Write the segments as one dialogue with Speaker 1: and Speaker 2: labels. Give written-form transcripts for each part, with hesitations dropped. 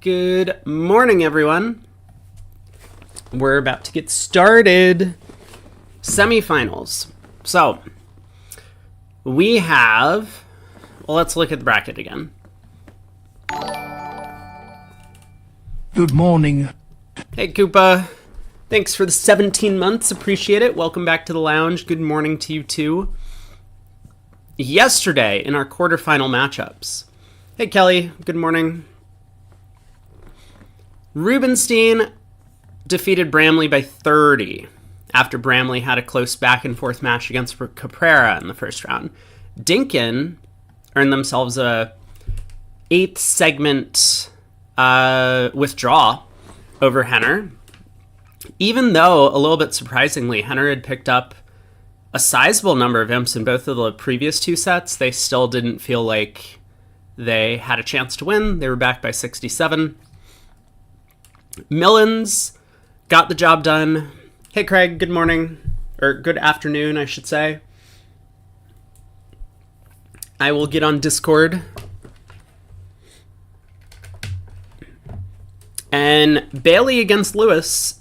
Speaker 1: Good morning, everyone. We're about to get started. Semifinals. So, we have... Well, let's look at the bracket again.
Speaker 2: Good morning.
Speaker 1: Hey, Koopa. Thanks for the 17 months. Appreciate it. Welcome back to the lounge. Good morning to you, too. Yesterday, in our quarterfinal matchups. Hey, Kelly. Good morning. Rubenstein defeated Bramley by 30 after Bramley had a close back-and-forth match against Caprera in the first round. Dinkin earned themselves a 8th segment withdrawal over Henner, even though, a little bit surprisingly, Henner had picked up a sizable number of imps in both of the previous two sets. They still didn't feel like they had a chance to win. They were back by 67. Millens got the job done. Hey, Craig, good morning. Or good afternoon, I should say. I will get on Discord. And Bailey against Lewis.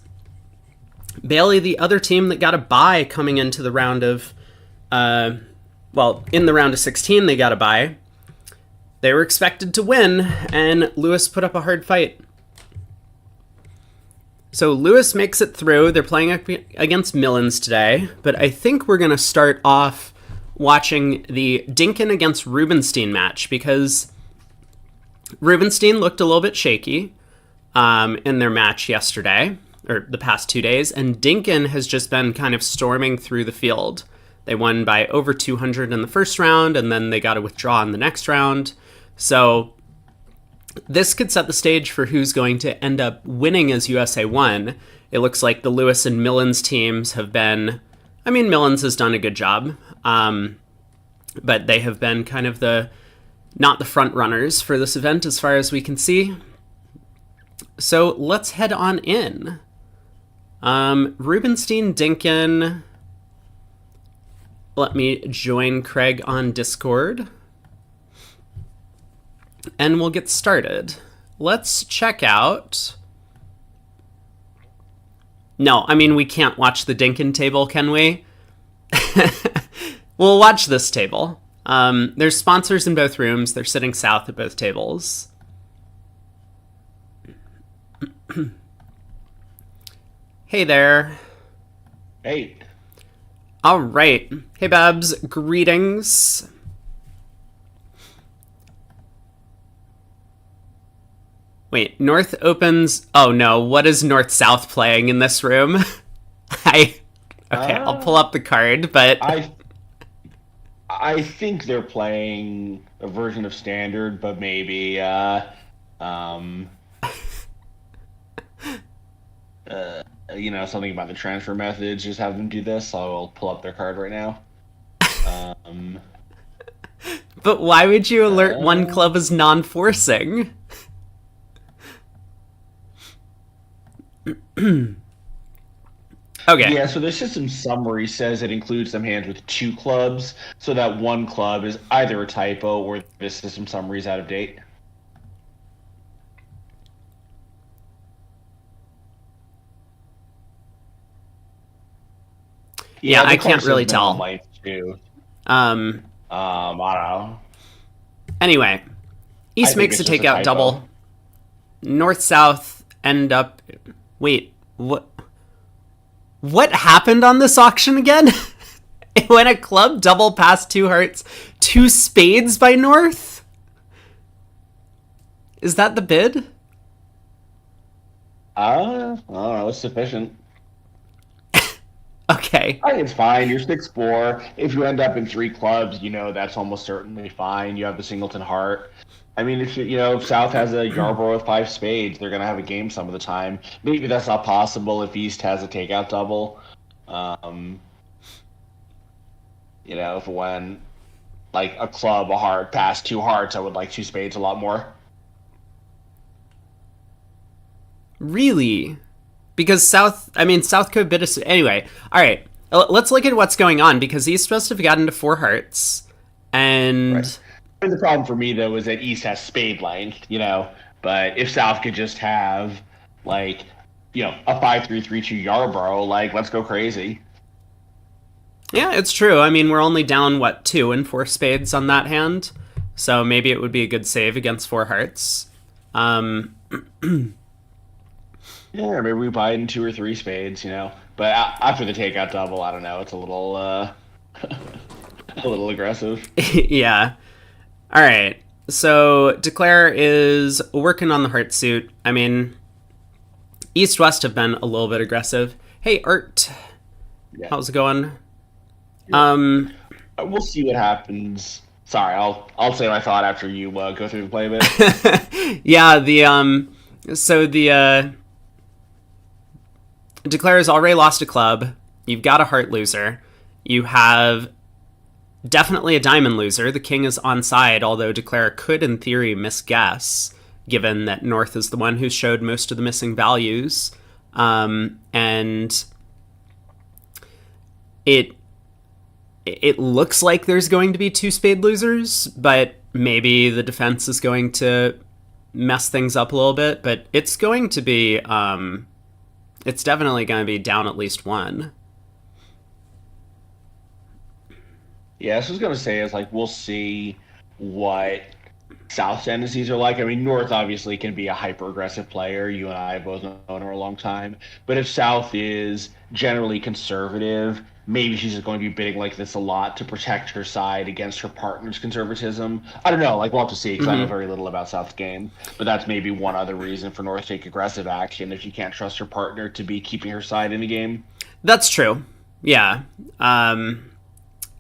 Speaker 1: Bailey, the other team that got a bye coming into the round of... in the round of 16, they got a bye. They were expected to win, and Lewis put up a hard fight. So Lewis makes it through. They're playing against Millens today, but I think we're going to start off watching the Dinkin against Rubenstein match because Rubenstein looked a little bit shaky in their match yesterday, or the past 2 days, and Dinkin has just been kind of storming through the field. They won by over 200 in the first round, and then they got a withdraw in the next round. So this could set the stage for who's going to end up winning as USA 1. It looks like the Lewis and Millens teams have been... I mean, Millens has done a good job, but they have been kind of not the front runners for this event as far as we can see. So let's head on in. Rubenstein, Dinkin. Let me join Craig on Discord. And we'll get started. Let's check out... No, I mean, we can't watch the Dinkin table, can we? We'll watch this table. There's sponsors in both rooms. They're sitting south at both tables. Hey there.
Speaker 3: Hey.
Speaker 1: All right. Hey, Babs. Greetings. Wait, North opens... Oh, no. What is North-South playing in this room? I'll pull up the card, but...
Speaker 3: I think they're playing a version of Standard, but maybe, something about the transfer methods. Just have them do this. I'll pull up their card right now.
Speaker 1: But why would you alert one club as non-forcing? Okay.
Speaker 3: Yeah, so the system summary says it includes some hands with 2 clubs, so that one club is either a typo or the system summary is out of date.
Speaker 1: Yeah, I can't really tell.
Speaker 3: Too.
Speaker 1: I
Speaker 3: don't know.
Speaker 1: Anyway, East makes a takeout double. North-South end up... Wait, what? What happened on this auction again? When a club double past 2 hearts, 2 spades by North? Is that the bid?
Speaker 3: I don't know. It's sufficient.
Speaker 1: Okay.
Speaker 3: I think it's fine. You're 6'4". If you end up in 3 clubs, that's almost certainly fine. You have the singleton heart. I mean, if South has a Yarborough with 5 spades, they're going to have a game some of the time. Maybe that's not possible if East has a takeout double. If when, like, a club, a heart, past 2 hearts, I would like 2 spades a lot more.
Speaker 1: Really? Because South could bid us... Anyway, all right. Let's look at what's going on, because East supposed to have gotten to 4 hearts, and...
Speaker 3: Right. The problem for me, though, is that East has spade length, But if South could just have like, a 5-3-3-2 Yarborough, like let's go crazy.
Speaker 1: Yeah, it's true. I mean, we're only down, what, 2 and 4 spades on that hand? So maybe it would be a good save against 4 hearts. Um,
Speaker 3: Yeah, maybe we buy it in 2 or 3 spades. But after the takeout double, I don't know. It's a little a little aggressive.
Speaker 1: yeah. All right. So Declare is working on the heart suit. I mean, East West have been a little bit aggressive. Hey, Art,
Speaker 3: Yeah.
Speaker 1: how's it going?
Speaker 3: We'll see what happens. Sorry, I'll say my thought after you go through the play a bit.
Speaker 1: Yeah, the Declare has already lost a club. You've got a heart loser. You have definitely a diamond loser. The king is onside, although Declare could, in theory, misguess, given that North is the one who showed most of the missing values. And it looks like there's going to be 2 spade losers, but maybe the defense is going to mess things up a little bit. But it's going to be, it's definitely going to be down at least 1.
Speaker 3: Yeah, this was gonna say is like we'll see what South's tendencies are like. I mean, North obviously can be a hyper aggressive player. You and I have both known her a long time. But if South is generally conservative, maybe she's just going to be bidding like this a lot to protect her side against her partner's conservatism. I don't know. Like we'll have to see because I know very little about South's game. But that's maybe one other reason for North to take aggressive action if she can't trust her partner to be keeping her side in the game.
Speaker 1: That's true. Yeah.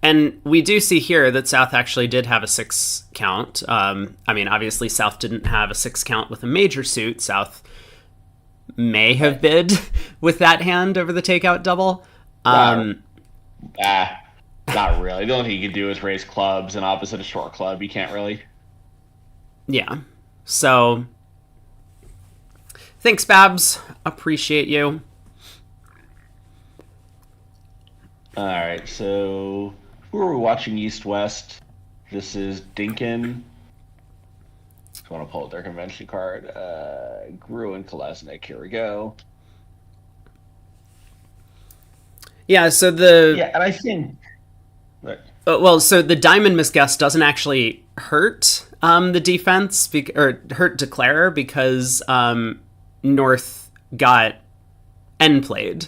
Speaker 1: And we do see here that South actually did have a 6 count. I mean, obviously, South didn't have a 6 count with a major suit. South may have bid with that hand over the takeout double.
Speaker 3: Not really. The only thing you can do is raise clubs, and opposite a short club, you can't really.
Speaker 1: Yeah. So, thanks, Babs. Appreciate you.
Speaker 3: All right, so who are we watching East West? This is Dinkin. I want to pull up their convention card. Gru and Kolesnik. Here we go.
Speaker 1: Yeah, so
Speaker 3: Yeah, and I think.
Speaker 1: So the diamond misguess doesn't actually hurt the defense or hurt Declare because North got end played.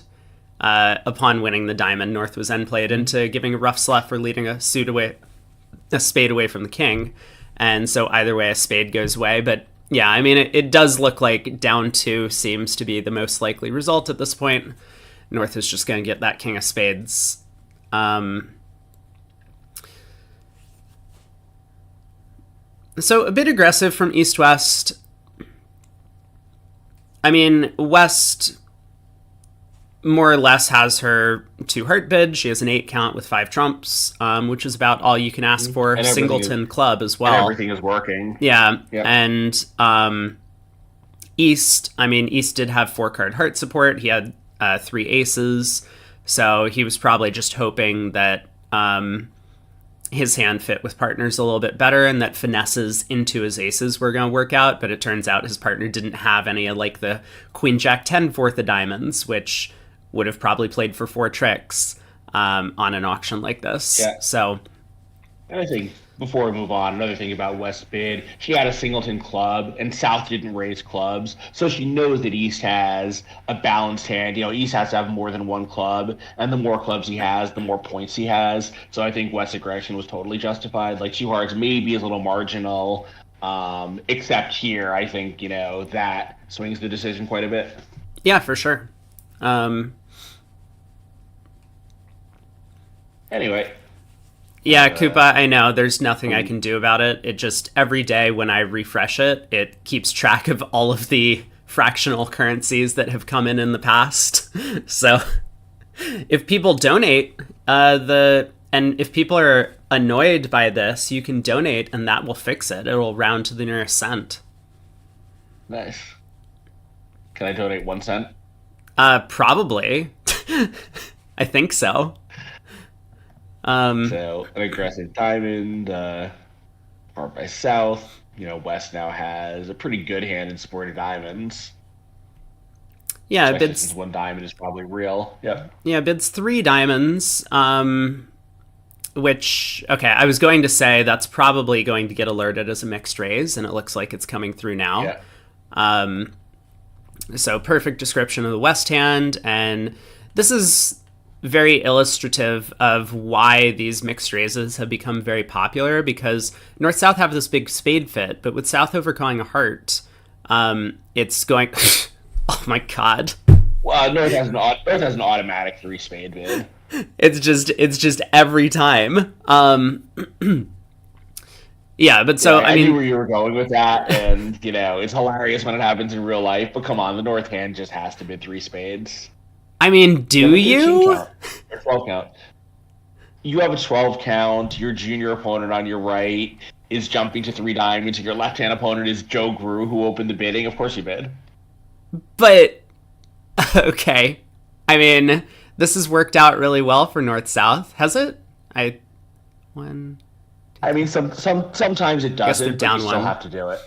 Speaker 1: Upon winning the diamond, North was end played into giving a rough sluff for leading a spade away from the king, and so either way a spade goes away. But yeah, I mean it does look like down 2 seems to be the most likely result at this point. North is just going to get that king of spades. So a bit aggressive from East West. I mean, West more or less has her 2 heart bid. She has an 8 count with 5 trumps, which is about all you can ask for.
Speaker 3: And
Speaker 1: Singleton club as well.
Speaker 3: And everything is working.
Speaker 1: Yeah,
Speaker 3: Yep.
Speaker 1: and East did have 4 card heart support. He had 3 aces, so he was probably just hoping that his hand fit with partners a little bit better and that finesses into his aces were going to work out. But it turns out his partner didn't have any of like the Queen Jack 10 fourth of diamonds, which would have probably played for 4 tricks on an auction like this.
Speaker 3: Yeah.
Speaker 1: So,
Speaker 3: And I think before we move on, another thing about West bid, she had a singleton club, and South didn't raise clubs, so she knows that East has a balanced hand. East has to have more than 1 club, and the more clubs he has, the more points he has. So I think West's aggression was totally justified. Like 2 hearts maybe is a little marginal, except here I think that swings the decision quite a bit.
Speaker 1: yeah, for sure.
Speaker 3: Anyway.
Speaker 1: Yeah, Koopa, I know. There's nothing I can do about it. It just, every day when I refresh it, it keeps track of all of the fractional currencies that have come in the past. So, if people donate, and if people are annoyed by this, you can donate and that will fix it. It'll round to the nearest cent.
Speaker 3: Nice. Can I donate 1 cent?
Speaker 1: Probably. I think so.
Speaker 3: So an aggressive diamond, part by South. West now has a pretty good hand in supported diamonds,
Speaker 1: Yeah,
Speaker 3: especially since
Speaker 1: bids.
Speaker 3: one diamond is probably real. Yep.
Speaker 1: Yeah, bids 3 diamonds. Which, okay, I was going to say that's probably going to get alerted as a mixed raise, and it looks like it's coming through now.
Speaker 3: Yeah.
Speaker 1: So perfect description of the West hand, and this is very illustrative of why these mixed raises have become very popular, because North-South have this big spade fit, but with South overcalling a heart, it's going... oh my god.
Speaker 3: Well, North has an automatic 3 spade bid.
Speaker 1: It's just every time. Yeah, but so
Speaker 3: Yeah,
Speaker 1: I
Speaker 3: I knew
Speaker 1: mean,
Speaker 3: where you were going with that, and it's hilarious when it happens in real life. But come on, the North hand just has to bid 3 spades.
Speaker 1: do
Speaker 3: You have a 13
Speaker 1: you?
Speaker 3: count or 12 count. You have a 12 count. Your junior opponent on your right is jumping to 3 diamonds, and your left hand opponent is Joe Grew, who opened the bidding. Of course, you bid.
Speaker 1: But okay, I mean, this has worked out really well for North South, has it? I one.
Speaker 3: I mean, sometimes it
Speaker 1: Guess they're
Speaker 3: doesn't, but
Speaker 1: down
Speaker 3: you still
Speaker 1: one.
Speaker 3: have to do it.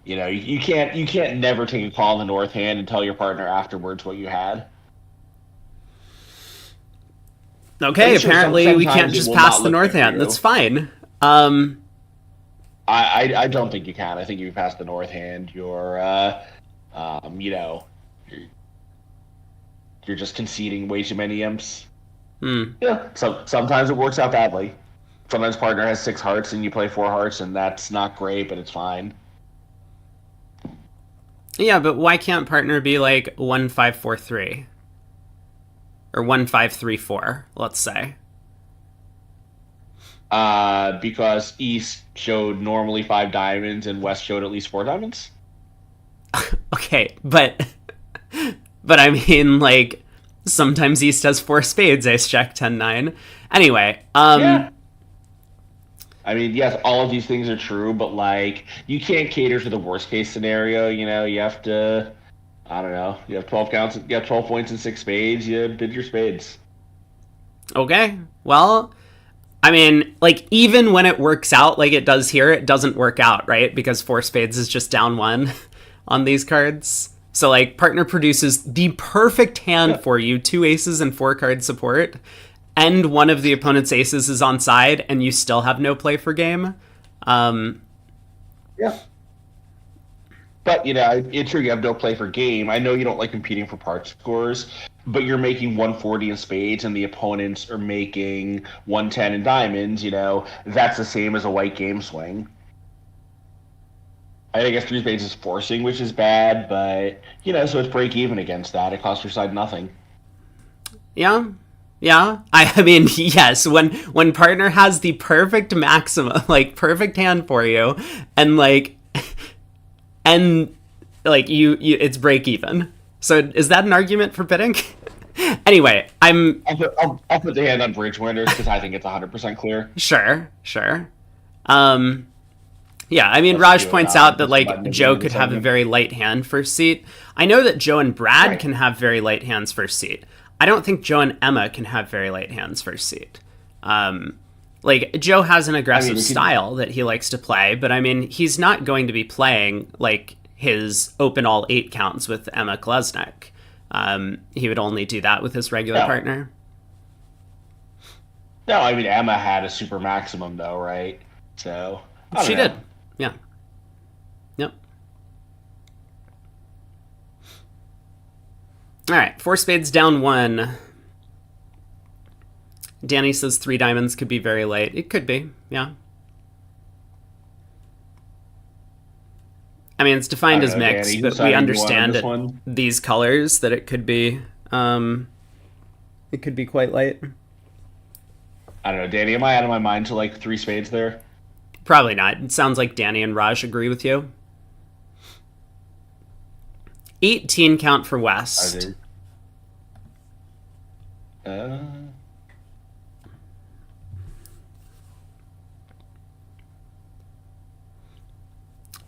Speaker 3: You can't never take a call in the North hand and tell your partner afterwards what you had.
Speaker 1: Okay,
Speaker 3: And sure,
Speaker 1: apparently we can't
Speaker 3: sometimes it
Speaker 1: just
Speaker 3: will
Speaker 1: pass
Speaker 3: not
Speaker 1: the
Speaker 3: look
Speaker 1: North
Speaker 3: good for
Speaker 1: hand.
Speaker 3: you.
Speaker 1: That's fine.
Speaker 3: I don't think you can. I think if you pass the North hand, you're just conceding way too many imps. Yeah. So sometimes it works out badly. Sometimes partner has 6 hearts and you play 4 hearts, and that's not great, but it's fine.
Speaker 1: Yeah, but why can't partner be like 1-5-4-3 or 1-5-3-4? Let's say.
Speaker 3: Because East showed normally 5 diamonds and West showed at least 4 diamonds.
Speaker 1: Okay, but I mean, like, sometimes East has 4 spades. Ace Jack 10-9. Anyway,
Speaker 3: Yeah. I mean, yes, all of these things are true, but like, you can't cater to the worst case scenario. You have to. I don't know. You have 12 counts. You have 12 points and 6 spades. You bid your spades.
Speaker 1: okay, well, I mean, like, even when it works out like it does here, it doesn't work out, right? Because 4 spades is just down one on these cards. So, like, partner produces the perfect hand for you, 2 aces and 4 card support, and one of the opponent's aces is on side, and you still have no play for game.
Speaker 3: Yeah. But it's true. You have no play for game. I know you don't like competing for part scores, but you're making 140 in spades, and the opponents are making 110 in diamonds. That's the same as a white game swing. I guess 3 spades is forcing, which is bad, but so it's break even against that. It costs your side nothing.
Speaker 1: Yeah. Yeah. I mean, yes, when partner has the perfect maximum, like, perfect hand for you, and like you it's break even. So is that an argument for bidding? Anyway,
Speaker 3: I'll put the hand on bridge winners because I think it's 100% clear.
Speaker 1: sure. Yeah, I mean,
Speaker 3: Let's
Speaker 1: Raj
Speaker 3: do it.
Speaker 1: points out that,
Speaker 3: Just
Speaker 1: like,
Speaker 3: button
Speaker 1: Joe
Speaker 3: it
Speaker 1: could
Speaker 3: in a
Speaker 1: have a
Speaker 3: second.
Speaker 1: very light hand first seat. I know that Joe and Brad
Speaker 3: Right.
Speaker 1: can have very light hands first seat. I don't think Joe and Emma can have very light hands first seat. Like, Joe has an aggressive
Speaker 3: we could-
Speaker 1: style that he likes to play, but I mean, he's not going to be playing, like, his open all 8 counts with Emma Klesnik. He would only do that with his regular
Speaker 3: No.
Speaker 1: partner.
Speaker 3: No, I mean Emma had a super maximum though, right? So I don't
Speaker 1: She
Speaker 3: know.
Speaker 1: did. Yeah. Yep. All right, 4 spades down 1. Danny says 3 diamonds could be very light. It could be, yeah. I mean, it's defined
Speaker 3: I
Speaker 1: as
Speaker 3: don't know,
Speaker 1: mixed,
Speaker 3: Danny,
Speaker 1: but
Speaker 3: whose
Speaker 1: we
Speaker 3: side are you on
Speaker 1: understand
Speaker 3: this
Speaker 1: at
Speaker 3: one?
Speaker 1: these colors that it could be quite light.
Speaker 3: I don't know, Danny. Am I out of my mind to like 3 spades there?
Speaker 1: Probably not. It sounds like Danny and Raj agree with you. 18 count for
Speaker 3: I
Speaker 1: West.
Speaker 3: do.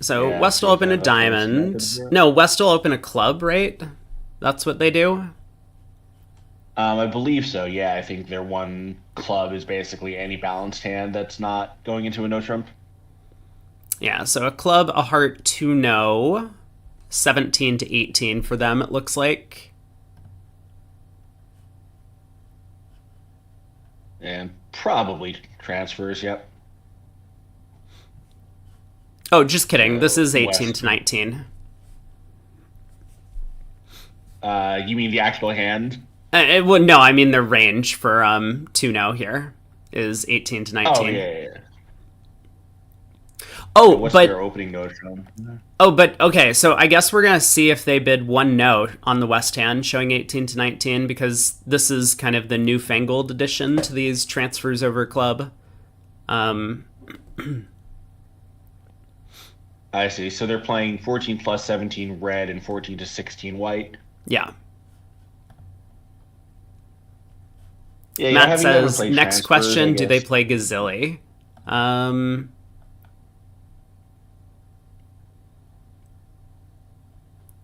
Speaker 1: So
Speaker 3: Yeah,
Speaker 1: West will
Speaker 3: so
Speaker 1: open a
Speaker 3: that's what I was
Speaker 1: diamond.
Speaker 3: expecting, yeah.
Speaker 1: No, West will open a club, right? That's what they do.
Speaker 3: I believe so. Yeah, I think their one club is basically any balanced hand that's not going into a no trump.
Speaker 1: Yeah, so a club, a heart, 2 no. 17 to 18 for them, it looks like.
Speaker 3: And probably transfers, yep.
Speaker 1: Oh, just kidding. This is 18
Speaker 3: West.
Speaker 1: to 19.
Speaker 3: You mean the actual hand?
Speaker 1: Well, no, I mean the range for 2 no here is 18 to 19.
Speaker 3: Oh, yeah.
Speaker 1: Oh,
Speaker 3: What's
Speaker 1: but
Speaker 3: their opening note from?
Speaker 1: okay, so I guess we're gonna see if they bid 1 no on the West hand, showing 18 to 19, because this is kind of the newfangled addition to these transfers over club.
Speaker 3: I see. So they're playing 14 plus 17 red and 14 to 16 white.
Speaker 1: Yeah.
Speaker 3: Yeah,
Speaker 1: Matt says, next question, do they play Gazilli?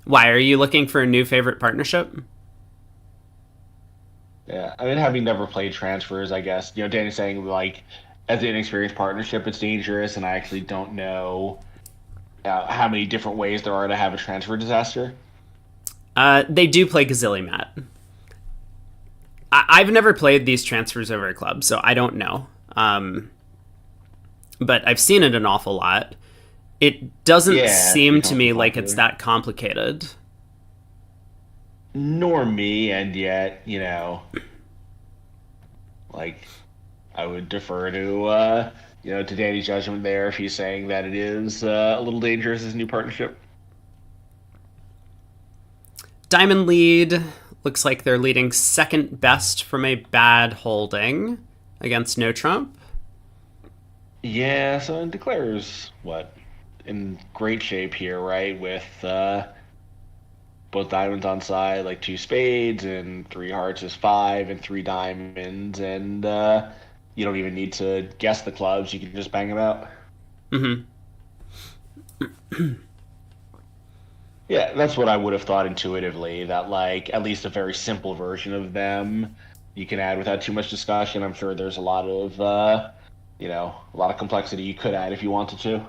Speaker 1: Why, are you looking for a new favorite partnership?
Speaker 3: Yeah, I mean, having never played transfers, I guess, Danny's saying, like, as an inexperienced partnership, it's dangerous, and I actually don't know how many different ways there are to have a transfer disaster.
Speaker 1: They do play Gazilli, Matt. I've never played these transfers over a club, so I don't know. But I've seen it an awful lot. It doesn't seem to me like it's that complicated.
Speaker 3: Nor me, and yet, like, I would defer to, to Danny's judgment there if he's saying that it is a little dangerous as a new partnership.
Speaker 1: Diamond lead. Looks like they're leading second best from a bad holding against no trump.
Speaker 3: Yeah, so Declare's, in great shape here, right? With both diamonds on side, like 2 spades, and 3 hearts is 5, and 3 diamonds, and you don't even need to guess the clubs, you can just bang them out.
Speaker 1: Mm-hmm.
Speaker 3: Yeah, that's what I would have thought intuitively, that, like, at least a very simple version of them you can add without too much discussion. I'm sure there's a lot of, a lot of complexity you could add if you wanted to.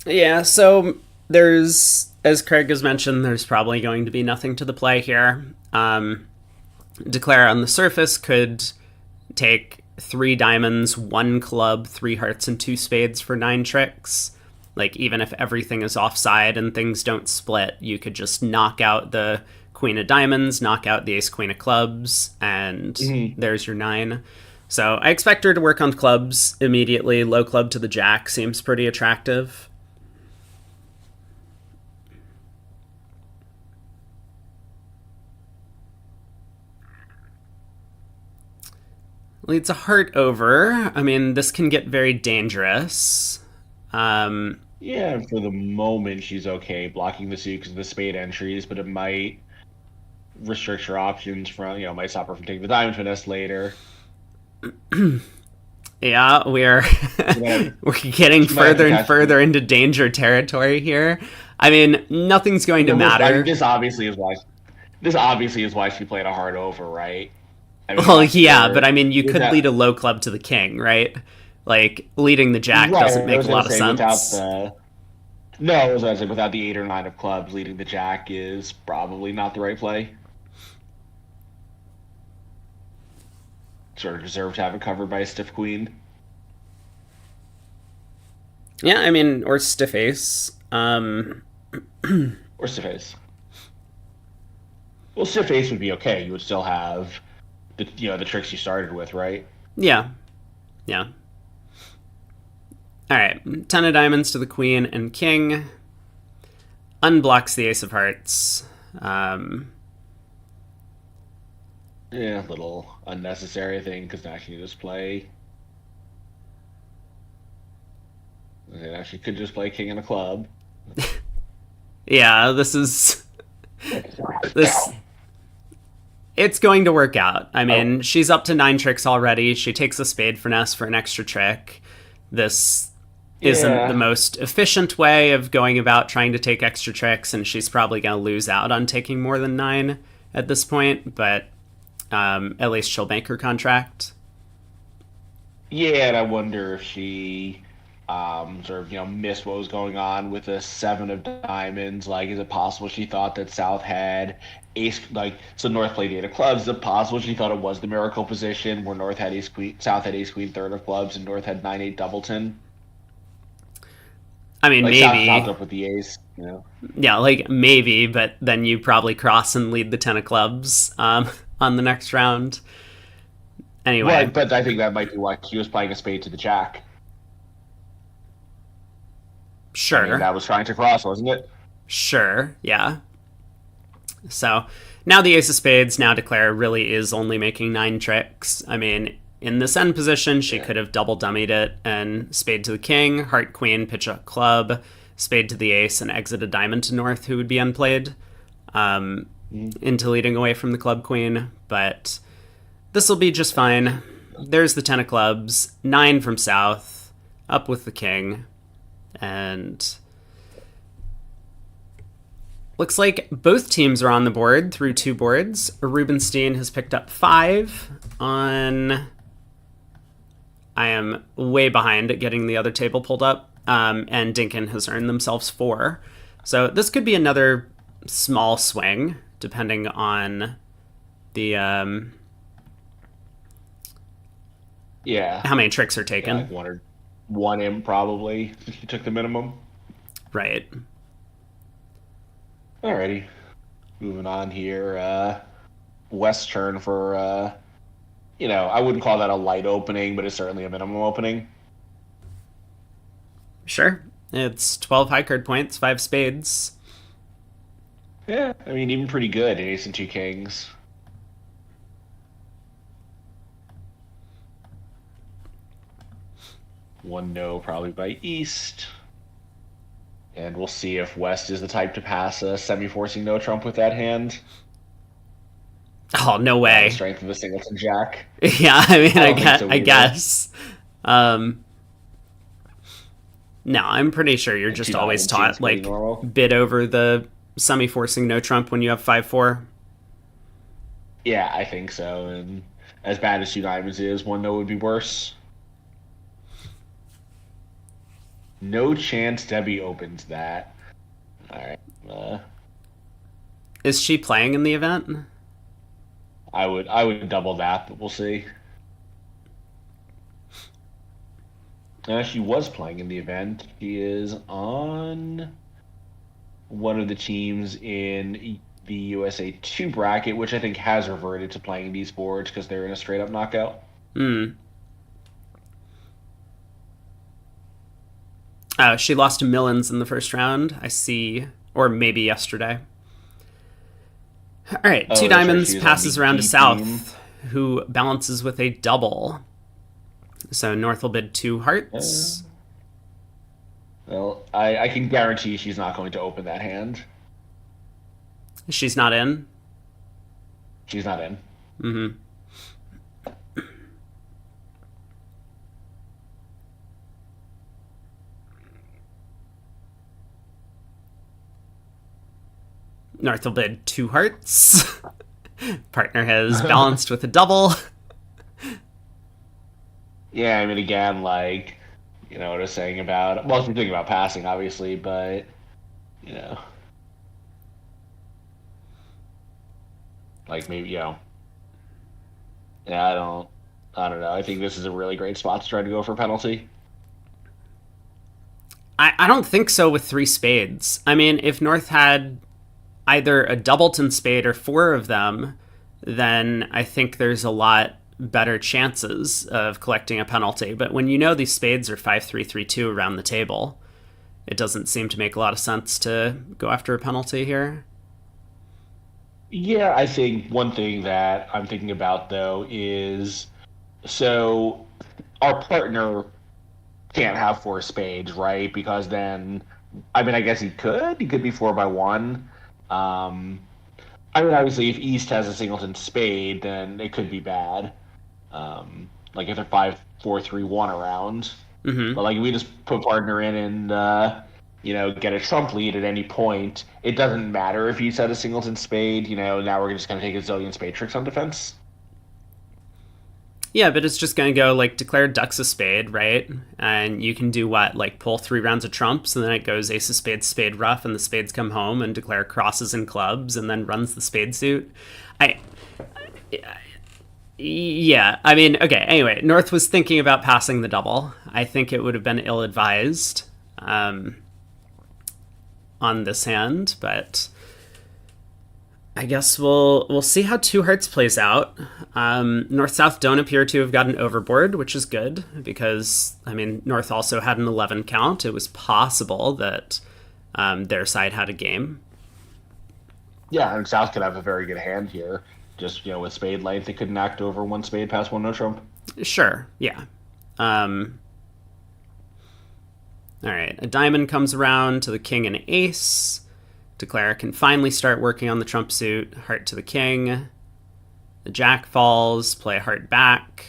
Speaker 1: Yeah, so there's, as Craig has mentioned, there's probably going to be nothing to the play here. Declare on the surface could take 3 diamonds, 1 club, 3 hearts, and 2 spades for 9 tricks. Like, even if everything is offside and things don't split, you could just knock out the queen of diamonds, knock out the ace queen of clubs, and there's your 9. So I expect her to work on clubs immediately. Low club to the jack seems pretty attractive. Leads a heart over. I mean, this can get very dangerous.
Speaker 3: Yeah, for the moment she's okay blocking the suit because of the spade entries, but it might restrict her options from, might stop her from taking the diamond finesse later.
Speaker 1: Yeah, we're getting further and further into danger territory here. I mean, nothing's going to matter.
Speaker 3: This obviously is why she played a heart over, right?
Speaker 1: I mean, well, yeah, but I mean, you could lead a low club to the king, right? Like, leading the jack doesn't make a lot of sense.
Speaker 3: No, I was going to say, without the 8 or 9 of clubs, leading the jack is probably not the right play. Sort of deserve to have it covered by a stiff queen.
Speaker 1: Yeah, I mean, or stiff ace.
Speaker 3: Or stiff ace. Well, stiff ace would be okay. You would still have the tricks you started with, right?
Speaker 1: Yeah. All right, 10 of diamonds to the queen and king. Unblocks the ace of hearts.
Speaker 3: Yeah, a little unnecessary thing, because now she can just play... Now she could just play king and a club.
Speaker 1: Yeah, it's going to work out. I mean, she's up to 9 tricks already. She takes a spade finesse for an extra trick. This isn't the most efficient way of going about trying to take extra tricks, and she's probably going to lose out on taking more than 9 at this point, but at least she'll make her contract.
Speaker 3: Yeah, and I wonder if she sort of missed what was going on with the seven of diamonds. Like, is it possible she thought that South had ace, like, so North played eight of clubs? Is it possible she thought it was the miracle position where North had ace queen, South had ace queen third of clubs, and North had nine eight doubleton?
Speaker 1: I mean,
Speaker 3: Like South topped
Speaker 1: maybe.
Speaker 3: up with the ace.
Speaker 1: Yeah, like maybe, but then you probably cross and lead the 10 of clubs on the next round. Anyway,
Speaker 3: Right, but I think that might be why she was playing a spade to the jack. I mean,
Speaker 1: sure.
Speaker 3: that was trying to cross, wasn't it?
Speaker 1: Sure, yeah. So now the ace of spades, now declare, really is only making 9 tricks. I mean, in this end position, she
Speaker 3: Yeah.
Speaker 1: could have double dummied it and spade to the king, heart queen, pitch a club, spade to the ace, and exit a diamond to north, who would be unplayed into leading away from the club queen. But this will be just fine. There's the 10 of clubs, 9 from south, up with the king, and looks like both teams are on the board through 2 boards. Rubenstein has picked up 5 on. I am way behind at getting the other table pulled up, and Dinkin has earned themselves 4. So this could be another small swing, depending on the
Speaker 3: Yeah.
Speaker 1: how many tricks are
Speaker 3: Yeah,
Speaker 1: taken.
Speaker 3: like one in probably. If he took the minimum.
Speaker 1: Right.
Speaker 3: Alrighty. Moving on here. West turn for I wouldn't call that a light opening, but it's certainly a minimum opening.
Speaker 1: Sure. It's 12 high card points, 5 spades.
Speaker 3: Yeah, I mean even pretty good. Ace and two kings. One no probably by East. And we'll see if West is the type to pass a semi-forcing no trump with that hand.
Speaker 1: Oh, no
Speaker 3: The
Speaker 1: way.
Speaker 3: strength of the singleton jack.
Speaker 1: Yeah, I mean,
Speaker 3: I
Speaker 1: I
Speaker 3: don't think
Speaker 1: guess.
Speaker 3: so
Speaker 1: I
Speaker 3: either.
Speaker 1: guess. Um, no, I'm pretty sure you're
Speaker 3: And
Speaker 1: just
Speaker 3: two
Speaker 1: always
Speaker 3: diamonds
Speaker 1: taught
Speaker 3: seems pretty
Speaker 1: like
Speaker 3: normal.
Speaker 1: bid over the semi-forcing no trump when you have 5-4.
Speaker 3: Yeah, I think so. And as bad as two diamonds is, one no would be worse. No chance Debbie opens that. All right.
Speaker 1: Is she playing in the event?
Speaker 3: I would double that, but we'll see. She was playing in the event. She is on one of the teams in the USA 2 bracket, which I think has reverted to playing these boards because they're in a straight up knockout.
Speaker 1: Hmm. She lost to Millens in the first round, I see. Or maybe yesterday. All right,
Speaker 3: Oh,
Speaker 1: two
Speaker 3: that's right,
Speaker 1: diamonds
Speaker 3: she was on
Speaker 1: passes
Speaker 3: the
Speaker 1: around to
Speaker 3: D
Speaker 1: South,
Speaker 3: team.
Speaker 1: who balances with a double. So North will bid 2
Speaker 3: Uh,
Speaker 1: hearts.
Speaker 3: well, I can guarantee she's not going to open that hand.
Speaker 1: She's not in.
Speaker 3: She's not in.
Speaker 1: Mm-hmm. North will bid 2 hearts. Partner has balanced with a double.
Speaker 3: Yeah, I mean, again, like, what I was saying about, well, she's thinking about passing, obviously, but, you know, like maybe, yeah, I don't know. I think this is a really great spot to try to go for penalty.
Speaker 1: I don't think so with 3 spades. I mean, if North had either a doubleton spade or 4 of them, then I think there's a lot better chances of collecting a penalty. But when you know these spades are 5-3-3-2 around the table, it doesn't seem to make a lot of sense to go after a penalty here.
Speaker 3: Yeah, I think one thing that I'm thinking about, though, is so our partner can't have four spades, right? Because then, I mean, I guess he could. He could be four by one. Um, I mean, obviously, if East has a singleton spade, then it could be bad. Like if they're 5-4-3-1 around.
Speaker 1: Mm-hmm.
Speaker 3: But like if we just put partner in and get a trump lead at any point, it doesn't matter if he's had a singleton spade. Now we're just gonna take a zillion spade tricks on defense.
Speaker 1: Yeah, but it's just going to go like declare ducks a spade, right? And you can do what? Like pull 3 rounds of trumps, and then it goes ace of spades, spade rough, and the spades come home and declare crosses and clubs, and then runs the spade suit. I. Yeah, I mean, okay, anyway, North was thinking about passing the double. I think it would have been ill advised on this hand, but I guess we'll see how Two Hearts plays out. North South don't appear to have gotten overboard, which is good because I mean North also had an 11 count. It was possible that their side had a game.
Speaker 3: Yeah, and South could have a very good hand here. Just with spade length, they could knock over one spade past one no trump.
Speaker 1: Sure, yeah. All right, a diamond comes around to the king and ace. Declare can finally start working on the trump suit. Heart to the king. The jack falls. Play heart back.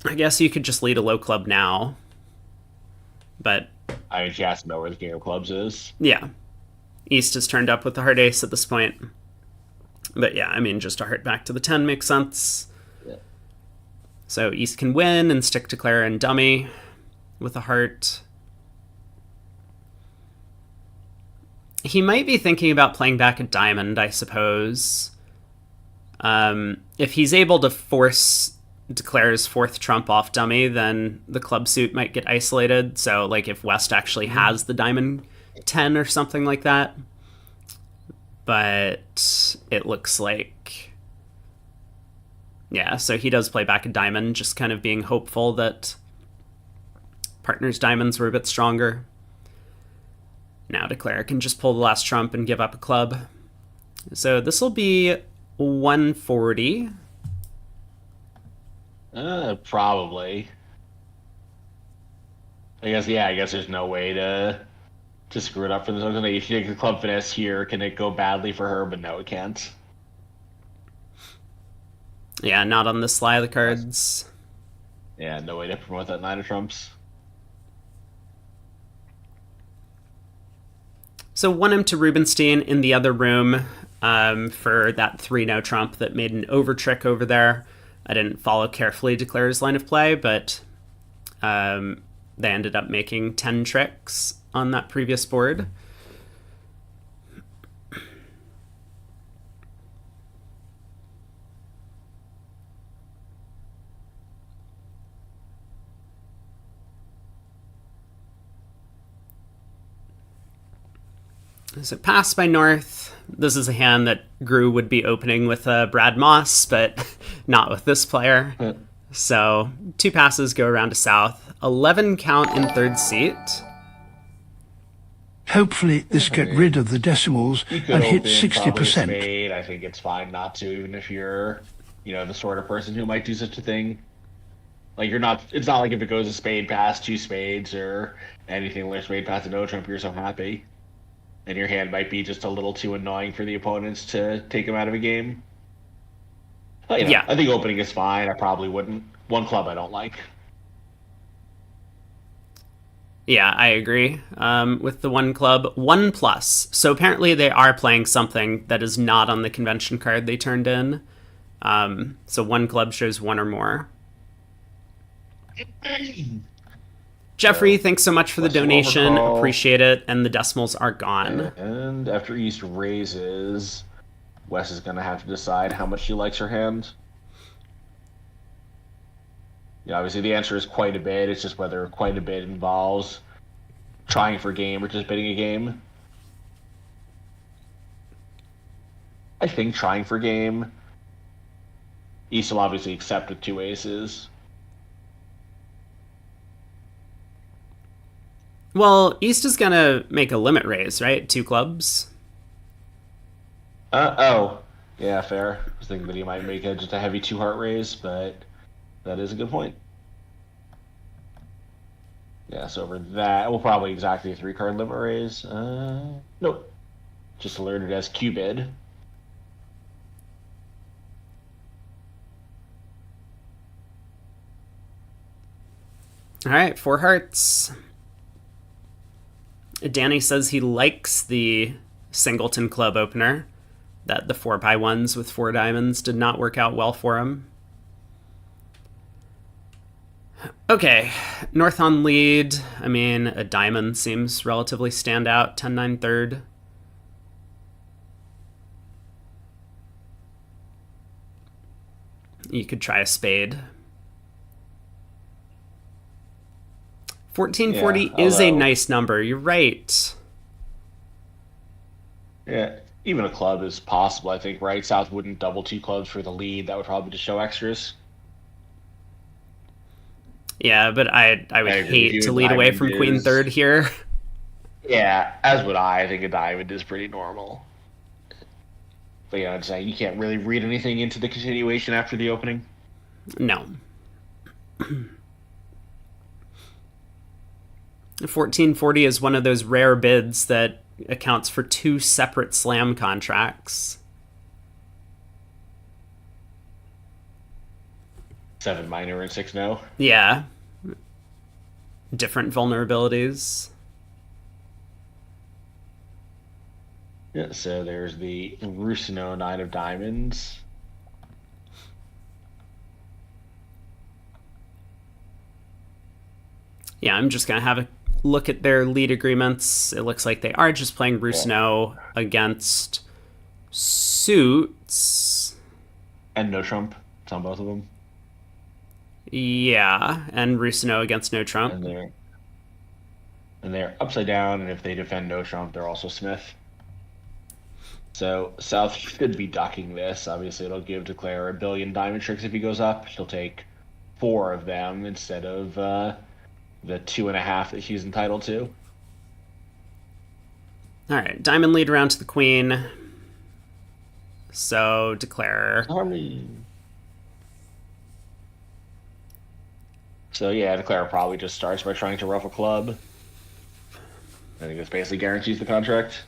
Speaker 1: I guess you could just lead a low club now. But
Speaker 3: I mean, she has to know where the king of clubs is.
Speaker 1: yeah. East is turned up with the heart ace at this point. But yeah, I mean, just a heart back to the 10 makes sense.
Speaker 3: Yeah.
Speaker 1: So East can win and stick to Clara and dummy with a heart. He might be thinking about playing back a diamond, I suppose. If he's able to force Declare's 4th trump off dummy, then the club suit might get isolated. So, like, if West actually has the diamond 10 or something like that. But it looks like... Yeah, so he does play back a diamond, just kind of being hopeful that partner's diamonds were a bit stronger. Now Declare can just pull the last trump and give up a club. So this will be 140.
Speaker 3: Probably. I guess there's no way to screw it up for this one. If she takes the club finesse here, can it go badly for her? But no, it can't.
Speaker 1: Yeah, not on the sly of the cards.
Speaker 3: Yeah, no way to promote that 9 of trumps.
Speaker 1: So 1M to Rubinstein in the other room for that 3 no trump that made an over trick over there. I didn't follow carefully Declare's line of play, but they ended up making 10 tricks on that previous board. So pass by North. This is a hand that Gru would be opening with Brad Moss, but not with this player. So 2 passes go around to South. 11 count in 3rd seat.
Speaker 2: Hopefully this get rid of the decimals and hit 60%.
Speaker 3: Spade. I think it's fine not to, even if you're, the sort of person who might do such a thing. Like it's not like if it goes a spade past 2 spades or anything like spade past a no trump, you're so happy. And your hand might be just a little too annoying for the opponents to take them out of a game. But,
Speaker 1: yeah.
Speaker 3: I think opening is fine. I probably wouldn't. 1 club I don't like.
Speaker 1: Yeah, I agree with the 1 club. 1+. So apparently they are playing something that is not on the convention card they turned in. So 1 club shows 1 or more. Jeffrey, thanks so much for the donation.
Speaker 3: Overcall.
Speaker 1: Appreciate it. And the decimals are gone.
Speaker 3: And after East raises, Wes is going to have to decide how much she likes her hand. Obviously the answer is quite a bit. It's just whether quite a bit involves trying for game or just bidding a game. I think trying for game. East will obviously accept with 2 aces.
Speaker 1: Well, East is going to make a limit raise, right? 2 clubs.
Speaker 3: Oh. Yeah, fair. I was thinking that he might make just a heavy 2 heart raise, but that is a good point. Yeah, so over that, we'll probably exactly a 3 card limit raise. Nope. Just alerted as Q-bid.
Speaker 1: All right, 4 hearts. Danny says he likes the singleton club opener, that the 4x1s with 4 diamonds did not work out well for him. Okay, North on lead. I mean, a diamond seems relatively standout. 10-9 third. You could try a spade. 1440 is a nice number. You're right.
Speaker 3: Yeah, even a club is possible, I think, right? South wouldn't double 2 clubs for the lead. That would probably just show extras.
Speaker 1: Yeah, but I would hate to lead away from queen third here.
Speaker 3: Yeah, as would I. I think a diamond is pretty normal. But yeah, I'm saying you can't really read anything into the continuation after the opening.
Speaker 1: No. 1440 is one of those rare bids that accounts for 2 separate slam contracts.
Speaker 3: 7 minor and 6 no.
Speaker 1: Yeah. Different vulnerabilities.
Speaker 3: Yeah, so there's the Rusino 9 of diamonds.
Speaker 1: Yeah, I'm just going to have a look at their lead agreements. It looks like they are just playing Rusino against suits.
Speaker 3: And no trump. It's on both of them.
Speaker 1: Yeah, and Rusino against no trump.
Speaker 3: And they're upside down, and if they defend no trump, they're also Smith. So South should be ducking this. Obviously, it'll give Declare a billion diamond tricks if he goes up. He'll take 4 of them instead of the 2.5 that he's entitled to.
Speaker 1: All right, diamond lead around to the queen. So Declare.
Speaker 3: So yeah, Declare probably just starts by trying to ruff a club. I think this basically guarantees the contract.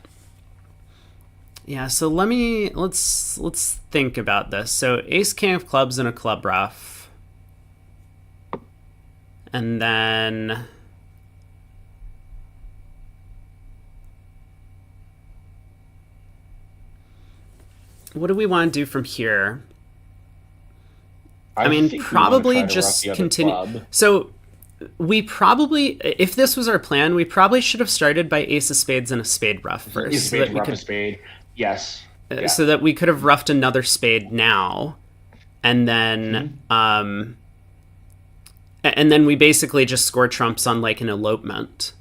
Speaker 1: Yeah, so let's think about this. So ace king of clubs and a club ruff. And then what do we want to do from here? I mean, probably just continue. So we probably, if this was our plan, we probably should have started by ace of spades and a spade ruff first.
Speaker 3: Ace of spades, rough a spade. Yes. Yeah.
Speaker 1: So that we could have roughed another spade now, and then and then we basically just score trumps on like an elopement.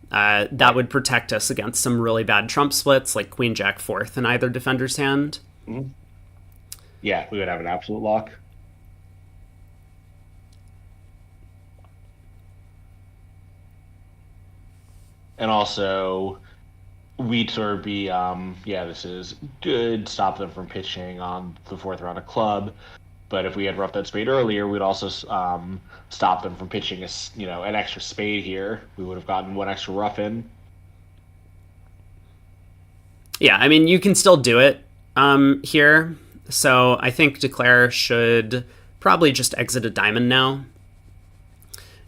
Speaker 1: That would protect us against some really bad trump splits, like queen jack fourth in either defender's hand.
Speaker 3: Mm-hmm. Yeah, we would have an absolute lock. And also, we'd sort of be, this is good, stop them from pitching on the 4th round of club. But if we had roughed that spade earlier, we'd also stop them from pitching an extra spade here. We would have gotten 1 extra rough in.
Speaker 1: Yeah, I mean, you can still do it here. So I think Declare should probably just exit a diamond now.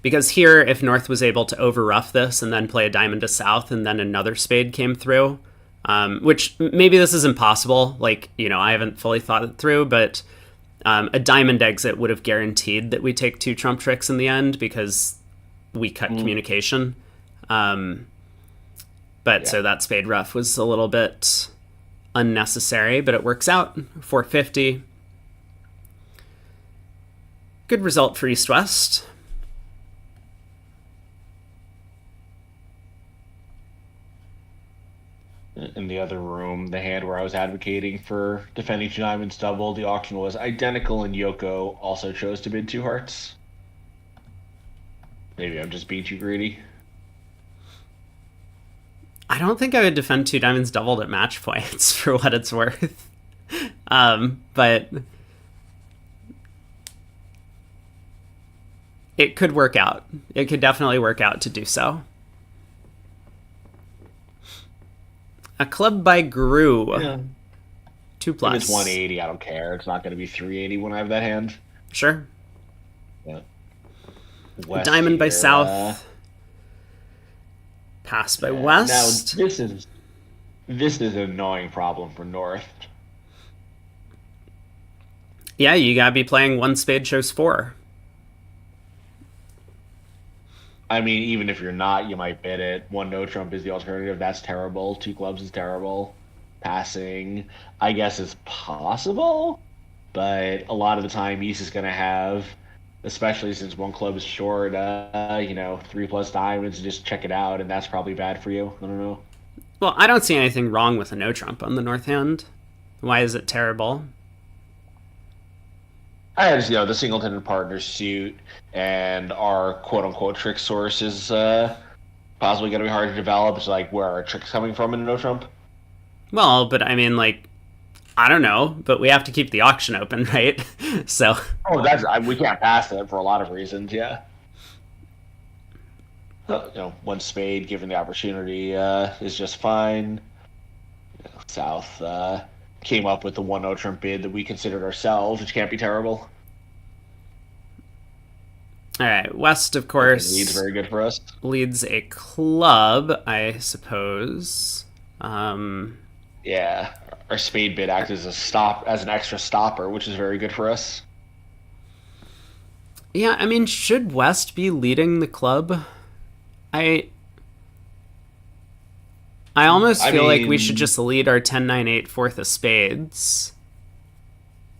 Speaker 1: Because here, if North was able to over-rough this and then play a diamond to South and then another spade came through, which maybe this is impossible, I haven't fully thought it through, but a diamond exit would have guaranteed that we take 2 trump tricks in the end because we cut communication. So that spade rough was a little bit unnecessary, but it works out. 450. Good result for East-West.
Speaker 3: In the other room, the hand where I was advocating for defending 2 diamonds double, the auction was identical, and Yoko also chose to bid 2 hearts. Maybe I'm just being too greedy.
Speaker 1: I don't think I would defend 2 diamonds doubled at match points for what it's worth. But it could work out. It could definitely work out to do so. A club by Gru. Yeah. 2+.
Speaker 3: If it's 180, I don't care. It's not going to be 380 when I have that hand.
Speaker 1: Sure.
Speaker 3: Yeah. West
Speaker 1: Diamond by
Speaker 3: here.
Speaker 1: South. Pass by
Speaker 3: Now
Speaker 1: West.
Speaker 3: this is an annoying problem for North.
Speaker 1: Yeah, you gotta be playing one spade shows 4.
Speaker 3: I mean, even if you're not, you might bid it. One no trump is the alternative. That's terrible. Two clubs is terrible. Passing, I guess, is possible, but a lot of the time, East is going to have, especially since one club is short, 3+ diamonds, and just check it out, and that's probably bad for you. I don't know.
Speaker 1: Well, I don't see anything wrong with a no trump on the north hand. Why is it terrible?
Speaker 3: I just, the singleton and partner suit and our quote-unquote trick source is possibly going to be hard to develop. It's like, where are tricks coming from in a no trump?
Speaker 1: Well, but I mean, I don't know, but we have to keep the auction open, right? So.
Speaker 3: Oh, we can't pass it for a lot of reasons, yeah. One spade given the opportunity is just fine. South came up with the one no trump bid that we considered ourselves, which can't be terrible.
Speaker 1: All right, West, of course,
Speaker 3: Lead's very good for us.
Speaker 1: Leads a club, I suppose.
Speaker 3: Yeah, our spade bid acts as an extra stopper, which is very good for us.
Speaker 1: Yeah, I mean, should West be leading the club? I almost feel like we should just lead our 10-9-8 fourth of spades.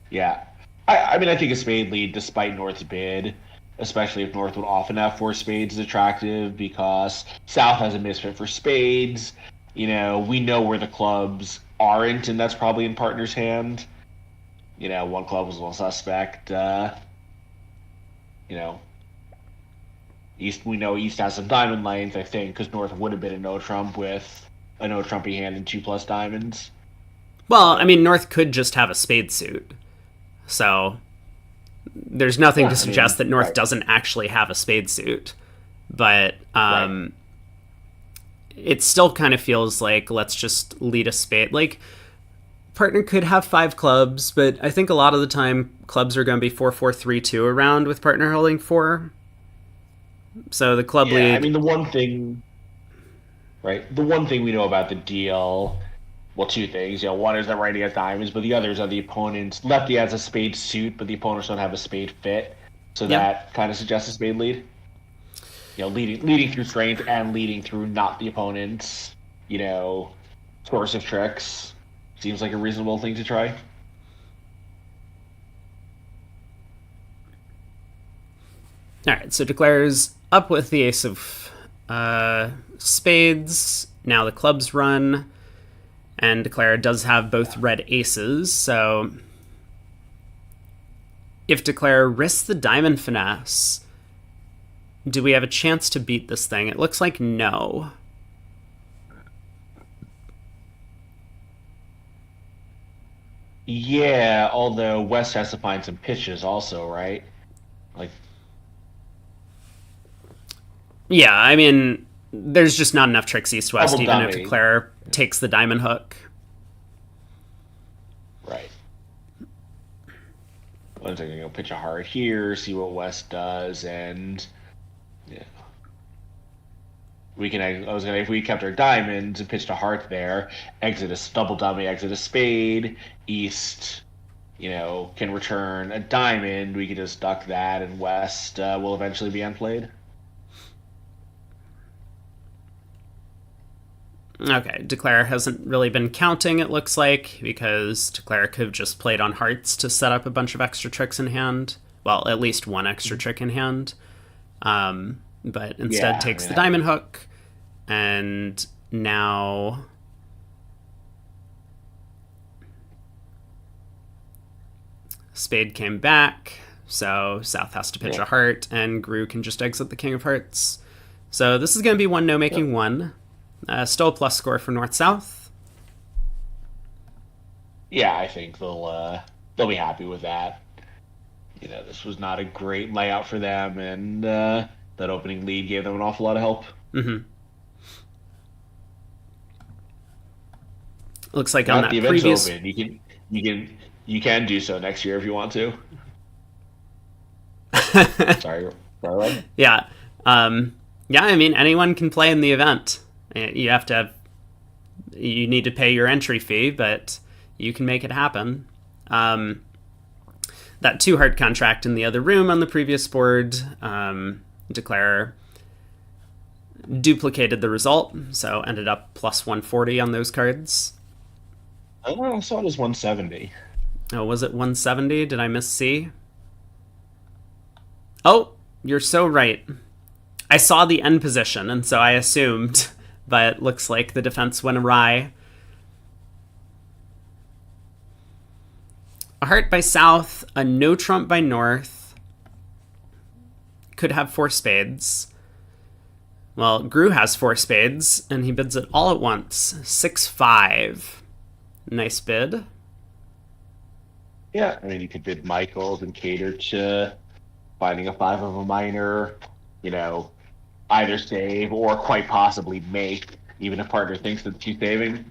Speaker 3: Yeah. I think a spade lead, despite North's bid, especially if North would often have 4 spades, is attractive because South has a misfit for spades. We know where the clubs aren't, and that's probably in partner's hand. One club was a little suspect. East, we know East has some diamond lanes, I think, because North would have been a no trump with a no trumpy hand and 2+ diamonds.
Speaker 1: Well, I mean, North could just have a spade suit. So there's nothing to suggest that North doesn't actually have a spade suit. But it still kind of feels like let's just lead a spade. Partner could have 5 clubs, but I think a lot of the time clubs are going to be 4-4-3-2 around with partner holding 4. So the club lead.
Speaker 3: I mean, the one thing we know about the deal, well, 2 things. One is that righty has diamonds, but the others are the opponent's lefty has a spade suit, but the opponents don't have a spade fit. So that kind of suggests a spade lead. Leading through strength and leading through not the opponent's, source of tricks seems like a reasonable thing to try.
Speaker 1: All right, so declares up with the ace of spades. Now the clubs run, and declare does have both red aces. So if declare risks the diamond finesse, do we have a chance to beat this thing? It looks like no.
Speaker 3: Yeah, although West has to find some pitches also, right?
Speaker 1: Yeah, I mean, there's just not enough tricks east-west,
Speaker 3: Double
Speaker 1: even
Speaker 3: dummy.
Speaker 1: if declare takes the diamond hook.
Speaker 3: Right. I'm going to go pitch a heart here, see what West does, and if we kept our diamonds and pitched a heart there, exit a double dummy, exit a spade, East, can return a diamond, we could just duck that, and West will eventually be unplayed.
Speaker 1: Okay, declare hasn't really been counting, it looks like, because declare could have just played on hearts to set up a bunch of extra tricks in hand. Well, at least one extra trick in hand. But instead takes the diamond hook, and now spade came back, so South has to pitch a heart, and Gru can just exit the king of hearts. So this is going to be one no making one. Still a plus score for North-South.
Speaker 3: Yeah, I think they'll be happy with that. This was not a great layout for them, and that opening lead gave them an awful lot of help.
Speaker 1: Mm-hmm. Looks like on that
Speaker 3: the
Speaker 1: previous
Speaker 3: open. You can do so next year if you want to. Sorry. Really?
Speaker 1: Yeah. Yeah, I mean, anyone can play in the event. You need to pay your entry fee, but you can make it happen. That 2-heart contract in the other room on the previous board, Declare duplicated the result, so ended up plus 140 on those cards.
Speaker 3: Oh, I saw it as 170.
Speaker 1: Oh, was it 170? Did I miss C? Oh, you're so right. I saw the end position, and so I assumed, but it looks like the defense went awry. A heart by South, a no trump by North. Could have 4 spades. Well, Gru has 4 spades, and he bids it all at once. 6-5. Nice bid.
Speaker 3: Yeah, I mean, you could bid Michaels and cater to finding a 5 of a minor, either save or quite possibly make, even if partner thinks that she's saving.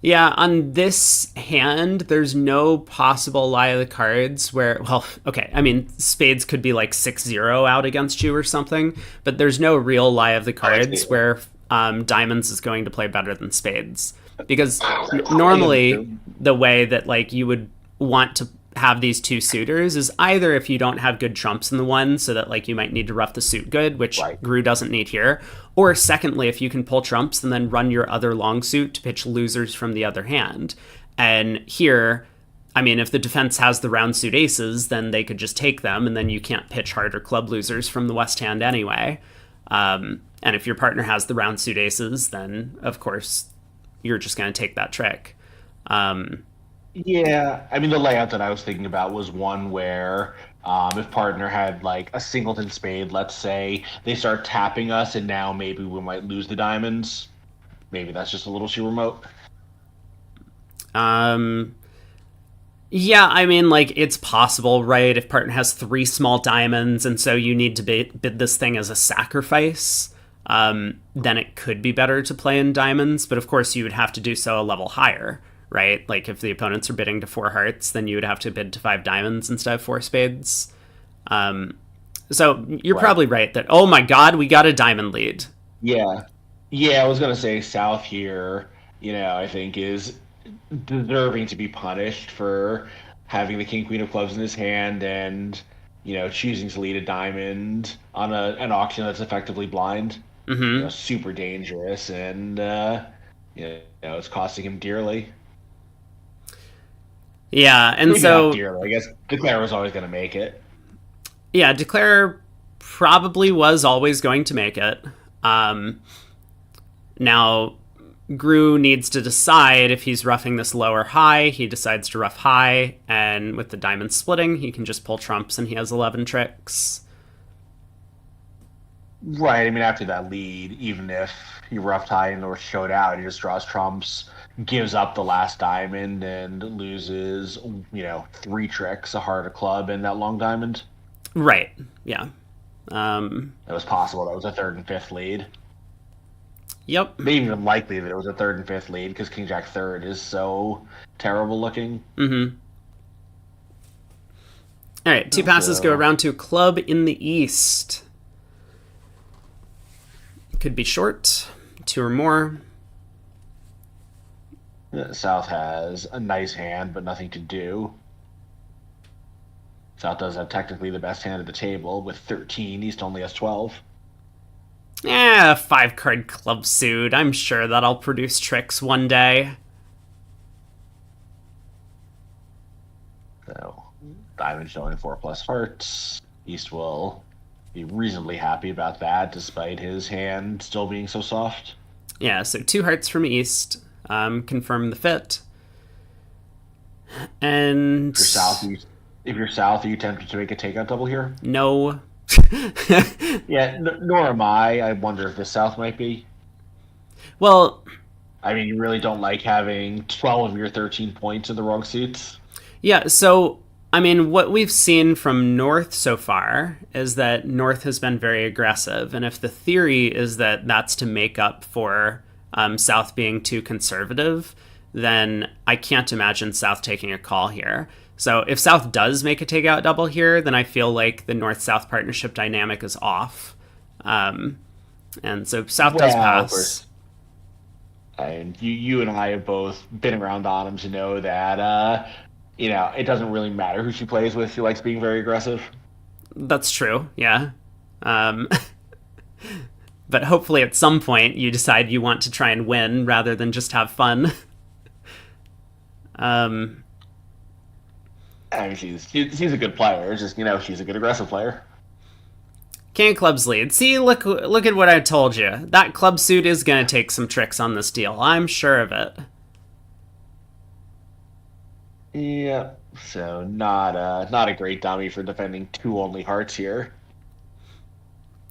Speaker 1: Yeah, on this hand, there's no possible lie of the cards where, well, okay, I mean, spades could be like 6-0 out against you or something, but there's no real lie of the cards where diamonds is going to play better than spades. Because normally the way that like you would want to have these 2 suitors is either if you don't have good trumps in the one, so that like you might need to rough the suit good, which Gru doesn't need here, or secondly, if you can pull trumps and then run your other long suit to pitch losers from the other hand. And here, I mean, if the defense has the round suit aces, then they could just take them, and then you can't pitch harder club losers from the west hand anyway. And if your partner has the round suit aces, then of course you're just going to take that trick.
Speaker 3: Yeah, I mean, the layout that I was thinking about was one where if partner had like a singleton spade, let's say, they start tapping us and now maybe we might lose the diamonds. Maybe that's just a little too remote.
Speaker 1: Yeah, I mean, like, it's possible, right? If partner has 3 small diamonds and so you need to bid this thing as a sacrifice, then it could be better to play in diamonds, but of course you would have to do so a level higher. Right? Like, if the opponents are bidding to 4 hearts, then you would have to bid to 5 diamonds instead of 4 spades. So you're probably right that, oh my god, we got a diamond lead.
Speaker 3: Yeah. Yeah, I was going to say South here, I think is deserving to be punished for having the king, queen of clubs in his hand and, choosing to lead a diamond on an auction that's effectively blind.
Speaker 1: Mm-hmm.
Speaker 3: Super dangerous, and, it's costing him dearly.
Speaker 1: Yeah, and
Speaker 3: maybe
Speaker 1: so...
Speaker 3: not dearly. I guess Declare was always going to make it.
Speaker 1: Yeah, Declare probably was always going to make it. Now, Gru needs to decide if he's roughing this low or high. He decides to rough high, and with the diamond splitting, he can just pull trumps, and he has 11 tricks.
Speaker 3: Right, I mean, after that lead, even if he roughed high and or showed out, he just draws trumps, gives up the last diamond, and loses, 3 tricks, a heart, a club, and that long diamond.
Speaker 1: Right, yeah.
Speaker 3: It was possible that was a 3rd and 5th lead.
Speaker 1: Yep.
Speaker 3: Maybe even likely that it was a 3rd and 5th lead, because King Jack 3rd is so terrible looking.
Speaker 1: Mm-hmm. All right, 2 passes go around to a club in the east. Could be short, 2 or more.
Speaker 3: South has a nice hand, but nothing to do. South does have technically the best hand at the table with 13. East only has 12.
Speaker 1: Yeah, 5-card club suit. I'm sure that'll produce tricks one day.
Speaker 3: So, diamond showing 4+ hearts. East will be reasonably happy about that, despite his hand still being so soft.
Speaker 1: Yeah, so 2 hearts from East. Confirm the fit. And...
Speaker 3: If you're South, are you tempted to make a takeout double here?
Speaker 1: No.
Speaker 3: Yeah, nor am I. I wonder if the South might be.
Speaker 1: Well...
Speaker 3: I mean, you really don't like having 12 of your 13 points in the wrong suits?
Speaker 1: Yeah, so... I mean, what we've seen from North so far is that North has been very aggressive, and if the theory is that that's to make up for South being too conservative, then I can't imagine South taking a call here. So if South does make a takeout double here, then I feel like the North-South partnership dynamic is off. And so South does pass.
Speaker 3: And you and I have both been around Autumn to know that, it doesn't really matter who she plays with. She likes being very aggressive.
Speaker 1: That's true, yeah. But hopefully at some point you decide you want to try and win rather than just have fun.
Speaker 3: I mean, she's a good player. It's just, she's a good aggressive player.
Speaker 1: King of Clubs lead. See, look at what I told you. That club suit is going to take some tricks on this deal. I'm sure of it.
Speaker 3: Yeah, so not a great dummy for defending 2 only hearts here.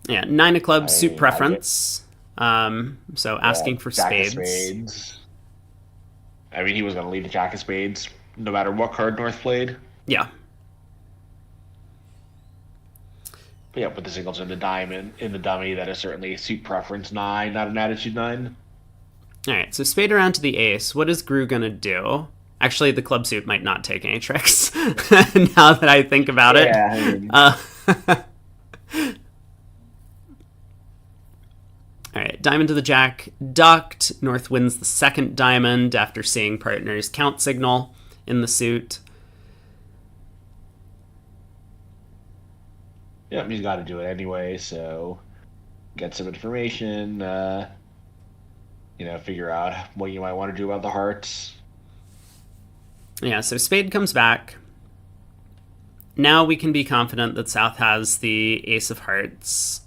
Speaker 1: Yeah, 9 of Clubs, suit preference. So asking for
Speaker 3: Jack
Speaker 1: spades.
Speaker 3: Of spades. I mean, he was going to lead the Jack of Spades no matter what card North played.
Speaker 1: Yeah.
Speaker 3: But yeah, with the singles and the diamond in the dummy, that is certainly a suit preference 9, not an attitude 9.
Speaker 1: All right, so spade around to the ace. What is Gru going to do? Actually, the club suit might not take any tricks now that I think about it. All right, diamond to the jack, ducked. North wins the second diamond after seeing partner's count signal in the suit.
Speaker 3: Yep, he's got to do it anyway, so get some information, figure out what you might want to do about the hearts.
Speaker 1: Yeah, so spade comes back. Now we can be confident that South has the ace of hearts.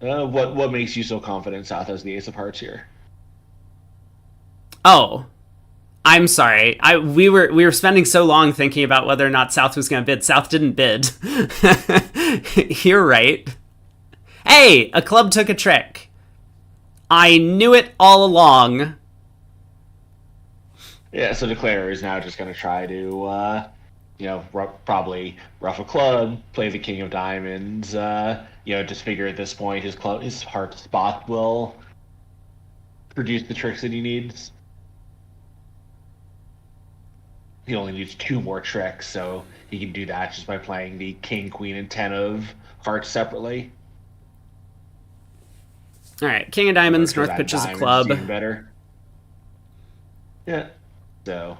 Speaker 3: What makes you so confident South has the ace of hearts here?
Speaker 1: Oh, I'm sorry. We were spending so long thinking about whether or not South was going to bid. South didn't bid. You're right. Hey, a club took a trick. I knew it all along.
Speaker 3: Yeah, so Declare is now just going to try to, probably ruff a club, play the king of diamonds. Just figure at this point his heart spot will produce the tricks that he needs. He only needs 2 more tricks, so he can do that just by playing the king, queen, and 10 of hearts separately.
Speaker 1: All right, king of diamonds, North pitches a club.
Speaker 3: Even better. Yeah. So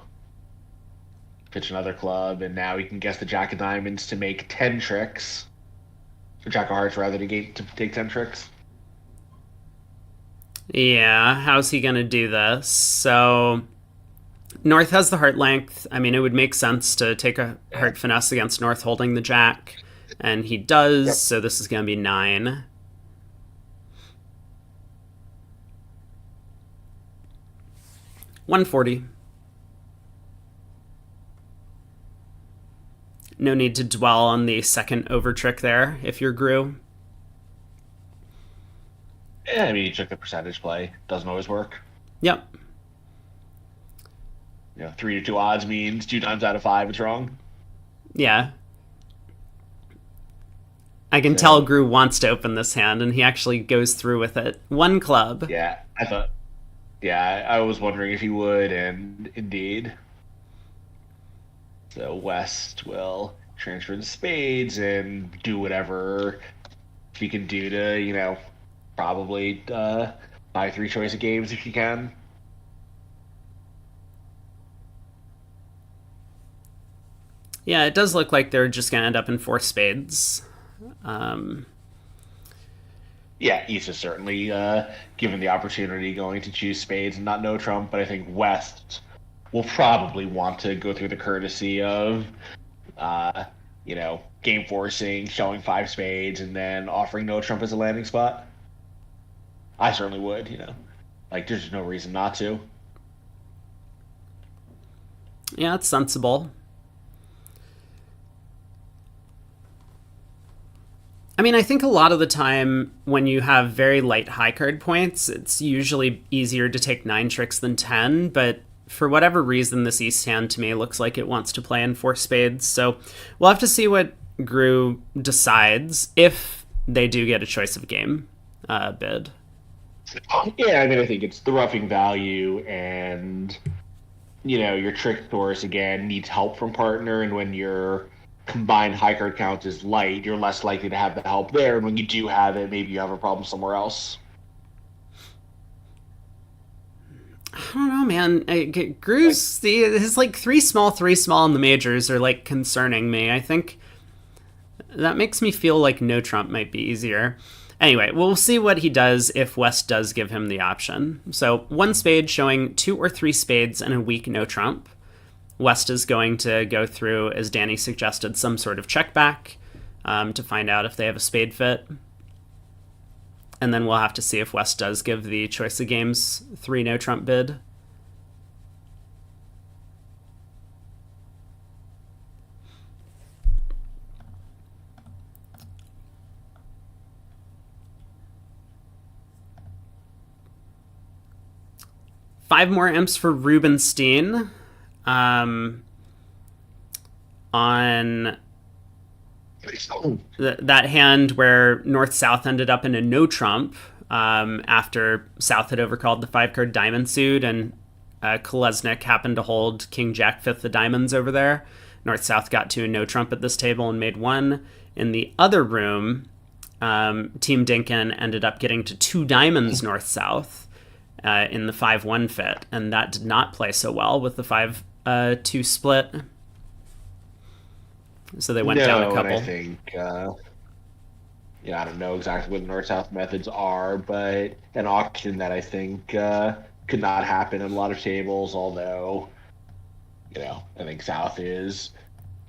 Speaker 3: pitch another club, and now he can guess the jack of diamonds to make 10 tricks. Or jack of hearts, rather, to take 10 tricks.
Speaker 1: Yeah, how's he going to do this? So North has the heart length. I mean, it would make sense to take a heart finesse against North holding the jack. And he does, yep. So this is going to be 9. $140. No need to dwell on the second over trick there if you're Gru.
Speaker 3: Yeah, I mean, you took the percentage play. Doesn't always work.
Speaker 1: Yep.
Speaker 3: 3 to 2 odds means 2 times out of 5 it's wrong.
Speaker 1: Yeah. I can tell Gru wants to open this hand, and he actually goes through with it. 1 club.
Speaker 3: Yeah, I thought. Yeah, I was wondering if he would, and indeed. So West will transfer the spades and do whatever she can do to, probably buy 3 choice of games if she can.
Speaker 1: Yeah, it does look like they're just going to end up in 4 spades.
Speaker 3: Yeah, East is certainly given the opportunity going to choose spades and not no trump, but I think West will probably want to go through the courtesy of, game forcing, showing 5 spades, and then offering no trump as a landing spot. I certainly would, there's no reason not to.
Speaker 1: Yeah, it's sensible. I mean, I think a lot of the time when you have very light high card points, it's usually easier to take 9 tricks than 10, but for whatever reason, this East hand to me looks like it wants to play in 4 spades, so we'll have to see what Gru decides if they do get a choice of game bid.
Speaker 3: Yeah, I mean, I think it's the roughing value, and your trick source again needs help from partner, and when your combined high card count is light, you're less likely to have the help there, and when you do have it, maybe you have a problem somewhere else.
Speaker 1: I don't know, man. Gru's his like three small in the majors are like concerning me. I think that makes me feel like no trump might be easier. Anyway, we'll see what he does if West does give him the option. So one spade showing 2 or 3 spades and a weak no trump. West is going to go through, as Danny suggested, some sort of check back to find out if they have a spade fit. And then we'll have to see if West does give the choice of games 3 no trump bid. Five more imps for Rubenstein on that hand where North-South ended up in a no trump after South had overcalled the 5-card diamond suit, and Kolesnik happened to hold King Jack 5th of diamonds over there. North-South got to a no trump at this table and made 1. In the other room, Team Dinkin ended up getting to 2 diamonds North-South in the 5-1 fit, and that did not play so well with the 5-2 split. So they went down a couple.
Speaker 3: I think, I don't know exactly what the North-South methods are, but an auction that I think could not happen in a lot of tables, although, I think South has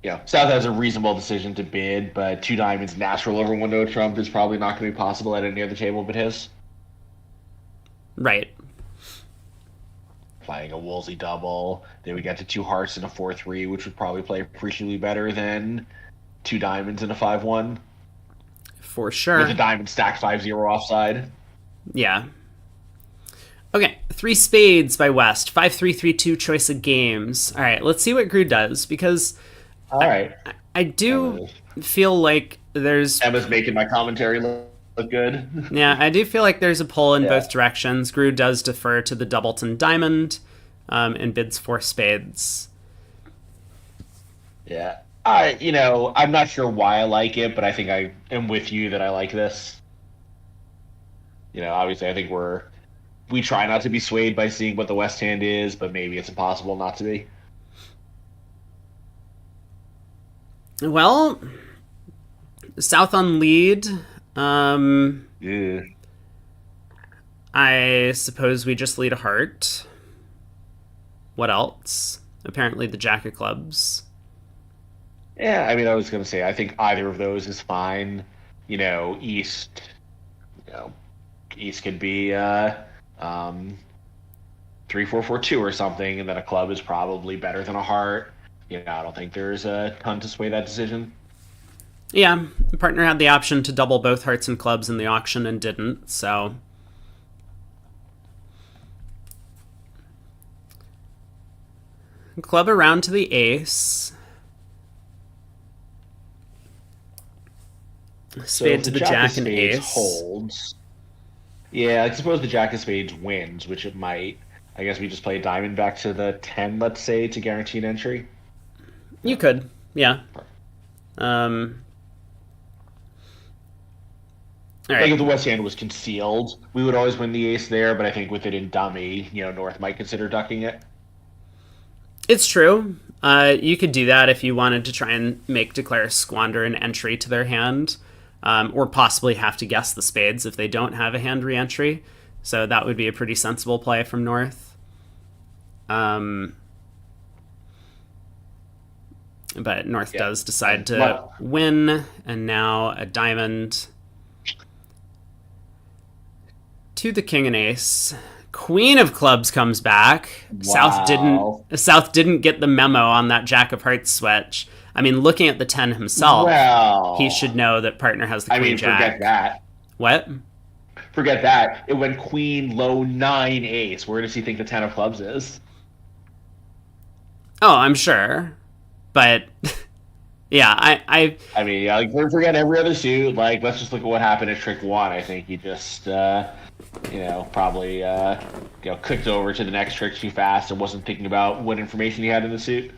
Speaker 3: a reasonable decision to bid, but 2 diamonds natural over 1 no trump is probably not going to be possible at any other table but his.
Speaker 1: Right.
Speaker 3: Playing a Woolsey double, then we get to 2 hearts and a 4-3, which would probably play appreciably better than 2 diamonds and a 5-1.
Speaker 1: For sure.
Speaker 3: With a diamond stacked 5-0 offside.
Speaker 1: Yeah. Okay, 3 spades by West. 5-3-3-2 choice of games. All right, let's see what Gru does, because I do feel like there's...
Speaker 3: Emma's making my commentary look good.
Speaker 1: Yeah, I do feel like there's a pull in both directions. Gru does defer to the Doubleton Diamond and bids 4 spades.
Speaker 3: Yeah. I'm not sure why I like it, but I think I am with you that I like this. Obviously I think we try not to be swayed by seeing what the West hand is, but maybe it's impossible not to be.
Speaker 1: Well, South on lead.
Speaker 3: Yeah.
Speaker 1: I suppose we just lead a heart. What else? Apparently the Jack of clubs.
Speaker 3: Yeah, I mean, I was going to say, I think either of those is fine. East could be 3-4-4-2 or something, and then a club is probably better than a heart. I don't think there's a ton to sway that decision.
Speaker 1: Yeah, the partner had the option to double both hearts and clubs in the auction and didn't, so... Club around to the ace. Spade to the jack and ace.
Speaker 3: Holds. Yeah, I suppose the jack of spades wins, which it might. I guess we just play a diamond back to the 10, let's say, to guarantee an entry.
Speaker 1: You could, yeah. All right.
Speaker 3: Like if the West hand was concealed, we would always win the ace there, but I think with it in dummy, North might consider ducking it.
Speaker 1: It's true. You could do that if you wanted to try and declare squander an entry to their hand, or possibly have to guess the spades if they don't have a hand re-entry. So that would be a pretty sensible play from North. But North does decide to win, and now a diamond to the king and ace. Queen of clubs comes back.
Speaker 3: Wow.
Speaker 1: South didn't get the memo on that jack of hearts switch. I mean, looking at the 10 himself, he should know that partner has the queen jack.
Speaker 3: Forget that.
Speaker 1: What?
Speaker 3: Forget that. It went queen, low, 9, ace. Where does he think the 10 of clubs is?
Speaker 1: Oh, I'm sure. But Yeah,
Speaker 3: I mean, yeah, like forget every other suit. Like, let's just look at what happened at Trick One. I think he just, probably, clicked over to the next trick too fast and wasn't thinking about what information he had in the suit.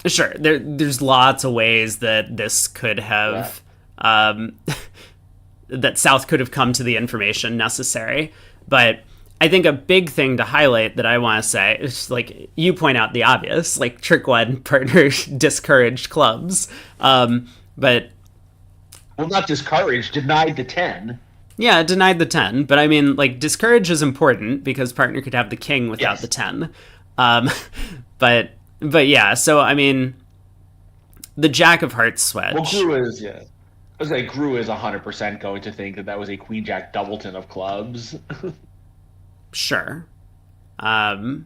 Speaker 1: Sure, there's lots of ways that this could have, that South could have come to the information necessary. But I think a big thing to highlight that I want to say is, like, you point out the obvious, like, Trick One partner discouraged clubs. But...
Speaker 3: Well, not discouraged, denied the 10.
Speaker 1: Yeah, denied the 10. But I mean, like, discourage is important because partner could have the king without the 10. But yeah, so I mean, the Jack of Hearts swedge.
Speaker 3: Well, Gru is, I was like, Gru is 100% going to think that was a Queen Jack doubleton of clubs.
Speaker 1: Sure.
Speaker 3: So,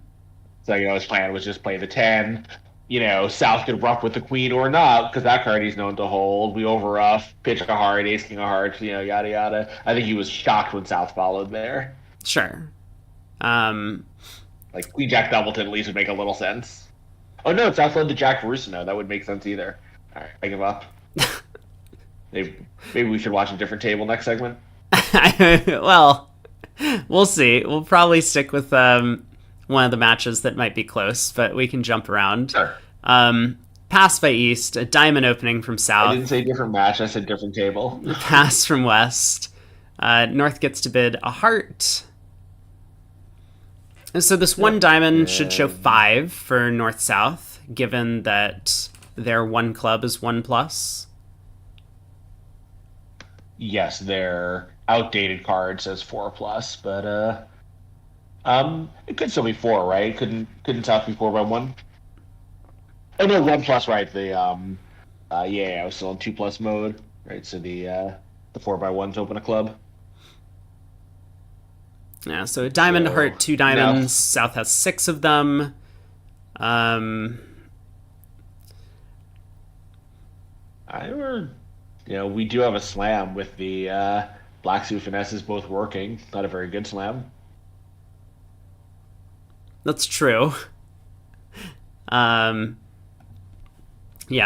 Speaker 3: his plan was just play the 10. South could ruff with the queen or not, because that card he's known to hold. We overruff, pitch a heart, ace, king of hearts, yada, yada. I think he was shocked when South followed there.
Speaker 1: Sure.
Speaker 3: Like, Queen Jack doubleton at least would make a little sense. Oh, no, South led to Jack Rusino. That wouldn't make sense either. All right, I give up. Maybe we should watch a different table next segment.
Speaker 1: Well, we'll see. We'll probably stick with one of the matches that might be close, but we can jump around.
Speaker 3: Sure.
Speaker 1: Pass by East, a diamond opening from South.
Speaker 3: I didn't say different match, I said different table.
Speaker 1: Pass from West. North gets to bid a heart. And so this one diamond should show 5 for North-South, given that their one club is 1+.
Speaker 3: Yes, their outdated card says 4+, but it could still be 4, right? Couldn't South be 4 by 1? Oh no, 1+, right? The I was still in 2+ mode, right? So the 4 by 1s open a club.
Speaker 1: Yeah, so a diamond, heart, 2 diamonds. No. South has 6 of them.
Speaker 3: We do have a slam with the black suit finesses both working. Not a very good slam.
Speaker 1: That's true. Yeah,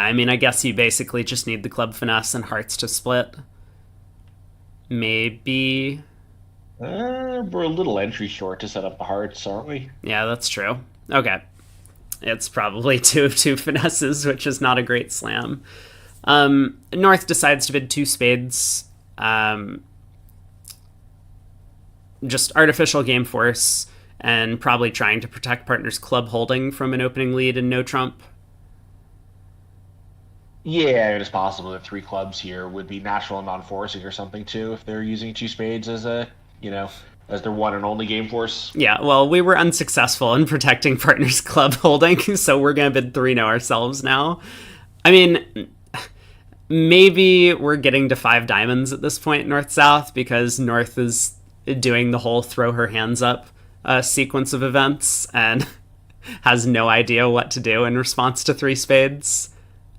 Speaker 1: I mean, I guess you basically just need the club finesse and hearts to split. Maybe...
Speaker 3: we're a little entry short to set up the hearts, aren't we?
Speaker 1: Yeah, that's true. Okay. It's probably 2 of 2 finesses, which is not a great slam. North decides to bid 2 spades. Just artificial game force, and probably trying to protect partner's club holding from an opening lead and no trump.
Speaker 3: Yeah, it is possible that 3 clubs here would be natural and non-forcing or something, too, if they're using 2 spades as a... as their one and only game force.
Speaker 1: Yeah, well, we were unsuccessful in protecting partner's club holding, so we're going to bid 3-0 ourselves now. I mean, maybe we're getting to 5 diamonds at this point, North-South, because North is doing the whole throw her hands up sequence of events and has no idea what to do in response to 3 spades.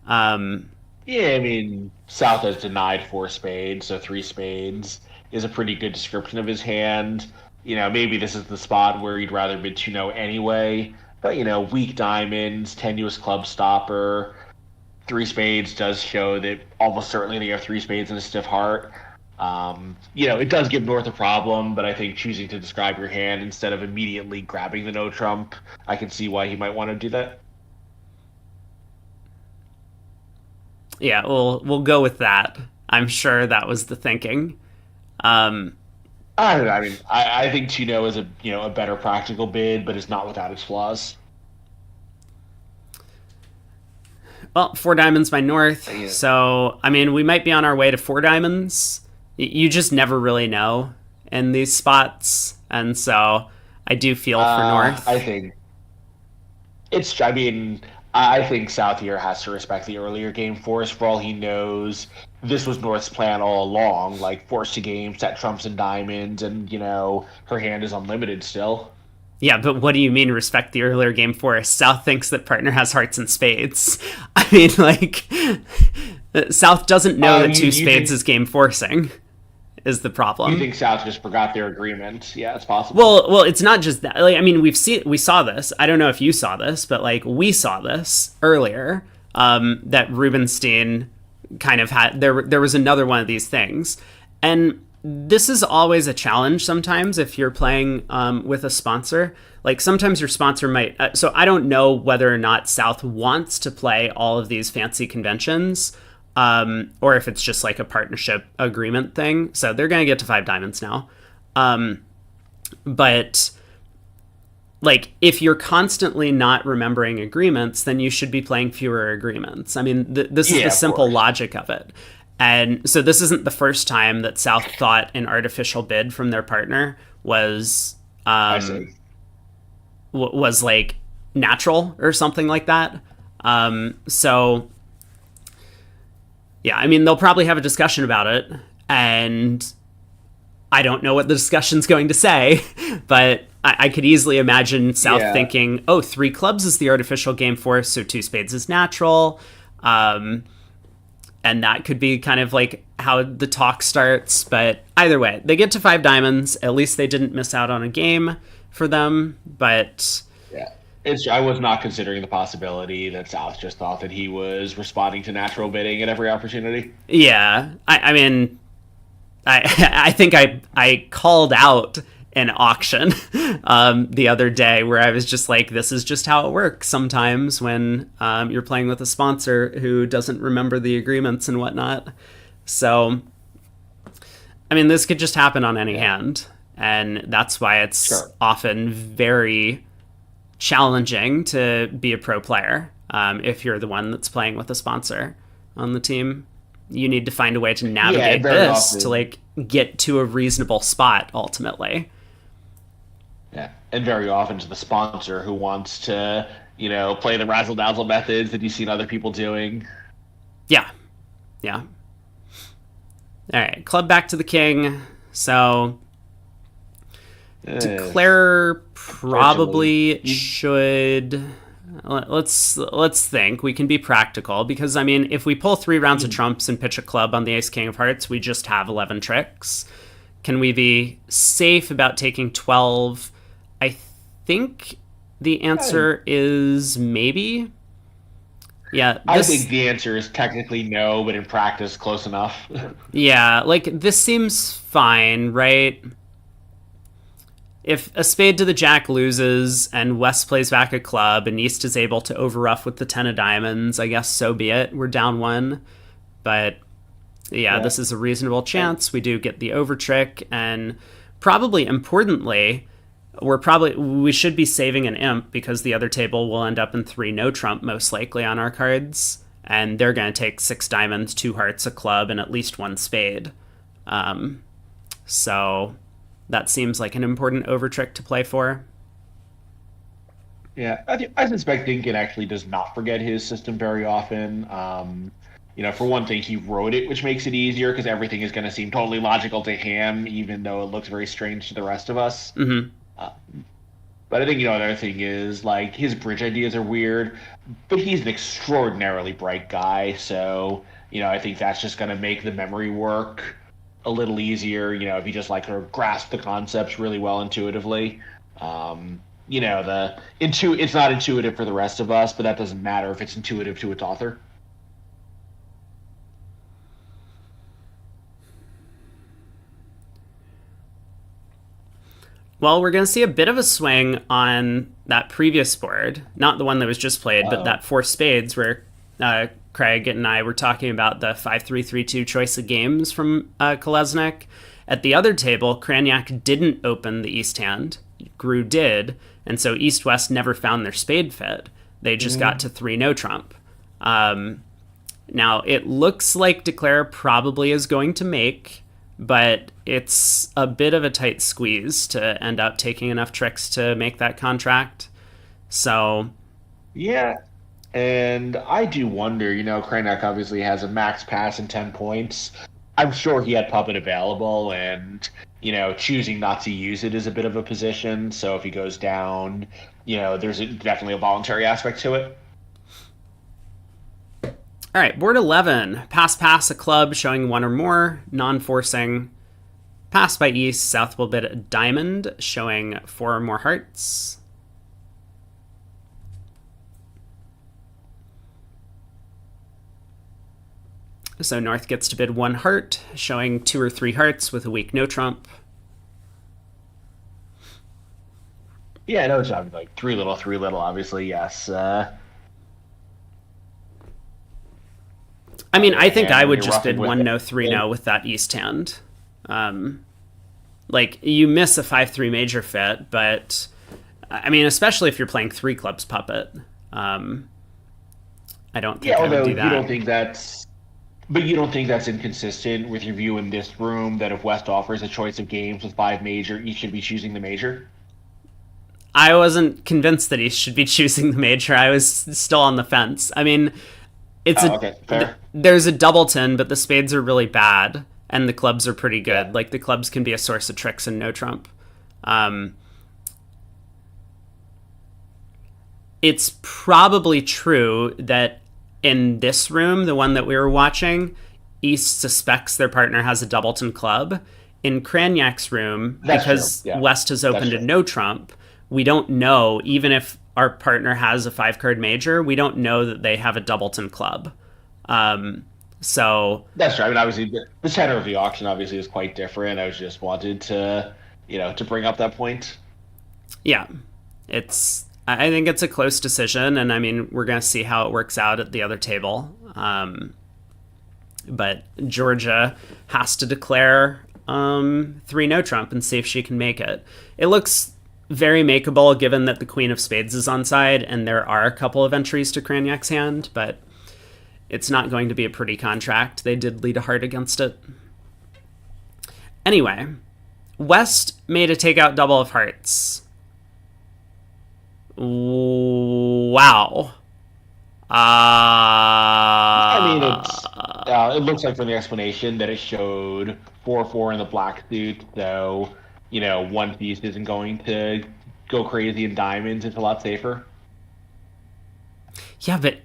Speaker 3: Yeah, I mean, South has denied 4 spades, so 3 spades is a pretty good description of his hand. Maybe this is the spot where he'd rather bid 2-0 anyway. But, weak diamonds, tenuous club stopper. 3 spades does show that almost certainly they have 3 spades and a stiff heart. It does give North a problem, but I think choosing to describe your hand instead of immediately grabbing the no trump, I can see why he might want to do that.
Speaker 1: Yeah, we'll go with that. I'm sure that was the thinking.
Speaker 3: I don't know. I mean, I think 2-0 is a better practical bid, but it's not without its flaws.
Speaker 1: Well, 4 diamonds by North. Yeah. So, I mean, we might be on our way to 4 diamonds. You just never really know in these spots, and so I do feel for North.
Speaker 3: I think I think South here has to respect the earlier game force. For all he knows, this was North's plan all along, like force to game, set trumps and diamonds, and, her hand is unlimited still.
Speaker 1: Yeah, but what do you mean respect the earlier game force? South thinks that partner has hearts and spades. I mean, like, South doesn't know that 2 spades is game forcing. Is the problem.
Speaker 3: You think South just forgot their agreement? Yeah, it's possible.
Speaker 1: Well, it's not just that. Like, I mean, we saw this. I don't know if you saw this, but like we saw this earlier. that Rubenstein kind of had. There was another one of these things. And this is always a challenge sometimes if you're playing with a sponsor. Like sometimes your sponsor might... so I don't know whether or not South wants to play all of these fancy conventions, or if it's just like a partnership agreement thing. So they're going to get to 5 diamonds now. But like if you're constantly not remembering agreements, then you should be playing fewer agreements. I mean, this is the simple logic of it. And so this isn't the first time that South thought an artificial bid from their partner was like natural or something like that. So yeah, I mean, they'll probably have a discussion about it, and I don't know what the discussion's going to say, but I could easily imagine South thinking, oh, 3 clubs is the artificial game force, so 2 spades is natural. And that could be kind of like how the talk starts. But either way, they get to 5 diamonds. At least they didn't miss out on a game for them. But
Speaker 3: yeah, I was not considering the possibility that South just thought that he was responding to natural bidding at every opportunity.
Speaker 1: Yeah, I mean, I think I called out an auction the other day where I was just like, this is just how it works sometimes when you're playing with a sponsor who doesn't remember the agreements and whatnot. So, I mean, this could just happen on any hand, and that's why it's often very challenging to be a pro player if you're the one that's playing with a sponsor on the team. You need to find a way to navigate this to like get to a reasonable spot ultimately.
Speaker 3: Yeah, and very often to the sponsor who wants to, play the razzle-dazzle methods that you've seen other people doing.
Speaker 1: Yeah. All right, club back to the king. So Declare probably should... Let's think. We can be practical because, I mean, if we pull 3 rounds of trumps and pitch a club on the ace king of hearts, we just have 11 tricks. Can we be safe about taking 12? I think the answer is maybe. Yeah.
Speaker 3: I think the answer is technically no, but in practice, close enough.
Speaker 1: Yeah, like, this seems fine, right? If a spade to the jack loses and West plays back a club and East is able to overruff with the 10 of diamonds, I guess so be it. We're down 1. But yeah, this is a reasonable chance. We do get the over trick, and probably importantly, we should be saving an imp because the other table will end up in 3 no trump most likely on our cards, and they're going to take 6 diamonds, 2 hearts, a club, and at least 1 spade. So that seems like an important over trick to play for.
Speaker 3: Yeah, I suspect Dinkin actually does not forget his system very often. For one thing, he wrote it, which makes it easier because everything is going to seem totally logical to him, even though it looks very strange to the rest of us.
Speaker 1: Mm-hmm.
Speaker 3: But I think, another thing is, like, his bridge ideas are weird, but he's an extraordinarily bright guy, so, I think that's just going to make the memory work a little easier, if you just, like, sort of grasp the concepts really well intuitively. It's not intuitive for the rest of us, but that doesn't matter if it's intuitive to its author.
Speaker 1: Well, we're going to see a bit of a swing on that previous board. Not the one that was just played, but that 4 spades where Craig and I were talking about the 5-3-3-2 choice of games from Kolesnik. At the other table, Kranyak didn't open the East hand. Gru did, and so East-West never found their spade fit. They just got to 3 no trump. Now, it looks like Declare probably is going to make, but it's a bit of a tight squeeze to end up taking enough tricks to make that contract. So,
Speaker 3: yeah, and I do wonder, Kranak obviously has a max pass and 10 points. I'm sure he had Puppet available, and, choosing not to use it is a bit of a position. So if he goes down, there's definitely a voluntary aspect to it.
Speaker 1: All right, board 11. Pass, a club showing 1 or more, non-forcing. Pass by East, South will bid a diamond, showing 4 or more hearts. So North gets to bid 1 heart, showing 2 or 3 hearts with a weak no trump.
Speaker 3: Yeah, no trump, like 3 little, obviously, yes.
Speaker 1: I mean, I think I would
Speaker 3: you're
Speaker 1: just bid
Speaker 3: roughing with
Speaker 1: 1
Speaker 3: it.
Speaker 1: no 3 no with that east hand. Like, you miss a 5-3 major fit, but I mean, especially if you're playing 3 clubs puppet. I don't think
Speaker 3: Yeah,
Speaker 1: I would
Speaker 3: although
Speaker 1: do
Speaker 3: you
Speaker 1: that.
Speaker 3: don't think that's, but you don't think that's inconsistent with your view in this room that if West offers a choice of games with 5 major, you should be choosing the major?
Speaker 1: I wasn't convinced that he should be choosing the major. I was still on the fence. I mean,
Speaker 3: Oh, okay, fair.
Speaker 1: there's a doubleton, but the spades are really bad, and the clubs are pretty good.
Speaker 3: Yeah.
Speaker 1: Like, the clubs can be a source of tricks and no trump. It's probably true that in this room, the one that we were watching, East suspects their partner has a doubleton club. In Craniac's room,
Speaker 3: That's
Speaker 1: because
Speaker 3: true, yeah.
Speaker 1: West has opened a no trump, we don't know, even if our partner has a 5-card major, we don't know that they have a doubleton club. So
Speaker 3: That's true. I mean, obviously, the tenor of the auction obviously is quite different. I was just wanted to, to bring up that point.
Speaker 1: yeah, I think it's a close decision, and I mean, we're going to see how it works out at the other table. But Georgia has to declare 3 no trump and see if she can make it. It looks very makeable given that the Queen of Spades is on side, and there are a couple of entries to Craniac's hand, but it's not going to be a pretty contract. They did lead a heart against it. Anyway, West made a takeout double of hearts. Wow.
Speaker 3: I mean, it looks like from the explanation that it showed 4-4 in the black suit, so, one piece isn't going to go crazy in diamonds. It's a lot safer.
Speaker 1: Yeah, but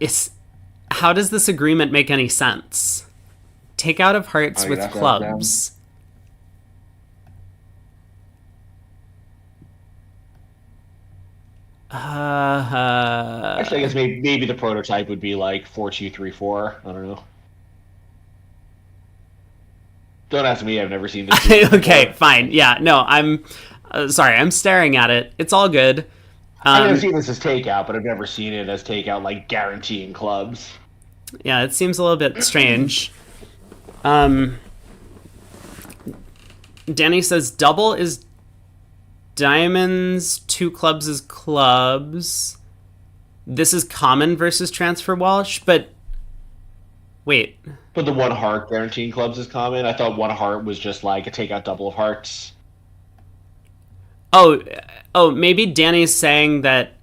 Speaker 1: how does this agreement make any sense? Takeout of hearts with clubs.
Speaker 3: Actually, I guess maybe the prototype would be like 4-2-3-4. I don't know. Don't ask me. I've never seen this.
Speaker 1: Okay, fine. Yeah, no, I'm sorry. I'm staring at it. It's all good.
Speaker 3: I've seen this as takeout, but I've never seen it as takeout, like guaranteeing clubs.
Speaker 1: Yeah, it seems a little bit strange. Danny says double is diamonds, 2 clubs is clubs. This is common versus transfer Walsh, but wait.
Speaker 3: But the 1 heart guaranteeing clubs is common. I thought 1 heart was just like a takeout double of hearts.
Speaker 1: Oh, maybe Danny's saying that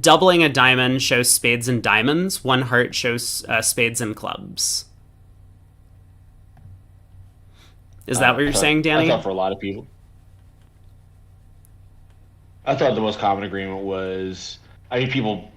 Speaker 1: doubling a diamond shows spades and diamonds. 1 heart shows spades and clubs. Is that what you're saying, Danny?
Speaker 3: I thought for a lot of people. I thought the most common agreement was, people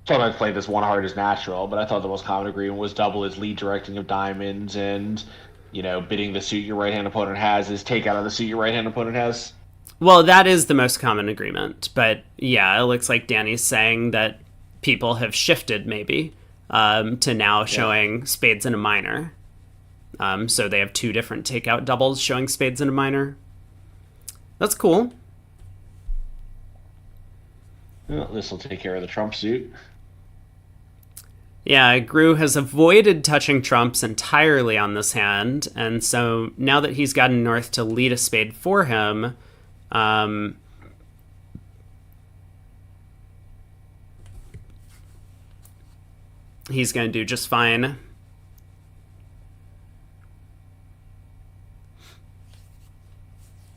Speaker 3: sometimes play this 1 heart as natural, but I thought the most common agreement was double is lead directing of diamonds and, bidding the suit your right-hand opponent has is take out of the suit your right-hand opponent has.
Speaker 1: Well, that is the most common agreement, but yeah, it looks like Danny's saying that people have shifted maybe to now showing spades and a minor. So they have 2 different takeout doubles showing spades and a minor. That's cool.
Speaker 3: Well, this will take care of the trump suit.
Speaker 1: Yeah, Gru has avoided touching trumps entirely on this hand, and so now that he's gotten North to lead a spade for him, he's going to do just fine.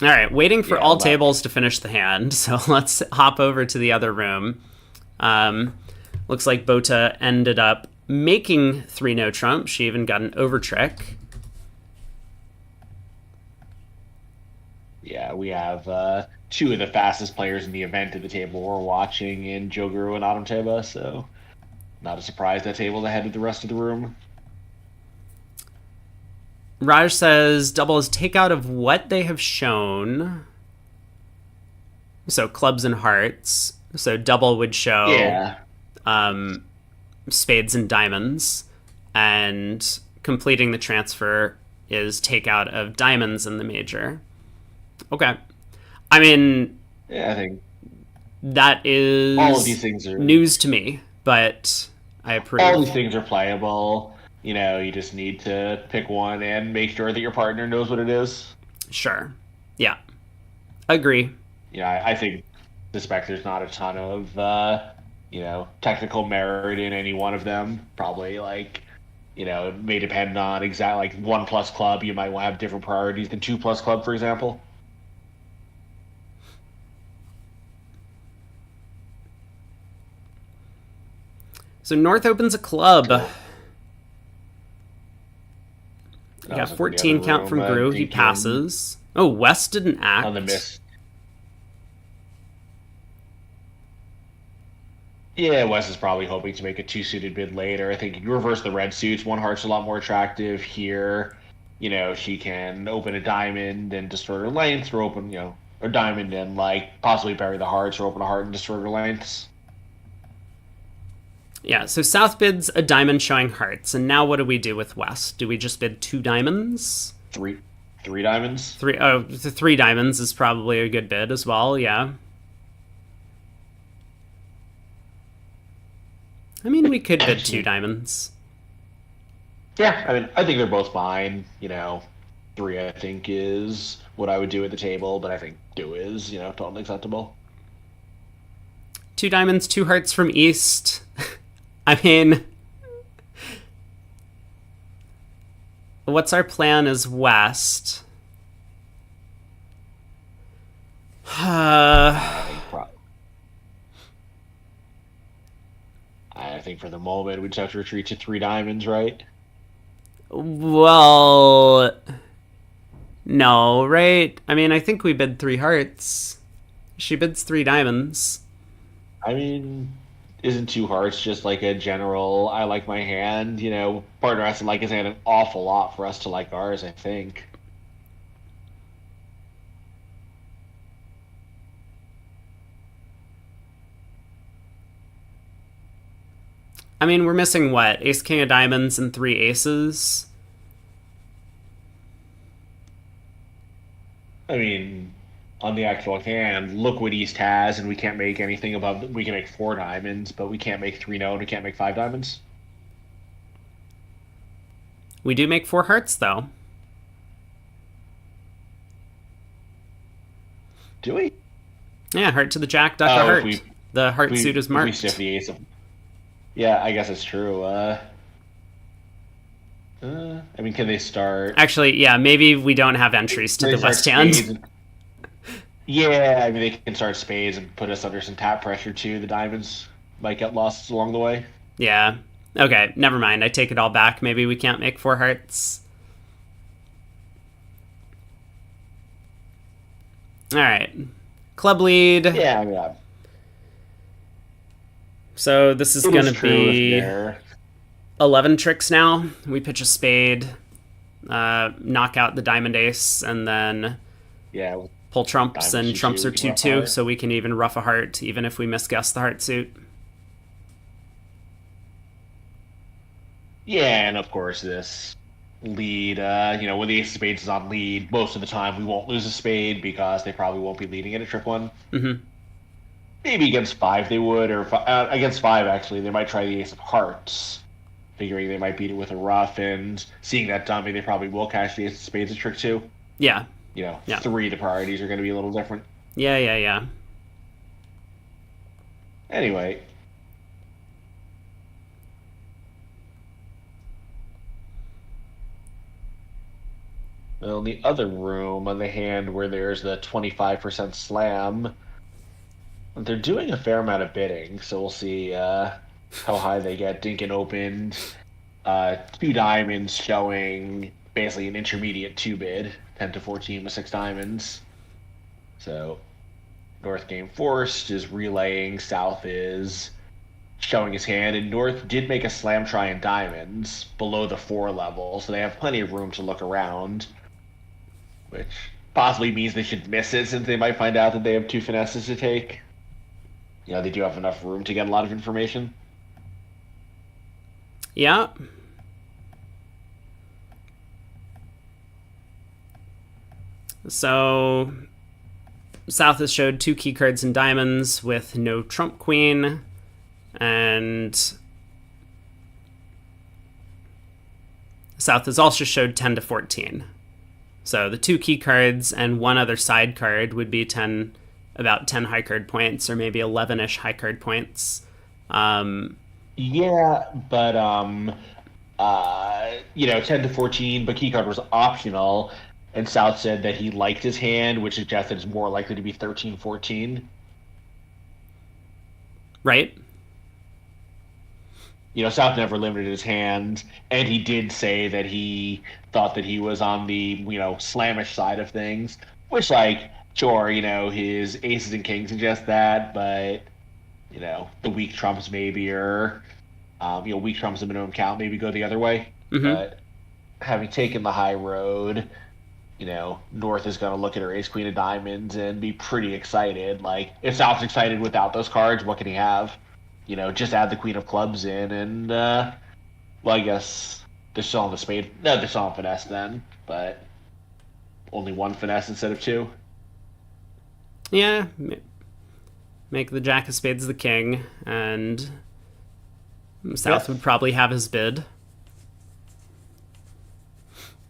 Speaker 1: All right, waiting for all tables to finish the hand, so let's hop over to the other room. Looks like Bota ended up making 3 no trump. She even got an over trick.
Speaker 3: Yeah, we have 2 of the fastest players in the event at the table we're watching in Joe Guru and Autumn Teba, so not a surprise that table's ahead of the rest of the room.
Speaker 1: Raj says double is takeout of what they have shown. So clubs and hearts. So double would show spades and diamonds. And completing the transfer is takeout of diamonds in the major. Okay. I mean,
Speaker 3: Yeah, I think
Speaker 1: that is
Speaker 3: all of these things are
Speaker 1: news to me, but I approve.
Speaker 3: all these things are playable. You just need to pick one and make sure that your partner knows what it is.
Speaker 1: Sure. Yeah. Agree.
Speaker 3: I think suspect there's not a ton of technical merit in any one of them. Probably it may depend on exactly like 1+ club. You might want to have different priorities than 2+ club, for example.
Speaker 1: So North opens a club.
Speaker 3: Cool.
Speaker 1: We got 14 count from Gru. He passes. Oh, West didn't act.
Speaker 3: On the miss. Yeah, Wes is probably hoping to make a 2-suited bid later. I think if you reverse the red suits, one heart's a lot more attractive here. She can open a diamond and destroy her lengths, or open, a diamond and possibly bury the hearts, or open a heart and destroy her lengths.
Speaker 1: Yeah, so South bids a diamond showing hearts, and now what do we do with West? Do we just bid 2 diamonds?
Speaker 3: Three diamonds?
Speaker 1: The 3 diamonds is probably a good bid as well, yeah. I mean, we could bid 2 diamonds.
Speaker 3: Yeah, I think they're both fine. 3, I think, is what I would do at the table, but I think 2 is, totally acceptable.
Speaker 1: 2 diamonds, 2 hearts from East. I mean, what's our plan as West?
Speaker 3: I think for the moment we just have to retreat to 3 diamonds, right?
Speaker 1: Well, no, right? I mean, I think we bid 3 hearts. She bids 3 diamonds.
Speaker 3: I mean, isn't 2 hearts just like a general, I like my hand? Partner has to like his hand an awful lot for us to like ours, I think.
Speaker 1: I mean, we're missing what? Ace, king of diamonds, and 3 aces?
Speaker 3: I mean, on the actual hand, look what East has, and we can't make anything above. We can make 4 diamonds, but we can't make 3 no, and we can't make 5 diamonds.
Speaker 1: We do make 4 hearts, though.
Speaker 3: Do we?
Speaker 1: Yeah, heart to the jack, duck a heart. The heart suit is marked.
Speaker 3: We stiff the ace of... Yeah, I guess it's true. Can they start...
Speaker 1: Actually, yeah, maybe we don't have entries to the West hand.
Speaker 3: Yeah, they can start spades and put us under some tap pressure, too. The diamonds might get lost along the way.
Speaker 1: Yeah. Okay, never mind. I take it all back. Maybe we can't make 4 hearts. All right. Club lead.
Speaker 3: Yeah,
Speaker 1: So this is going to be 11 tricks now. We pitch a spade, knock out the diamond ace, and then pull trumps, and trumps are 2-2, so we can even rough a heart, even if we misguess the heart suit.
Speaker 3: Yeah, and of course this lead, when the ace of spades is on lead, most of the time we won't lose a spade because they probably won't be leading at a trick one.
Speaker 1: Mm-hmm.
Speaker 3: Maybe against 5 they would, or against 5 actually, they might try the ace of hearts, figuring they might beat it with a rough, and seeing that dummy, they probably will cash the ace of spades at trick 2.
Speaker 1: Yeah.
Speaker 3: 3, the priorities are going to be a little different.
Speaker 1: Yeah.
Speaker 3: Anyway. Well, in the other room on the hand where there's the 25% slam, they're doing a fair amount of bidding, so we'll see how high they get. Dinkin opened 2 diamonds, showing basically an intermediate 2 bid, 10 to 14 with 6 diamonds. So North game forced is relaying, South is showing his hand, and North did make a slam try in diamonds below the 4 level, so they have plenty of room to look around, which possibly means they should miss it since they might find out that they have 2 finesses to take. They do have enough room to get a lot of information.
Speaker 1: Yeah. So South has showed 2 key cards in diamonds with no trump queen, and South has also showed 10 to 14. So the 2 key cards and 1 other side card would be about 10 high card points, or maybe 11-ish high card points.
Speaker 3: Yeah, but 10 to 14, but keycard was optional, and South said that he liked his hand, which suggested it's more likely to be 13, 14.
Speaker 1: Right?
Speaker 3: South never limited his hand, and he did say that he thought that he was on the, slamish side of things, which, sure, his aces and kings suggest that, but, the weak trumps maybe, or, weak trumps the minimum count maybe go the other way.
Speaker 1: Mm-hmm.
Speaker 3: But having taken the high road, North is going to look at her ace queen of diamonds and be pretty excited. If South's excited without those cards, what can he have? Just add the queen of clubs in, and I guess they're still on the spade. No, they're still on finesse then, but only 1 finesse instead of 2.
Speaker 1: Yeah, make the jack of spades the king, and South would probably have his bid.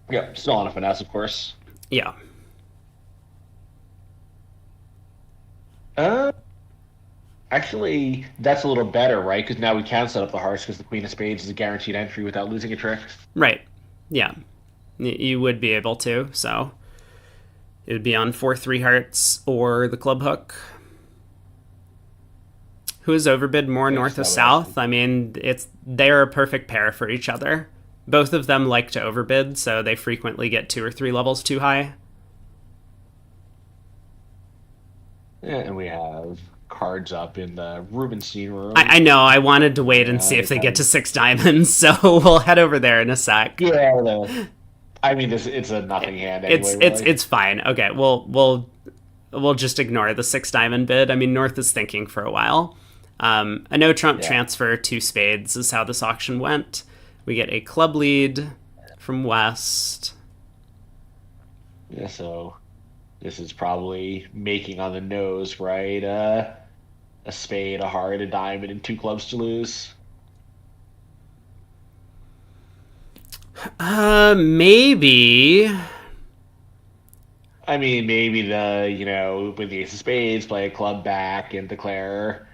Speaker 3: Yeah, still on a finesse, of course.
Speaker 1: Yeah.
Speaker 3: Actually, that's a little better, right? Because now we can set up the hearts because the queen of spades is a guaranteed entry without losing a trick.
Speaker 1: Right. Yeah. You would be able to, so it would be on 4-3 hearts or the club hook. Who is overbid more, North or South? I mean, they're a perfect pair for each other. Both of them like to overbid, so they frequently get 2 or 3 levels too high.
Speaker 3: Yeah, and we have cards up in the Rubenstein room.
Speaker 1: I know, I wanted to wait and see if they get to 6 diamonds, so we'll head over there in a sec.
Speaker 3: Yeah, I mean, it's a nothing hand anyway.
Speaker 1: It's fine. Okay, we'll just ignore the 6 diamond bid. I mean, North is thinking for a while. A no trump transfer, 2 spades is how this auction went. We get a club lead from West.
Speaker 3: Yeah, so this is probably making on the nose, right? A spade, a heart, a diamond, and 2 clubs to lose.
Speaker 1: Maybe.
Speaker 3: I mean, maybe with the ace of spades, play a club back and declare,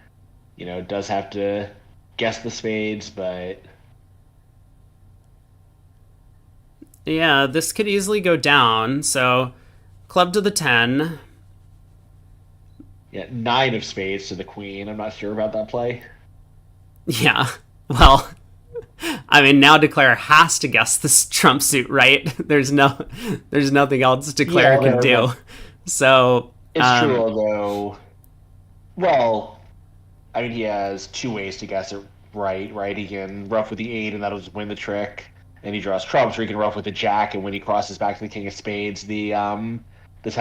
Speaker 3: does have to guess the spades, but...
Speaker 1: Yeah, this could easily go down, so club to the 10.
Speaker 3: Yeah, 9 of spades to the queen. I'm not sure about that play.
Speaker 1: Yeah, well, I mean, now Declare has to guess this trump suit, right? There's nothing else Declare can do. So
Speaker 3: it's true, although, well, I mean, he has 2 ways to guess it right? He can ruff with the 8, and that'll just win the trick. And he draws trumps, or he can ruff with the jack, and when he crosses back to the king of spades, the 10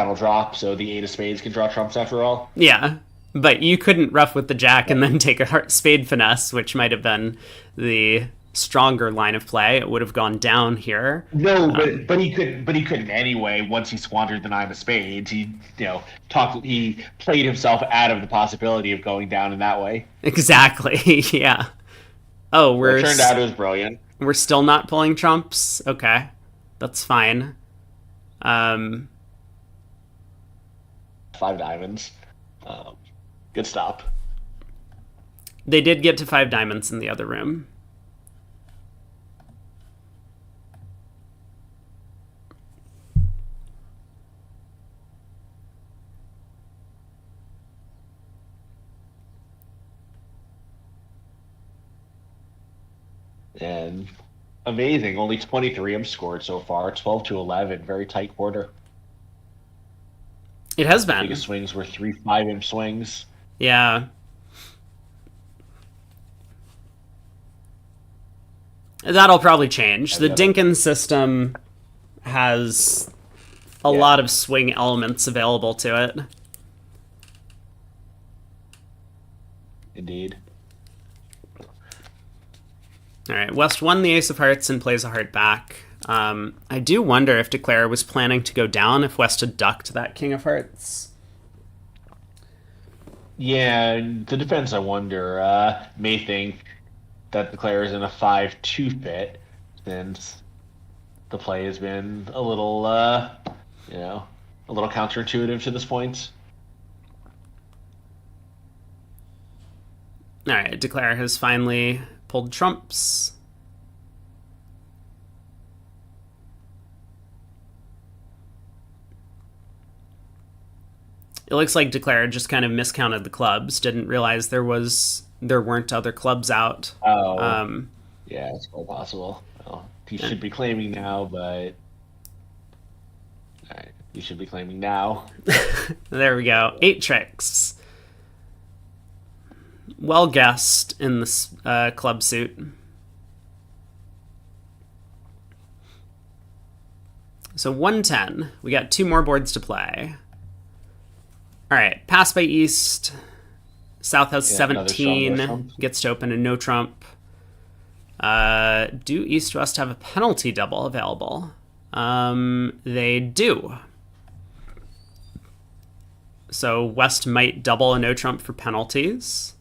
Speaker 3: will drop, so the 8 of spades can draw trumps after all.
Speaker 1: Yeah, but you couldn't ruff with the jack and then take a heart spade finesse, which might have been the stronger line of play. It would have gone down here.
Speaker 3: No, but he couldn't anyway. Once he squandered the 9 of spades, he played himself out of the possibility of going down in that way.
Speaker 1: Exactly. Yeah. Oh,
Speaker 3: it turned out it was brilliant.
Speaker 1: We're still not pulling trumps? Okay. That's fine.
Speaker 3: 5 diamonds. Good stop.
Speaker 1: They did get to 5 diamonds in the other room.
Speaker 3: And amazing, only 23 have scored so far, 12 to 11, very tight quarter.
Speaker 1: It has been.
Speaker 3: Biggest swings were 3 5-imp swings.
Speaker 1: Yeah. That'll probably change. The Dinkin system has a lot of swing elements available to it.
Speaker 3: Indeed.
Speaker 1: All right, West won the ace of hearts and plays a heart back. I do wonder if Declare was planning to go down if West had ducked that King of Hearts.
Speaker 3: Yeah, in the defense, I wonder, may think that the player is in a 5-2 fit, since the play has been a little, a little counterintuitive to this point.
Speaker 1: All right, Declare has finally pulled trumps. It looks like Declare just kind of miscounted the clubs, didn't realize there weren't other clubs out.
Speaker 3: Oh, yeah, it's quite possible. Well, he should be claiming now, but all right, he should be claiming now.
Speaker 1: There we go. 8 tricks. Well guessed in this club suit. So 110. We got 2 more boards to play. All right, pass by East. South has 17. Gets to open a no trump. Do East West have a penalty double available? They do. So West might double a no trump for penalties.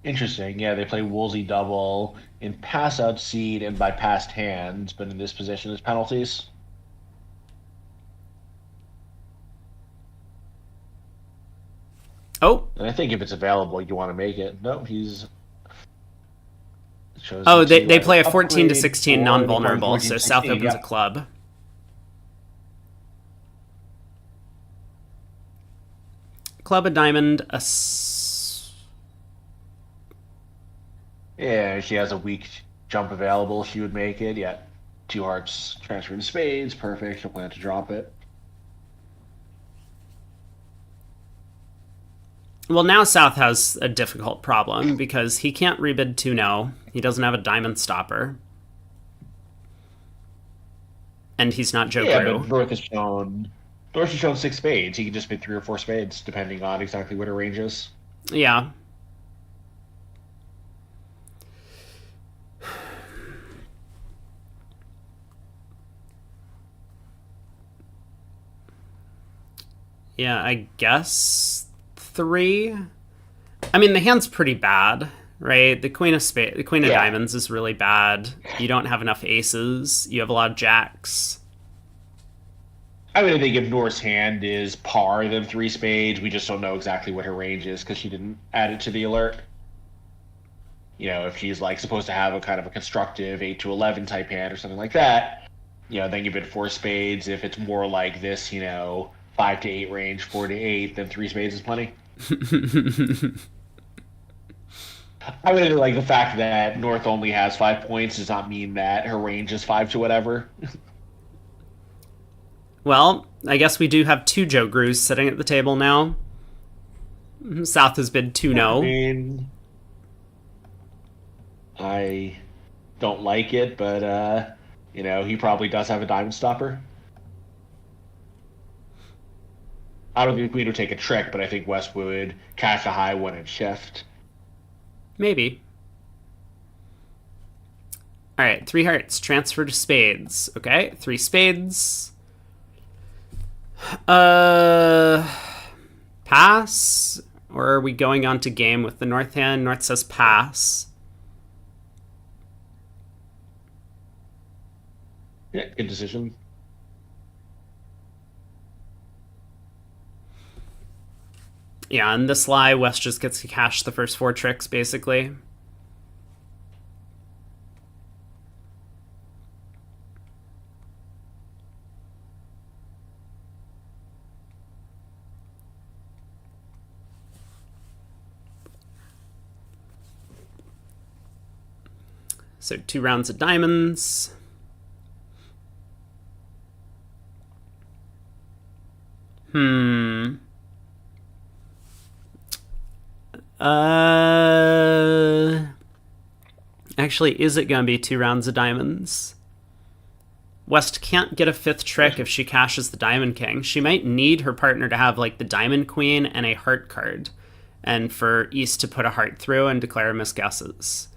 Speaker 3: Interesting. Yeah, they play Woolsey double in pass out seed and by passed hands, but in this position is penalties.
Speaker 1: Oh.
Speaker 3: And I think if it's available, you want to make it. No, he's.
Speaker 1: Oh, they play a 14 to 16 non-vulnerable, so South opens a club. Club a diamond,
Speaker 3: Yeah, she has a weak jump available. She would make it. Yeah, 2 hearts transfer to spades. Perfect. She'll plan to drop it.
Speaker 1: Well, now South has a difficult problem because he can't rebid 2-0. He doesn't have a diamond stopper. And he's not Joe Crew.
Speaker 3: But North has shown 6 spades. He can just bid 3 or 4 spades, depending on exactly what her range is.
Speaker 1: Yeah. Yeah, I guess 3. I mean, the hand's pretty bad, right? The Queen of Diamonds is really bad. You don't have enough aces. You have a lot of jacks.
Speaker 3: I mean, I think if North's hand is par, then 3 spades. We just don't know exactly what her range is because she didn't add it to the alert. You know, if she's like supposed to have a kind of a constructive 8 to 11 type hand or something like that, then you bid 4 spades. If it's more like this, 5 to 8 range, 4 to 8, then 3 spades is plenty. I mean, like the fact that North only has 5 points does not mean that her range is 5 to whatever.
Speaker 1: Well, I guess we do have 2 Joe Grews sitting at the table now. South has bid 2-0.
Speaker 3: I mean, I don't like it, but he probably does have a diamond stopper. I don't think Queen would take a trick, but I think West would cash a high one and shift.
Speaker 1: Maybe. All right, 3 hearts. Transfer to spades. Okay, 3 spades. Pass? Or are we going on to game with the North hand? North says pass.
Speaker 3: Yeah, good decision.
Speaker 1: Yeah, on this lie, West just gets to cash the first 4 tricks, basically. So 2 rounds of diamonds. Actually, is it going to be 2 rounds of diamonds? West can't get a 5th trick if she cashes the Diamond King. She might need her partner to have, like, the Diamond Queen and a heart card. And for East to put a heart through and declare misguesses.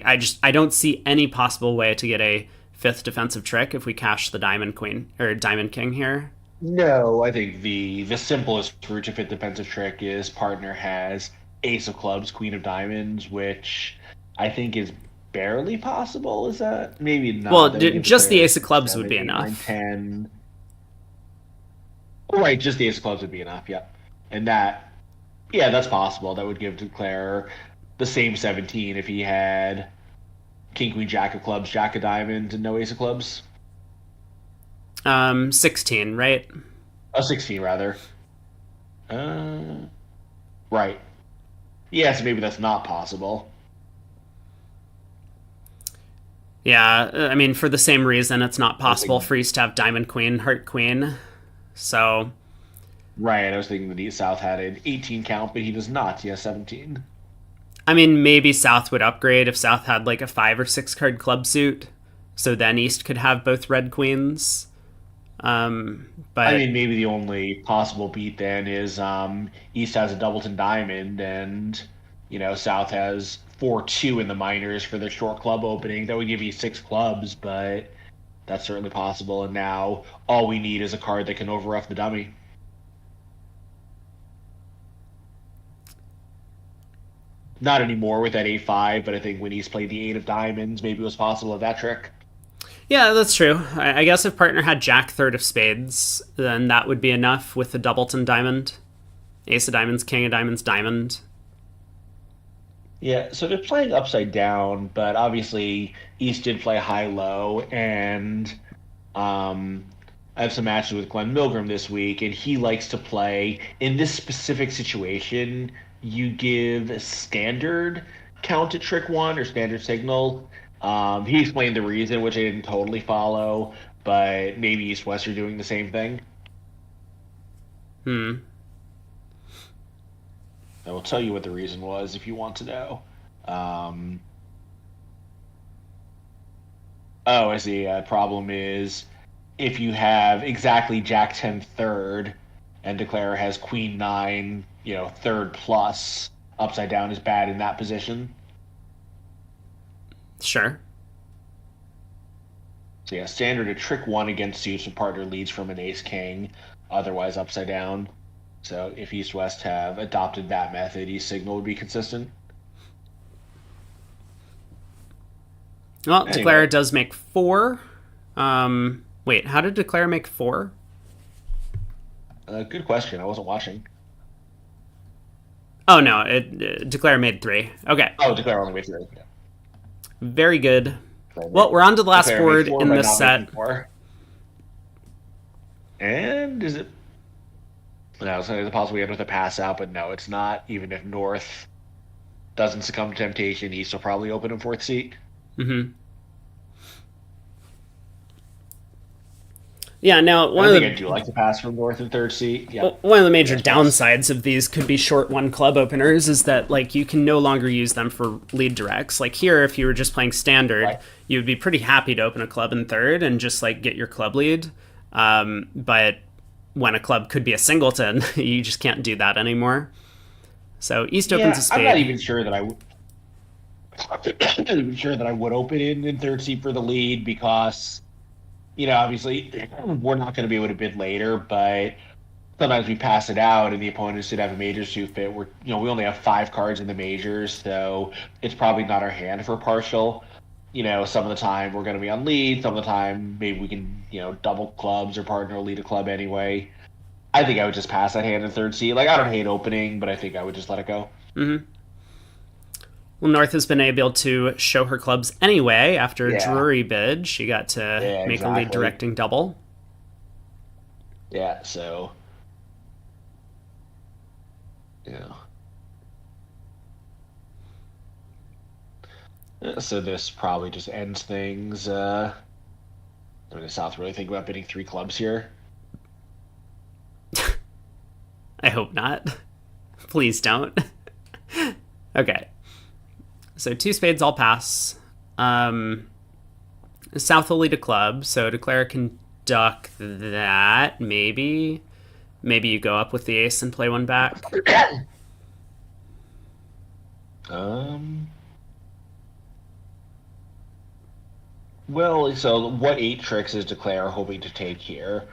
Speaker 1: Like, I don't see any possible way to get a fifth defensive trick if we cash the diamond queen or diamond king here.
Speaker 3: No, I think the simplest route to fit defensive trick is partner has ace of clubs, queen of diamonds, which I think is barely possible. Is that maybe not?
Speaker 1: Well,
Speaker 3: That would give
Speaker 1: just the
Speaker 3: player
Speaker 1: ace of clubs would
Speaker 3: 7,
Speaker 1: be
Speaker 3: 8, 9,
Speaker 1: enough.
Speaker 3: 10. Oh, right, just the ace of clubs would be enough. Yeah, and that, yeah, that's possible. That would give Declare the same 17 if he had king, queen, jack of clubs, jack of diamonds, and no ace of clubs.
Speaker 1: 16, right?
Speaker 3: Oh, 16 rather. Uh, right. Yeah, so maybe that's not possible.
Speaker 1: Yeah, I mean, for the same reason, it's not
Speaker 3: I was
Speaker 1: possible
Speaker 3: thinking,
Speaker 1: for East to have diamond queen, heart queen. So,
Speaker 3: right, I was thinking that the South had an 18 count, but he does not. He has 17.
Speaker 1: I mean, maybe South would upgrade if South had like a 5 or 6 card club suit. So then East could have both red queens. But
Speaker 3: I mean, maybe the only possible beat then is East has a Doubleton Diamond, and South has 4-2 in the minors for their short club opening. That would give you 6 clubs, but that's certainly possible. And now all we need is a card that can overruff the dummy. Not anymore with that 8-5, but I think when East played the 8 of diamonds, maybe it was possible of that trick.
Speaker 1: yeah, that's true. I guess if partner had Jack third of spades, then that would be enough with the Doubleton diamond. Ace of diamonds, king of diamonds, diamond.
Speaker 3: Yeah, so they're playing upside down, but obviously East did play high-low, and um, I have some matches with Glenn Milgram this week, and he likes to play in this specific situation. You give standard count at trick one or standard signal. He explained the reason, which I didn't totally follow, but maybe East West are doing the same thing.
Speaker 1: Hmm.
Speaker 3: I will tell you what the reason was if you want to know. Um, oh, I see. Problem is if you have exactly Jack 10 third and Declare has Queen 9, third plus, upside down is bad in that position.
Speaker 1: Sure.
Speaker 3: So yeah, standard a trick one against suits when partner leads from an ace king, otherwise upside down. So if East West have adopted that method, East signal would be consistent.
Speaker 1: Well,
Speaker 3: Anyway.
Speaker 1: Declare does make 4. Wait, how did Declare make 4?
Speaker 3: Good question. I wasn't watching.
Speaker 1: Oh no, Declare made 3. Okay,
Speaker 3: Oh, Declare only made 3. Yeah.
Speaker 1: very good. Well, we're on to the last
Speaker 3: Declare
Speaker 1: board
Speaker 3: made 4
Speaker 1: in
Speaker 3: by
Speaker 1: this
Speaker 3: not
Speaker 1: set.
Speaker 3: making 4. And is it? No, so there's a possibility with a pass out, but no, it's not. Even if North doesn't succumb to temptation, East will probably open in fourth seat.
Speaker 1: Mm-hmm. Yeah, now
Speaker 3: I do like to pass from North and third seat. Yeah.
Speaker 1: one of the major
Speaker 3: Yes,
Speaker 1: downsides of these could be short one club openers is that like you can no longer use them for lead directs. Like here, if you were just playing standard,
Speaker 3: Right.
Speaker 1: you would be pretty happy to open a club in third and just like get your club lead. But when a club could be a singleton, you just can't do that anymore. So East opens a spade.
Speaker 3: I'm not even sure that I would. I'm not even sure that I would open in third seat for the lead because, obviously we're not going to be able to bid later, but sometimes we pass it out and the opponents did have a major suit fit. We only have 5 cards in the majors, so it's probably not our hand for partial. Some of the time we're going to be on lead. Some of the time maybe we can, double clubs or partner will lead a club anyway. I think I would just pass that hand in third seat. Like, I don't hate opening, but I think I would just let it go.
Speaker 1: Mm-hmm. Well, North has been able to show her clubs anyway after a Drury bid. She got to make a lead directing double.
Speaker 3: Yeah, so... Yeah. So this probably just ends things. Does South really think about bidding 3 clubs here?
Speaker 1: I hope not. Please don't. Okay. So 2 spades all pass. South will lead a club, so Declare can duck that, maybe. Maybe you go up with the ace and play one back.
Speaker 3: Well, so what eight tricks is Declare hoping to take here?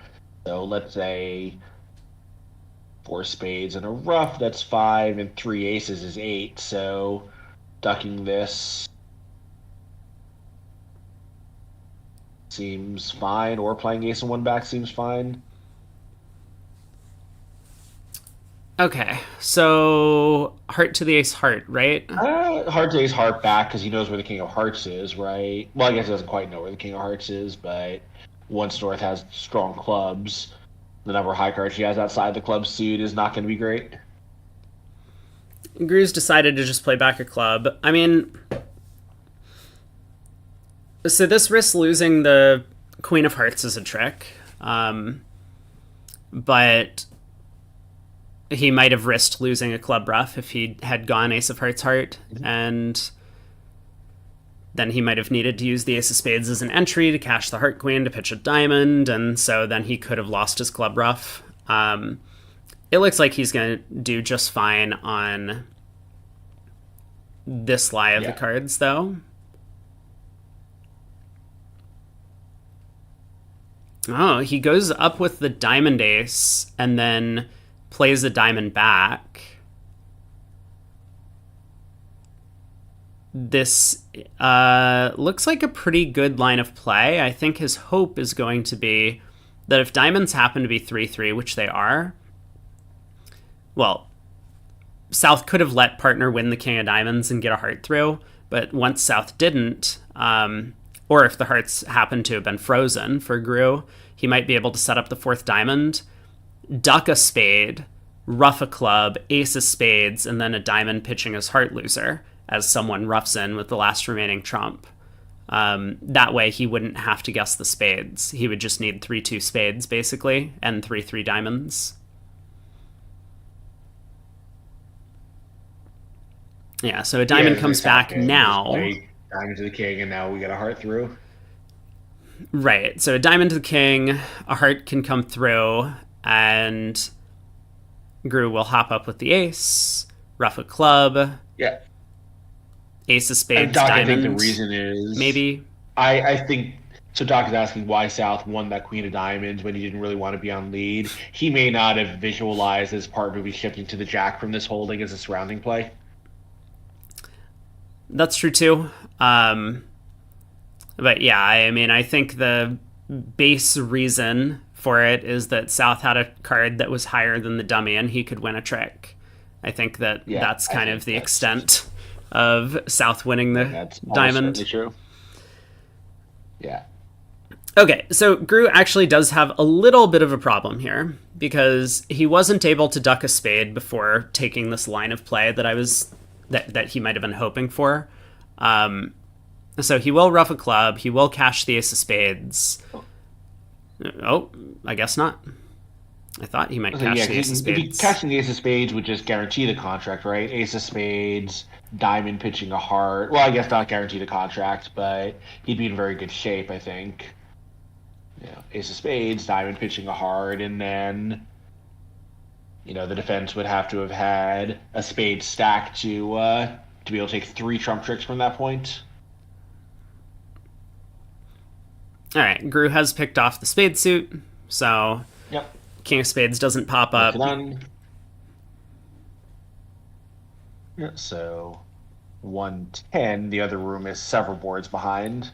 Speaker 3: So let's say four spades and a ruff, that's five, and three aces is eight. So ducking this seems fine, or playing ace and one back seems fine.
Speaker 1: Okay, so heart to the ace heart, right?
Speaker 3: Heart to ace heart back because he knows where the king of hearts is, right? Well, I guess he doesn't quite know where the king of hearts is, but once North has strong clubs, the number of high cards she has outside the club suit is not going to be great.
Speaker 1: Gru's decided to just play back a club. I mean, so this risks losing the queen of hearts as a trick, but he might have risked losing a club ruff if he had gone ace of hearts heart, and then he might have needed to use the ace of spades as an entry to cash the heart queen to pitch a diamond, and so then he could have lost his club ruff. It looks like he's going to do just fine on this lie of the cards, though. Oh, he goes up with the diamond ace and then plays a diamond back. This looks like a pretty good line of play. I think his hope is going to be that if diamonds happen to be 3-3, which they are, well, South could have let partner win the king of diamonds and get a heart through, but once South didn't, or if the hearts happened to have been frozen for Gru, he might be able to set up the fourth diamond, duck a spade, ruff a club, ace of spades, and then a diamond pitching his heart loser as someone roughs in with the last remaining trump. That way he wouldn't have to guess the spades. He would just need 3-2 spades, basically, and 3-3 diamonds. Yeah, so a diamond comes back now.
Speaker 3: Diamond to the king, and now we get a heart through.
Speaker 1: Right, so a diamond to the king, a heart can come through, and Gru will hop up with the ace, ruff a club.
Speaker 3: Yeah.
Speaker 1: Ace of spades,
Speaker 3: Doc,
Speaker 1: diamond.
Speaker 3: I think the reason is...
Speaker 1: Maybe.
Speaker 3: I think... So Doc is asking why South won that queen of diamonds when he didn't really want to be on lead. He may not have visualized his partner be shifting to the jack from this holding as a surrounding play.
Speaker 1: That's true, too. But yeah, I mean, I think the base reason for it is that South had a card that was higher than the dummy and he could win a trick. I think that that's kind of the extent of South winning the diamond.
Speaker 3: That's true. Yeah.
Speaker 1: Okay, so Gru actually does have a little bit of a problem here because he wasn't able to duck a spade before taking this line of play that he might have been hoping for. So he will ruff a club, he will cash the ace of spades. Oh, I guess not. I thought he might cash the ace of spades.
Speaker 3: Cashing the ace of spades would just guarantee the contract, right? Ace of spades, diamond pitching a heart. Well, I guess not guarantee the contract, but he'd be in very good shape, I think. Ace of spades, diamond pitching a heart, and then the defense would have to have had a spade stack to be able to take 3 trump tricks from that point.
Speaker 1: All right, Gru has picked off the spade suit, so King of Spades doesn't pop up.
Speaker 3: So 110, the other room is several boards behind.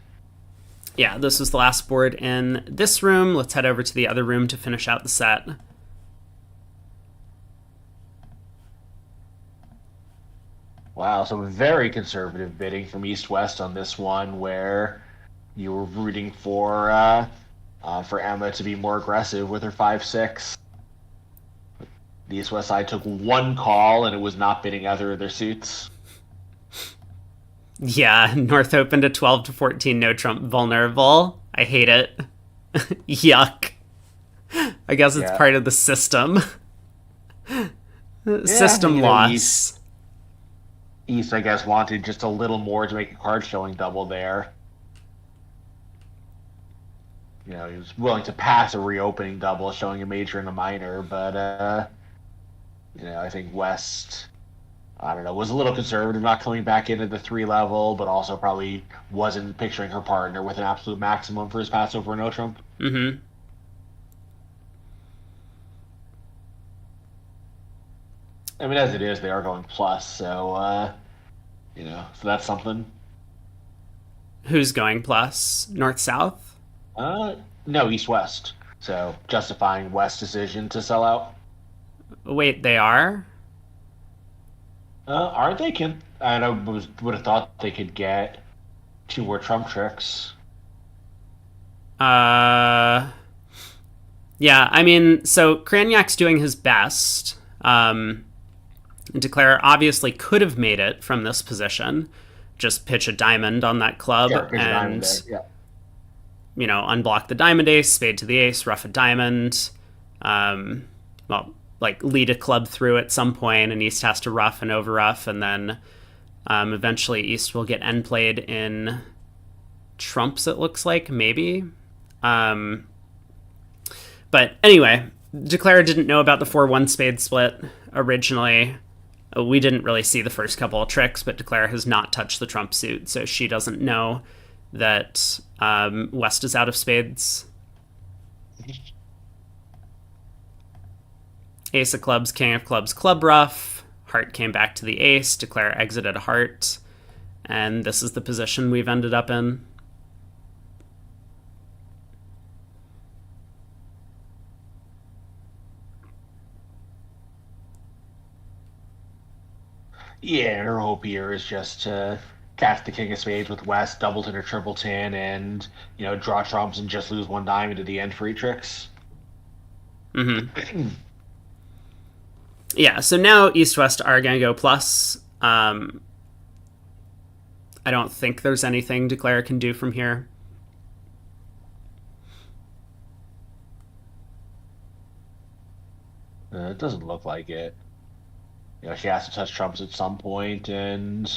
Speaker 1: Yeah, this was the last board in this room. Let's head over to the other room to finish out the set.
Speaker 3: Wow, so very conservative bidding from East-West on this one, where you were rooting for Emma to be more aggressive with her 5-6. The East-West side took one call, and it was not bidding either of their suits.
Speaker 1: Yeah, North opened a 12-14 no trump vulnerable. I hate it. Yuck. I guess it's part of the system. System loss.
Speaker 3: East, I guess, wanted just a little more to make a card showing double there. He was willing to pass a reopening double showing a major and a minor, but I think West I don't know, was a little conservative not coming back into the 3 level, but also probably wasn't picturing her partner with an absolute maximum for his pass over no trump.
Speaker 1: Mm-hmm.
Speaker 3: I mean, as it is, they are going plus, so so that's something.
Speaker 1: Who's going plus? North-south?
Speaker 3: No, east west. So justifying West's decision to sell out.
Speaker 1: Wait, they are?
Speaker 3: Aren't they? Would have thought they could get 2 more Trump tricks.
Speaker 1: Uh... Yeah, I mean, so Craniac's doing his best. Declare obviously could have made it from this position. Just pitch a diamond on that club and, unblock the diamond ace, spade to the ace, ruff a diamond. Lead a club through at some point, and East has to ruff and over ruff, and then eventually East will get end played in trumps, it looks like, maybe. But anyway, Declare didn't know about the 4-1 spade split originally. We didn't really see the first couple of tricks, but Declare has not touched the trump suit, so she doesn't know that West is out of spades. Ace of clubs, king of clubs, club ruff. Heart came back to the ace. Declare exited a heart. And this is the position we've ended up in.
Speaker 3: Yeah, her hope here is just to cast the king of spades with West, doubleton or tripleton, and draw trumps and just lose 1 diamond to the end free tricks.
Speaker 1: Mm-hmm. Yeah, so now East-West are going to go plus. I don't think there's anything Declare can do from here.
Speaker 3: It doesn't look like it. She has to touch trumps at some point, and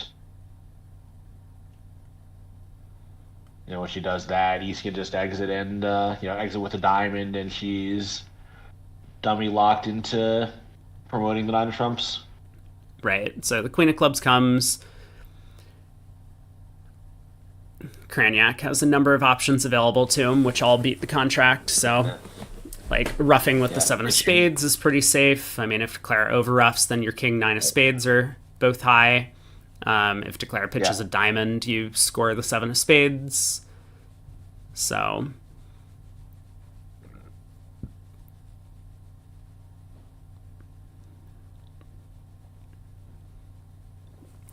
Speaker 3: when she does that, East can just exit and exit with a diamond, and she's dummy locked into promoting the 9 of trumps.
Speaker 1: Right. So the queen of clubs comes. Craniac has a number of options available to him, which all beat the contract. So, roughing with the 7 of spades is pretty safe. I mean, if Declare over-roughs, then your king, 9 of spades are both high. If Declare pitches a diamond, you score the 7 of spades. So...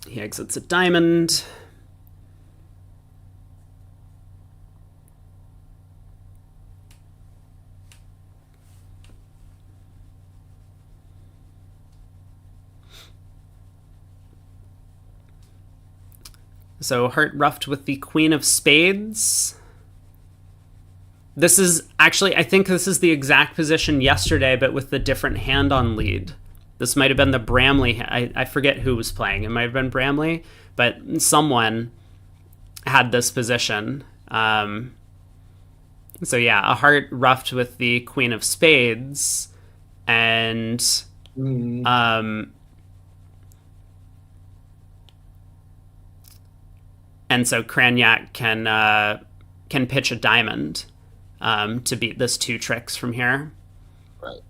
Speaker 1: he exits a diamond. So heart ruffed with the queen of spades. This is actually, I think this is the exact position yesterday, but with the different hand on lead. This might have been the Bramley. I forget who was playing. It might have been Bramley, but someone had this position. So yeah, a heart ruffed with the queen of spades, and so Craniac can pitch a diamond to beat this 2 tricks from here.
Speaker 3: Right.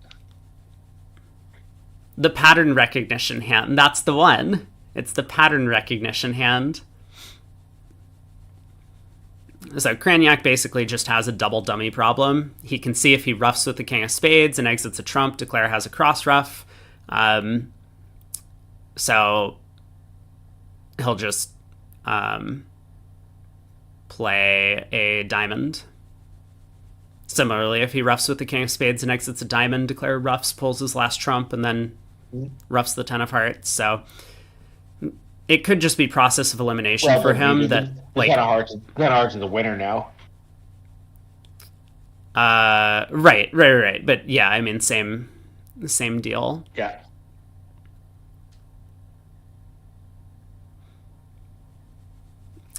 Speaker 1: The pattern recognition hand. That's the one. It's the pattern recognition hand. So Craniac basically just has a double dummy problem. He can see if he roughs with the king of spades and exits a trump, Declare has a cross ruff. So he'll just play a diamond. Similarly, if he roughs with the king of spades and exits a diamond, Declare roughs, pulls his last trump, and then roughs the 10 of hearts. So it could just be process of elimination for him. That
Speaker 3: kind of hard to the winner now.
Speaker 1: Right. But yeah, I mean, same deal.
Speaker 3: Yeah.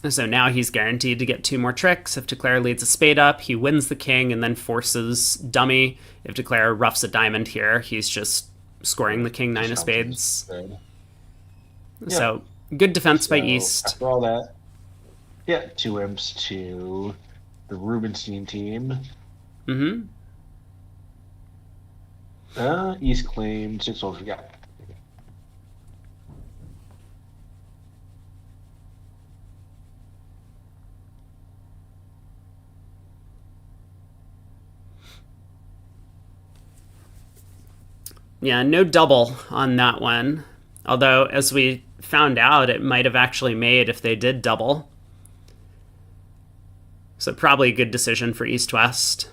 Speaker 1: So now he's guaranteed to get 2 more tricks. If Declare leads a spade up, he wins the king and then forces dummy. If Declare roughs a diamond here, he's just scoring the king, 9 of spades.
Speaker 3: Yep.
Speaker 1: So good defense by
Speaker 3: So
Speaker 1: East.
Speaker 3: after all that, yeah, two imps to the Rubenstein team.
Speaker 1: Mm-hmm.
Speaker 3: East claimed 6 soldiers. Yeah.
Speaker 1: Yeah, no double on that one. Although, as we found out, it might have actually made if they did double. So probably a good decision for East-West.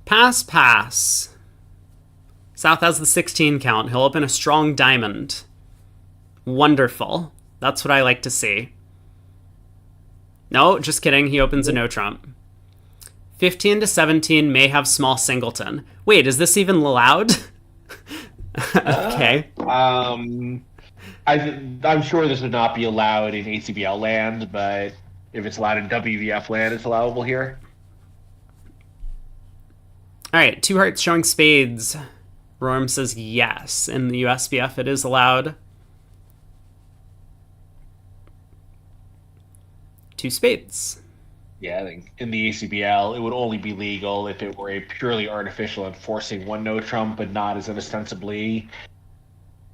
Speaker 1: Pass, pass. South has the 16 count. He'll open a strong diamond. Wonderful. That's what I like to see. No, just kidding. He opens a no trump. 15 to 17 may have small singleton. Wait, is this even allowed? Okay.
Speaker 3: I'm sure this would not be allowed in ACBL land, but if it's allowed in WVF land, it's allowable here.
Speaker 1: All right, two hearts showing spades. Rorm says yes. In the USBF, it is allowed. Two spades.
Speaker 3: Yeah, I think in the ACBL, it would only be legal if it were a purely artificial enforcing one no trump, but not as an ostensibly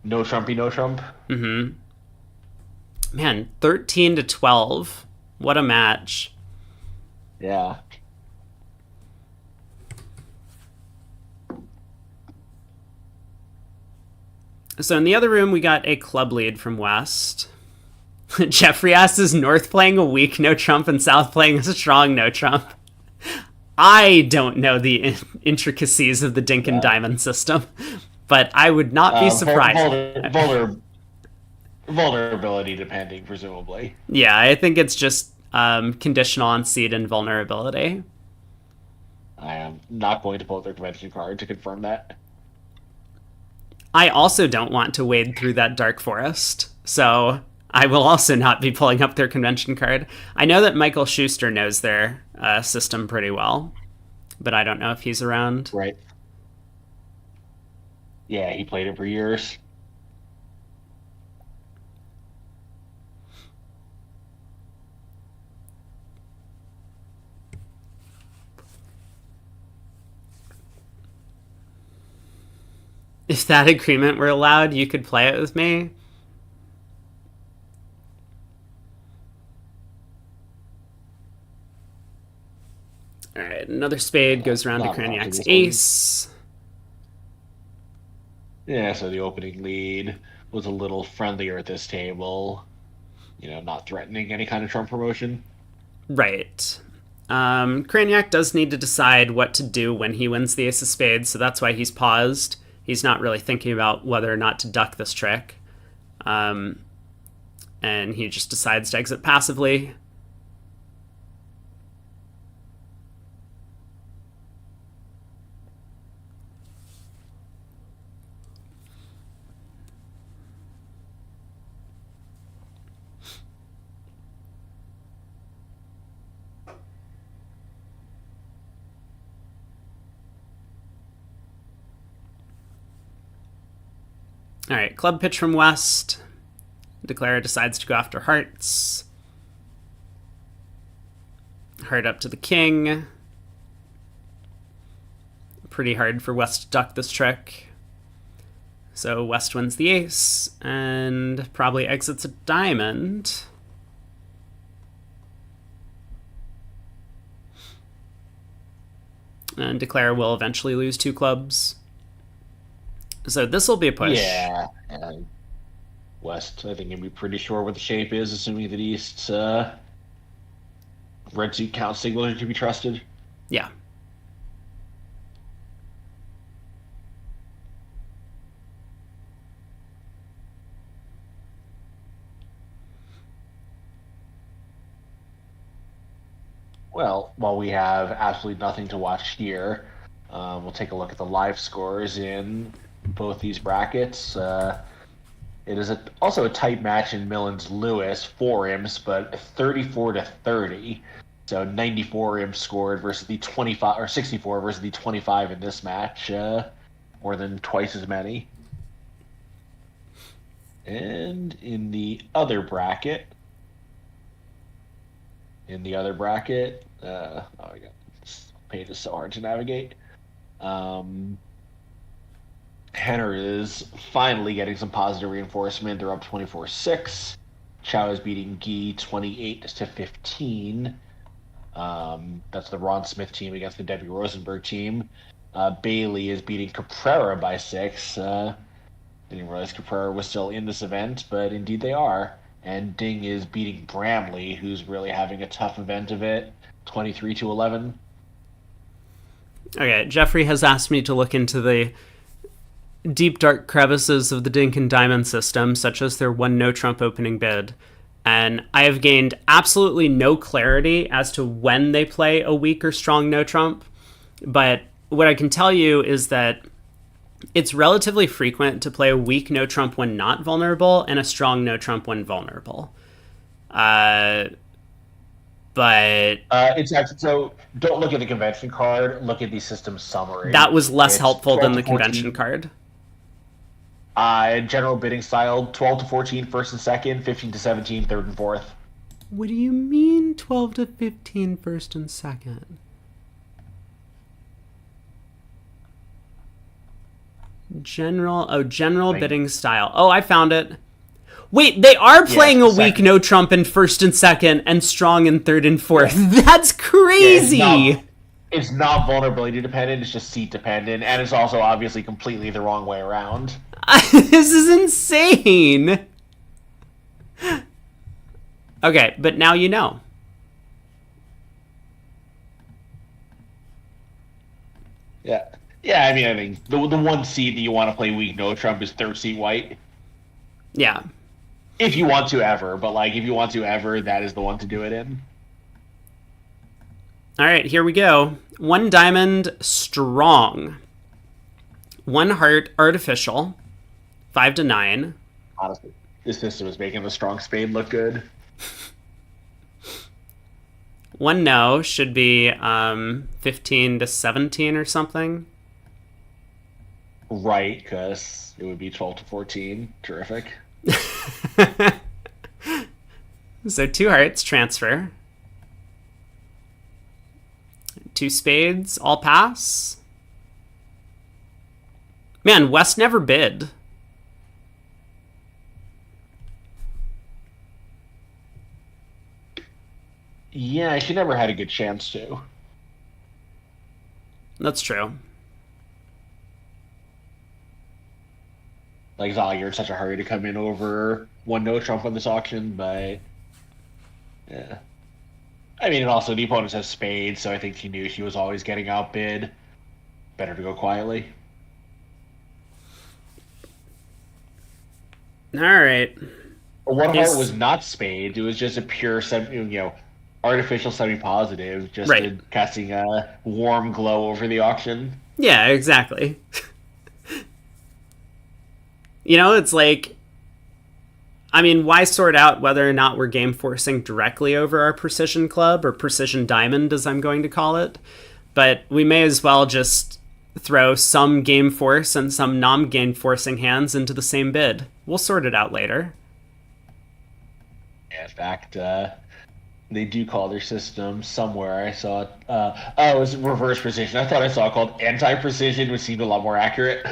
Speaker 3: no trumpy no trump.
Speaker 1: Mm-hmm. Man, 13 to 12. What a match.
Speaker 3: Yeah.
Speaker 1: So in the other room, we got a club lead from West. Jeffrey asks, is North playing a weak no trump and South playing a strong no trump? I don't know the intricacies of the Dink and Diamond system, but I would not be surprised.
Speaker 3: Vulnerability depending, presumably.
Speaker 1: Yeah, I think it's just conditional on seed and vulnerability.
Speaker 3: I am not going to pull their convention card to confirm that.
Speaker 1: I also don't want to wade through that dark forest, so I will also not be pulling up their convention card. I know that Michael Schuster knows their system pretty well, but I don't know if he's around.
Speaker 3: Right. Yeah, he played it for years.
Speaker 1: If that agreement were allowed, you could play it with me. All right, another spade goes around to Kraniak's ace.
Speaker 3: Yeah, so the opening lead was a little friendlier at this table. Not threatening any kind of Trump promotion.
Speaker 1: Right. Kraniak does need to decide what to do when he wins the ace of spades, so that's why he's paused. He's not really thinking about whether or not to duck this trick. And he just decides to exit passively. All right, club pitch from West. Declare decides to go after hearts. Heart up to the king. Pretty hard for West to duck this trick. So West wins the ace and probably exits a diamond. And Declare will eventually lose two clubs. So this will be a push.
Speaker 3: Yeah. And West, I think, can be pretty sure what the shape is, assuming that East's red suit count signals are to be trusted.
Speaker 1: Yeah.
Speaker 3: Well, while we have absolutely nothing to watch here, we'll take a look at the live scores in both these brackets. It is also a tight match in Millen's Lewis, 4 imps, but 34 to 30. So 94 imps scored versus the 25, or 64 versus the 25 in this match. more than twice as many. And in the other bracket, oh my god, this page is so hard to navigate. Henner is finally getting some positive reinforcement. They're up 24-6. Chow is beating Guy 28-15. That's the Ron Smith team against the Debbie Rosenberg team. Bailey is beating Caprera by 6. Didn't realize Caprera was still in this event, but indeed they are. And Ding is beating Bramley, who's really having a tough event of it, 23-11.
Speaker 1: Okay, Jeffrey has asked me to look into the deep dark crevices of the Dink and Diamond system, such as their one no-trump opening bid. And I have gained absolutely no clarity as to when they play a weak or strong no-trump. But what I can tell you is that it's relatively frequent to play a weak no-trump when not vulnerable and a strong no-trump when vulnerable. But
Speaker 3: it's actually, so don't look at the convention card, look at the system summary.
Speaker 1: That was less helpful than the convention card.
Speaker 3: General bidding style, 12-14 first and second, 15-17 third and fourth.
Speaker 1: What do you mean 12-15 first and second? General bidding style. Oh, I found it. Wait, they are playing a weak no trump in first and second and strong in third and fourth. Yeah. That's crazy.
Speaker 3: Yeah, it's not vulnerability dependent, it's just seat dependent, and it's also obviously completely the wrong way around.
Speaker 1: This is insane. Okay, but now you know.
Speaker 3: Yeah. Yeah, I mean, I think the one seat that you want to play weak no trump is third seat white.
Speaker 1: Yeah.
Speaker 3: If you want to ever, but like if you want to ever, that is the one to do it in.
Speaker 1: All right, here we go. 1 diamond strong. 1 heart artificial. 5-9.
Speaker 3: Honestly, this system is making the strong spade look good.
Speaker 1: 1 no should be 15-17 or something.
Speaker 3: Right, because it would be 12-14. Terrific.
Speaker 1: So 2 hearts, transfer. 2 spades, all pass. Man, West never bid.
Speaker 3: Yeah, she never had a good chance to.
Speaker 1: That's true.
Speaker 3: Like, it's not like you're in such a hurry to come in over 1 no trump on this auction, but yeah. I mean, and also the opponent has spades, so I think she knew she was always getting outbid. Better to go quietly.
Speaker 1: All right.
Speaker 3: One heart was not spades. It was just a pure, artificial semi-positive, just casting a warm glow over the auction.
Speaker 1: Yeah, exactly. It's like, I mean, why sort out whether or not we're game forcing directly over our precision club, or precision diamond, as I'm going to call it? But we may as well just throw some game force and some non-game forcing hands into the same bid. We'll sort it out later.
Speaker 3: Yeah, in fact, they do call their system somewhere. I saw it. It was reverse precision. I thought I saw it called anti-precision, which seemed a lot more accurate.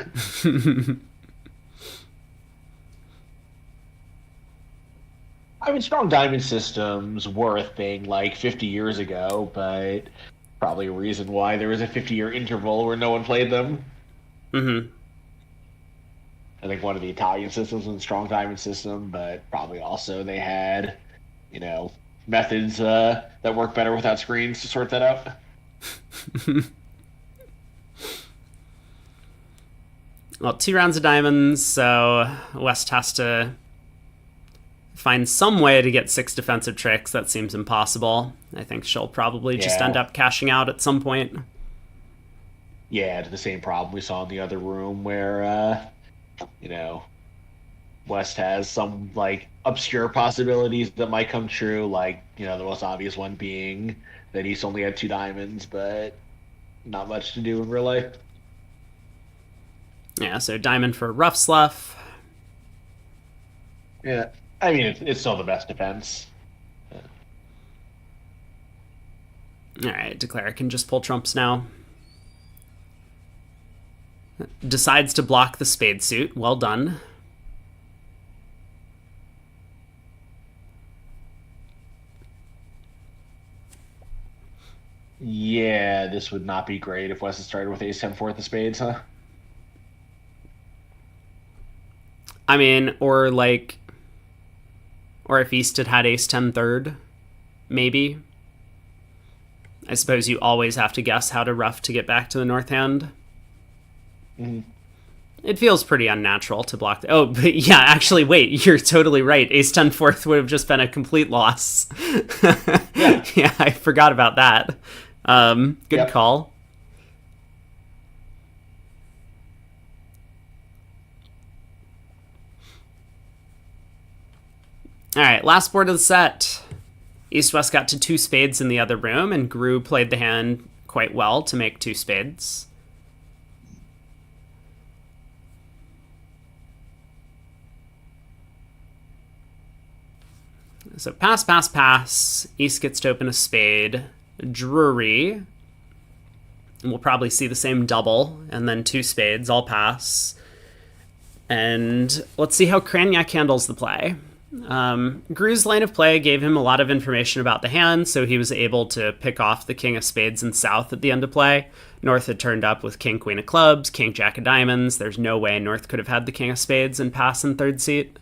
Speaker 3: I mean, strong diamond systems were a thing like 50 years ago, but probably a reason why there was a 50-year interval where no one played them.
Speaker 1: Mm-hmm.
Speaker 3: I think one of the Italian systems was a strong diamond system, but probably also they had, methods that work better without screens to sort that out.
Speaker 1: Well, 2 rounds of diamonds, so West has to find some way to get 6 defensive tricks. That seems impossible. I think she'll probably just end up cashing out at some point.
Speaker 3: Yeah, to the same problem we saw in the other room where, West has some, obscure possibilities that might come true, the most obvious one being that East only had 2 diamonds, but not much to do in real life.
Speaker 1: Yeah, so diamond for rough slough.
Speaker 3: Yeah, I mean it's still the best defense.
Speaker 1: All right, declare can just pull trumps now. Decides to block the spade suit. Well done.
Speaker 3: Yeah, this would not be great if Wes had started with ace 10 fourth of spades, huh?
Speaker 1: I mean, or if East had ace 10 third, maybe. I suppose you always have to guess how to rough to get back to the north hand.
Speaker 3: Mm-hmm.
Speaker 1: It feels pretty unnatural to block. Oh, but yeah, actually, wait, you're totally right. Ace 10 fourth would have just been a complete loss.
Speaker 3: Yeah.
Speaker 1: Yeah, I forgot about that. Good call. All right, last board of the set. East-West got to 2 spades in the other room, and Gru played the hand quite well to make 2 spades. So pass, pass, pass. East gets to open a spade. Drury. And we'll probably see the same double, and then 2 spades. I'll pass. And let's see how Cranyak handles the play. Gru's line of play gave him a lot of information about the hand, so he was able to pick off the king of spades and south at the end of play. North had turned up with king, queen of clubs, king, jack of diamonds. There's no way North could have had the king of spades and pass in third seat.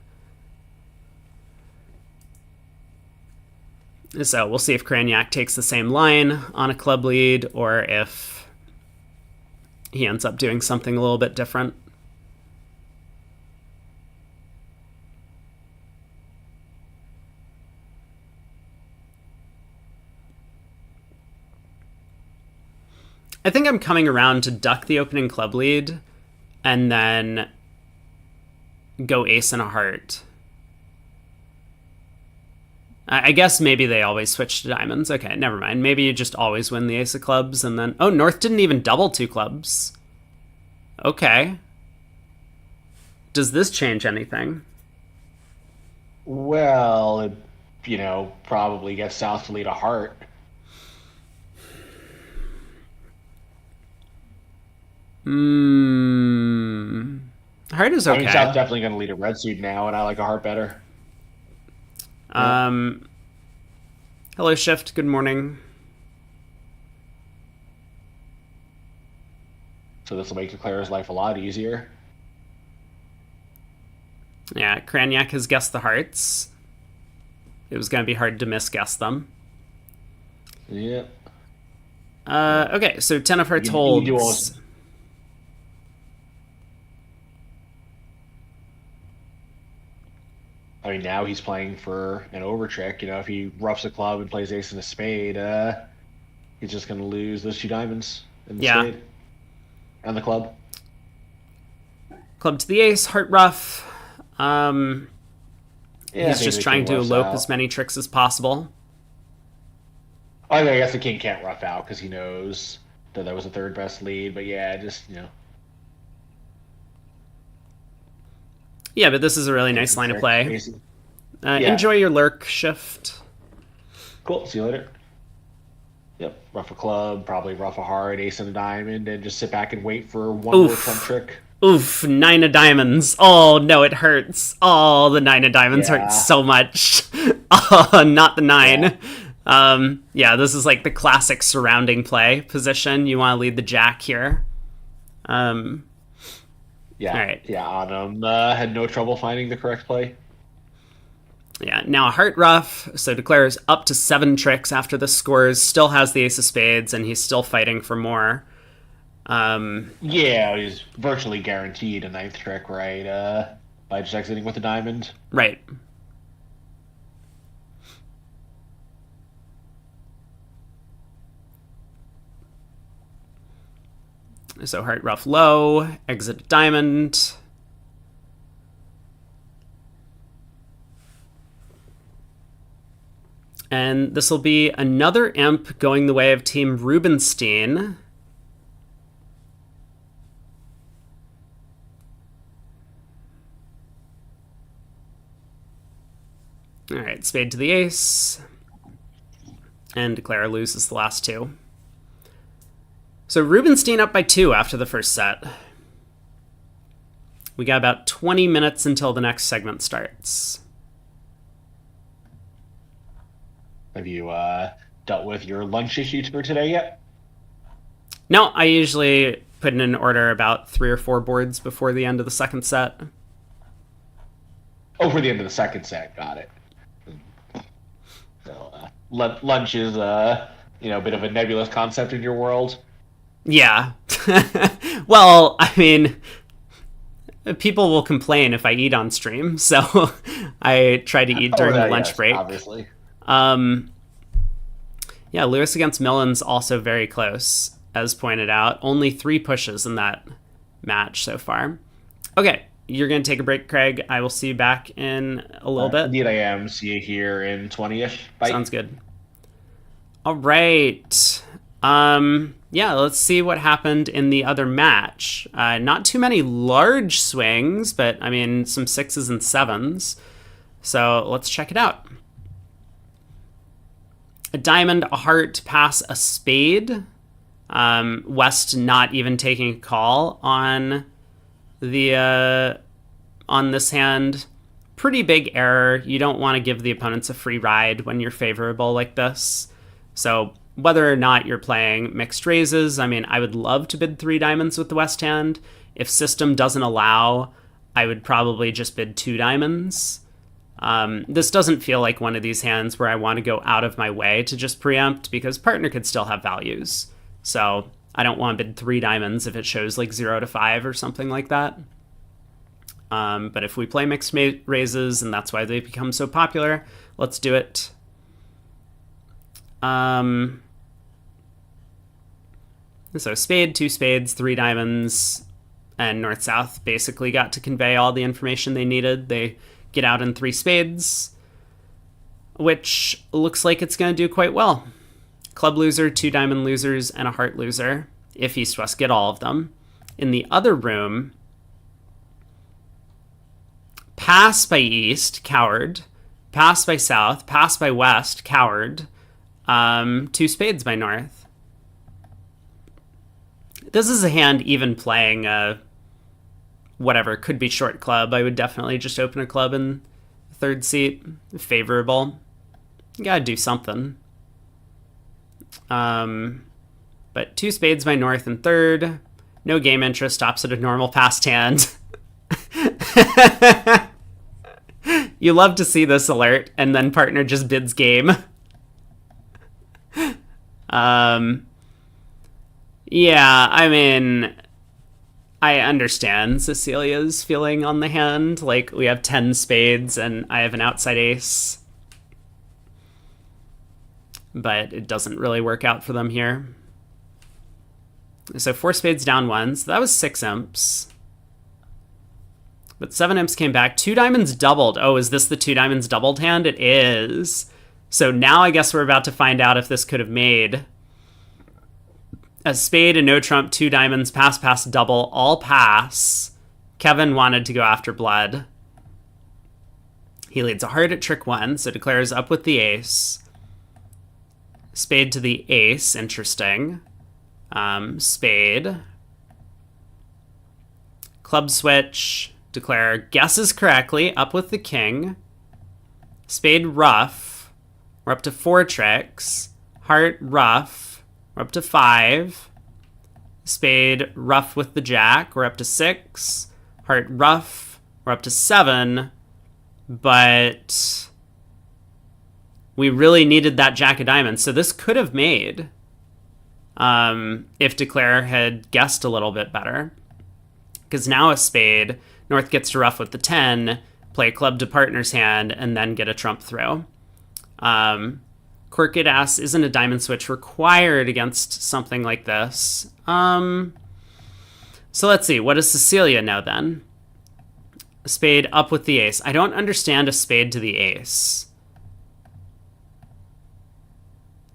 Speaker 1: So we'll see if Cranyak takes the same line on a club lead, or if he ends up doing something a little bit different. I think I'm coming around to duck the opening club lead and then go ace and a heart. I guess maybe they always switch to diamonds. Okay, never mind. Maybe you just always win the ace of clubs and then... Oh, North didn't even double 2 clubs. Okay. Does this change anything?
Speaker 3: Well, it, probably gets South to lead a heart.
Speaker 1: Heart is okay.
Speaker 3: I mean, South's definitely going to lead a red suit now, and I like a heart better.
Speaker 1: Hello, Shift. Good morning.
Speaker 3: So this will make Declare's life a lot easier.
Speaker 1: Yeah, Cranyak has guessed the hearts. It was going to be hard to misguess them.
Speaker 3: Yep.
Speaker 1: Okay, so 10 of hearts holds.
Speaker 3: I mean, now he's playing for an over trick. If he roughs a club and plays ace and a spade, he's just going to lose those 2 diamonds in the spade and the club.
Speaker 1: Club to the ace, heart rough. He's just trying to elope as many tricks as possible.
Speaker 3: I guess the king can't rough out because he knows that was the third best lead. But yeah, just
Speaker 1: Yeah, but this is a really nice line of play. Enjoy your lurk, Shift.
Speaker 3: Cool. See you later. Yep. Rough a club, probably rough a heart, ace and a diamond, and just sit back and wait for one more trump trick.
Speaker 1: Oof, 9 of diamonds. Oh, no, it hurts. Oh, the 9 of diamonds hurts so much. Oh, not the 9. This is like the classic surrounding play position. You want to lead the jack here. All right.
Speaker 3: Yeah, Adam had no trouble finding the correct play.
Speaker 1: Yeah, now a heart rough, so declares up to 7 tricks after the scores, still has the ace of spades, and he's still fighting for more.
Speaker 3: He's virtually guaranteed a 9th trick, right? By just exiting with a diamond.
Speaker 1: Right. So heart rough low, exit diamond. And this will be another imp going the way of Team Rubenstein. All right, spade to the ace. And declare loses the last two. So Rubinstein up by 2 after the first set. We got about 20 minutes until the next segment starts.
Speaker 3: Have you dealt with your lunch issues for today yet?
Speaker 1: No, I usually put in an order about 3 or 4 boards before the end of the second set.
Speaker 3: Oh, for the end of the second set, got it. So lunch is a bit of a nebulous concept in your world.
Speaker 1: Yeah. Well, I mean, people will complain if I eat on stream, so I try to eat during the lunch break.
Speaker 3: Obviously.
Speaker 1: Yeah, Lewis against Millen's also very close, as pointed out. Only 3 pushes in that match so far. Okay, you're going to take a break, Craig. I will see you back in a little bit.
Speaker 3: Indeed I am. See you here in 20-ish. Bye.
Speaker 1: Sounds good. All right. Yeah, let's see what happened in the other match. Not too many large swings, but, I mean, some 6s and 7s. So let's check it out. A diamond, a heart, pass, a spade. West not even taking a call on the on this hand. Pretty big error. You don't want to give the opponents a free ride when you're favorable like this. So whether or not you're playing mixed raises, I mean, I would love to bid 3 diamonds with the West hand. If system doesn't allow, I would probably just bid 2 diamonds. This doesn't feel like one of these hands where I want to go out of my way to just preempt, because partner could still have values. So I don't want to bid 3 diamonds if it shows like 0 to 5 or something like that. But if we play mixed raises, and that's why they become so popular, let's do it. So spade, 2 spades, 3 diamonds, and north-south basically got to convey all the information they needed. They get out in 3 spades, which looks like it's going to do quite well. Club loser, 2 diamond losers, and a heart loser, if East-West get all of them. In the other room, pass by East, coward. Pass by South, pass by West, coward. 2 spades by North. This is a hand even playing whatever, could be short club. I would definitely just open a club in third seat. Favorable. You gotta do something. But 2 spades by North in third. No game interest, stops at a normal passed hand. You love to see this alert, and then partner just bids game. Yeah, I mean, I understand Cecilia's feeling on the hand. Like, we have 10 spades, and I have an outside ace. But it doesn't really work out for them here. So 4 spades down 1, so that was 6 imps. But 7 imps came back. 2 diamonds doubled. Oh, is this the 2 diamonds doubled hand? It is. So now I guess we're about to find out if this could have made. A spade, a no trump, 2 diamonds, pass, pass, double, all pass. Kevin wanted to go after blood. He leads a heart at trick 1, so declares up with the ace. Spade to the ace, interesting. Spade. Club switch, declare guesses correctly, up with the king. Spade ruff, we're up to 4 tricks. Heart ruff. We're up to 5. Spade, rough with the jack. We're up to 6. Heart, rough. We're up to 7. But we really needed that jack of diamonds. So this could have made if Declare had guessed a little bit better. Because now a spade, North gets to rough with the 10, play a club to partner's hand, and then get a trump throw. Crooked ass isn't a diamond switch required against something like this. So let's see. What does Cecilia know then? A spade up with the ace. I don't understand a spade to the ace.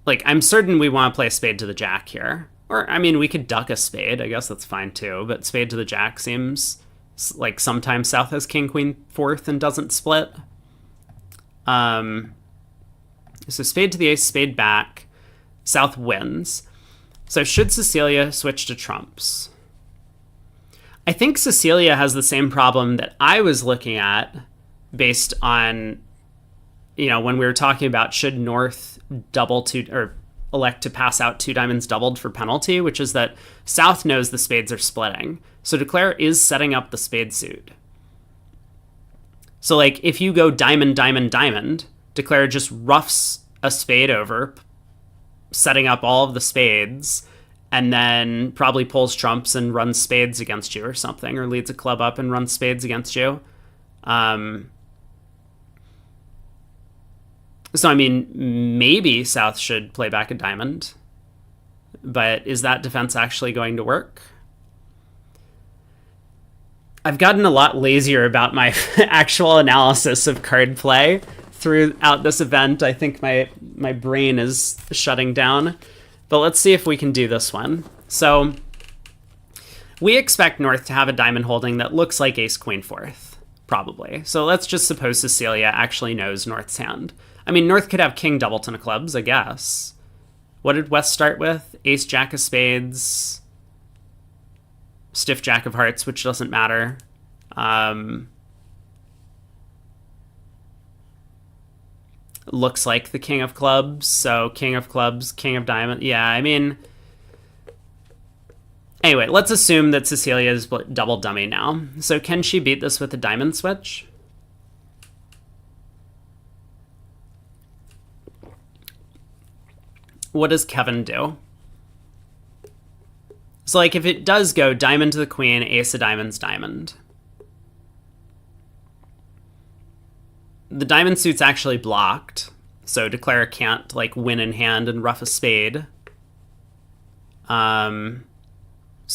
Speaker 1: Like, I'm certain we want to play a spade to the jack here. Or, I mean, we could duck a spade. I guess that's fine too. But spade to the jack seems like sometimes South has king, queen, fourth and doesn't split. So spade to the ace, spade back. South wins. So should Cecilia switch to trumps? I think Cecilia has the same problem that I was looking at based on, when we were talking about should North double two or elect to pass out 2 diamonds doubled for penalty, which is that South knows the spades are splitting. So Declare is setting up the spade suit. So like if you go diamond, diamond, diamond, Declare just roughs a spade over, setting up all of the spades, and then probably pulls trumps and runs spades against you or something, or leads a club up and runs spades against you. So, I mean, maybe South should play back a diamond, but is that defense actually going to work? I've gotten a lot lazier about my actual analysis of card play throughout this event. I think my brain is shutting down, but let's see if we can do this one. So we expect North to have a diamond holding that looks like ace queen fourth, probably. So let's just suppose Cecilia actually knows North's hand. I mean, North could have king doubleton of clubs, I guess. What did West start with? Ace jack of spades, stiff jack of hearts, which doesn't matter. Looks like the king of clubs, so king of clubs, king of diamond. Yeah, I mean, anyway, let's assume that Cecilia is double dummy now. So can she beat this with a diamond switch? What does Kevin do? So like if it does go diamond to the queen, ace of diamonds, diamond. The diamond suit's actually blocked, so Declare can't like win in hand and rough a spade. So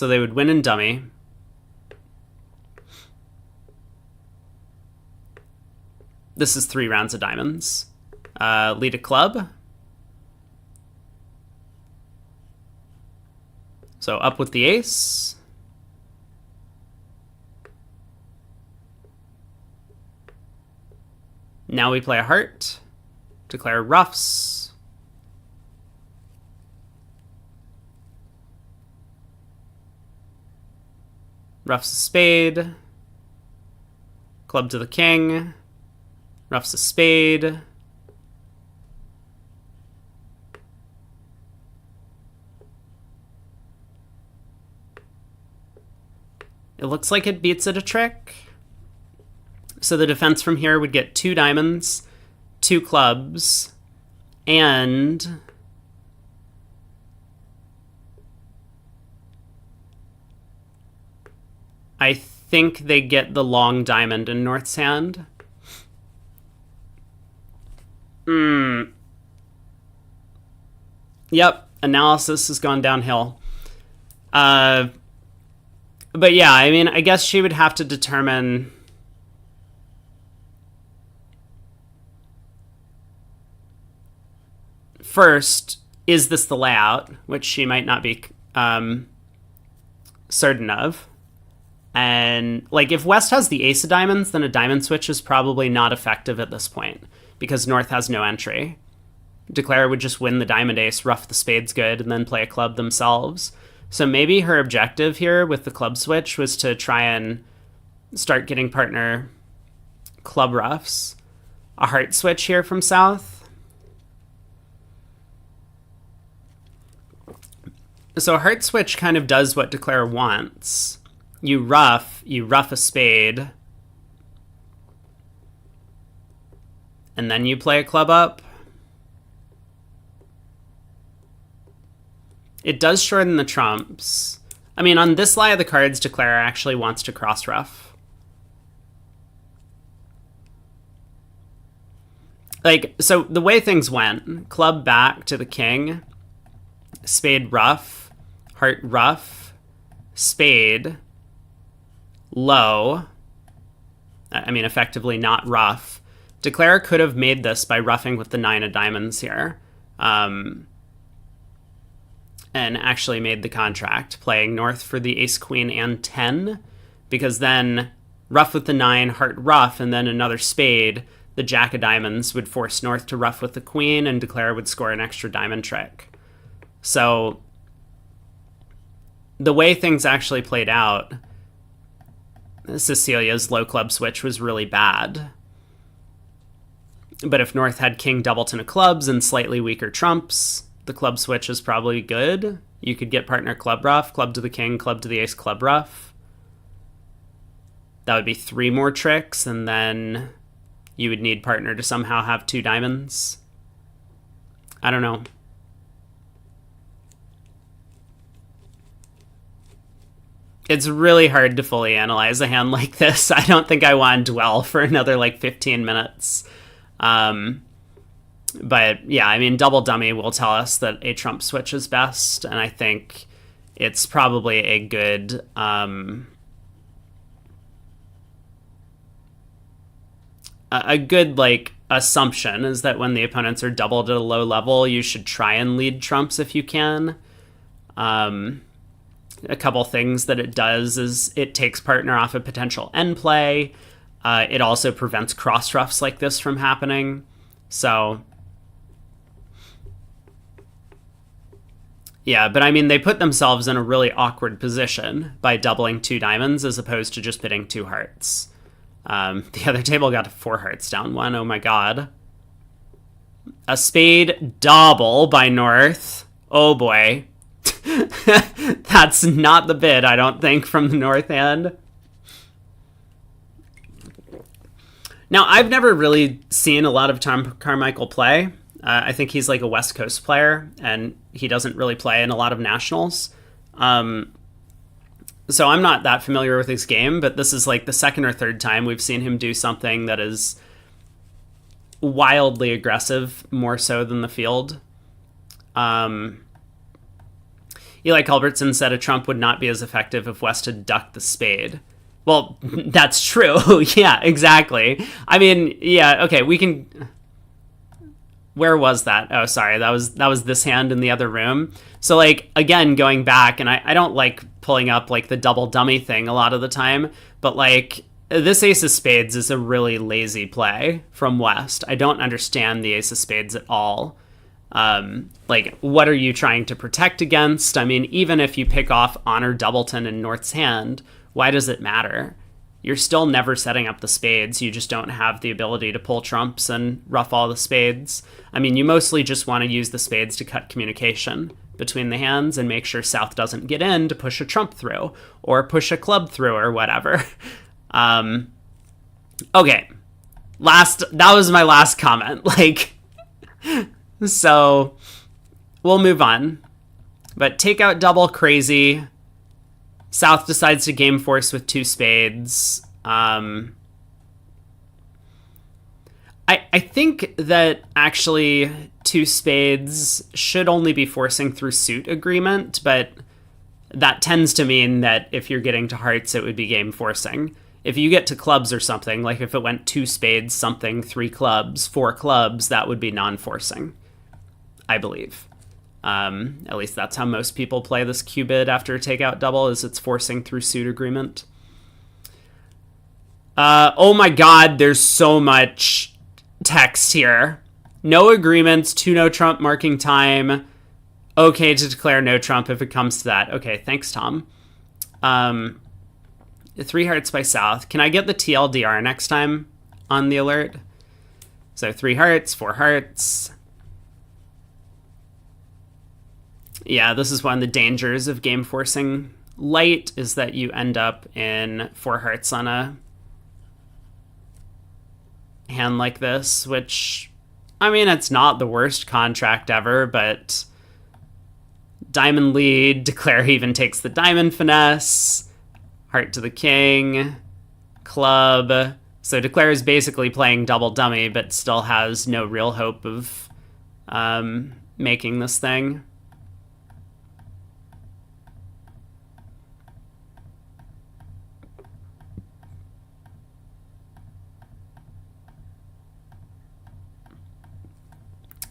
Speaker 1: they would win in dummy. This is 3 rounds of diamonds. Lead a club. So up with the ace. Now we play a heart. Declare roughs. Roughs a spade. Club to the king. Roughs a spade. It looks like it beats it a trick. So the defense from here would get 2 diamonds, 2 clubs, and I think they get the long diamond in North's hand. Yep, analysis has gone downhill. But yeah, I mean, I guess she would have to determine first, is this the layout, which she might not be certain of. And like if West has the ace of diamonds, then a diamond switch is probably not effective at this point because North has no entry. Declare would just win the diamond ace, rough the spades good, and then play a club themselves. So maybe her objective here with the club switch was to try and start getting partner club roughs. A heart switch here from South. So a heart switch kind of does what Declare wants. You rough a spade, and then you play a club up. It does shorten the trumps. I mean, on this lie of the cards, Declare actually wants to cross rough. Like, so the way things went, club back to the king, spade rough, heart rough, spade, low. I mean, effectively not rough. Declare could have made this by roughing with the 9 of diamonds here. And actually made the contract, playing North for the ace, queen, and 10. Because then rough with the 9, heart rough, and then another spade. the jack of diamonds would force North to ruff with the queen, and Declare would score an extra diamond trick. So the way things actually played out, Cecilia's low club switch was really bad. But if North had king doubleton of clubs and slightly weaker trumps, the club switch is probably good. You could get partner club ruff, club to the king, club to the ace, club ruff. That would be 3 more tricks, and then you would need partner to somehow have 2 diamonds. I don't know. It's really hard to fully analyze a hand like this. I don't think I want to dwell for another like 15 minutes. But yeah, I mean, double dummy will tell us that a trump switch is best, and I think it's probably a good like assumption is that when the opponents are doubled at a low level, you should try and lead trumps if you can. A couple things that it does is it takes partner off a potential end play. It also prevents cross ruffs like this from happening. So yeah, but I mean, they put themselves in a really awkward position by doubling 2 diamonds as opposed to just bidding 2 hearts. The other table got 4 hearts down 1. Oh my god. A spade double by North. Oh boy. That's not the bid, I don't think, from the North hand. Now, I've never really seen a lot of Tom Carmichael play. I think he's like a West Coast player, and he doesn't really play in a lot of nationals. So I'm not that familiar with his game, but this is like the second or third time we've seen him do something that is wildly aggressive, more so than the field. Eli Culbertson said a trump would not be as effective if West had ducked the spade. Well, that's true. Yeah, exactly. I mean, yeah, okay, we can... Where was that? Oh, sorry, that was this hand in the other room. So, like, again, going back, and I don't like pulling up, like, the double dummy thing a lot of the time, but, like, this ace of spades is a really lazy play from West. I don't understand the ace of spades at all. Like, what are you trying to protect against? I mean, even if you pick off honor doubleton in North's hand, why does it matter? You're still never setting up the spades. You just don't have the ability to pull trumps and ruff all the spades. I mean, you mostly just want to use the spades to cut communication between the hands and make sure South doesn't get in to push a trump through or push a club through or whatever. Okay. That was my last comment. Like, so we'll move on. But take out double crazy. South decides to game force with 2 spades. I think that actually 2 spades should only be forcing through suit agreement, but that tends to mean that if you're getting to hearts, it would be game forcing. If you get to clubs or something, like if it went 2 spades, something, 3 clubs, 4 clubs, that would be non-forcing, I believe. At least that's how most people play this Q-bid after a takeout double, is it's forcing through suit agreement. Oh my god, there's so much text here. No agreements, 2 no trump marking time. Okay to declare no trump if it comes to that. Okay, thanks, Tom. 3 hearts by South. Can I get the TLDR next time on the alert? So 3 hearts, 4 hearts. Yeah, this is one of the dangers of game forcing light, is that you end up in 4 hearts on a hand like this, which, I mean, it's not the worst contract ever, but diamond lead, declare he even takes the diamond finesse, heart to the king, club. So declare is basically playing double dummy, but still has no real hope of making this thing.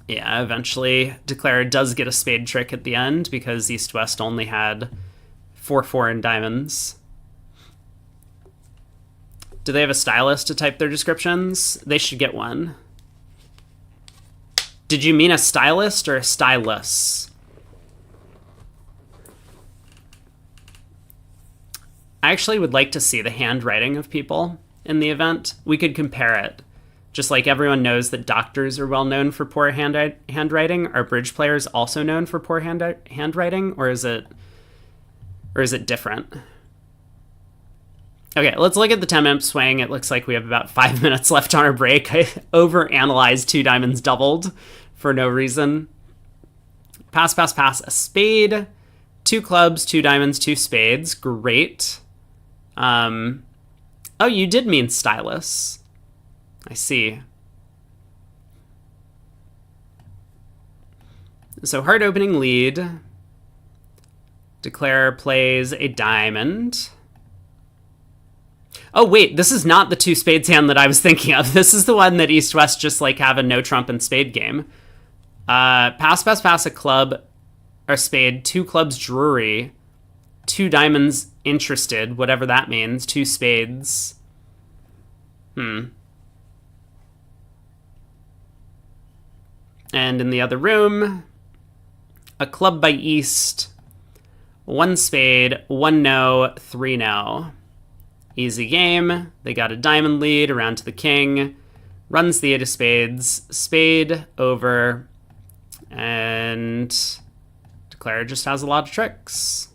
Speaker 1: Yeah, eventually Declare does get a spade trick at the end because East-West only had 4-4 in diamonds. Do they have a stylus to type their descriptions? They should get one. Did you mean a stylist or a stylus? I actually would like to see the handwriting of people in the event. We could compare it. Just like everyone knows that doctors are well known for poor handwriting, are bridge players also known for poor handwriting, or is it different? Okay, let's look at the 10-minute swing. It looks like we have about 5 minutes left on our break. I overanalyzed 2 diamonds doubled for no reason. Pass, pass, pass. A spade, 2 clubs, 2 diamonds, 2 spades. Great. Oh, you did mean stylus. I see. So heart opening lead. Declare plays a diamond. Oh, wait, this is not the 2 spades hand that I was thinking of. This is the one that East-West just like have a no trump and spade game. Pass, pass, pass, a club, or spade, 2 clubs, Drury, 2 diamonds, interested, whatever that means, 2 spades. And in the other room, a club by East, 1 spade, 1 no, 3 no. Easy game. They got a diamond lead around to the king. Runs the 8 of spades. Spade over. And Declare just has a lot of tricks.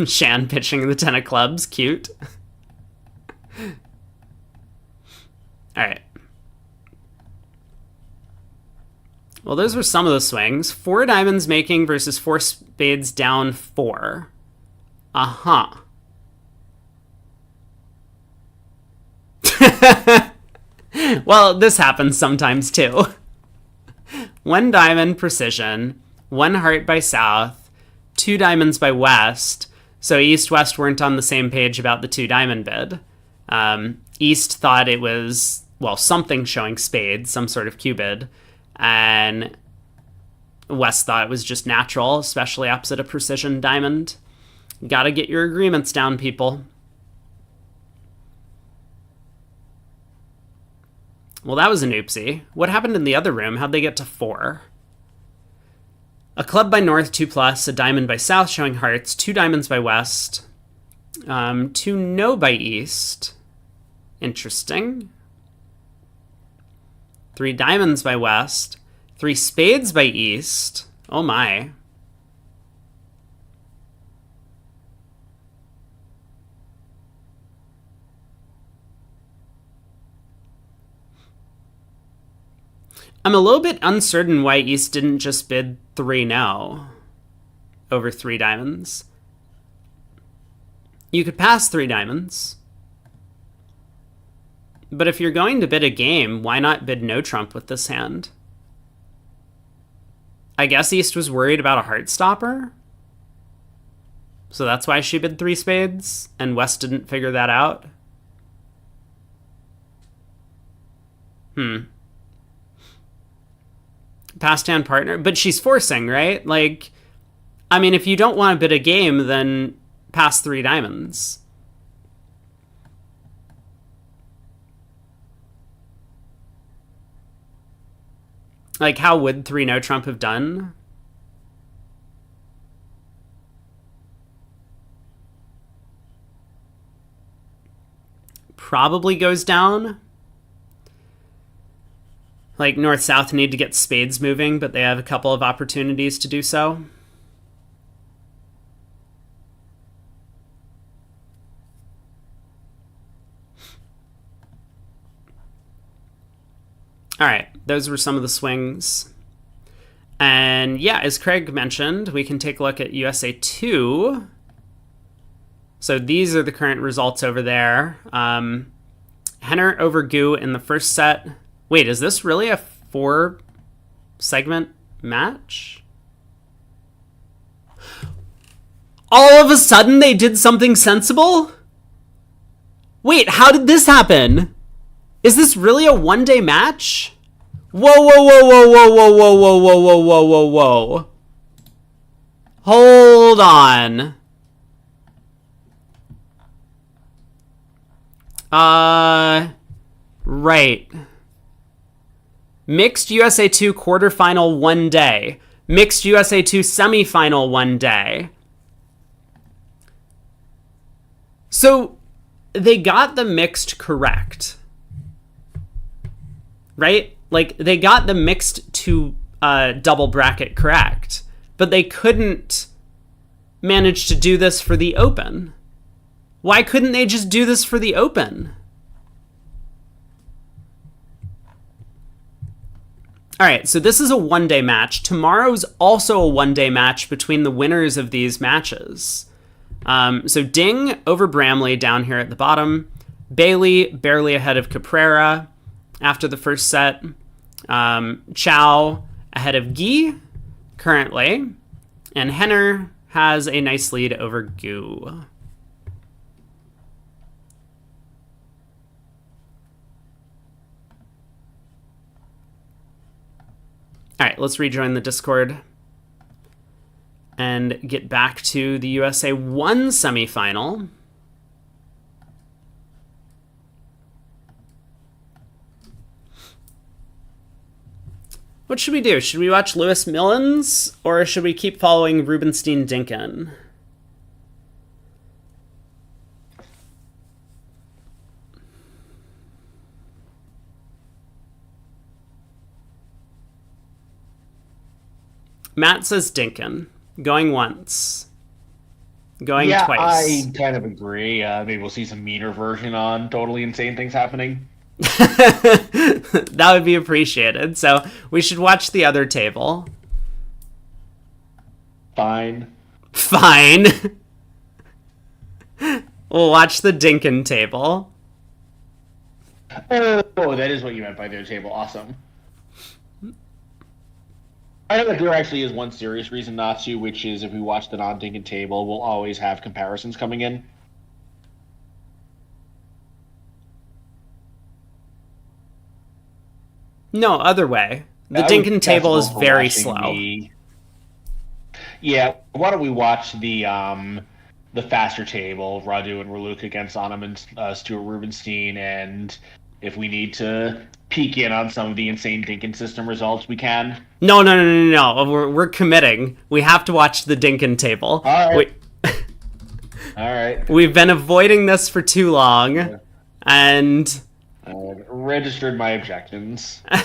Speaker 1: Shan pitching the 10 of clubs. Cute. Alright. Well, those were some of the swings. 4 diamonds making versus 4 spades down 4. Uh-huh. Well, this happens sometimes too. 1 diamond precision, 1 heart by South, 2 diamonds by West. So East-West weren't on the same page about the 2 diamond bid. East thought it was, well, something showing spades, some sort of cubid. And West thought it was just natural, especially opposite a precision diamond. Gotta get your agreements down, people. Well, that was an oopsie. What happened in the other room? How'd they get to 4? A club by North, 2+, a diamond by South showing hearts, 2 diamonds by West, 2 no by East. Interesting. 3 diamonds by West, 3 spades by East. Oh my. I'm a little bit uncertain why East didn't just bid 3 no over 3 diamonds. You could pass 3 diamonds. But if you're going to bid a game, why not bid no trump with this hand? I guess East was worried about a heart stopper. So that's why she bid 3 spades, and West didn't figure that out. Past hand partner, but she's forcing, right? Like, I mean, if you don't want to bid a game, then pass 3 diamonds. Like, how would 3 no trump have done? Probably goes down. Like, North-South need to get spades moving, but they have a couple of opportunities to do so. All right, those were some of the swings. And yeah, as Craig mentioned, we can take a look at USA 2. So these are the current results over there. Henner over Gu in the first set. Wait, is this really a 4-segment match? All of a sudden they did something sensible? Wait, how did this happen? Is this really a 1-day match? Whoa, whoa, whoa, whoa, whoa, whoa, whoa, whoa, whoa, whoa, whoa, whoa, whoa. Hold on. Right. Mixed USA 2 quarterfinal one day. Mixed USA 2 semifinal one day. So they got the mixed correct. Right? Like, they got the mixed to double bracket correct. But they couldn't manage to do this for the Open. Why couldn't they just do this for the Open? All right, so this is a one-day match. Tomorrow's also a one-day match between the winners of these matches. So Ding over Bramley down here at the bottom. Bailey barely ahead of Caprera after the first set. Chow ahead of Guy currently. And Henner has a nice lead over Gu. All right, let's rejoin the Discord and get back to the USA 1 semifinal. What should we do? Should we watch Lewis Millens or should we keep following Rubenstein Dinkin? Matt says Dinkin. Going once. Going twice.
Speaker 3: I kind of agree. Maybe we'll see some meaner version on Totally Insane Things Happening.
Speaker 1: That would be appreciated. So we should watch the other table.
Speaker 3: Fine.
Speaker 1: We'll watch the Dinkin table.
Speaker 3: Oh, that is what you meant by their table. Awesome. I know that there actually is one serious reason not to, which is if we watch the non-Dinkin table, we'll always have comparisons coming in.
Speaker 1: No, other way. The Dinkin table is very slow.
Speaker 3: Yeah, why don't we watch the faster table, Radu and Raluca against Anam and Stuart Rubenstein, and if we need to peek in on some of the insane Dinkin system results, we can.
Speaker 1: No. We're committing. We have to watch the Dinkin table.
Speaker 3: All right. All right.
Speaker 1: We've been avoiding this for too long, and
Speaker 3: registered my objections. All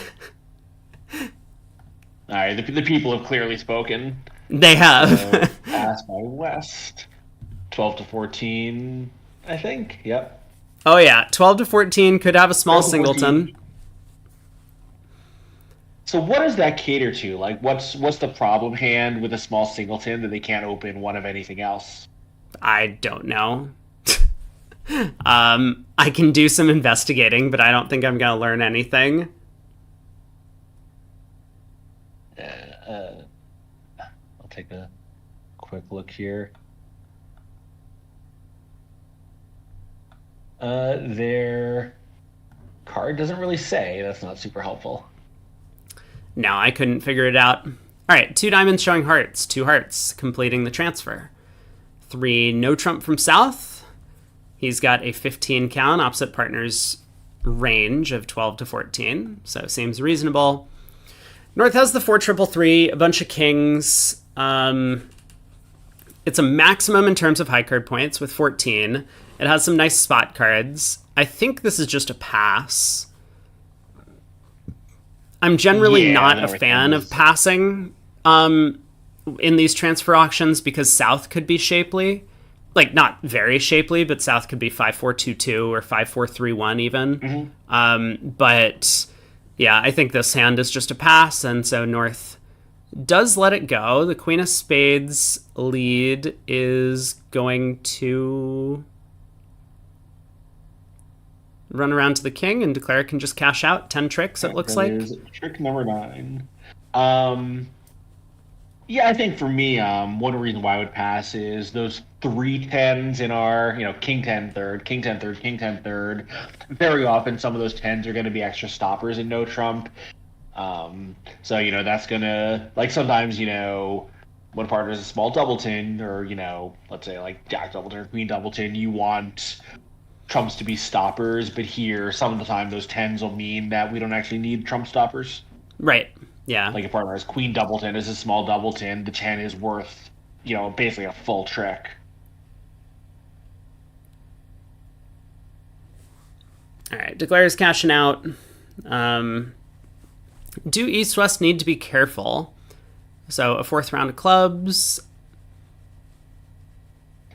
Speaker 3: right, the people have clearly spoken.
Speaker 1: They have.
Speaker 3: Pass by West. 12-14, I think. Yep.
Speaker 1: Oh yeah, 12-14 could have a small singleton.
Speaker 3: So what does that cater to? Like, what's the problem hand with a small singleton that they can't open one of anything else?
Speaker 1: I don't know. I can do some investigating, but I don't think I'm gonna learn anything.
Speaker 3: I'll take a quick look here. Their card doesn't really say. That's not super helpful.
Speaker 1: No, I couldn't figure it out. All right, 2 diamonds showing hearts. 2 hearts, completing the transfer. 3 no trump from South. He's got a 15 count, opposite partner's range of 12-14, so seems reasonable. North has the 4-3-3, a bunch of kings. It's a maximum in terms of high card points with 14. It has some nice spot cards. I think this is just a pass. I'm generally not a fan of passing in these transfer auctions because South could be shapely. Like, not very shapely, but South could be 5-4-2-2 or 5-4-3-1 even.
Speaker 3: Mm-hmm.
Speaker 1: But, yeah, I think this hand is just a pass, and so North does let it go. The Queen of Spades lead is going to run around to the king, and Declare can just cash out 10 tricks, it looks like.
Speaker 3: Trick number 9. Yeah, I think for me, one reason why I would pass is those 3 10s in our, king 10 third, king 10 third, king 10 third. Very often, some of those 10s are going to be extra stoppers in no trump. So, that's going to, like, sometimes, when a partner is a small doubleton or, let's say like Jack doubleton or Queen doubleton, you want trumps to be stoppers, but here, some of the time, those 10s will mean that we don't actually need trump stoppers.
Speaker 1: Right. Yeah.
Speaker 3: Like, if partner has queen doubleton as a small doubleton, the 10 is worth, basically a full trick.
Speaker 1: All right, Declare's cashing out. Do East-West need to be careful? So a 4th round of clubs.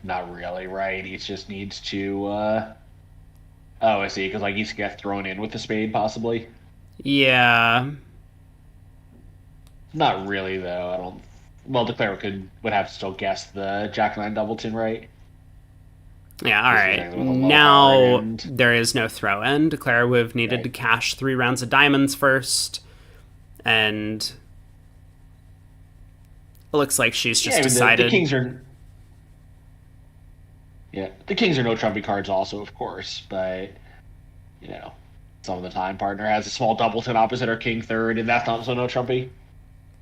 Speaker 3: Not really, right? He just needs to... Oh, I see, because like East gets thrown in with the spade, possibly.
Speaker 1: Yeah.
Speaker 3: Not really, though. I don't... Well, Declare would have to still guess the Jack-9 doubleton, right?
Speaker 1: Yeah, all right. Now there is no throw-in. Declare would have needed to cash 3 rounds of diamonds first. And it looks like she's just decided...
Speaker 3: The kings are... Yeah, the kings are no trumpy cards also, of course. But, some of the time partner has a small doubleton opposite our king third, and that's not so no trumpy.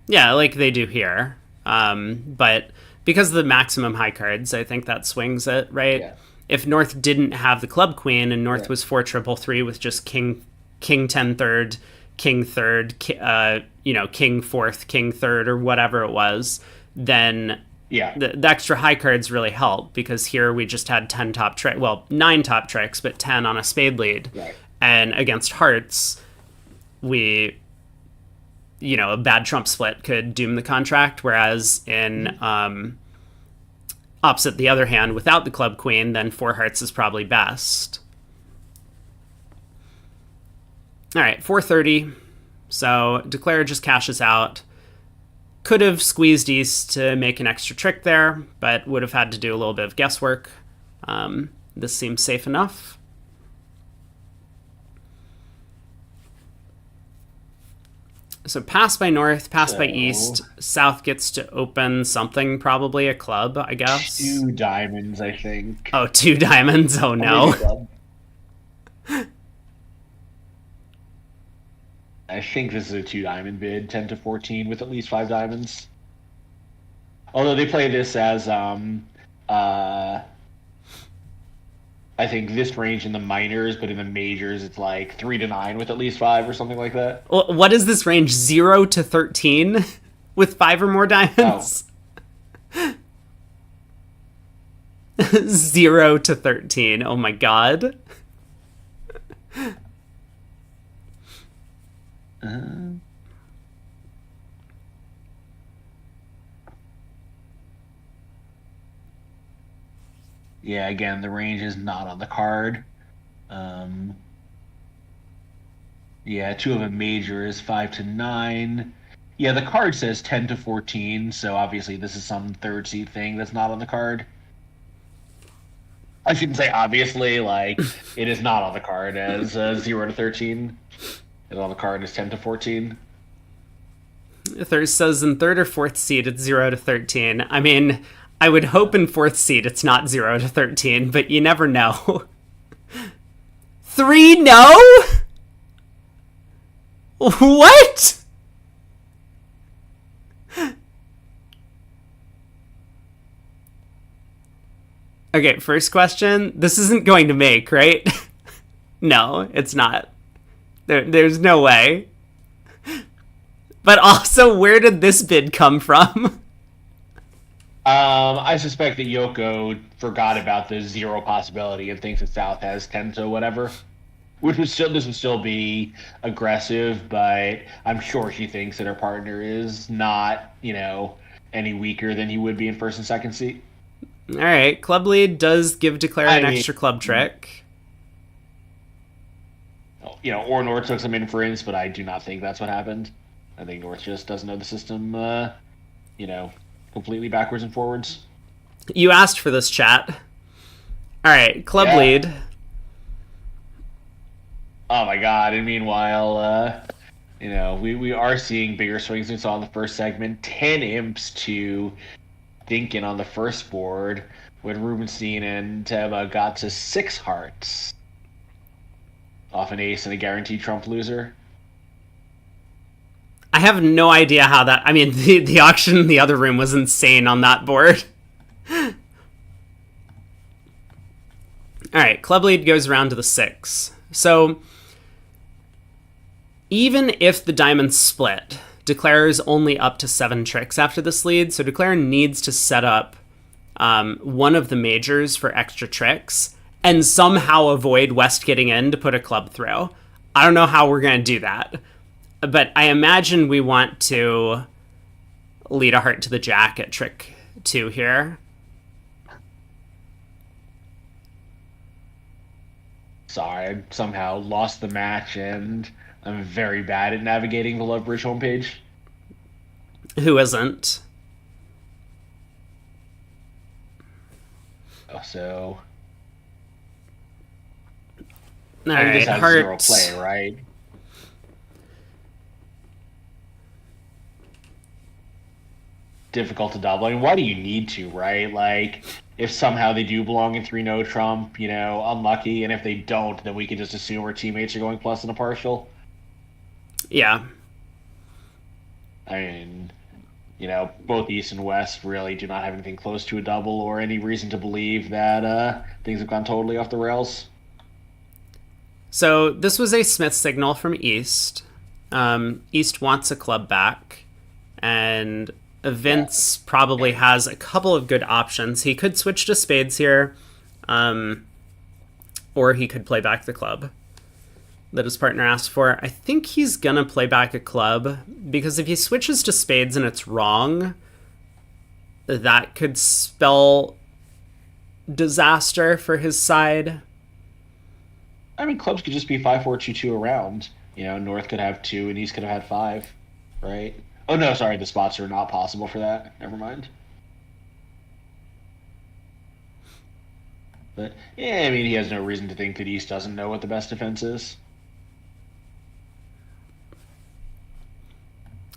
Speaker 1: Yeah, like they do here. But because of the maximum high cards, I think that swings it, right?
Speaker 3: Yeah.
Speaker 1: If North didn't have the club queen and North was 4-3-3 with just king 10 third, king third, king fourth, king third, or whatever it was, then the extra high cards really help, because here we just had 10 top tricks, 9 top tricks, but 10 on a spade lead.
Speaker 3: Right.
Speaker 1: And against hearts, a bad trump split could doom the contract, whereas in opposite the other hand, without the club queen, then 4 hearts is probably best. All right, 430. So Declare just cashes out. Could have squeezed East to make an extra trick there, but would have had to do a little bit of guesswork. This seems safe enough. So pass by North, pass by East. South gets to open something, probably a club, I guess.
Speaker 3: 2 diamonds, I think.
Speaker 1: Oh, 2 diamonds? Oh, no.
Speaker 3: I think this is a 2 diamond bid, 10-14 with at least 5 diamonds. Although they play this as, I think this range in the minors, but in the majors it's like 3-9 with at least 5 or something like that.
Speaker 1: What is this range? 0-13 with 5 or more diamonds? Oh. 0-13. Oh my god.
Speaker 3: Yeah, again, the range is not on the card. Yeah, 2 of a major is 5-9. Yeah, the card says 10-14, so obviously this is some third seed thing that's not on the card. I shouldn't say obviously, like, it is not on the card as 0-13. It's on the card as 10-14.
Speaker 1: Thirst says in 3rd or 4th seed it's 0-13. I mean, I would hope in 4th seed it's not 0-13, but you never know. 3 no? What? Okay, first question. This isn't going to make, right? No, it's not. There's no way. But also, where did this bid come from?
Speaker 3: I suspect that Yoko forgot about the 0 possibility and thinks that South has 10 to whatever. This would still be aggressive, but I'm sure she thinks that her partner is not, any weaker than he would be in 1st and 2nd seat.
Speaker 1: All right, club lead does give Declare an extra club trick.
Speaker 3: Or North took some inference, but I do not think that's what happened. I think North just doesn't know the system, completely backwards and forwards.
Speaker 1: You asked for this, chat. All right, club lead.
Speaker 3: Oh my god, and meanwhile, we are seeing bigger swings than we saw in the first segment. 10 imps to Dinkin on the first board when Rubenstein and Teba got to 6 hearts. Off an ace and a guaranteed trump loser.
Speaker 1: I have no idea how that... I mean, the auction in the other room was insane on that board. All right, club lead goes around to the 6. So even if the diamonds split, Declare is only up to 7 tricks after this lead, so Declare needs to set up one of the majors for extra tricks and somehow avoid West getting in to put a club throw. I don't know how we're going to do that, but I imagine we want to lead a heart to the jack at trick 2 here.
Speaker 3: Sorry, I somehow lost the match, and I'm very bad at navigating the Lovebridge homepage.
Speaker 1: Who isn't?
Speaker 3: So,
Speaker 1: All
Speaker 3: I
Speaker 1: right,
Speaker 3: just have
Speaker 1: hearts.
Speaker 3: 0 play, right? Difficult to double. I mean, why do you need to, right? Like, if somehow they do belong in 3 no trump, unlucky, and if they don't, then we can just assume our teammates are going plus in a partial.
Speaker 1: Yeah.
Speaker 3: I mean, both East and West really do not have anything close to a double or any reason to believe that things have gone totally off the rails.
Speaker 1: So this was a Smith signal from East. East wants a club back, and Vince probably has a couple of good options. He could switch to spades here, or he could play back the club that his partner asked for. I think he's gonna play back a club, because if he switches to spades and it's wrong, that could spell disaster for his side.
Speaker 3: I mean, clubs could just be 5-4-2-2 around. North could have 2 and East could have had 5, right? Oh, no, sorry, the spots are not possible for that. Never mind. But, yeah, I mean, he has no reason to think that East doesn't know what the best defense is.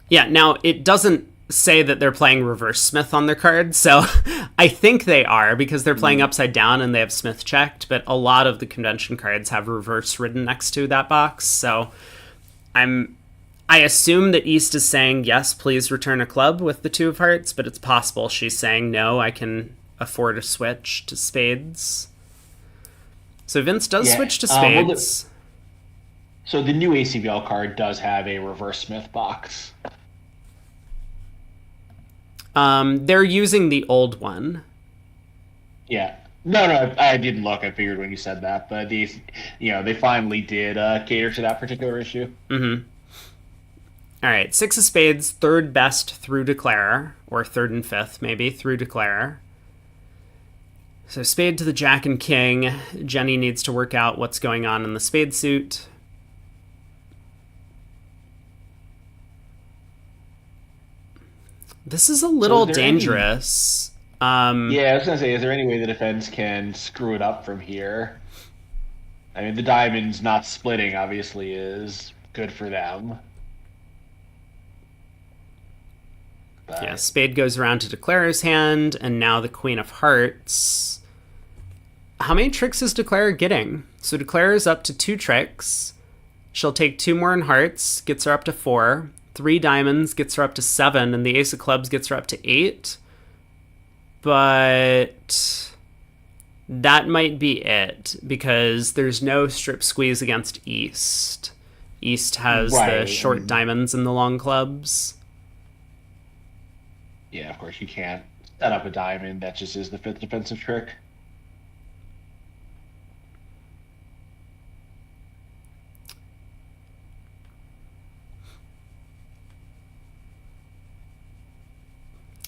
Speaker 1: Yeah, now, it doesn't say that they're playing reverse Smith on their card, so I think they are, because they're playing upside down and they have Smith checked, but a lot of the convention cards have reverse written next to that box, so I assume that East is saying, yes, please return a club with the 2 of hearts, but it's possible she's saying, no, I can afford a switch to spades. So Vince does switch to spades.
Speaker 3: So the new ACBL card does have a reverse Smith box.
Speaker 1: They're using the old one.
Speaker 3: Yeah. No, I didn't look. I figured when you said that, but they finally did cater to that particular issue.
Speaker 1: Mm-hmm. All right, 6 of spades, third best through Declare, or third and fifth maybe through Declare. So spade to the jack and king. Jenny needs to work out what's going on in the spade suit. This is a little dangerous.
Speaker 3: Yeah, I was going to say, is there any way the defense can screw it up from here? I mean, the diamonds not splitting obviously is good for them. But...
Speaker 1: yeah, spade goes around to Declare's hand, and now the queen of hearts. How many tricks is Declare getting? So Declare is up to 2 tricks. She'll take 2 more in hearts, gets her up to 4. 3 diamonds gets her up to 7, and the ace of clubs gets her up to 8. But that might be it, because there's no strip squeeze against East. East has the short diamonds and the long clubs.
Speaker 3: Yeah, of course, you can't set up a diamond. That just is the 5th defensive trick.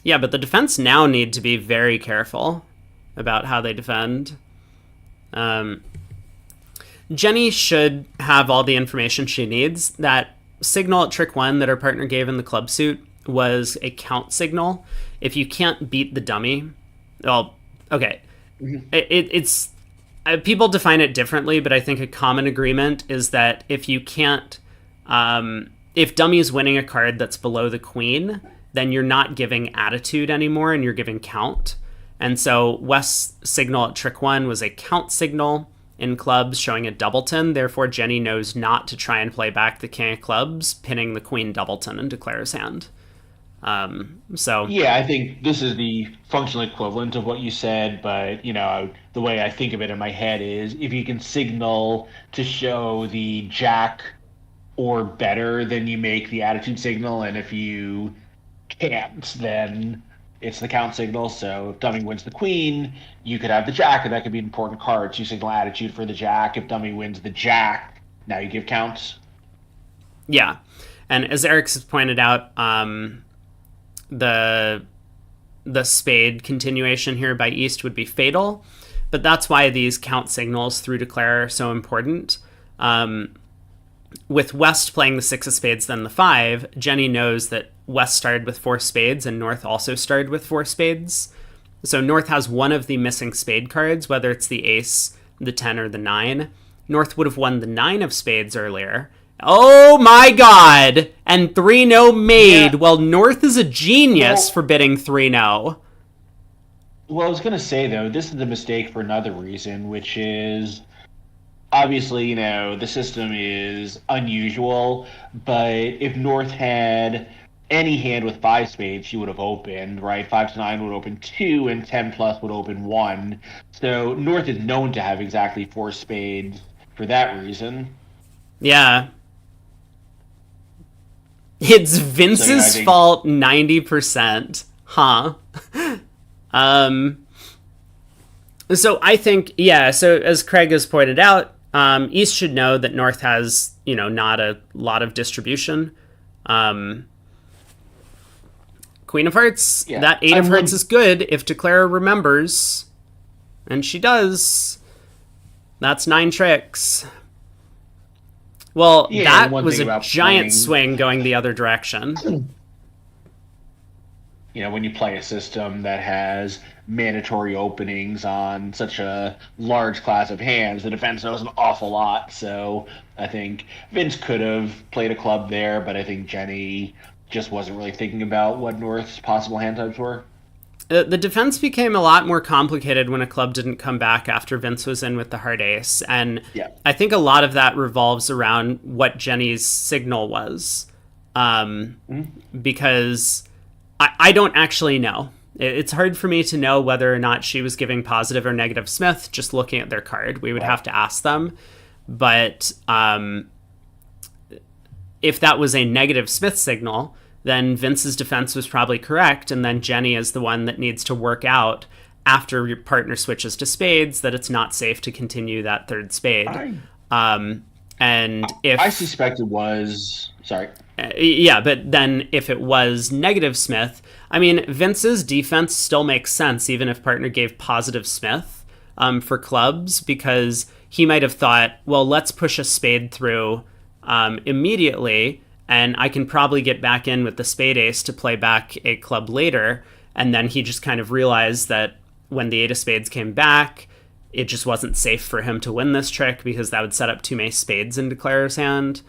Speaker 1: Yeah, but the defense now need to be very careful about how they defend. Jenny should have all the information she needs. That signal at trick 1 that her partner gave in the club suit was a count signal. If you can't beat the dummy, well, okay. It's people define it differently, but I think a common agreement is that if you can't, if dummy is winning a card that's below the queen, then you're not giving attitude anymore and you're giving count. And so West's signal at trick 1 was a count signal in clubs showing a doubleton. Therefore, Jenny knows not to try and play back the king of clubs, pinning the queen doubleton in Declare's hand. So
Speaker 3: Yeah, I think this is the functional equivalent of what you said, but the way I think of it in my head is if you can signal to show the jack or better, then you make the attitude signal, and if you can't, then it's the count signal. So if dummy wins the queen, you could have the jack, and that could be an important card. So you signal attitude for the jack. If dummy wins the jack, now you give counts.
Speaker 1: yeah, and as Eric's has pointed out, the spade continuation here by East would be fatal, but that's why these count signals through declare are so important. With West playing the 6 of spades, then the 5, Jenny knows that West started with 4 spades and North also started with 4 spades. So North has one of the missing spade cards, whether it's the ace, the 10, or the 9. North would have won the 9 of spades earlier. Oh my god! And 3-no made.
Speaker 3: Yeah.
Speaker 1: Well, North is a genius for bidding 3-no.
Speaker 3: Well, I was going to say, though, this is a mistake for another reason, which is obviously, the system is unusual, but if North had any hand with 5 spades, she would have opened, right? 5 to 9 would open 2, and 10 plus would open 1. So North is known to have exactly 4 spades for that reason.
Speaker 1: Yeah. It's Vince's fault 90%. Huh. So I think, so as Craig has pointed out, East should know that North has, not a lot of distribution. Queen of Hearts, that 8 of Hearts is good if Declara remembers. And she does. That's 9 tricks. Well, that was a giant swing going the other direction.
Speaker 3: When you play a system that has mandatory openings on such a large class of hands, the defense knows an awful lot. So I think Vince could have played a club there, but I think Jenny just wasn't really thinking about what North's possible hand types were.
Speaker 1: The defense became a lot more complicated when a club didn't come back after Vince was in with the heart ace. And I think a lot of that revolves around what Jenny's signal was. Because I don't actually know. It's hard for me to know whether or not she was giving positive or negative Smith just looking at their card. We would have to ask them. But if that was a negative Smith signal, then Vince's defense was probably correct, and then Jenny is the one that needs to work out after your partner switches to spades that it's not safe to continue that third spade. And if
Speaker 3: I suspect it was, sorry.
Speaker 1: But then if it was negative Smith, I mean, Vince's defense still makes sense even if partner gave positive Smith for clubs, because he might have thought, well, let's push a spade through immediately, and I can probably get back in with the spade ace to play back a club later. And then he just kind of realized that when the 8 of spades came back, it just wasn't safe for him to win this trick because that would set up too many spades in Declarer's hand.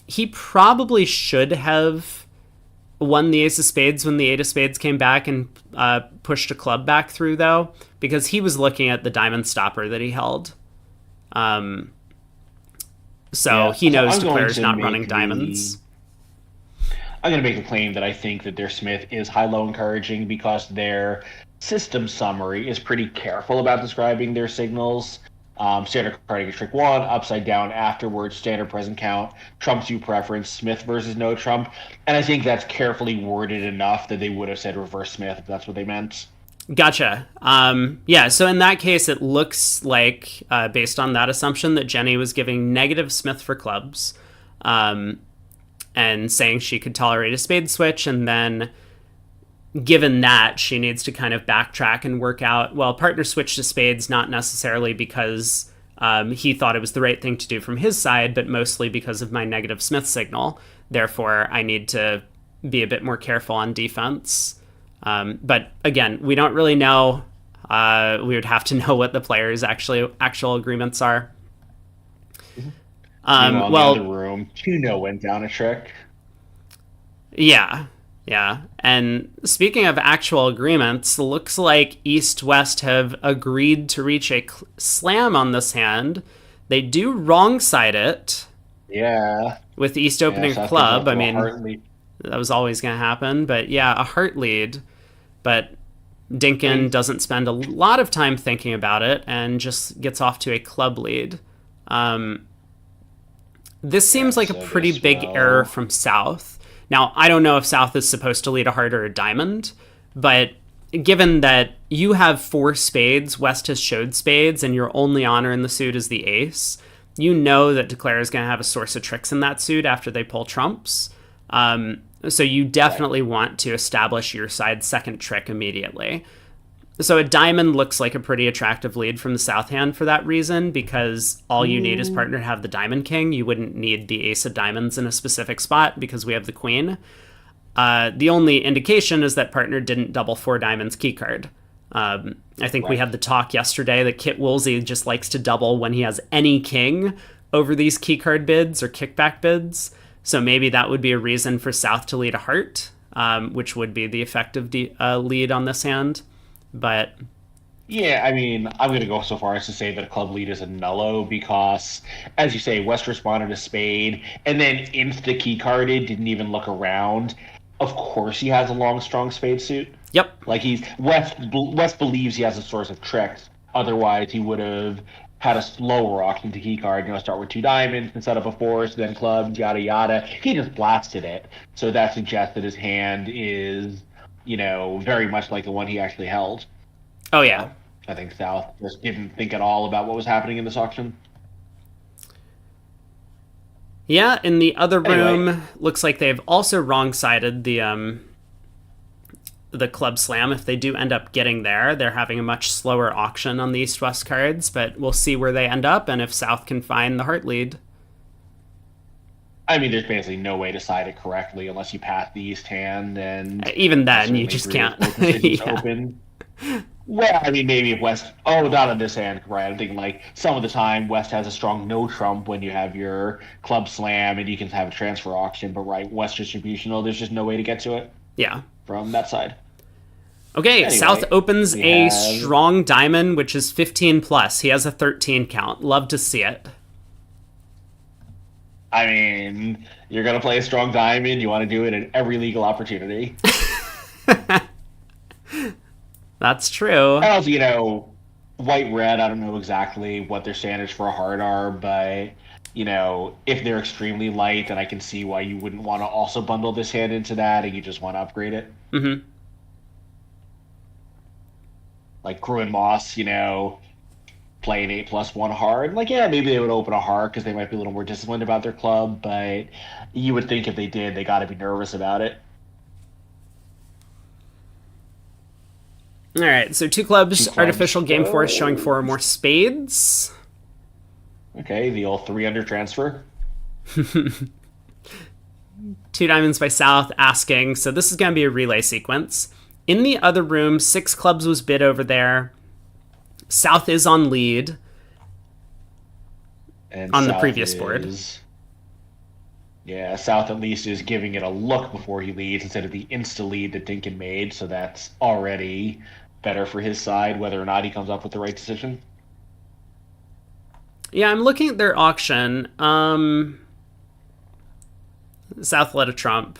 Speaker 1: He probably should have won the ace of spades when the 8 of spades came back and pushed a club back through, though, because he was looking at the diamond stopper that he held. So he knows Declarer's not running diamonds.
Speaker 3: I'm going to make a claim that I think that their Smith is high-low encouraging because their system summary is pretty careful about describing their signals. Standard card against trick 1, upside down afterwards, standard present count, Trump's view preference, Smith versus no Trump. And I think that's carefully worded enough that they would have said reverse Smith if that's what they meant.
Speaker 1: Gotcha. So in that case, it looks like, based on that assumption, that Jenny was giving negative Smith for clubs and saying she could tolerate a spade switch. And then, given that, she needs to kind of backtrack and work out, well, partner switched to spades, not necessarily because he thought it was the right thing to do from his side, but mostly because of my negative Smith signal. Therefore, I need to be a bit more careful on defense. But again, we don't really know. We would have to know what the players' actual agreements are.
Speaker 3: In the other room, Tuno went down a trick.
Speaker 1: Yeah. And speaking of actual agreements, looks like East-West have agreed to reach a slam on this hand. They do wrong side it.
Speaker 3: Yeah.
Speaker 1: With East opening club. I mean, That was always going to happen. But yeah, a heart lead. But Dinkin doesn't spend a lot of time thinking about it and just gets off to a club lead. This seems like a pretty big error from South. Now, I don't know if South is supposed to lead a heart or a diamond, but given that you have 4 spades, West has showed spades, and your only honor in the suit is the ace, you know that Declare is going to have a source of tricks in that suit after they pull trumps. So you definitely want to establish your side's second trick immediately. So a diamond looks like a pretty attractive lead from the South hand for that reason, because all you need is partner to have the diamond king. You wouldn't need the ace of diamonds in a specific spot because we have the queen. The only indication is that partner didn't double 4 diamonds keycard. I think we had the talk yesterday that Kit Woolsey just likes to double when he has any king over these keycard bids or kickback bids. So maybe that would be a reason for South to lead a heart, which would be the effective lead on this hand. But
Speaker 3: yeah, I mean, I'm going to go so far as to say that a club lead is a nullo because, as you say, West responded to spade and then insta key carded, didn't even look around. Of course, he has a long, strong spade suit.
Speaker 1: Yep.
Speaker 3: Like West believes he has a source of tricks. Otherwise, he would have had a slower auction to key card. Start with 2 diamonds instead of a 4, then clubs, yada yada. He just blasted it. So that suggests that his hand is, very much like the one he actually held.
Speaker 1: Oh yeah.
Speaker 3: I think South just didn't think at all about what was happening in this auction.
Speaker 1: Yeah, in the other room, looks like they've also wrong-sided the club slam. If they do end up getting there, they're having a much slower auction on the East-West cards, but we'll see where they end up and if South can find the heart lead.
Speaker 3: I mean, there's basically no way to side it correctly unless you pass the East hand, and
Speaker 1: even then, you just can't.
Speaker 3: Open. Well, I mean, maybe if West... Oh, not on this hand, right? I'm thinking, like, some of the time, West has a strong no-trump when you have your club slam and you can have a transfer auction, but, right, West distributional, there's just no way to get to it.
Speaker 1: Yeah.
Speaker 3: From that side.
Speaker 1: Okay, anyway, South opens a strong diamond, which is 15 plus. He has a 13 count. Love to see it.
Speaker 3: I mean, you're going to play a strong diamond. You want to do it at every legal opportunity.
Speaker 1: That's true.
Speaker 3: And also, white-red, I don't know exactly what their standards for a heart are, but, if they're extremely light, then I can see why you wouldn't want to also bundle this hand into that and you just want to upgrade it.
Speaker 1: Mm-hmm.
Speaker 3: Like Gruen Moss, play an 8+1 hard. Like, yeah, maybe they would open a heart because they might be a little more disciplined about their club, but you would think if they did, they got to be nervous about it.
Speaker 1: All right, so 2 clubs, artificial game force showing 4 or more spades.
Speaker 3: Okay, the old 3 under transfer.
Speaker 1: 2 diamonds by South asking, so this is going to be a relay sequence. In the other room, 6 clubs was bid over there. South is on lead
Speaker 3: and
Speaker 1: on
Speaker 3: South
Speaker 1: the previous board.
Speaker 3: Yeah, South at least is giving it a look before he leads instead of the insta lead that Dinkin made, so that's already better for his side, whether or not he comes up with the right decision.
Speaker 1: Yeah, I'm looking at their auction. South led a trump.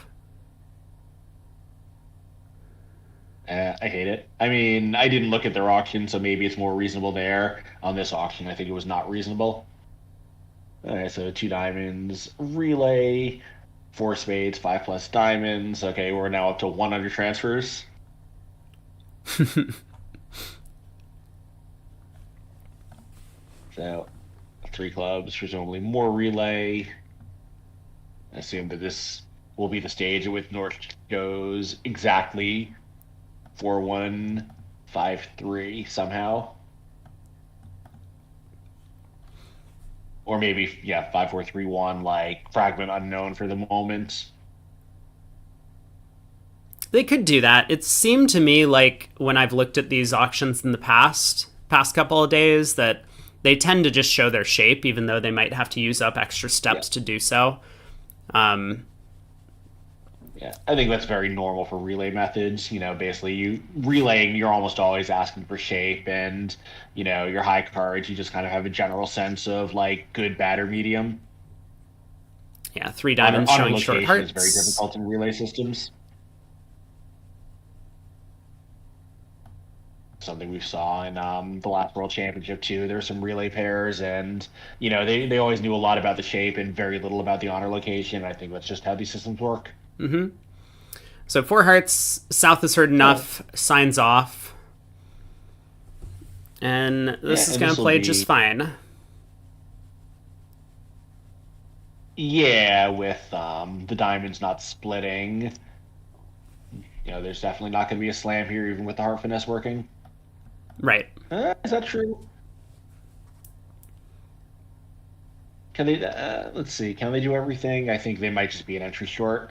Speaker 3: I hate it. I mean, I didn't look at their auction, so maybe it's more reasonable there. On this auction, I think it was not reasonable. All right, so 2 diamonds, relay, 4 spades, 5+ diamonds. Okay, we're now up to 100 transfers. So, 3 clubs, presumably more relay. I assume that this will be the stage at which North goes exactly 4-1-5-3 somehow. Or maybe, 5-4-3-1, like fragment unknown for the moment.
Speaker 1: They could do that. It seemed to me like when I've looked at these auctions in the past couple of days that they tend to just show their shape, even though they might have to use up extra steps to do so.
Speaker 3: Yeah, I think that's very normal for relay methods. Basically, relaying, you're almost always asking for shape, and, your high cards, you just kind of have a general sense of, like, good, bad, or medium.
Speaker 1: Yeah, three
Speaker 3: Honor,
Speaker 1: diamonds
Speaker 3: honor
Speaker 1: showing short
Speaker 3: location is very
Speaker 1: hearts.
Speaker 3: difficult in relay systems. Something we saw in the last World Championship too. There's some relay pairs, and they always knew a lot about the shape and very little about the honor location. I think that's just how these systems work.
Speaker 1: So four hearts, South has heard enough, signs off. And this is going to play just fine.
Speaker 3: Yeah, with the diamonds not splitting, there's definitely not going to be a slam here, even with the heart finesse working.
Speaker 1: Right.
Speaker 3: Is that true? Can they? Let's see. Can they do everything? I think they might just be an entry short.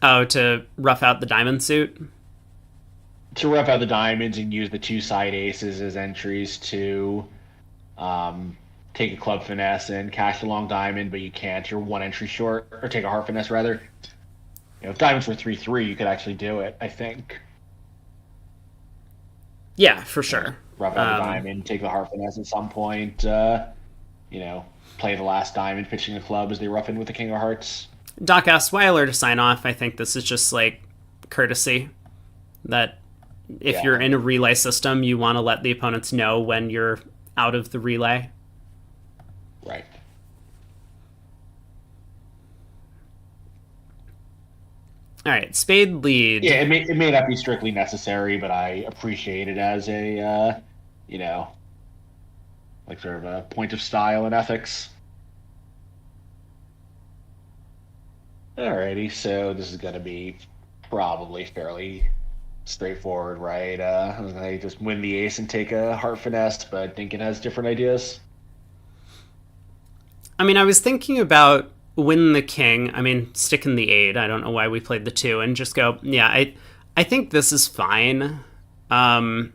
Speaker 1: Oh, to rough out the diamond suit?
Speaker 3: To rough out the diamonds and use the two side aces as entries to take a club finesse and cash a long diamond, but you can't. You're one entry short, or take a heart finesse rather. If diamonds were 3-3, you could actually do it, I think.
Speaker 1: Yeah, for sure.
Speaker 3: Rough out the diamond, take the heart finesse at some point. Play the last diamond, pitching a club as they rough in with the king of hearts.
Speaker 1: Doc asks Weiler to sign off. I think this is just like courtesy. That if you're in a relay system, you want to let the opponents know when you're out of the relay.
Speaker 3: Right.
Speaker 1: All right, spade lead.
Speaker 3: Yeah, it may not be strictly necessary, but I appreciate it as a, like sort of a point of style and ethics. Alrighty, so this is going to be probably fairly straightforward, right? They just win the ace and take a heart finesse, but Dinkin has different ideas.
Speaker 1: I mean, I was thinking about win the king. I mean, stick in the 8. I don't know why we played the 2 and just go, yeah, I think this is fine.
Speaker 3: We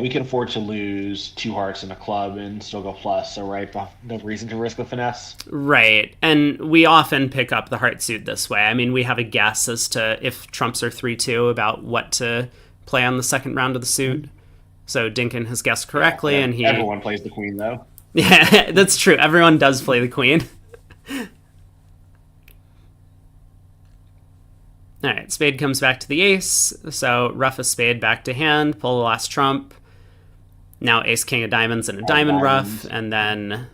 Speaker 3: can afford to lose 2 hearts in a club and still go plus, so right, no reason to risk the finesse.
Speaker 1: Right, and we often pick up the heart suit this way. I mean, we have a guess as to if trumps are 3-2 about what to play on the second round of the suit. So Dinkin has guessed correctly, and
Speaker 3: everyone plays the queen, though.
Speaker 1: Yeah, that's true. Everyone does play the queen. All right, spade comes back to the ace, so rough a spade back to hand, pull the last trump. Now ace, king of diamonds and a diamond rough, and then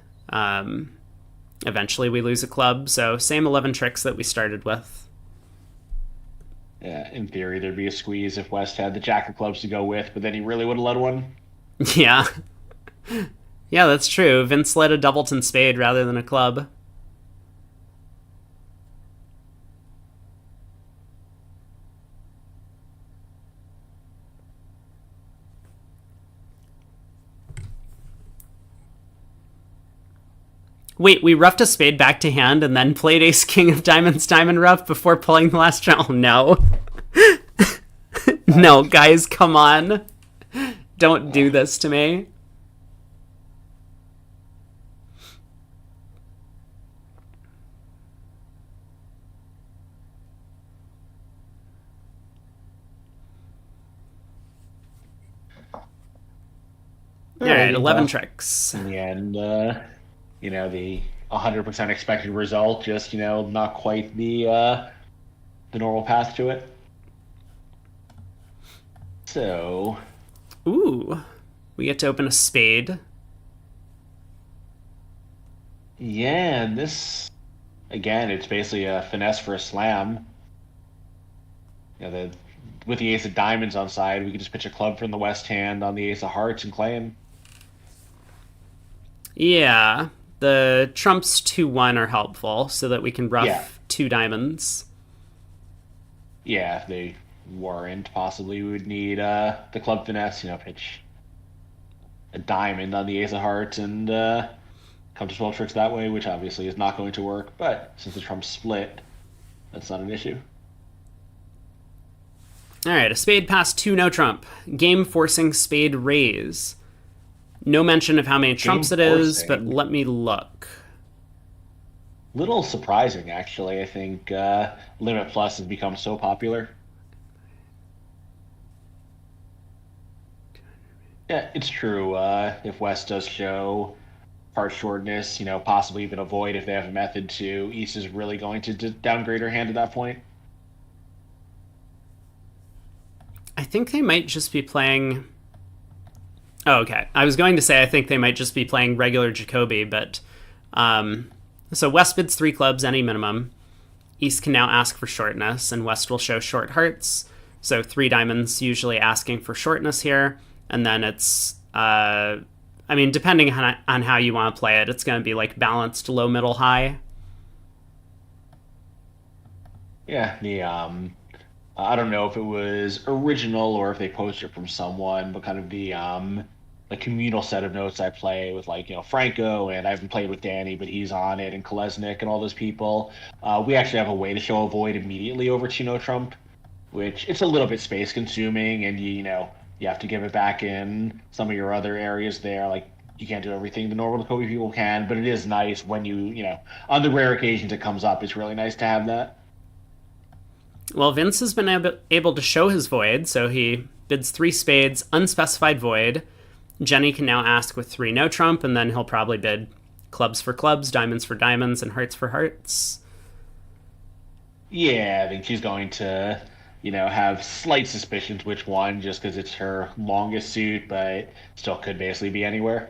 Speaker 1: eventually we lose a club, so same 11 tricks that we started with.
Speaker 3: Yeah, in theory, there'd be a squeeze if West had the jack of clubs to go with, but then he really would have led one.
Speaker 1: Yeah. Yeah, that's true. Vince led a doubleton spade rather than a club. Wait, we roughed a spade back to hand and then played ace king of diamonds diamond rough before pulling the last round? Oh, no. No, guys, come on. Don't do this to me. All right, 11 tricks.
Speaker 3: In the end, the 100% expected result, just, not quite the normal path to it. So...
Speaker 1: Ooh, we get to open a spade.
Speaker 3: Yeah, and this, again, it's basically a finesse for a slam. With the ace of diamonds on side, we can just pitch a club from the west hand on the ace of hearts and claim.
Speaker 1: Yeah, the trumps 2-1 are helpful so that we can rough 2 diamonds.
Speaker 3: Yeah, if they weren't, possibly we would need the club finesse, pitch a diamond on the ace of hearts and come to 12 tricks that way, which obviously is not going to work, but since the trumps split, that's not an issue.
Speaker 1: All right, a spade pass 2 no trump. Game forcing spade raise. No mention of how many trumps it is, but let me look.
Speaker 3: Little surprising, actually. I think Limit Plus has become so popular. Yeah, it's true. If West does show heart shortness, possibly even avoid if they have a method to. East is really going to downgrade her hand at that point.
Speaker 1: I think they might just be playing... Oh, okay. I was going to say I think they might just be playing regular Jacoby, but... So West bids 3 clubs, any minimum. East can now ask for shortness, and West will show short hearts. So 3 diamonds usually asking for shortness here. And then it's... depending on how you want to play it, it's going to be like balanced low, middle, high.
Speaker 3: Yeah, I don't know if it was original or if they poached it from someone, but kind of the communal set of notes I play with, Franco, and I haven't played with Danny, but he's on it, and Kolesnik and all those people. We actually have a way to show a void immediately over to Trump, which it's a little bit space consuming, and you have to give it back in some of your other areas there. Like, you can't do everything the normal Kobe people can, but it is nice when on the rare occasions it comes up, it's really nice to have that.
Speaker 1: Well, Vince has been able to show his void, so he bids 3 spades, unspecified void. Jenny can now ask with 3 no trump, and then he'll probably bid clubs for clubs, diamonds for diamonds, and hearts for hearts.
Speaker 3: Yeah, I think she's going to, have slight suspicions which one, just because it's her longest suit, but still could basically be anywhere.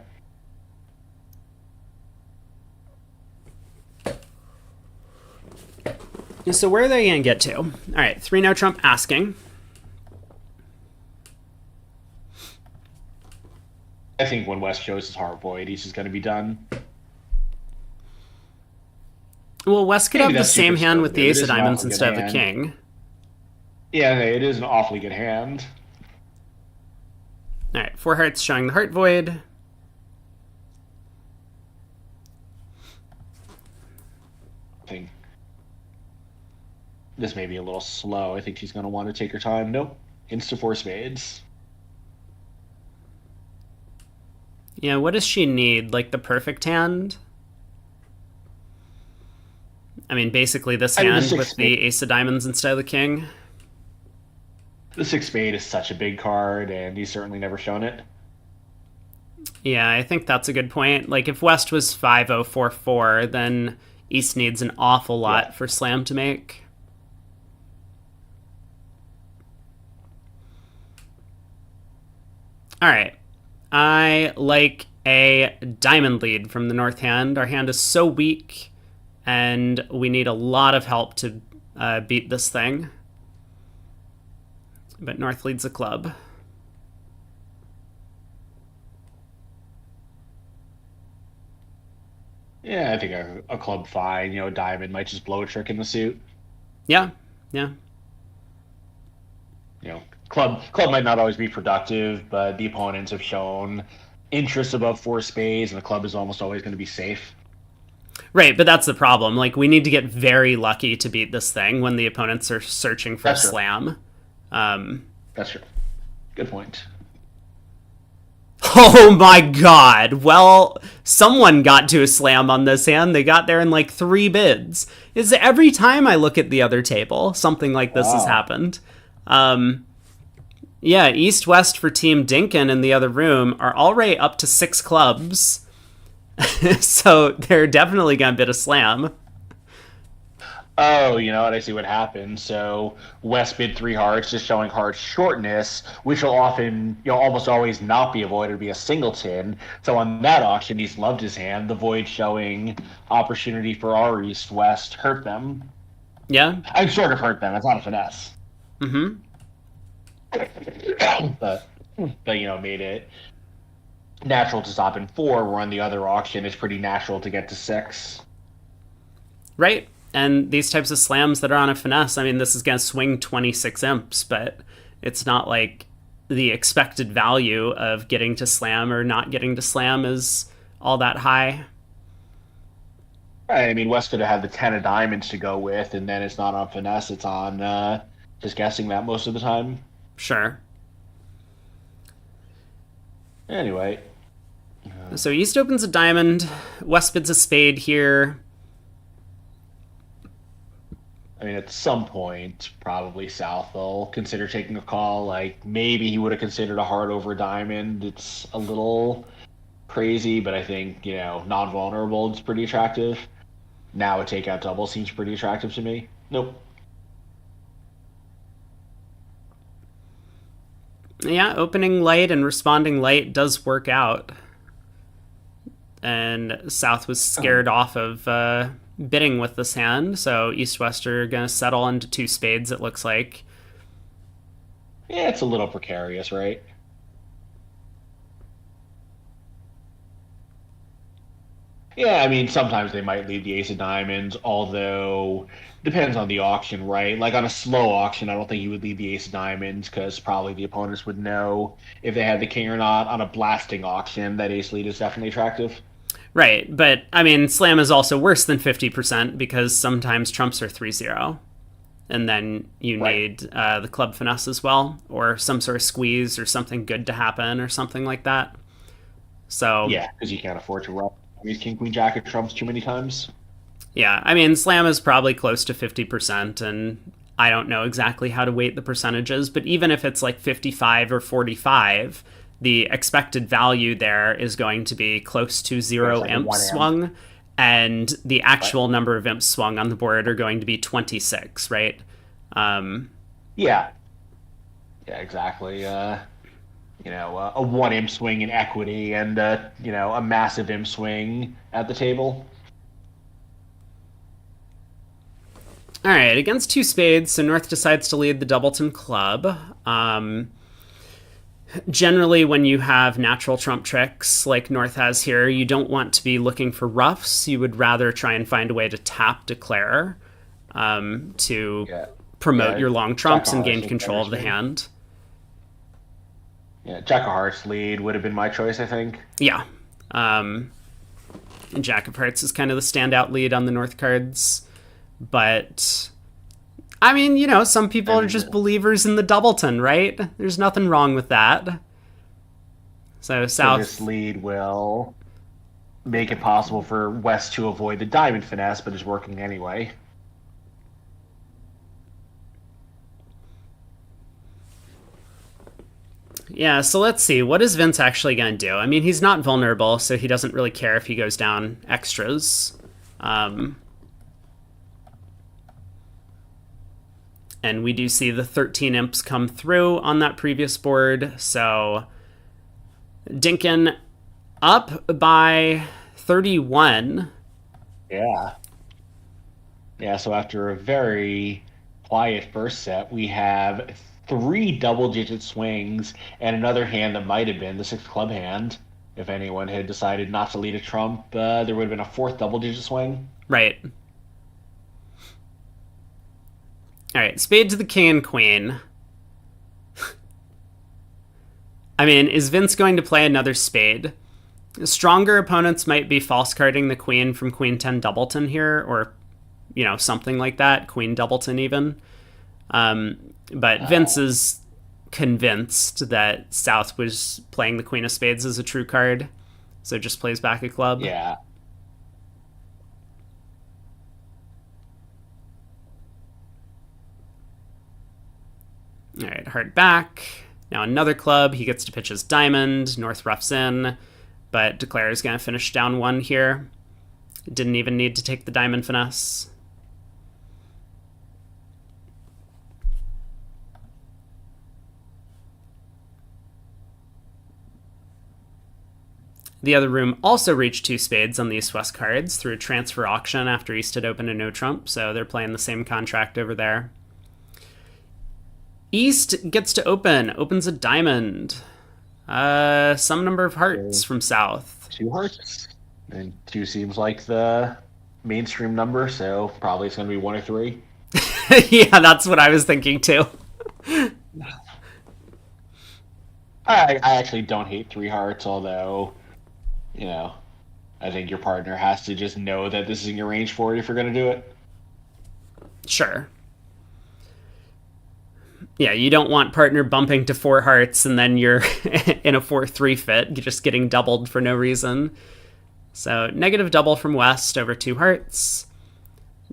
Speaker 1: So where are they going to get to? All right, 3 no trump asking.
Speaker 3: I think when West shows his heart void, he's just going to be done.
Speaker 1: Well, West could have the same hand with the ace of diamonds instead of the king.
Speaker 3: Yeah, it is an awfully good hand.
Speaker 1: All right, 4 hearts showing the heart void.
Speaker 3: I think this may be a little slow. I think she's going to want to take her time. Nope. Insta 4 spades.
Speaker 1: Yeah, what does she need? Like the perfect hand? Basically this hand with the ace of diamonds instead of the king.
Speaker 3: The 6 spade is such a big card, and he's certainly never shown it.
Speaker 1: Yeah, I think that's a good point. Like, if West was 5-0-4-4, then East needs an awful lot for Slam to make. All right. I like a diamond lead from the North hand. Our hand is so weak, and we need a lot of help to beat this thing. But North leads the club.
Speaker 3: Yeah, I think a club fine. Diamond might just blow a trick in the suit.
Speaker 1: Yeah.
Speaker 3: Club might not always be productive, but the opponents have shown interest above 4 spades, and the club is almost always going to be safe.
Speaker 1: Right, but that's the problem. Like, we need to get very lucky to beat this thing when the opponents are searching for a slam.
Speaker 3: That's true. Good point.
Speaker 1: Oh my god. Well, someone got to a slam on this hand. They got there in like 3 bids. Is every time I look at the other table, something like this has happened. Yeah, East-West for Team Dinkin in the other room are already up to 6 clubs. So they're definitely going to bid a slam.
Speaker 3: Oh, you know what? I see what happened. So West bid 3 hearts, just showing heart shortness, which will often, almost always not be avoided, be a singleton. So on that auction, he's loved his hand. The void showing opportunity for our East-West hurt them.
Speaker 1: Yeah.
Speaker 3: I'm sort of hurt them. It's not a finesse.
Speaker 1: Mm-hmm.
Speaker 3: but made it natural to stop in 4, where on the other auction it's pretty natural to get to 6.
Speaker 1: Right. And these types of slams that are on a finesse, this is going to swing 26 imps, but it's not like the expected value of getting to slam or not getting to slam is all that high.
Speaker 3: Right. West could have had the 10 of diamonds to go with, and then it's not on finesse, it's on just guessing that most of the time.
Speaker 1: Sure.
Speaker 3: Anyway.
Speaker 1: So East opens a diamond, West bids a spade here.
Speaker 3: At some point, probably South will consider taking a call. Like, maybe he would have considered a heart over a diamond. It's a little crazy, but I think, non-vulnerable is pretty attractive. Now a takeout double seems pretty attractive to me. Nope.
Speaker 1: Yeah, opening light and responding light does work out. And South was scared off of bidding with this hand, so East-West are going to settle into 2 spades, it looks like.
Speaker 3: Yeah, it's a little precarious, right? Yeah, I mean, sometimes they might lead the ace of diamonds, although depends on the auction, right? Like on a slow auction, I don't think you would lead the ace of diamonds because probably the opponents would know if they had the king or not. On a blasting auction, that ace lead is definitely attractive.
Speaker 1: Right, but I mean, slam is also worse than 50% because sometimes trumps are 3-0. And then you need the club finesse as well, or some sort of squeeze or something good to happen or something like that. So
Speaker 3: yeah, because you can't afford to run these king queen jack of trumps too many times.
Speaker 1: Yeah, I mean, slam is probably close to 50%, and I don't know exactly how to weight the percentages, but even if it's like 55 or 45, the expected value there is going to be close to 0
Speaker 3: like
Speaker 1: imps swung, and the actual number of imps swung on the board are going to be 26, right?
Speaker 3: Yeah, exactly. A 1 imp swing in equity and a massive imp swing at the table.
Speaker 1: All right, against 2 spades, so North decides to lead the Doubleton Club. Generally, when you have natural trump tricks like North has here, you don't want to be looking for ruffs. You would rather try and find a way to tap declare to promote your long trumps and gain control of the hand.
Speaker 3: Yeah, Jack of Hearts lead would have been my choice, I think.
Speaker 1: Yeah. And Jack of Hearts is kind of the standout lead on the North cards. But, I mean, some people are just believers in the Doubleton, right? There's nothing wrong with that. So South...
Speaker 3: this lead will make it possible for West to avoid the diamond finesse, but is working anyway.
Speaker 1: Yeah, so let's see. What is Vince actually going to do? I mean, he's not vulnerable, so he doesn't really care if he goes down extras. And we do see the 13 imps come through on that previous board. So Dinkin up by 31.
Speaker 3: Yeah. Yeah, so after a very quiet first set, we have 3 double-digit swings and another hand that might have been the 6th club hand. If anyone had decided not to lead a trump, there would have been a 4th double-digit swing.
Speaker 1: Right. All right, spade to the king and queen. I mean, is Vince going to play another spade? Stronger opponents might be false carding the queen from queen 10 Doubleton here, or, something like that, queen Doubleton even. But Vince is convinced that South was playing the queen of spades as a true card, so just plays back a club.
Speaker 3: Yeah.
Speaker 1: All right, heart back. Now another club. He gets to pitch his diamond. North roughs in, but Declare is going to finish down 1 here. Didn't even need to take the diamond finesse. The other room also reached 2 spades on the East-West cards through a transfer auction after East had opened a no trump, so they're playing the same contract over there. East gets to opens a diamond. Some number of hearts from South.
Speaker 3: 2 hearts. And 2 seems like the mainstream number, so probably it's going to be 1 or 3.
Speaker 1: Yeah, that's what I was thinking too.
Speaker 3: I actually don't hate 3 hearts, although, I think your partner has to just know that this is in your range for it if you're going to do it.
Speaker 1: Sure. Yeah, you don't want partner bumping to 4 hearts and then you're in a 4-3 fit, just getting doubled for no reason. So negative double from West over 2 hearts.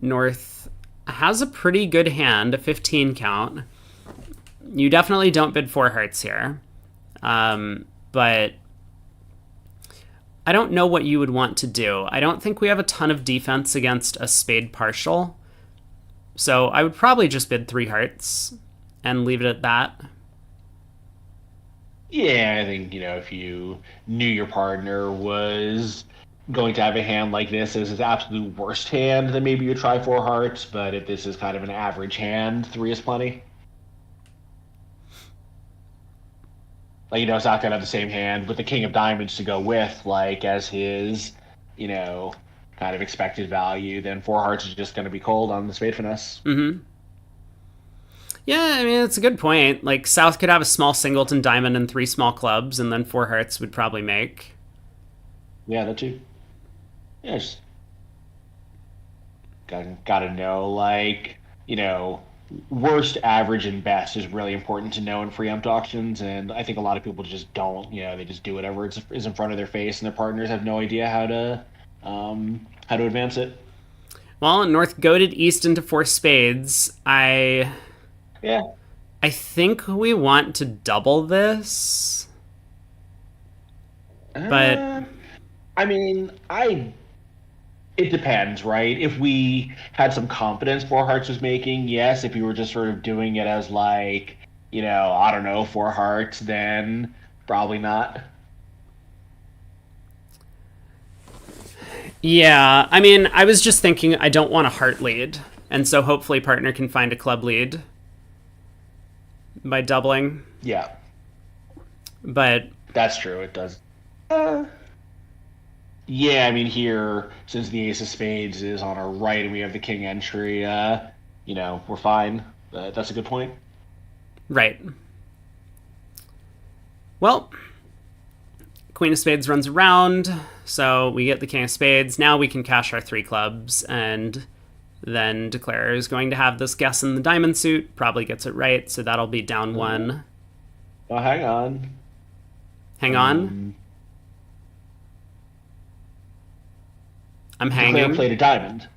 Speaker 1: North has a pretty good hand, a 15 count. You definitely don't bid 4 hearts here. But I don't know what you would want to do. I don't think we have a ton of defense against a spade partial. So I would probably just bid 3 hearts and leave it at that.
Speaker 3: Yeah, I think, if you knew your partner was going to have a hand like this as his absolute worst hand, then maybe you try 4 hearts, but if this is kind of an average hand, 3 is plenty. Like, South could have the same hand with the king of diamonds to go with, like, as his, kind of expected value, then 4 hearts is just going to be cold on the spade finesse.
Speaker 1: Mm-hmm. Yeah, I mean, it's a good point. Like, South could have a small singleton diamond and 3 small clubs, and then 4 hearts would probably make.
Speaker 3: Yeah, that too. Yeah, just gotta know, like, worst, average, and best is really important to know in preempt auctions, and I think a lot of people just don't. They just do whatever is in front of their face, and their partners have no idea how to advance it.
Speaker 1: Well, North goaded East into 4 spades. I think we want to double this. But
Speaker 3: I mean, it depends, right? If we had some confidence 4 hearts was making, yes. If you were just sort of doing it as like, I don't know, 4 hearts, then probably not.
Speaker 1: Yeah, I mean, I was just thinking I don't want a heart lead, and so hopefully partner can find a club lead by doubling.
Speaker 3: Yeah.
Speaker 1: But
Speaker 3: that's true, it does. Yeah, I mean, here, since the ace of spades is on our right and we have the king entry, we're fine. That's a good point.
Speaker 1: Right. Well, queen of spades runs around, so we get the king of spades. Now we can cash our 3 clubs, and then declarer is going to have this guess in the diamond suit, probably gets it right, so that'll be down 1.
Speaker 3: Oh, hang on.
Speaker 1: Hang on? I'm hanging.
Speaker 3: Declare played a diamond.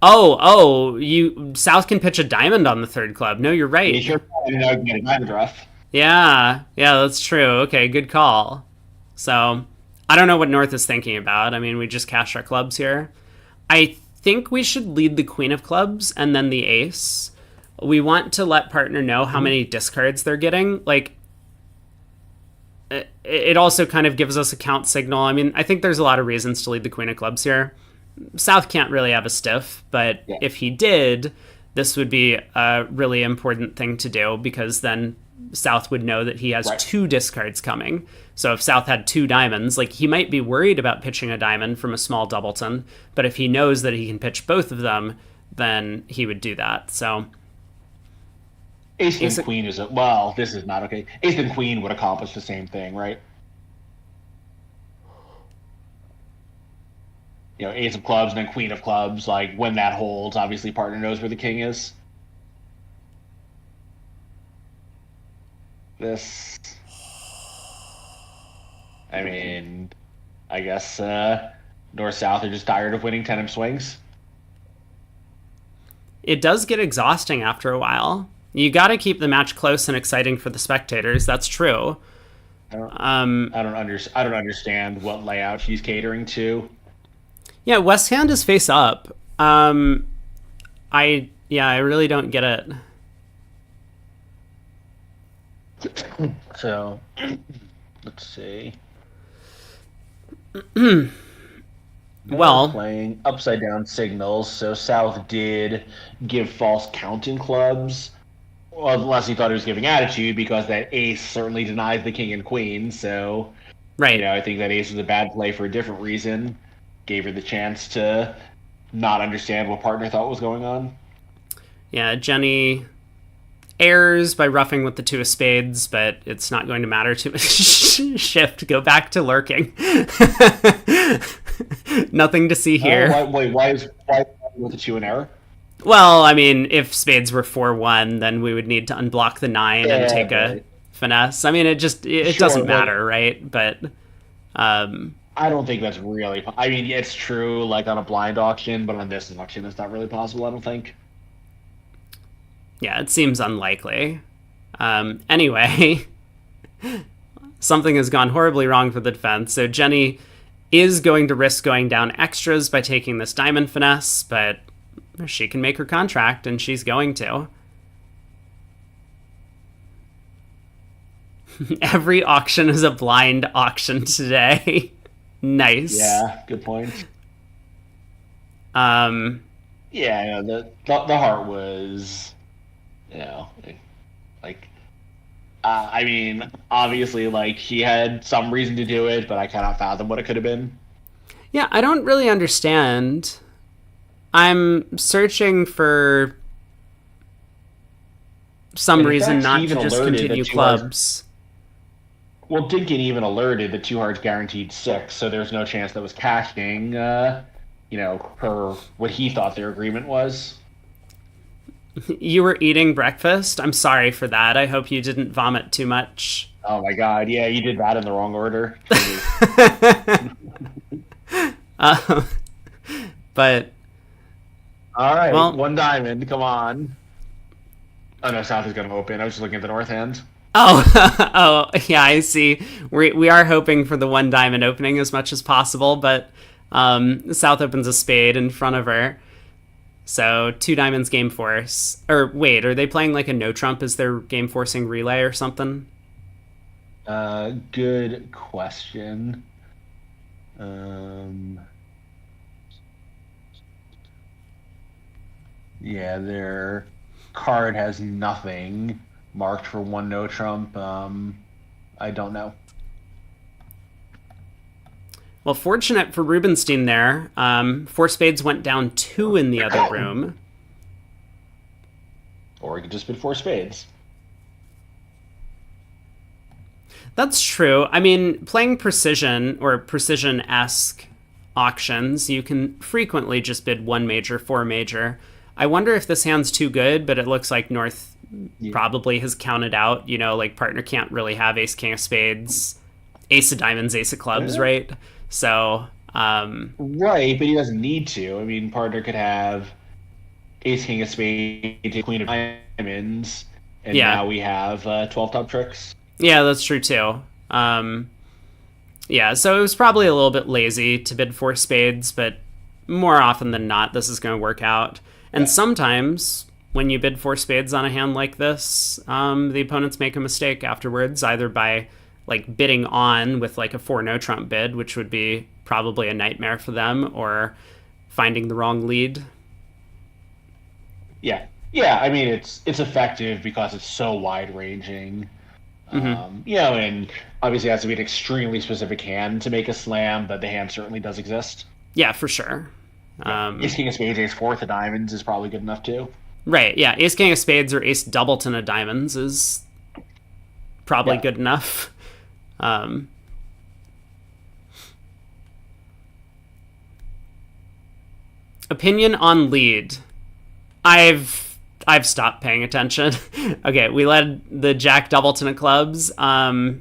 Speaker 1: You South can pitch a diamond on the 3rd club. No, you're right.
Speaker 3: Yeah, sure. I didn't know you can get a diamond rough.
Speaker 1: Yeah, that's true. Okay, good call. So, I don't know what North is thinking about. I mean, we just cash our clubs here. I think we should lead the queen of clubs and then the ace. We want to let partner know how many discards they're getting. Like, it also kind of gives us a count signal. I mean, I think there's a lot of reasons to lead the queen of clubs here. South can't really have a stiff, but if he did, this would be a really important thing to do, because then South would know that he has 2 discards coming. So if South had 2 diamonds, like, he might be worried about pitching a diamond from a small doubleton, but if he knows that he can pitch both of them, then he would do that. So
Speaker 3: ace and queen is well, this is not okay. Ace and queen would accomplish the same thing, right? Ace of clubs and then queen of clubs, like, when that holds, obviously partner knows where the king is. This, I mean, I guess North-South are just tired of winning 10-imp swings.
Speaker 1: It does get exhausting after a while. You got to keep the match close and exciting for the spectators. That's true.
Speaker 3: I don't understand what layout she's catering to.
Speaker 1: Yeah, West hand is face up. I really don't get it.
Speaker 3: So, let's see.
Speaker 1: Well,
Speaker 3: playing upside down signals, so South did give false counting clubs. Well, unless he thought he was giving attitude, because that ace certainly denies the king and queen. So,
Speaker 1: right.
Speaker 3: I think that ace was a bad play for a different reason. Gave her the chance to not understand what partner thought was going on.
Speaker 1: Yeah, Jenny errs by roughing with the 2 of spades, but it's not going to matter too much. Shift, go back to lurking. Nothing to see here.
Speaker 3: Why with the 2 in error?
Speaker 1: Well, I mean, if spades were 4-1, then we would need to unblock the 9 and take a finesse. I mean, it doesn't matter, right? But
Speaker 3: I don't think that's really... I mean, it's true, like, on a blind auction, but on this auction, it's not really possible, I don't think.
Speaker 1: Yeah, it seems unlikely. Anyway, something has gone horribly wrong for the defense. So Jenny is going to risk going down extras by taking this diamond finesse, but she can make her contract, and she's going to. Every auction is a blind auction today. Nice.
Speaker 3: Yeah, good point. Yeah, the heart was, like, I mean, obviously, like, he had some reason to do it, but I cannot fathom what it could have been.
Speaker 1: Yeah, I don't really understand. I'm searching for some reason not to just continue clubs.
Speaker 3: Well, Dinkin even alerted that 2 hearts guaranteed 6, so there's no chance that was cashing, per what he thought their agreement was.
Speaker 1: You were eating breakfast? I'm sorry for that. I hope you didn't vomit too much.
Speaker 3: Oh my god, yeah, you did that in the wrong order.
Speaker 1: But...
Speaker 3: All right, well, 1 diamond, come on. Oh no, South is going to open. I was just looking at the north hand.
Speaker 1: Oh, yeah, I see. We are hoping for the 1 diamond opening as much as possible, but South opens a spade in front of her. So 2 diamonds game force. Or wait, are they playing like a no trump as their game forcing relay or something?
Speaker 3: Good question. Yeah, their card has nothing marked for 1 no trump. I don't know.
Speaker 1: Well, fortunate for Rubenstein there. 4 spades went down 2 in the other room.
Speaker 3: Or he could just bid 4 spades.
Speaker 1: That's true. I mean, playing precision or precision-esque auctions, you can frequently just bid 1 major, 4 major. I wonder if this hand's too good, but it looks like North probably has counted out, like partner can't really have ace, king of spades, ace of diamonds, ace of clubs, right? So,
Speaker 3: right, but he doesn't need to. I mean, partner could have ace, king of spades, queen of diamonds, and now we have 12 top tricks.
Speaker 1: Yeah, that's true too. Yeah, so it was probably a little bit lazy to bid 4 spades, but more often than not, this is going to work out. And sometimes when you bid 4 spades on a hand like this, the opponents make a mistake afterwards, either by like bidding on with like a 4 no trump bid, which would be probably a nightmare for them, or finding the wrong lead.
Speaker 3: Yeah. I mean, it's effective because it's so wide ranging. And obviously it has to be an extremely specific hand to make a slam, but the hand certainly does exist.
Speaker 1: Yeah, for sure.
Speaker 3: Ace king of spades, ace 4th of diamonds is probably good enough too.
Speaker 1: Right, yeah. Ace king of spades or ace doubleton of diamonds is probably good enough. Opinion on lead. I've stopped paying attention. Okay, we led the Jack Doubleton of clubs.
Speaker 3: I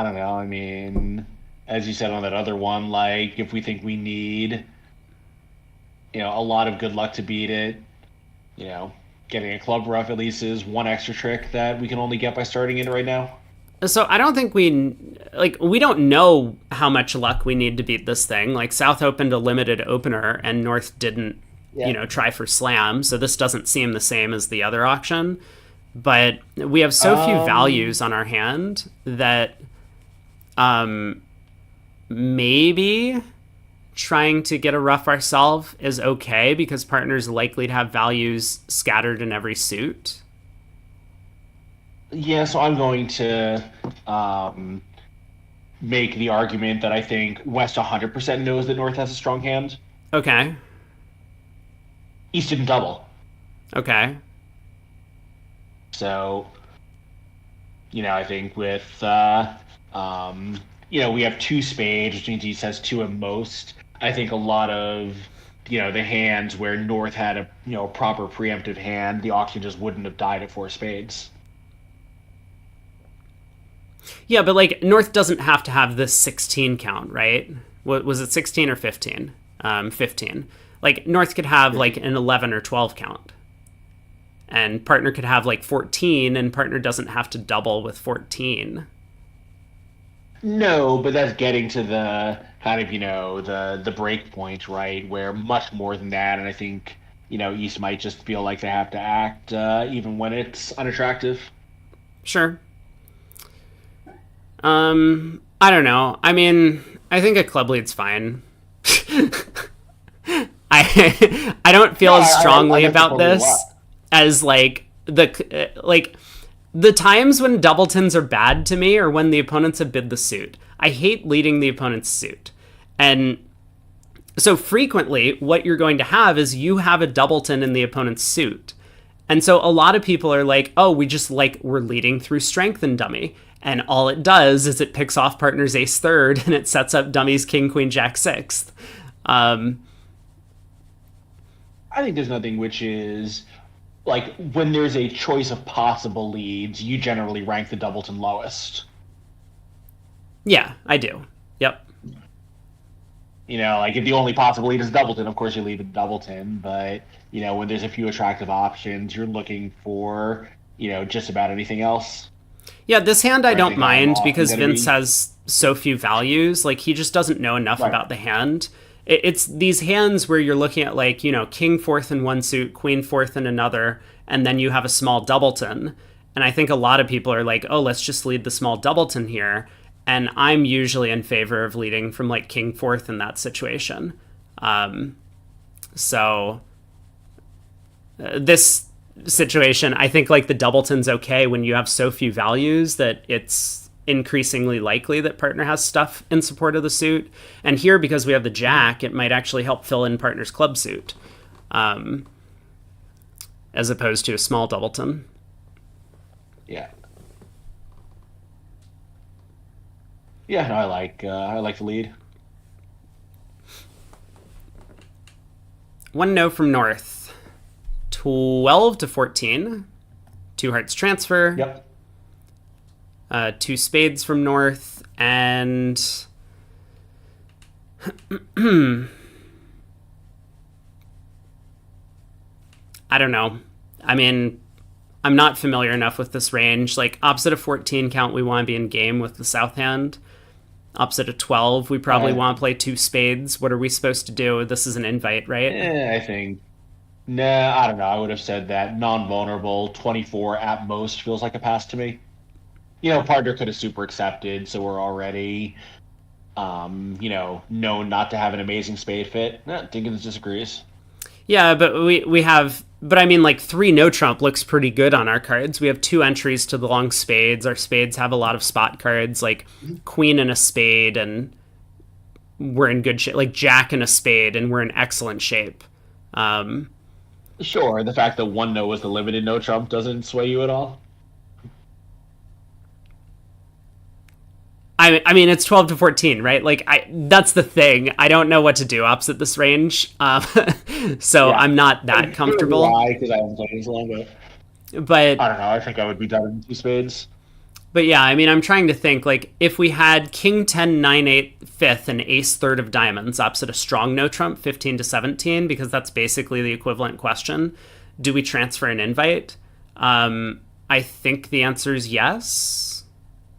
Speaker 3: don't know. I mean, as you said on that other one, like if we think we need, a lot of good luck to beat it, getting a club rough at least is 1 extra trick that we can only get by starting it right now.
Speaker 1: So I don't think we don't know how much luck we need to beat this thing. Like South opened a limited opener and North didn't, try for slam. So this doesn't seem the same as the other auction. But we have so few values on our hand that maybe trying to get a rough ourselves is okay because partner's likely to have values scattered in every suit.
Speaker 3: Yeah, so I'm going to make the argument that I think West 100% knows that North has a strong hand.
Speaker 1: Okay.
Speaker 3: East didn't double.
Speaker 1: Okay.
Speaker 3: So, I think with, we have 2 spades, which means East has 2 at most. I think a lot of, the hands where North had a, proper preemptive hand, the auction just wouldn't have died at 4 spades.
Speaker 1: Yeah, but like North doesn't have to have this 16 count, right? Was it 16 or 15? 15. Like, North could have, like, an 11 or 12 count. And partner could have, like, 14, and partner doesn't have to double with 14.
Speaker 3: No, but that's getting to the kind of, the break point, right? Where much more than that, and I think, East might just feel like they have to act even when it's unattractive.
Speaker 1: Sure. I don't know. I mean, I think a club lead's fine. I don't feel as strongly about this as like the times when doubletons are bad to me are when the opponents have bid the suit. I hate leading the opponent's suit. And so frequently what you're going to have is you have a doubleton in the opponent's suit. And so a lot of people are like, oh, we're leading through strength and dummy. And all it does is it picks off partner's ace third and it sets up dummy's king, queen, jack sixth.
Speaker 3: I think there's nothing which is like when there's a choice of possible leads, you generally rank the doubleton lowest.
Speaker 1: Yeah, I do. Yep.
Speaker 3: Like if the only possible lead is doubleton, of course you lead the doubleton. But, when there's a few attractive options, you're looking for, just about anything else.
Speaker 1: Yeah, this hand I don't mind because Vince has so few values. Like, he just doesn't know enough about the hand. It's these hands where you're looking at, like, king fourth in one suit, queen fourth in another, and then you have a small doubleton. And I think a lot of people are like, oh, let's just lead the small doubleton here. And I'm usually in favor of leading from, like, king fourth in that situation. This situation, I think, like, the doubleton's okay when you have so few values that it's increasingly likely that partner has stuff in support of the suit. And here, because we have the jack, it might actually help fill in partner's club suit, as opposed to a small doubleton.
Speaker 3: Yeah. Yeah, no, I like the lead.
Speaker 1: 1 no from North. 12 to 14. 2 hearts transfer.
Speaker 3: Yep.
Speaker 1: 2 spades from North, and I don't know. I mean, I'm not familiar enough with this range. Like, opposite of 14 count, we want to be in game with the south hand. Opposite of 12, we probably want to play 2 spades. What are we supposed to do? This is an invite, right?
Speaker 3: I think. Nah, I don't know. I would have said that non-vulnerable 24 at most feels like a pass to me. Partner could have super accepted, so we're already, known not to have an amazing spade fit. Dinkins disagrees.
Speaker 1: Yeah, but we have, but I mean, like, 3 no trump looks pretty good on our cards. We have 2 entries to the long spades. Our spades have a lot of spot cards, like queen and a spade, and we're in good shape. Like jack and a spade, and we're in excellent shape.
Speaker 3: Sure, the fact that 1 no was the limited no trump doesn't sway you at all.
Speaker 1: I mean, it's 12 to 14, right? Like, that's the thing. I don't know what to do opposite this range. So yeah. I'm not that comfortable.
Speaker 3: Why? Because I haven't played as long, but I don't know. I think I would be done in 2 spades.
Speaker 1: But yeah, I mean, I'm trying to think, like, if we had king 10, 9, 8, 5th, and ace third of diamonds opposite a strong no trump, 15 to 17, because that's basically the equivalent question. Do we transfer an invite? I think the answer is yes,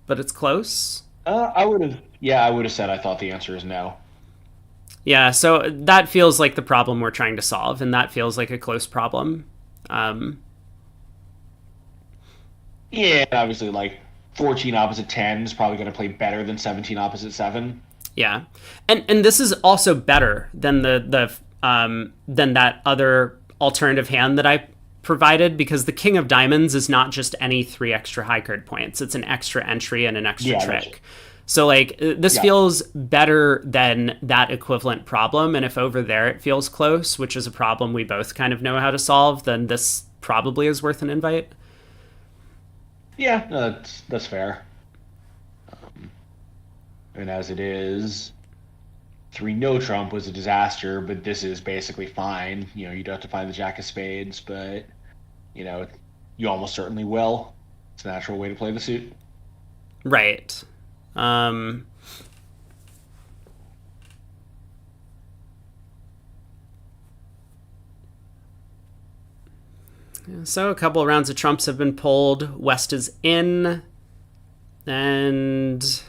Speaker 1: but it's close.
Speaker 3: I would have said I thought the answer is no.
Speaker 1: Yeah, so that feels like the problem we're trying to solve, and that feels like a close problem.
Speaker 3: Yeah, obviously, like, 14 opposite 10 is probably going to play better than 17 opposite 7.
Speaker 1: Yeah, and this is also better than than that other alternative hand that I provided, because the king of diamonds is not just any 3 extra high card points. It's an extra entry and an extra trick. So, like, this feels better than that equivalent problem, and if over there it feels close, which is a problem we both kind of know how to solve, then this probably is worth an invite.
Speaker 3: Yeah, no, that's fair. And as it is, 3 no trump was a disaster, but this is basically fine. You don't have to find the jack of spades, but you almost certainly will. It's a natural way to play the suit.
Speaker 1: Right. So a couple of rounds of trumps have been pulled. West is in. And...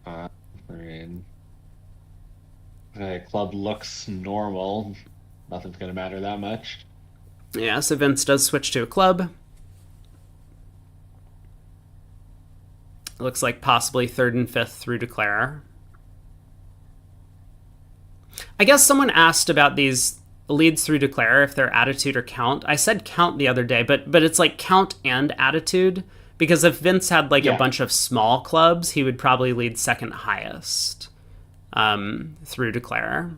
Speaker 3: we're in. The club looks normal. Nothing's going to matter that much.
Speaker 1: yeah, so Vince does switch to a club. It looks like possibly third and fifth through declare. I guess someone asked about these leads through declare, if they're attitude or count. I said count the other day, but it's like count and attitude, because if Vince had like a bunch of small clubs, he would probably lead second highest through declare.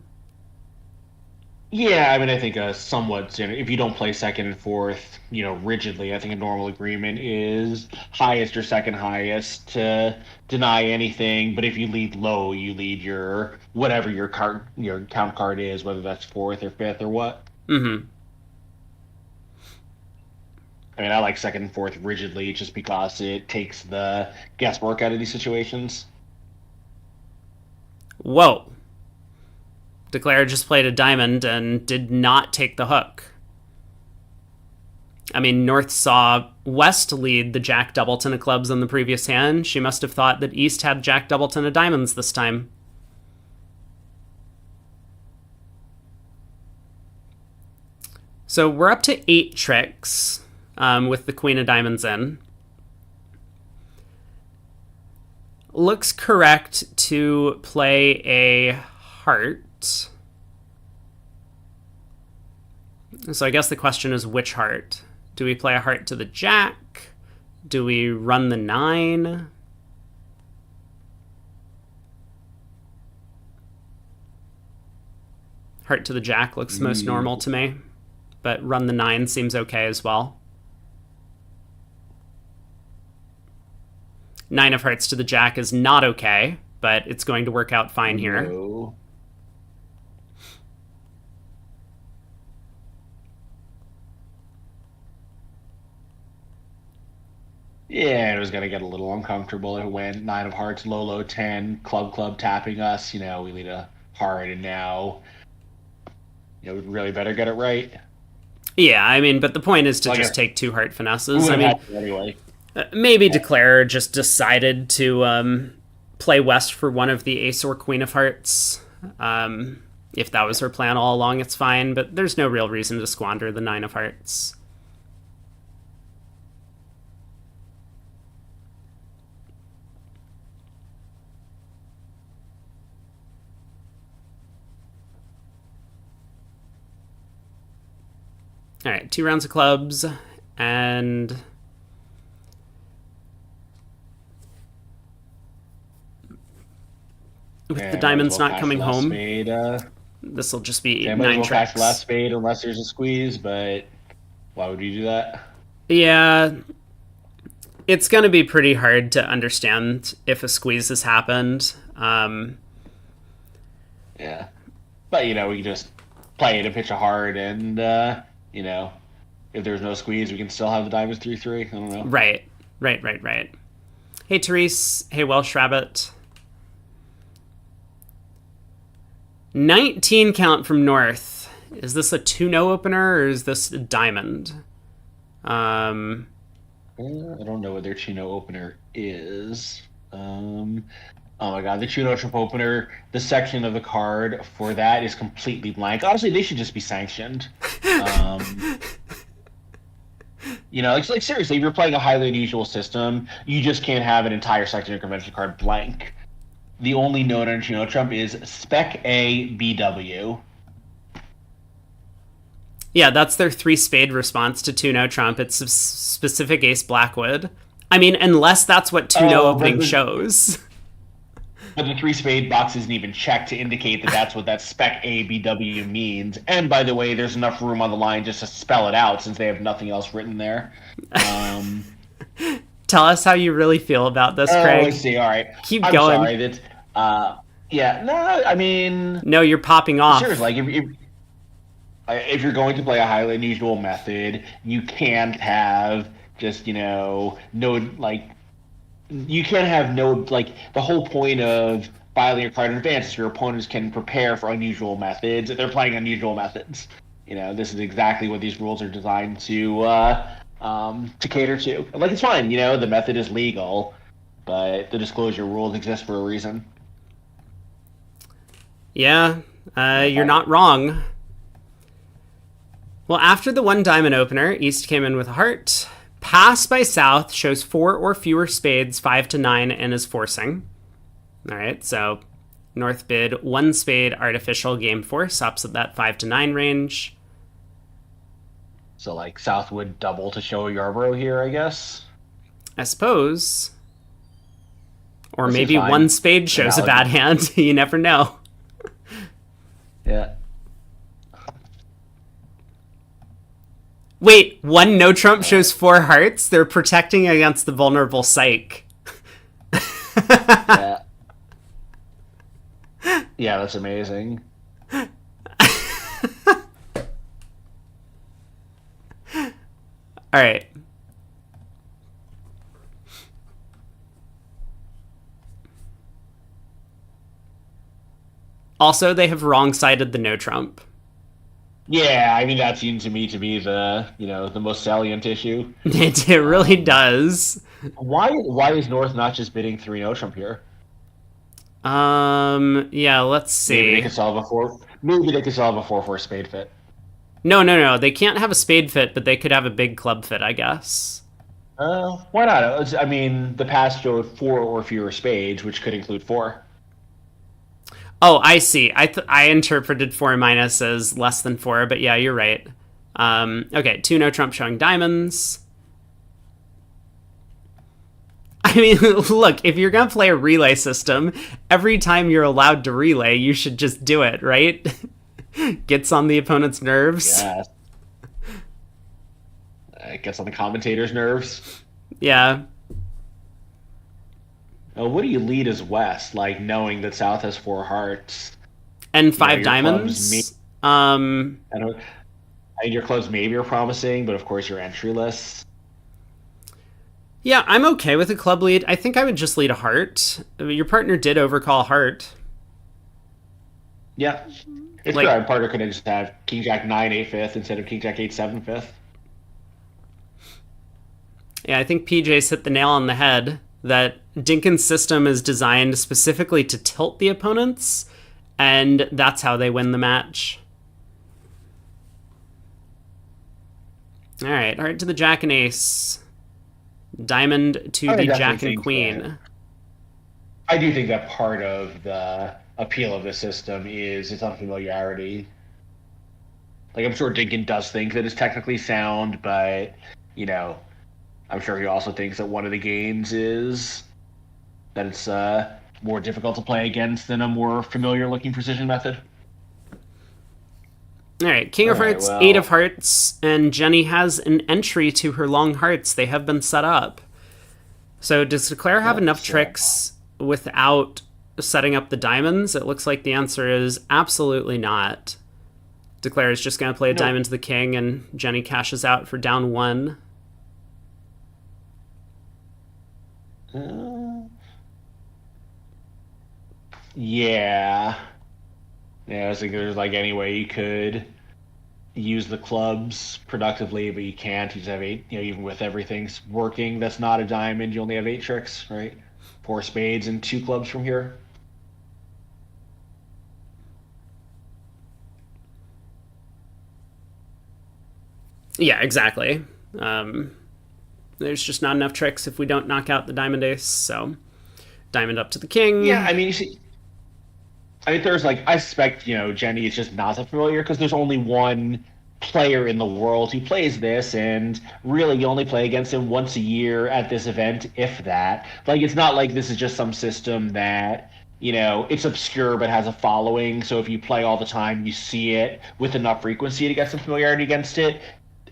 Speaker 3: Yeah, I mean, I think somewhat, if you don't play second and fourth, rigidly, I think a normal agreement is highest or second highest to deny anything. But if you lead low, you lead your whatever your count card is, whether that's fourth or fifth or what.
Speaker 1: Mm-hmm.
Speaker 3: I mean, I like second and fourth rigidly just because it takes the guesswork out of these situations.
Speaker 1: Whoa. Declare just played a diamond and did not take the hook. I mean, North saw West lead the Jack Doubleton of clubs on the previous hand. She must have thought that East had Jack Doubleton of diamonds this time. So we're up to 8 tricks with the Queen of Diamonds in. Looks correct to play a heart. So I guess the question is which heart? Do we play a heart to the Jack? Do we run the 9? Heart to the Jack looks most normal to me, but run the 9 seems okay as well. 9 of hearts to the Jack is not okay, but it's going to work out fine here.
Speaker 3: No. Yeah, it was going to get a little uncomfortable. It went 9 of hearts, low, low, 10, club tapping us. We lead a heart, and now, we really better get it right.
Speaker 1: Yeah, I mean, but the point is to just take 2 heart finesses. I mean,
Speaker 3: anyway.
Speaker 1: Maybe Declare just decided to play West for one of the Ace or Queen of Hearts. If that was her plan all along, it's fine, but there's no real reason to squander the 9 of Hearts. All right, 2 rounds of clubs, and with the diamonds not coming home, this will just be 9 tricks.
Speaker 3: Last spade unless there's a squeeze, but why would you do that?
Speaker 1: Yeah, it's going to be pretty hard to understand if a squeeze has happened.
Speaker 3: Yeah, but we can just play to pitch a heart, and if there's no squeeze, we can still have the diamonds 3-3. I don't know.
Speaker 1: Right. Hey, Therese. Hey, Welsh Rabbit. 19 count from North. Is this a 2-0 opener, or is this a diamond?
Speaker 3: I don't know what their Chino opener is. Oh my god, the Chino trip opener, the section of the card for that is completely blank. Honestly, they should just be sanctioned. Like seriously, if you're playing a highly unusual system, you just can't have an entire section of convention card blank. The only note on Chino Trump is Spec A BW.
Speaker 1: Yeah, that's their 3-spade response to 2-0 Trump. It's a specific Ace Blackwood. I mean, unless that's what 2-0 opening shows.
Speaker 3: But the 3-spade box isn't even checked to indicate that that's what that Spec A BW means. And by the way, there's enough room on the line just to spell it out since they have nothing else written there.
Speaker 1: Tell us how you really feel about this, Craig.
Speaker 3: I see. All right.
Speaker 1: Keep
Speaker 3: I'm
Speaker 1: going.
Speaker 3: Sorry that. Yeah. No, I mean.
Speaker 1: No, you're popping off.
Speaker 3: Seriously, like if you're going to play a highly unusual method, you can't have just you can't have the whole point of filing your card in advance is your opponents can prepare for unusual methods if they're playing unusual methods. This is exactly what these rules are designed to cater to. Like, it's fine, the method is legal, but the disclosure rules exist for a reason.
Speaker 1: Yeah, you're not wrong. Well, after the one diamond opener, East came in with a heart. Pass by South shows 4 or fewer spades, 5 to 9, and is forcing. All right, so North bid 1 spade artificial game force, opposite that 5 to 9 range.
Speaker 3: So, like, South would double to show a Yarborough here, I guess?
Speaker 1: I suppose. Or
Speaker 3: This
Speaker 1: maybe
Speaker 3: is fine.
Speaker 1: 1 spade shows a bad hand. You never know.
Speaker 3: Yeah.
Speaker 1: Wait, 1 no trump shows 4 hearts? They're protecting against the vulnerable psych.
Speaker 3: Yeah. Yeah, that's amazing.
Speaker 1: All right. Also, they have wrong-sided the no trump.
Speaker 3: Yeah, I mean, that seems to me to be the most salient issue.
Speaker 1: It really does.
Speaker 3: Why is North not just bidding 3 no trump here?
Speaker 1: Yeah, let's see.
Speaker 3: Maybe they could solve a 4-4 spade fit.
Speaker 1: No. They can't have a spade fit, but they could have a big club fit, I guess.
Speaker 3: Why not? I mean, the past showed 4 or fewer spades, which could include 4.
Speaker 1: Oh, I see. I interpreted 4 minus as less than 4, but yeah, you're right. Okay, 2 no trump showing diamonds. I mean, look, if you're going to play a relay system, every time you're allowed to relay, you should just do it, right? Gets on the opponent's nerves.
Speaker 3: Yeah. It gets on the commentator's nerves.
Speaker 1: Yeah.
Speaker 3: What do you lead as West, like knowing that South has 4 hearts?
Speaker 1: And 5 diamonds.
Speaker 3: I think your clubs maybe are promising, but of course you're entryless.
Speaker 1: Yeah, I'm okay with a club lead. I think I would just lead a heart. I mean, your partner did overcall heart.
Speaker 3: Yeah. It's
Speaker 1: Like-
Speaker 3: good. Our partner could have just have King Jack 9 8 5th instead of King Jack 8 7 5th.
Speaker 1: Yeah, I think PJ's hit the nail on the head that Dinkin's system is designed specifically to tilt the opponents, and that's how they win the match. All right, heart to the Jack and Ace. Diamond to
Speaker 3: I
Speaker 1: the
Speaker 3: definitely
Speaker 1: Jack and
Speaker 3: think
Speaker 1: Queen.
Speaker 3: that- I do think that part of the appeal of the system is its unfamiliarity. Like, I'm sure Dinkin does think that it's technically sound, but, I'm sure he also thinks that one of the gains is that it's more difficult to play against than a more familiar-looking precision method.
Speaker 1: All right, King of
Speaker 3: All right,
Speaker 1: Hearts,
Speaker 3: well-
Speaker 1: 8 of Hearts, and Jenny has an entry to her long hearts. They have been set up. So does Declare have enough tricks without setting up the diamonds? It looks like the answer is absolutely not. Declare is just going to play a diamond to the king, and Jenny cashes out for down 1.
Speaker 3: Yeah. Yeah, I was thinking there's like any way you could use the clubs productively, but you can't. You just have 8, even with everything's working, that's not a diamond, you only have 8 tricks, right? 4 spades and 2 clubs from here.
Speaker 1: Yeah, exactly. There's just not enough tricks if we don't knock out the diamond ace, so diamond up to the king.
Speaker 3: Yeah, I mean, you see, there's I suspect, Jenny is just not that familiar because there's only one player in the world who plays this, and really you only play against him once a year at this event, if that. Like, it's not like this is just some system that, it's obscure but has a following, so if you play all the time, you see it with enough frequency to get some familiarity against it.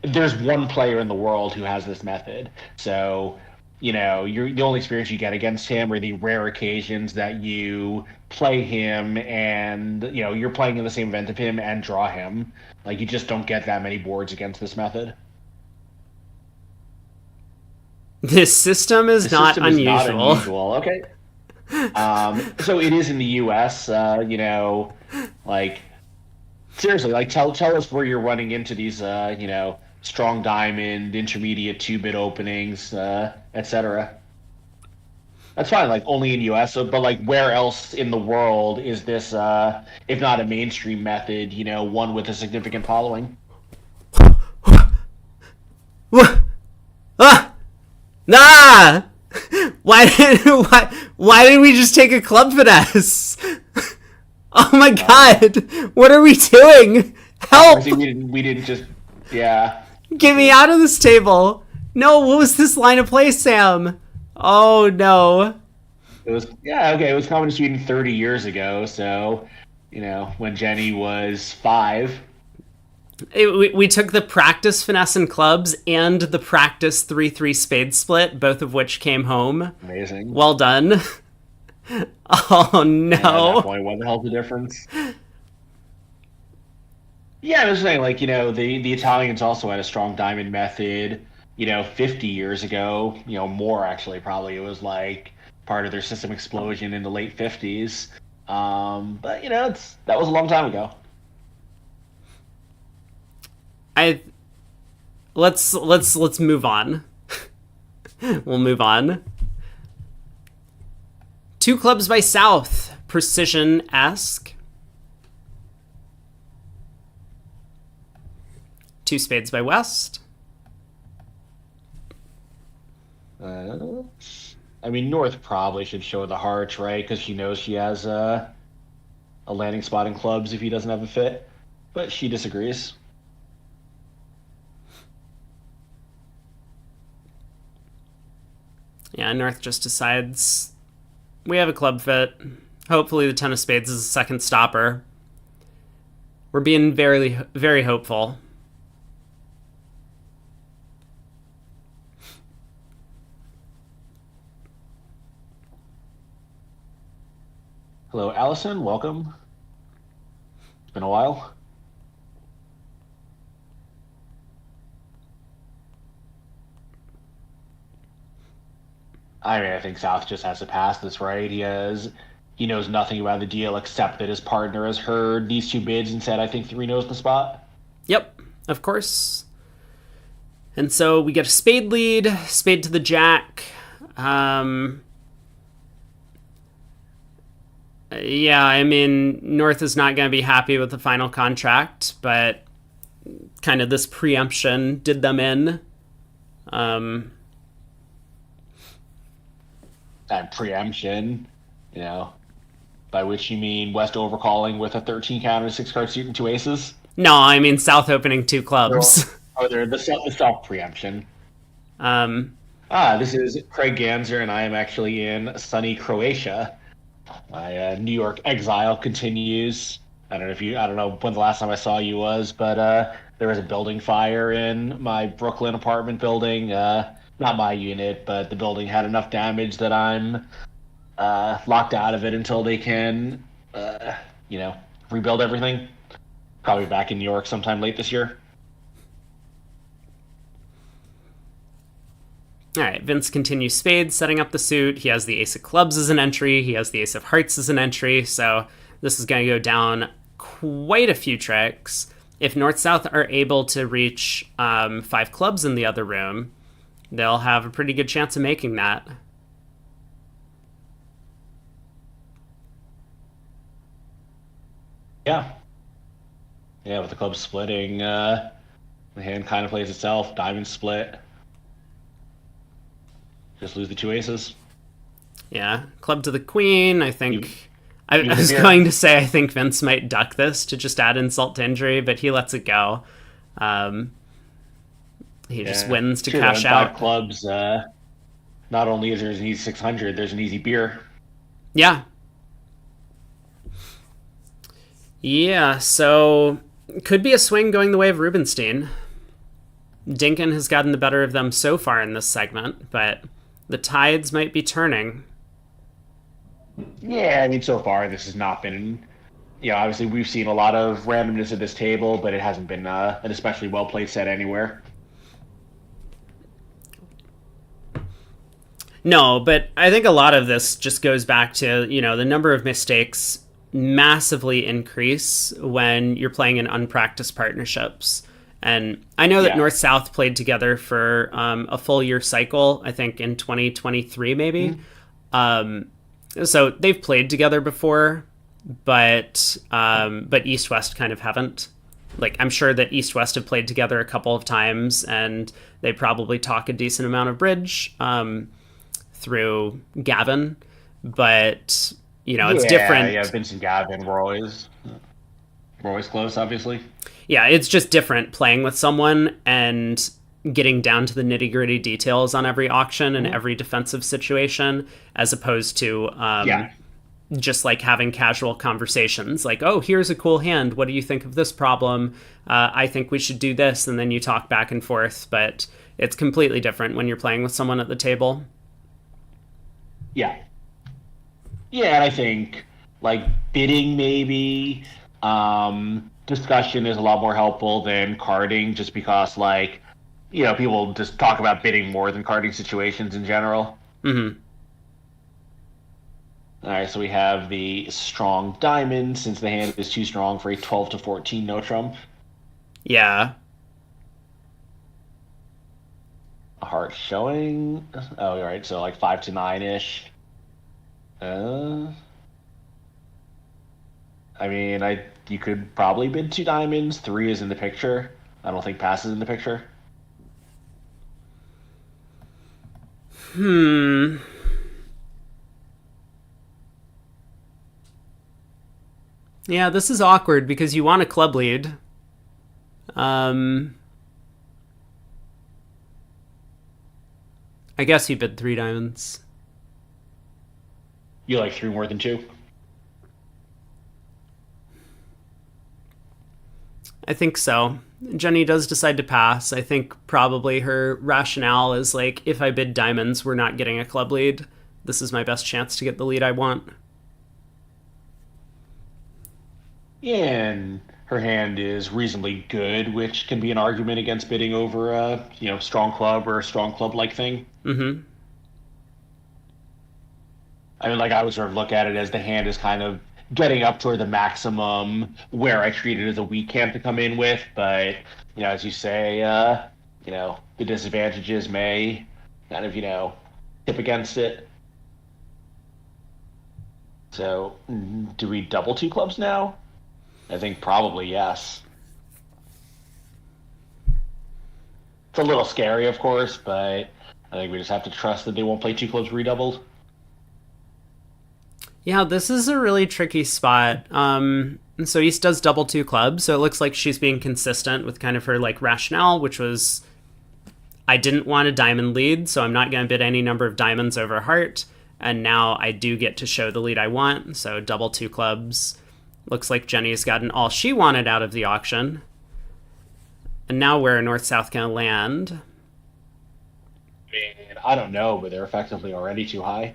Speaker 3: There's one player in the world who has this method, so you're the only experience you get against him are the rare occasions that you play him and you're playing in the same event of him and draw him. Like, you just don't get that many boards against this method.
Speaker 1: This system is not
Speaker 3: System is
Speaker 1: unusual.
Speaker 3: not unusual. Okay. So it is in the U.S. Seriously, like tell us where you're running into these, strong diamond, intermediate two-bit openings, etc. That's fine, like only in US, so, but like where else in the world is this, if not a mainstream method, one with a significant following?
Speaker 1: Ah! Nah! Why didn't we just take a club finesse? Oh my god! What are we doing? Help!
Speaker 3: See, we didn't just, yeah.
Speaker 1: Get me out of this table! No, what was this line of play, Sam? Oh no.
Speaker 3: It was, yeah, okay, it was common in Sweden 30 years ago, so, when Jenny was 5.
Speaker 1: We took the practice finesse and clubs and the practice 3-3 spade split, both of which came home.
Speaker 3: Amazing.
Speaker 1: Well done. Oh no.
Speaker 3: At that point, what the hell's the difference? Yeah, I was saying, like, the Italians also had a strong diamond method, 50 years ago, more actually, probably. It was like part of their system explosion in the late 50s. But, that was a long time ago.
Speaker 1: Let's move on. We'll move on. 2 clubs by South, precision-esque. 2 spades by West.
Speaker 3: North probably should show the hearts, right? Because she knows she has a landing spot in clubs if he doesn't have a fit. But she disagrees.
Speaker 1: Yeah, North just decides we have a club fit. Hopefully the 10 of spades is a second stopper. We're being very, very hopeful.
Speaker 3: Hello, Allison. Welcome. It's been a while. I think South just has to pass this, right? He knows nothing about the deal except that his partner has heard these 2 bids and said, I think 3 knows the spot.
Speaker 1: Yep, of course. And so we get a spade lead, spade to the jack. Yeah, North is not going to be happy with the final contract, but kind of this preemption did them in.
Speaker 3: That preemption, by which you mean West overcalling with a 13 count and a 6-card suit and 2 aces?
Speaker 1: No, South opening 2 clubs.
Speaker 3: They're the self preemption. This is Craig Ganser, and I am actually in sunny Croatia. My New York exile continues. I don't know when the last time I saw you was, but there was a building fire in my Brooklyn apartment building. Not my unit, but the building had enough damage that I'm locked out of it until they can, rebuild everything. Probably back in New York sometime late this year.
Speaker 1: All right, Vince continues spades, setting up the suit. He has the ace of clubs as an entry. He has the ace of hearts as an entry. So this is going to go down quite a few tricks. If North-South are able to reach 5 clubs in the other room, they'll have a pretty good chance of making that.
Speaker 3: Yeah. Yeah, with the club splitting, the hand kind of plays itself. Diamond split. Just lose the 2 aces.
Speaker 1: Yeah, club to the queen. I think I was going to say I think Vince might duck this to just add insult to injury, but he lets it go. He just wins to cash out.
Speaker 3: 5 clubs. Not only is there an easy 600, there's an easy beer.
Speaker 1: Yeah. Yeah, so could be a swing going the way of Rubinstein. Dinkin has gotten the better of them so far in this segment, but the tides might be turning.
Speaker 3: Yeah, so far this has not been... obviously we've seen a lot of randomness at this table, but it hasn't been an especially well-played set anywhere.
Speaker 1: No, but I think a lot of this just goes back to, the number of mistakes massively increase when you're playing in unpracticed partnerships. And I know that
Speaker 3: Yeah.
Speaker 1: North-South played together for a full year cycle, I think in 2023 maybe. So they've played together before, but East-West kind of haven't. Like, I'm sure that East-West have played together a couple of times, and they probably talk a decent amount of bridge through Gavin. But, it's
Speaker 3: Yeah,
Speaker 1: different.
Speaker 3: Vincent Gavin, we're always close, obviously.
Speaker 1: Yeah, it's just different playing with someone and getting down to the nitty gritty details on every auction and every defensive situation, as opposed to
Speaker 3: Yeah.
Speaker 1: just like having casual conversations like, oh, here's a cool hand. What do you think of this problem? I think we should do this. And then you talk back and forth. But it's completely different when you're playing with someone at the table.
Speaker 3: Yeah. Yeah, and I think like bidding maybe discussion is a lot more helpful than carding just because like people just talk about bidding more than carding situations in general.
Speaker 1: Mm-hmm.
Speaker 3: All right, so we have the strong diamond since the hand is too strong for a 12 to 14 no trump.
Speaker 1: Yeah.
Speaker 3: A heart showing. Oh, all right, so like 5 to 9 ish. I mean, you could probably bid 2 diamonds. 3 is in the picture. I don't think pass is in the picture.
Speaker 1: Yeah, this is awkward because you want a club lead. Um, I guess you bid 3 diamonds.
Speaker 3: You like 3 more than 2?
Speaker 1: I think so. Jenny does decide to pass. I think probably her rationale is like, if I bid diamonds, we're not getting a club lead. This is my best chance to get the lead I want.
Speaker 3: And her hand is reasonably good, which can be an argument against bidding over a strong club or a strong club like thing.
Speaker 1: Mm-hmm.
Speaker 3: I mean, like I would sort of look at it as the hand is kind of getting up toward the maximum where I treat it as a weak hand to come in with, but as you say, the disadvantages may kind of tip against it. So, do we double 2 clubs now? I think probably yes. It's a little scary, of course, but I think we just have to trust that they won't play 2 clubs redoubled.
Speaker 1: Yeah, this is a really tricky spot. So East does double 2 clubs, so it looks like she's being consistent with kind of her like rationale, which was, I didn't want a diamond lead, so I'm not going to bid any number of diamonds over heart, and now I do get to show the lead I want, so double 2 clubs. Looks like Jenny's gotten all she wanted out of the auction. And now where North-South going to land?
Speaker 3: I mean, I don't know, but they're effectively already too high.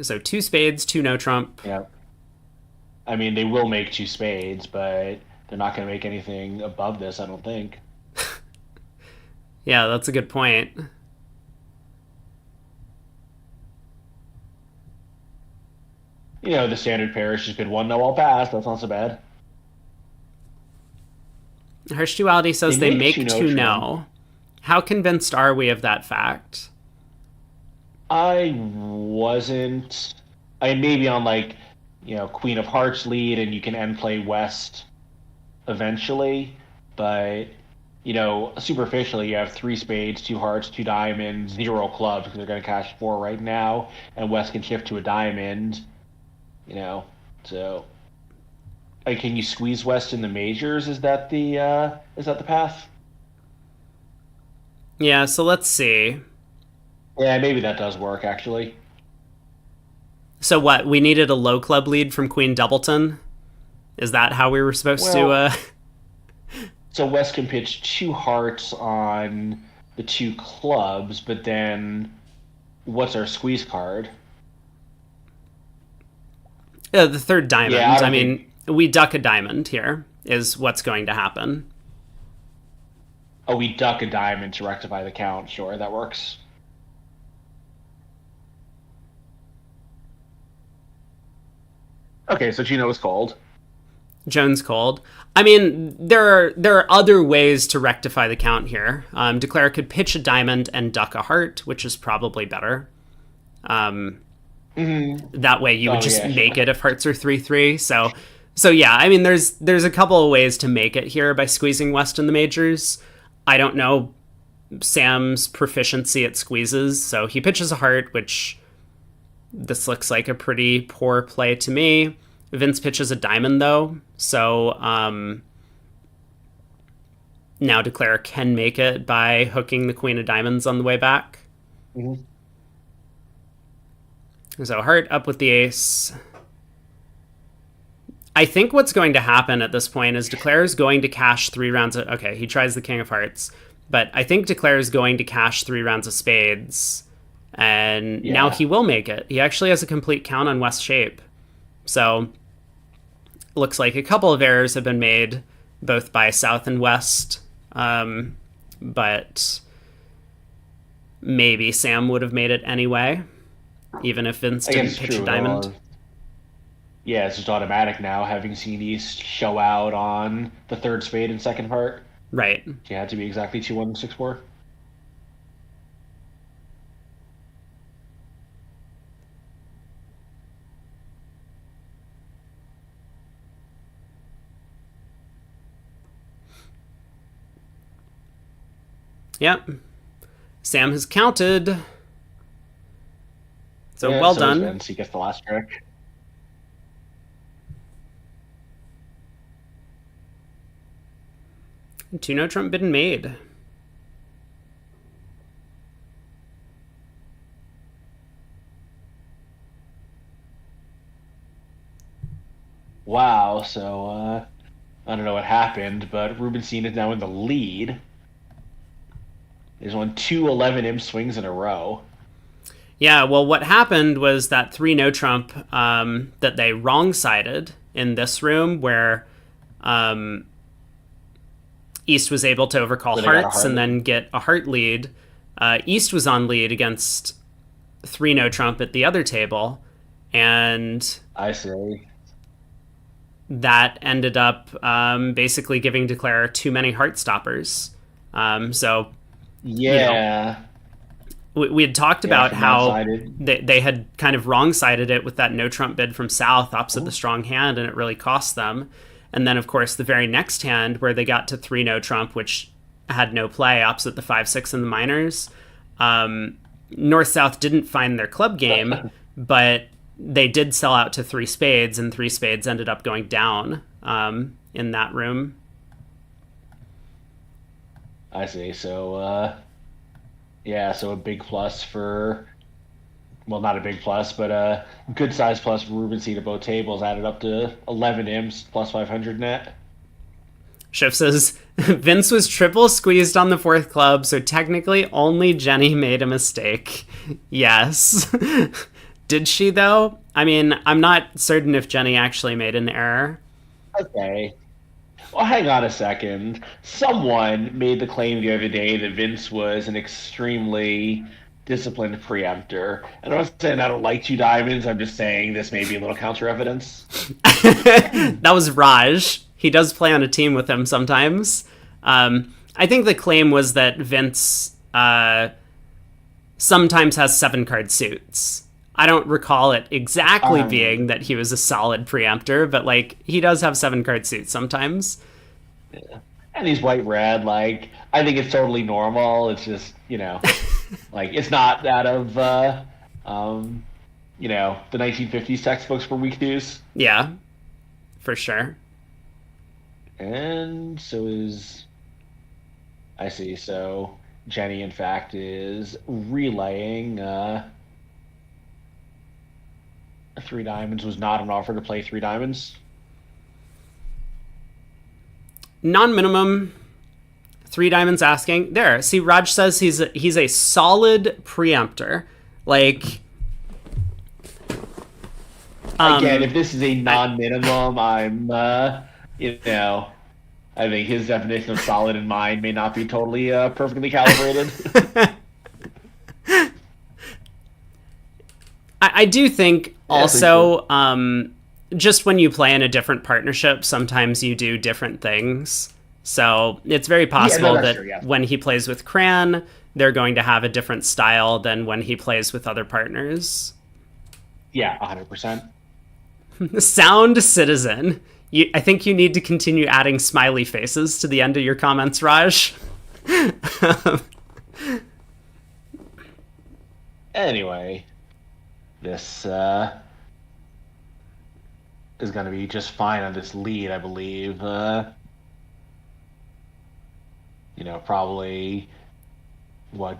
Speaker 1: So 2 spades, 2 no trump.
Speaker 3: Yeah. I mean, they will make 2 spades, but they're not going to make anything above this, I don't think.
Speaker 1: Yeah, that's a good point.
Speaker 3: The standard pair is just bid 1 no all pass. That's not so bad.
Speaker 1: Harsh Duality says they make 2
Speaker 3: no.
Speaker 1: no. How convinced are we of that fact?
Speaker 3: I wasn't. I mean, maybe on like, Queen of Hearts lead, and you can end play West eventually, but superficially, you have 3 spades, 2 hearts, 2 diamonds, 0 clubs because they're going to cash 4 right now, and West can shift to a diamond. So. Can you squeeze West in the majors? Is that the path?
Speaker 1: Yeah, so let's see.
Speaker 3: Yeah, maybe that does work, actually.
Speaker 1: So what, we needed a low club lead from Queen Doubleton? Is that how we were supposed to...
Speaker 3: So West can pitch 2 hearts on the 2 clubs, but then what's our squeeze card?
Speaker 1: The 3rd diamond.
Speaker 3: Yeah,
Speaker 1: I mean, we duck a diamond here, is what's going to happen.
Speaker 3: Oh, we duck a diamond to rectify the count. Sure, that works. Okay, so Gino was called.
Speaker 1: Jones called. I mean, there are other ways to rectify the count here. Declare could pitch a diamond and duck a heart, which is probably better. That way you would just make it if hearts are 3-3. So yeah, I mean, there's a couple of ways to make it here by squeezing West in the majors. I don't know Sam's proficiency at squeezes, so he pitches a heart, which this looks like a pretty poor play to me. Vince pitches a diamond, though, so now Declare can make it by hooking the queen of diamonds on the way back.
Speaker 3: Mm-hmm.
Speaker 1: So heart up with the ace. I think what's going to happen at this point is Declare is going to cash 3 rounds of... Okay, he tries the king of hearts, but I think Declare is going to cash 3 rounds of spades, and now he will make it. He actually has a complete count on West shape. So looks like a couple of errors have been made, both by South and West, but maybe Sam would have made it anyway, even if Vince didn't pitch a diamond.
Speaker 3: Yeah, it's just automatic now, having seen East show out on the third spade and second heart.
Speaker 1: Right.
Speaker 3: You had to be exactly 2-1-6-4.
Speaker 1: Yep. Sam has counted. So well done.
Speaker 3: Vince. He gets the last trick.
Speaker 1: Two no trump been made.
Speaker 3: Wow, so I don't know what happened, but Rubenstein is now in the lead. He's won 2 11-imp swings in a row.
Speaker 1: Yeah, well, what happened was that 3 no trump that they wrong-sided in this room, where East was able to overcall hearts and then get a heart lead. East was on lead against 3 no trump at the other table, and
Speaker 3: I see.
Speaker 1: That ended up basically giving Declare too many heart stoppers. So
Speaker 3: yeah,
Speaker 1: you know, we had talked about how they had kind of wrong-sided it with that no trump bid from South opposite the strong hand, and it really cost them. And then, of course, the very next hand where they got to 3 no trump, which had no play opposite the 5-6 in the minors, North-South didn't find their club game, but they did sell out to 3 spades, and 3 spades ended up going down in that room.
Speaker 3: I see. So, yeah, so a big plus for... Well, not a big plus, but a good size plus for Rubenstein at both tables, added up to 11 imps plus 500 net.
Speaker 1: Schiff says, Vince was triple squeezed on the 4th club, so technically only Jenny made a mistake. Yes. Did she, though? I mean, I'm not certain if Jenny actually made an error.
Speaker 3: Okay. Well, hang on a second. Someone made the claim the other day that Vince was an extremely disciplined preemptor. And I'm not saying I don't like 2 diamonds. I'm just saying this may be a little counter evidence.
Speaker 1: That was Raj. He does play on a team with him sometimes. I think the claim was that Vince sometimes has 7-card suits. I don't recall it exactly being that he was a solid preemptor, but like he does have 7-card suits sometimes.
Speaker 3: Yeah. And he's white-red. Like, I think it's totally normal. It's just, you know, like it's not that of, you know, the 1950s textbooks for weak news.
Speaker 1: Yeah, for sure.
Speaker 3: And so is, I see. So Jenny, in fact, is relaying 3 diamonds was not an offer to play 3 diamonds.
Speaker 1: Non-minimum, 3 diamonds asking. There, see, Raj says he's a solid preemptor. Like,
Speaker 3: again, if this is a non-minimum, I'm, you know, I think his definition of solid and mine may not be totally perfectly calibrated.
Speaker 1: I do think also just when you play in a different partnership, sometimes you do different things. So it's very possible that
Speaker 3: true, yeah.
Speaker 1: when he plays with Cran, they're going to have a different style than when he plays with other partners.
Speaker 3: Yeah, 100%.
Speaker 1: Sound citizen. I think you need to continue adding smiley faces to the end of your comments, Raj.
Speaker 3: Anyway, this is going to be just fine on this lead, I believe. Probably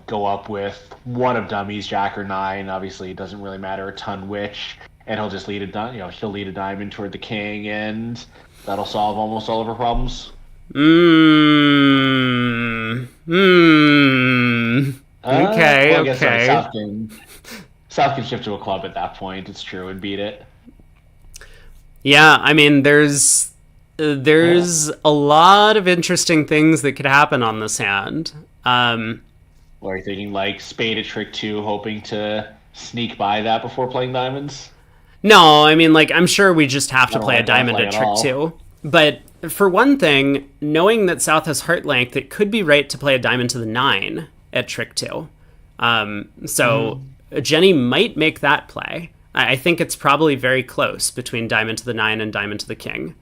Speaker 3: go up with one of dummies, Jack or nine. Obviously, it doesn't really matter a ton which, and he'll just lead she'll lead a diamond toward the king, and that'll solve almost all of her problems.
Speaker 1: Okay,
Speaker 3: well, I guess,
Speaker 1: okay.
Speaker 3: South can shift to a club at that point. It's true, and beat it.
Speaker 1: Yeah, I mean, there's a lot of interesting things that could happen on this hand.
Speaker 3: Or are you thinking like spade at trick 2, hoping to sneak by that before playing diamonds?
Speaker 1: No, I mean, like, I'm sure we just have to play a diamond
Speaker 3: play
Speaker 1: at
Speaker 3: at
Speaker 1: trick
Speaker 3: all.
Speaker 1: 2. But for one thing, knowing that South has heart length, it could be right to play a diamond to the 9 at trick 2. So Jenny might make that play. I think it's probably very close between diamond to the 9 and diamond to the king.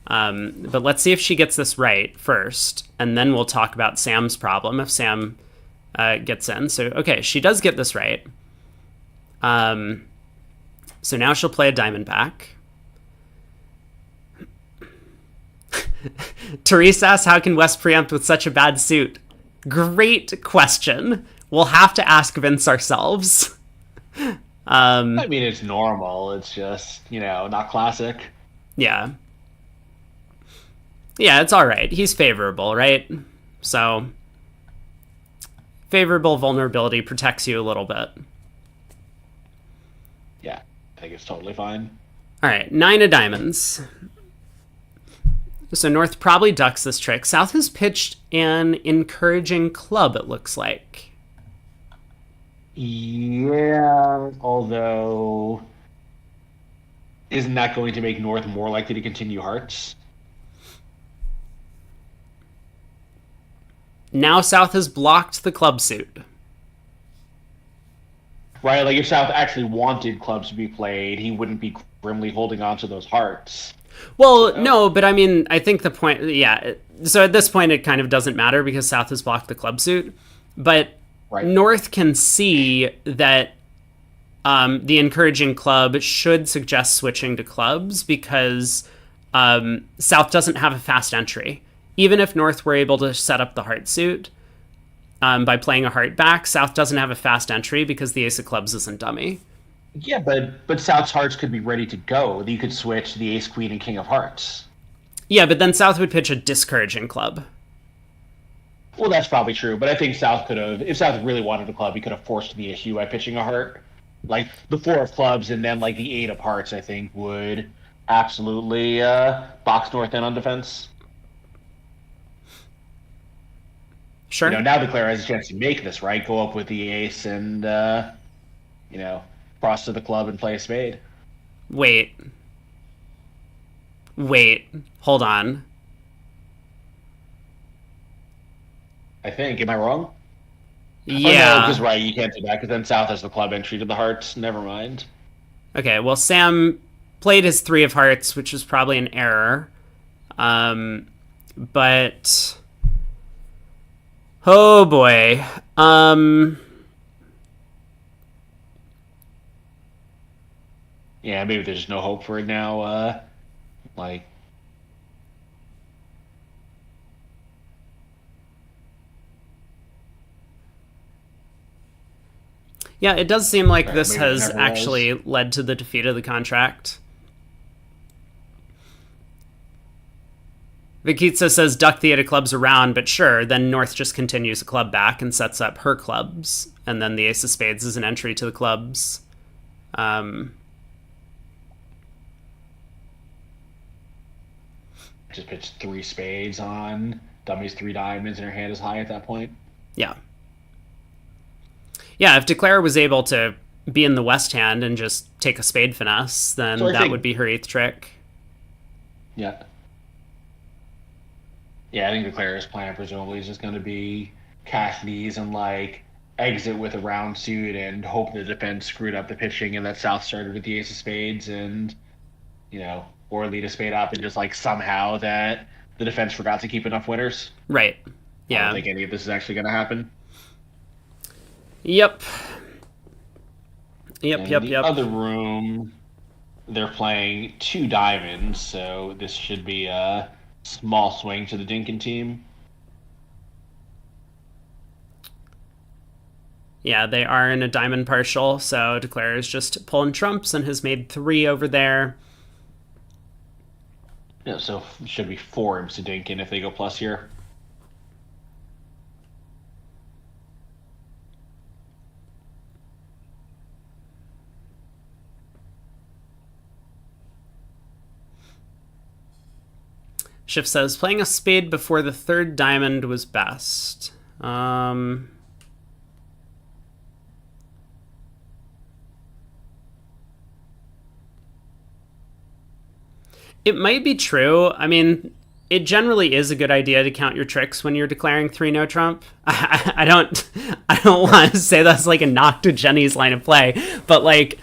Speaker 1: But let's see if she gets this right first, and then we'll talk about Sam's problem if Sam gets in. So, okay, she does get this right. So now she'll play a diamond back. Teresa asks, how can West preempt with such a bad suit? Great question. We'll have to ask Vince ourselves.
Speaker 3: I mean, it's normal. It's just, not classic.
Speaker 1: Yeah. Yeah, it's all right. He's favorable, right? So, favorable vulnerability protects you a little bit.
Speaker 3: Yeah, I think it's totally fine.
Speaker 1: All right, 9 of diamonds. So North probably ducks this trick. South has pitched an encouraging club, it looks like.
Speaker 3: Yeah, although isn't that going to make North more likely to continue hearts?
Speaker 1: Now South has blocked the club suit.
Speaker 3: Right, like if South actually wanted clubs to be played, he wouldn't be grimly holding on to those hearts.
Speaker 1: Well, no, but I mean, I think the point, yeah. So at this point, it kind of doesn't matter because South has blocked the club suit. But
Speaker 3: Right.
Speaker 1: North can see that the encouraging club should suggest switching to clubs because South doesn't have a fast entry. Even if North were able to set up the heart suit by playing a heart back, South doesn't have a fast entry because the ace of clubs isn't dummy.
Speaker 3: Yeah, but South's hearts could be ready to go. You could switch the ace, queen, and king of hearts.
Speaker 1: Yeah, but then South would pitch a discouraging club.
Speaker 3: Well, that's probably true, but I think South could have, if South really wanted a club, he could have forced the issue by pitching a heart. Like, the 4 of clubs and then, like, the 8 of hearts, I think, would absolutely box North in on defense.
Speaker 1: Sure.
Speaker 3: Now Declare has a chance to make this, right? Go up with the ace and, cross to the club and play a spade.
Speaker 1: Wait, hold on.
Speaker 3: I think. Am I wrong?
Speaker 1: Yeah.
Speaker 3: Because, right, you can't do that, because then South has the club entry to the hearts. Never mind.
Speaker 1: Okay, well, Sam played his 3 of hearts, which was probably an error. But... oh, boy.
Speaker 3: Yeah, maybe there's no hope for it now.
Speaker 1: Yeah, it does seem like this
Speaker 3: maybe it
Speaker 1: has
Speaker 3: never
Speaker 1: actually led to the defeat of the contract. Vikitsa says duck the 8 of clubs around, but sure, then North just continues a club back and sets up her clubs, and then the ace of spades is an entry to the clubs.
Speaker 3: Just pitch 3 spades on dummies, 3 diamonds, and her hand is high at that point.
Speaker 1: Yeah. Yeah, if Declare was able to be in the West hand and just take a spade finesse, then that would be her 8th trick.
Speaker 3: Yeah. Yeah, I think Declare's plan presumably is just going to be cash these and like exit with a round suit and hope the defense screwed up the pitching and that South started with the ace of spades and, or lead a spade up and just like somehow that the defense forgot to keep enough winners.
Speaker 1: Right. Yeah.
Speaker 3: I don't think any of this is actually going to happen.
Speaker 1: Yep.
Speaker 3: In the other room, they're playing 2 diamonds, so this should be a small swing to the Dinkin team.
Speaker 1: Yeah, they are in a diamond partial, so Declare is just pulling trumps and has made 3 over there.
Speaker 3: Yeah, so it should be 4 imps to Dinkin if they go plus here.
Speaker 1: Schiff says, playing a spade before the 3rd diamond was best. It might be true. I mean, it generally is a good idea to count your tricks when you're declaring 3 no trump. I don't want to say that's like a knock to Jenny's line of play, but like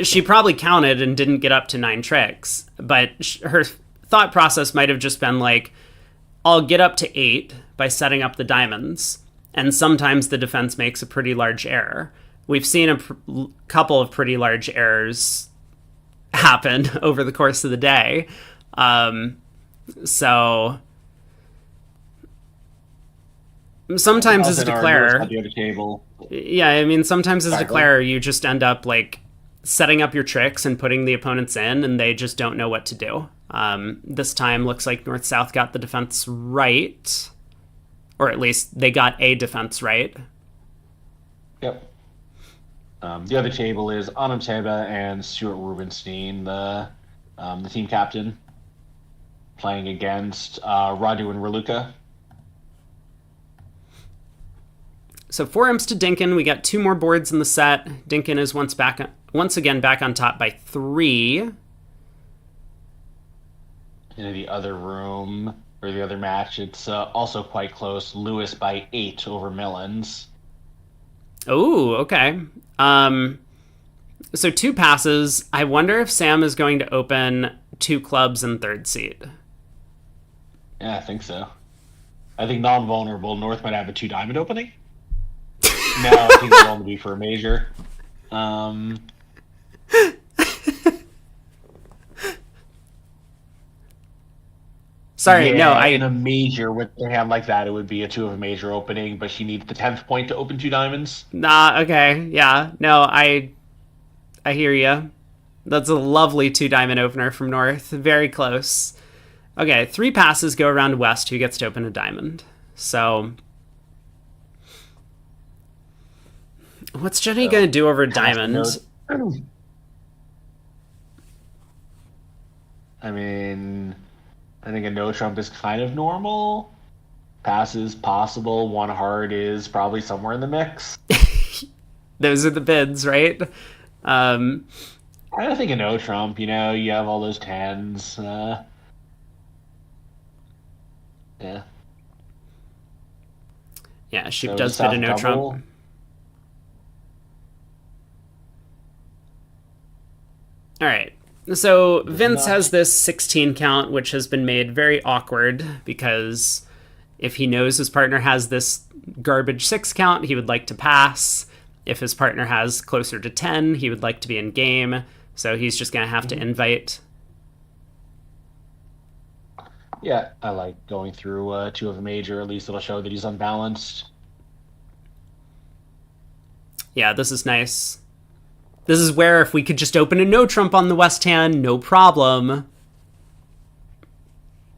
Speaker 1: she probably counted and didn't get up to 9 tricks, but her thought process might have just been like, I'll get up to 8 by setting up the diamonds, and sometimes the defense makes a pretty large error. We've seen a couple of pretty large errors happen over the course of the day. So sometimes as a declarer, yeah, I mean, sometimes as a declarer, you just end up like setting up your tricks and putting the opponents in, and they just don't know what to do. This time looks like North-South got the defense right, or at least they got a defense right.
Speaker 3: Yep. The other table is Anam Teba and Stuart Rubenstein, the team captain, playing against Radu and Raluca.
Speaker 1: So 4 imps to Dinkin. We got 2 more boards in the set. Dinkin is once again back on top by 3.
Speaker 3: In the other room, or the other match, it's also quite close. Lewis by 8 over Millens.
Speaker 1: Oh, okay. So 2 passes. I wonder if Sam is going to open 2 clubs in 3rd seat.
Speaker 3: Yeah, I think so. I think non-vulnerable North might have a 2 diamond opening. No, I think it'll only be for a major.
Speaker 1: Sorry,
Speaker 3: yeah, in a major with a hand like that, it would be a 2 of a major opening, but she needs the 10th point to open 2 diamonds.
Speaker 1: Nah, okay, yeah, no, I hear you. That's a lovely 2 diamond opener from North, very close. Okay, 3 passes go around West, who gets to open a diamond. So, what's Jenny gonna do over diamond?
Speaker 3: I mean, I think a no trump is kind of normal. Passes possible. 1 hard is probably somewhere in the mix.
Speaker 1: Those are the bids, right?
Speaker 3: I don't think a no trump. You have all those 10s. Yeah.
Speaker 1: Yeah, she does bid a no trump. All right. So Vince has this 16 count, which has been made very awkward because if he knows his partner has this garbage 6 count, he would like to pass. If his partner has closer to 10, he would like to be in game. So he's just going to have to invite.
Speaker 3: Yeah, I like going through 2 of a major. At least it'll show that he's unbalanced.
Speaker 1: Yeah, this is nice. This is where if we could just open a no trump on the West hand, no problem.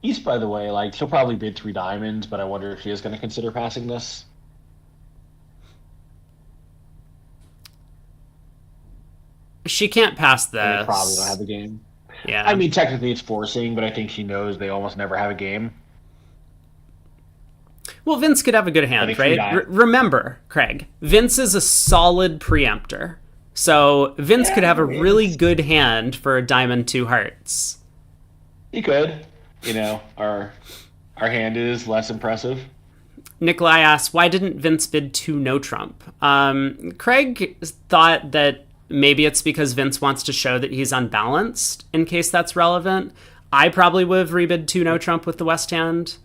Speaker 3: East, by the way, she'll probably bid 3 diamonds, but I wonder if she is going to consider passing this.
Speaker 1: She can't pass this.
Speaker 3: They probably don't have a game.
Speaker 1: Yeah.
Speaker 3: I mean, technically it's forcing, but I think she knows they almost never have a game.
Speaker 1: Well, Vince could have a good
Speaker 3: I
Speaker 1: hand,
Speaker 3: think
Speaker 1: right?
Speaker 3: three
Speaker 1: Remember, Craig, Vince is a solid preemptor. So Vince could have a really good hand for a diamond two hearts.
Speaker 3: He could. Our hand is less impressive.
Speaker 1: Nikolai asks, why didn't Vince bid two no trump? Craig thought that maybe it's because Vince wants to show that he's unbalanced, in case that's relevant. I probably would have rebid two no trump with the West hand.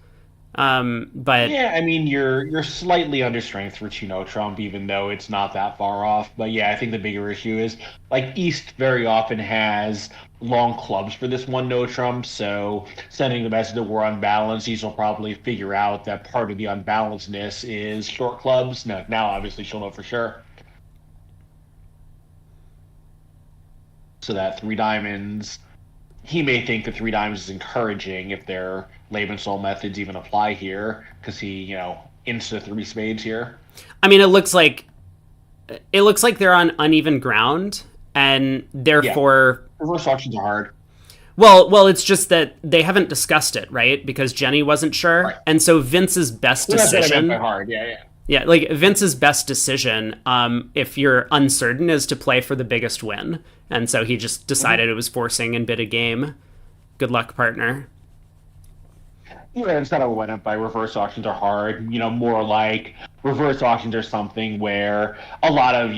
Speaker 1: But
Speaker 3: yeah, I mean, you're slightly under strength for two no trump, even though it's not that far off. But yeah, I think the bigger issue is like East very often has long clubs for this one no trump, so sending the message that we're unbalanced, East will probably figure out that part of the unbalancedness is short clubs. Now obviously she'll know for sure. So that three diamonds, he may think that three diamonds is encouraging if their Lebensoul methods even apply here, because he, insta three spades here.
Speaker 1: I mean, it looks like they're on uneven ground, and therefore
Speaker 3: reverse auctions are hard.
Speaker 1: Well, it's just that they haven't discussed it, right? Because Jenny wasn't sure,
Speaker 3: right.
Speaker 1: And so Vince's best decision.
Speaker 3: That's what I meant by hard.
Speaker 1: Yeah, like Vince's best decision, if you're uncertain, is to play for the biggest win. And so he just decided it was forcing and bid a game. Good luck, partner.
Speaker 3: Yeah, instead of what I went by reverse auctions are hard. More like reverse auctions are something where a lot of,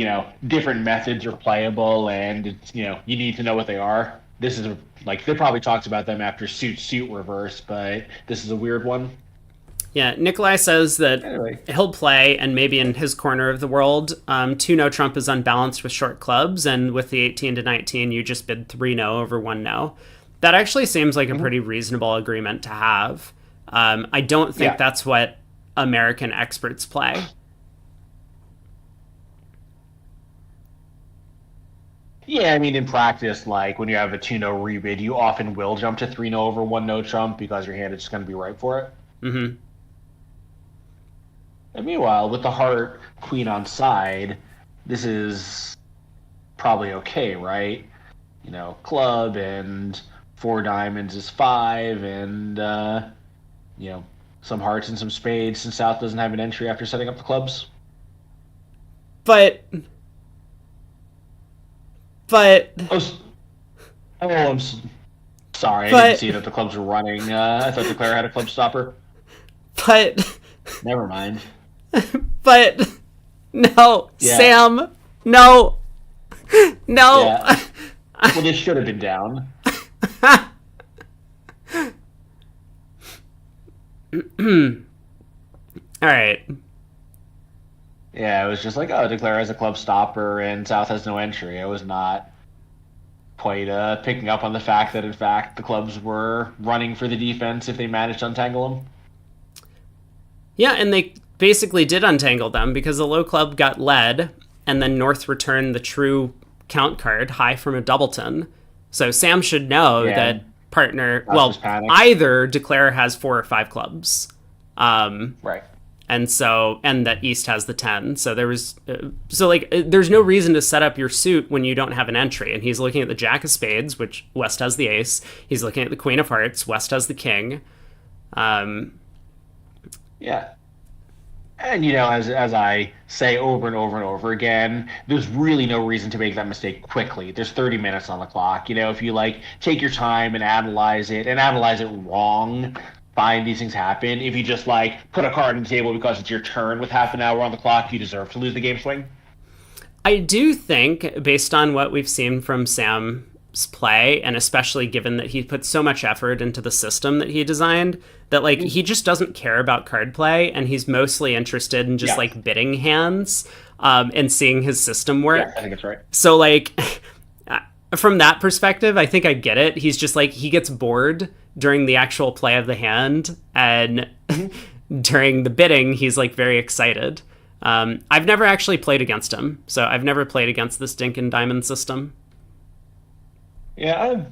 Speaker 3: different methods are playable, and it's, you need to know what they are. This is like, they probably talked about them after suit reverse, but this is a weird one.
Speaker 1: Yeah, Nikolai says that he'll play, and maybe in his corner of the world, 2 no trump is unbalanced with short clubs, and with the 18 to 19, you just bid 3 no over 1 no. That actually seems like a pretty reasonable agreement to have. I don't think that's what American experts play.
Speaker 3: Yeah, I mean, in practice, like when you have a 2 no rebid, you often will jump to 3 no over 1 no trump because your hand is just going to be right for it.
Speaker 1: Mm-hmm.
Speaker 3: And meanwhile, with the heart queen on side, this is probably okay, right? Club and 4 diamonds is 5, and some hearts and some spades, since South doesn't have an entry after setting up the clubs.
Speaker 1: But
Speaker 3: I'm sorry, I didn't see that the clubs were running. I thought the player had a club stopper.
Speaker 1: But
Speaker 3: never mind.
Speaker 1: But no, Sam, no.
Speaker 3: Yeah. Well, this should have been down.
Speaker 1: All right.
Speaker 3: Yeah, it was just like, declare as a club stopper, and South has no entry. I was not quite picking up on the fact that, in fact, the clubs were running for the defense if they managed to untangle them.
Speaker 1: Yeah, and they basically did untangle them because the low club got led, and then North returned the true count card, high from a doubleton. So Sam should know that partner, either declare has 4 or 5 clubs.
Speaker 3: Right.
Speaker 1: And that East has the 10. So there's no reason to set up your suit when you don't have an entry. And he's looking at the Jack of Spades, which West has the ace. He's looking at the Queen of Hearts. West has the king.
Speaker 3: Yeah. And, as I say over and over and over again, there's really no reason to make that mistake quickly. There's 30 minutes on the clock. If you, take your time and analyze it wrong, fine, these things happen. If you just, put a card on the table because it's your turn with half an hour on the clock, you deserve to lose the game swing.
Speaker 1: I do think, based on what we've seen from Sam's play, and especially given that he put so much effort into the system that he designed, that he just doesn't care about card play, and he's mostly interested in just bidding hands and seeing his system work.
Speaker 3: Yeah, I think that's right.
Speaker 1: So from that perspective, I think I get it. He's just he gets bored during the actual play of the hand, and during the bidding he's very excited. I've never actually played against him, so I've never played against this Dink and Diamond system.
Speaker 3: Yeah, I've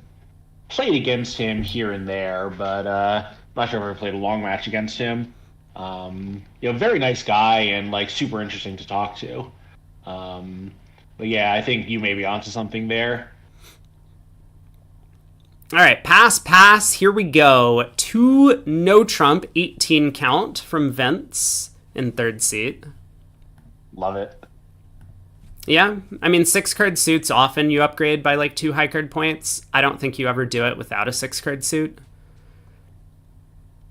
Speaker 3: played against him here and there, but not sure if I've ever played a long match against him. Very nice guy and super interesting to talk to. But yeah, I think you may be onto something there.
Speaker 1: All right, pass. Here we go. 2 no trump, 18 count from Vince in third seat.
Speaker 3: Love it.
Speaker 1: Yeah, I mean, 6-card suits, often you upgrade by like 2 high card points. I don't think you ever do it without a 6-card suit.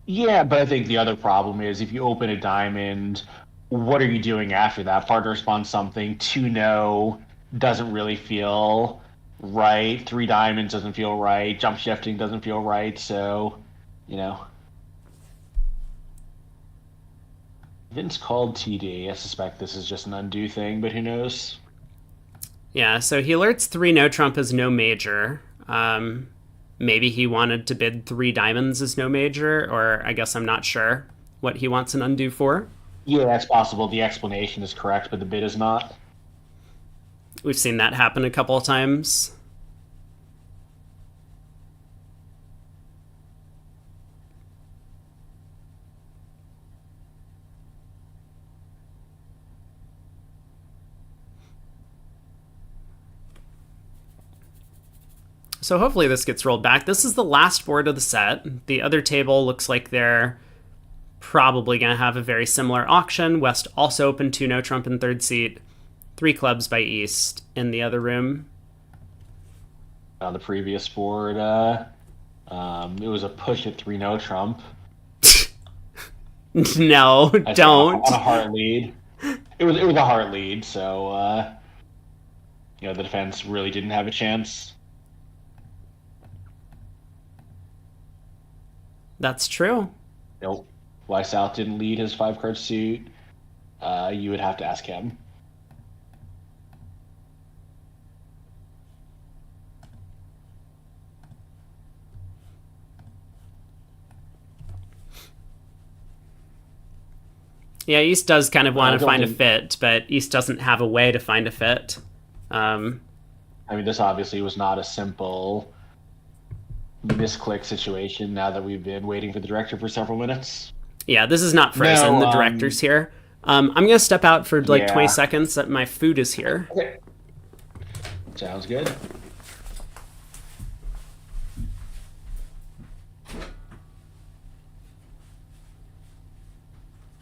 Speaker 3: Yeah, but I think the other problem is if you open a diamond, what are you doing after that? Partner responds something. 2 no doesn't really feel right. 3 diamonds doesn't feel right. Jump shifting doesn't feel right. So, you know. Vince called TD. I suspect this is just an undo thing, but who knows?
Speaker 1: Yeah, so he alerts 3 no trump as no major. Maybe he wanted to bid 3 diamonds as no major, or I guess I'm not sure what he wants an undo for.
Speaker 3: Yeah, that's possible. The explanation is correct, but the bid is not.
Speaker 1: We've seen that happen a couple of times. So hopefully this gets rolled back. This is the last board of the set. The other table looks like they're probably going to have a very similar auction. West also opened 2 no trump in third seat. 3 clubs by East in the other room.
Speaker 3: On the previous board, it was a push at 3 no trump.
Speaker 1: No, don't.
Speaker 3: On a heart lead. It was a heart lead, so the defense really didn't have a chance.
Speaker 1: That's true.
Speaker 3: Nope. Why South didn't lead his 5-card suit? You would have to ask him.
Speaker 1: Yeah, East does kind of want to find a fit, but East doesn't have a way to find a fit.
Speaker 3: I mean, this obviously was not a simple misclick situation now that we've been waiting for the director for several minutes.
Speaker 1: Yeah, this is not frozen. The director's here. I'm going to step out for 20 seconds. That my food is here.
Speaker 3: Okay. Sounds good.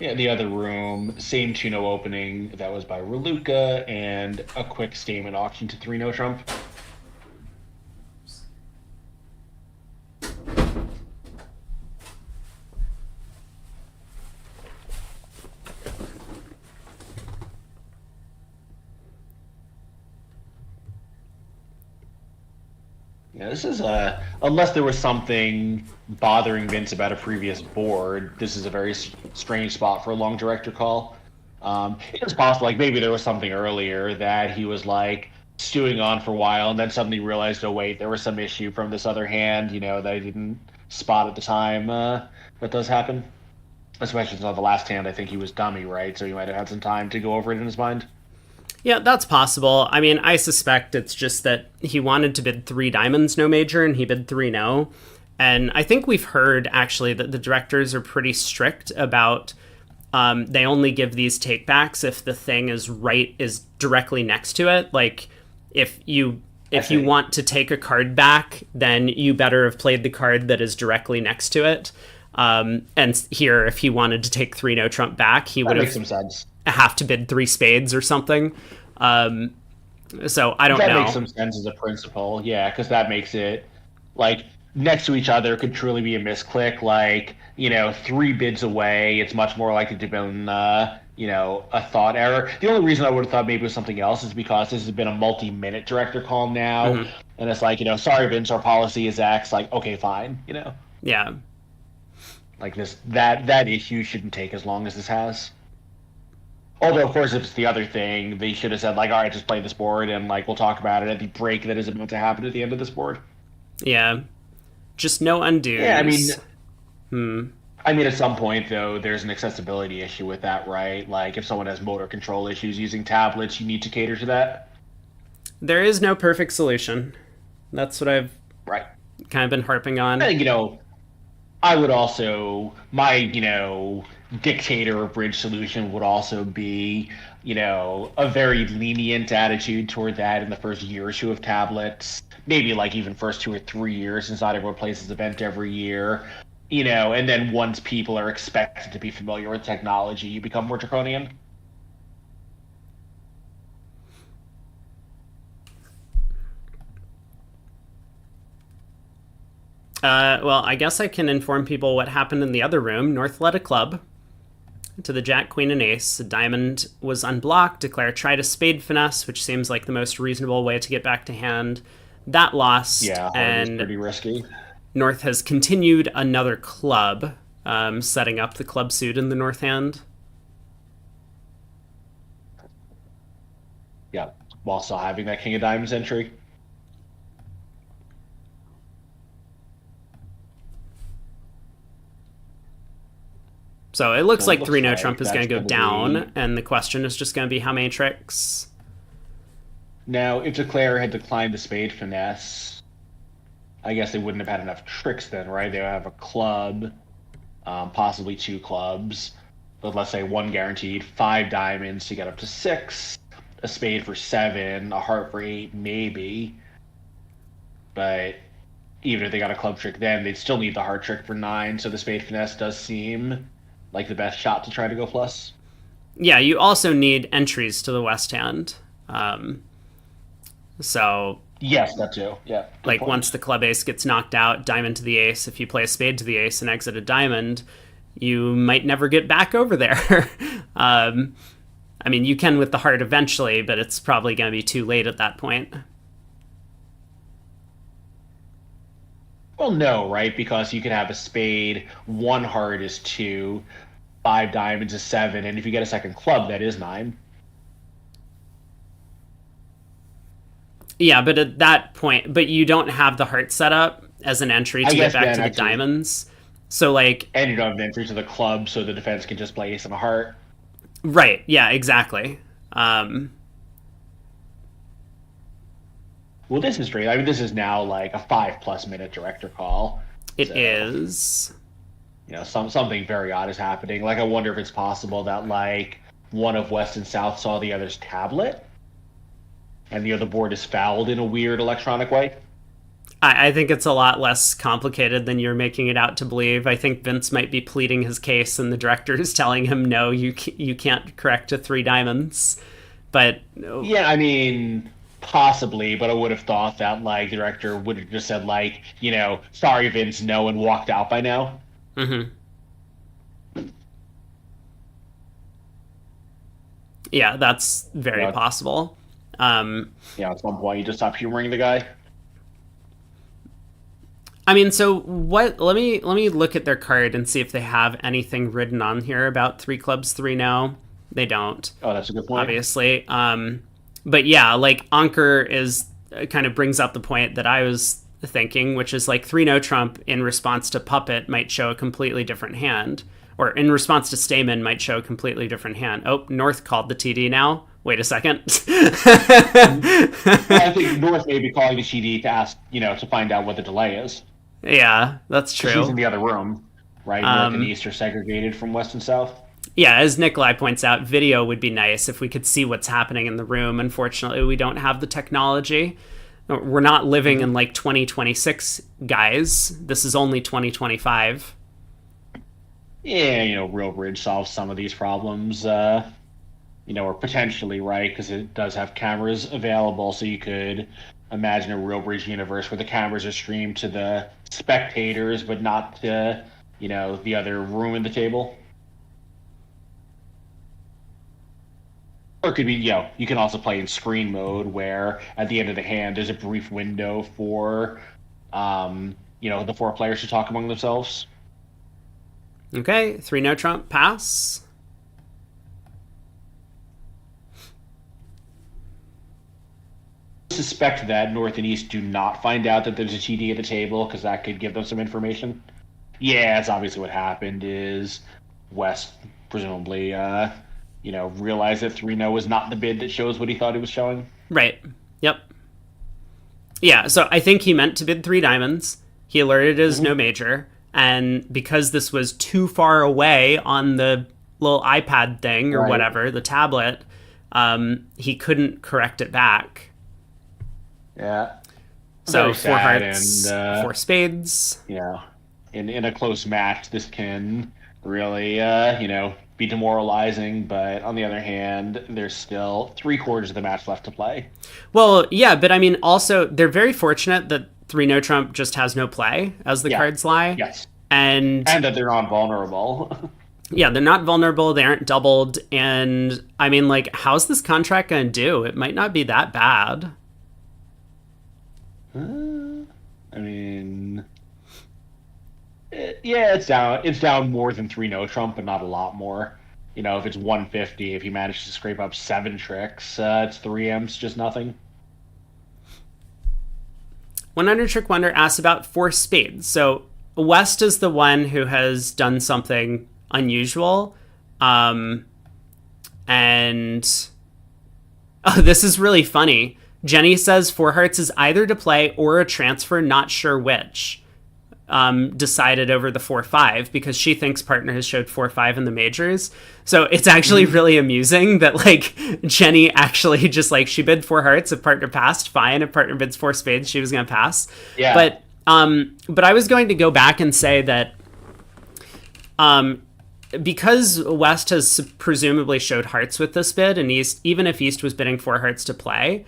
Speaker 3: Yeah, the other room, same 2 no opening. That was by Raluca, and a quick statement auction to 3 no trump. Yeah, this is unless there was something bothering Vince about a previous board, this is a very strange spot for a long director call. It's possible, like maybe there was something earlier that he was like stewing on for a while, and then suddenly realized, oh wait, there was some issue from this other hand, that I didn't spot at the time. That does happen, especially since on the last hand, I think he was dummy, right? So he might have had some time to go over it in his mind.
Speaker 1: Yeah, that's possible. I mean, I suspect it's just that he wanted to bid 3 diamonds no major, and he bid 3 no. And I think we've heard, actually, that the directors are pretty strict about they only give these takebacks if the thing is directly next to it. Like, if you want to take a card back, then you better have played the card that is directly next to it. And here, if he wanted to take 3 no trump back, he would have to bid 3 spades or something. So I don't know.
Speaker 3: That makes some sense as a principle, yeah, because that makes it like next to each other could truly be a misclick. Like 3 bids away, it's much more likely to have been a thought error. The only reason I would have thought maybe it was something else is because this has been a multi-minute director call now, and it's like sorry Vince, our policy is X. Like okay, fine,
Speaker 1: Yeah.
Speaker 3: Like that issue shouldn't take as long as this has. Although, of course, if it's the other thing, they should have said, like, all right, just play this board, and, like, we'll talk about it at the break that is about to happen at the end of this board.
Speaker 1: Yeah. Just no undos.
Speaker 3: Yeah, I mean, at some point, though, there's an accessibility issue with that, right? Like, if someone has motor control issues using tablets, you need to cater to that.
Speaker 1: There is no perfect solution. That's what I've kind of been harping on.
Speaker 3: I think, I would also, my, dictator or bridge solution would also be, a very lenient attitude toward that in the first year or two of tablets. Maybe like even first 2 or 3 years, since not everyone plays this event every year. And then once people are expected to be familiar with technology, you become more draconian.
Speaker 1: Well, I guess I can inform people what happened in the other room. North led a club to the jack, queen, and ace. A diamond was unblocked. Declare tried a spade finesse, which seems like the most reasonable way to get back to hand. That lost.
Speaker 3: Yeah,
Speaker 1: and
Speaker 3: pretty risky.
Speaker 1: North has continued another club, setting up the club suit in the north hand.
Speaker 3: Yeah, while still having that king of diamonds entry.
Speaker 1: So it looks like
Speaker 3: looks
Speaker 1: 3-no
Speaker 3: like
Speaker 1: trump is going to go
Speaker 3: that's
Speaker 1: down,
Speaker 3: gonna be-
Speaker 1: and the question is just going to be how many tricks.
Speaker 3: Now, if Declare had declined the spade finesse, I guess they wouldn't have had enough tricks then, right? They would have a club, possibly two clubs, but let's say one guaranteed, 5 diamonds to get up to 6, a spade for 7, a heart for 8, maybe. But even if they got a club trick then, they'd still need the heart trick for 9, so the spade finesse does seem like the best shot to try to go plus.
Speaker 1: Yeah, you also need entries to the west hand. So
Speaker 3: Yes, that too. Yeah.
Speaker 1: like once the club ace gets knocked out, diamond to the ace, if you play a spade to the ace and exit a diamond, you might never get back over there. I mean, you can with the heart eventually, but it's probably going to be too late at that point.
Speaker 3: Well, no, right? Because you could have a spade, 1 heart is 2, 5 diamonds is 7, and if you get a second club, that is 9.
Speaker 1: Yeah, but at that point, but you don't have the heart set up as an entry to get back to the diamonds. So like,
Speaker 3: and you don't have the entry to the club, so the defense can just play ace and a heart.
Speaker 1: Right. Yeah. Exactly.
Speaker 3: Well, this is straight. I mean, this is now like a 5+ minute director call.
Speaker 1: It is.
Speaker 3: Something very odd is happening. Like, I wonder if it's possible that like one of West and South saw the other's tablet, and the other board is fouled in a weird electronic way.
Speaker 1: I think it's a lot less complicated than you're making it out to believe. I think Vince might be pleading his case, and the director is telling him, "No, you can't correct to 3 diamonds." But
Speaker 3: yeah, I mean, possibly, but I would have thought that like the director would have just said like, sorry, Vince, no, and walked out by now.
Speaker 1: Mm-hmm. Yeah, that's very possible.
Speaker 3: At some point you just stop humoring the guy.
Speaker 1: I mean, so what? Let me look at their card and see if they have anything written on here about 3 clubs, 3-no. They don't.
Speaker 3: Oh, that's a good point.
Speaker 1: Obviously. But yeah, like Anker is kind of brings up the point that I was thinking, which is like 3-no trump in response to puppet might show a completely different hand, or in response to Stamen might show a completely different hand. Oh, North called the TD now. Wait a second.
Speaker 3: I think North may be calling the TD to ask, to find out what the delay is.
Speaker 1: Yeah, that's true.
Speaker 3: She's in the other room, right? North and East are segregated from West and South.
Speaker 1: Yeah, as Nikolai points out, video would be nice if we could see what's happening in the room. Unfortunately, we don't have the technology. We're not living in like 2026, guys. This is only 2025.
Speaker 3: Yeah, Real Bridge solves some of these problems, or potentially, right? Because it does have cameras available, so you could imagine a Real Bridge universe where the cameras are streamed to the spectators, but not to, the other room in the table. Or it could be, you can also play in screen mode where at the end of the hand there's a brief window for, the 4 players to talk among themselves.
Speaker 1: Okay, 3-no trump, pass.
Speaker 3: I suspect that North and East do not find out that there's a TD at the table because that could give them some information. Yeah, that's obviously what happened is West presumably, realized that 3-no was not the bid that shows what he thought he was showing.
Speaker 1: Right. Yep. Yeah, so I think he meant to bid 3 diamonds. He alerted his no major, And because this was too far away on the little iPad thing or whatever, the tablet, he couldn't correct it back.
Speaker 3: Yeah.
Speaker 1: So 4 hearts, and 4 spades.
Speaker 3: Yeah. In a close match, this can really, be demoralizing. But on the other hand, there's still 3/4 of the match left to play.
Speaker 1: Well, yeah, but I mean, also, they're very fortunate that 3 no trump just has no play, as the cards lie.
Speaker 3: Yes.
Speaker 1: And
Speaker 3: that they're not vulnerable.
Speaker 1: Yeah, they're not vulnerable. They aren't doubled. And I mean, like, how's this contract going to do? It might not be that bad.
Speaker 3: I mean, it's down. It's down more than 3 no trump, but not a lot more. If it's 150, if he manages to scrape up 7 tricks, it's 3 imps, just nothing.
Speaker 1: 100 Trick Wonder asks about 4 spades. So West is the one who has done something unusual. And this is really funny. Jenny says 4 hearts is either to play or a transfer, not sure which. Decided over the 4-5 because she thinks partner has showed 4-5 in the majors. So it's actually really amusing that, like, Jenny actually just, like, she bid 4 hearts. If partner passed, fine. If partner bids 4 spades, she was going to pass.
Speaker 3: Yeah.
Speaker 1: But I was going to go back and say that because West has presumably showed hearts with this bid, and East, even if East was bidding 4 hearts to play,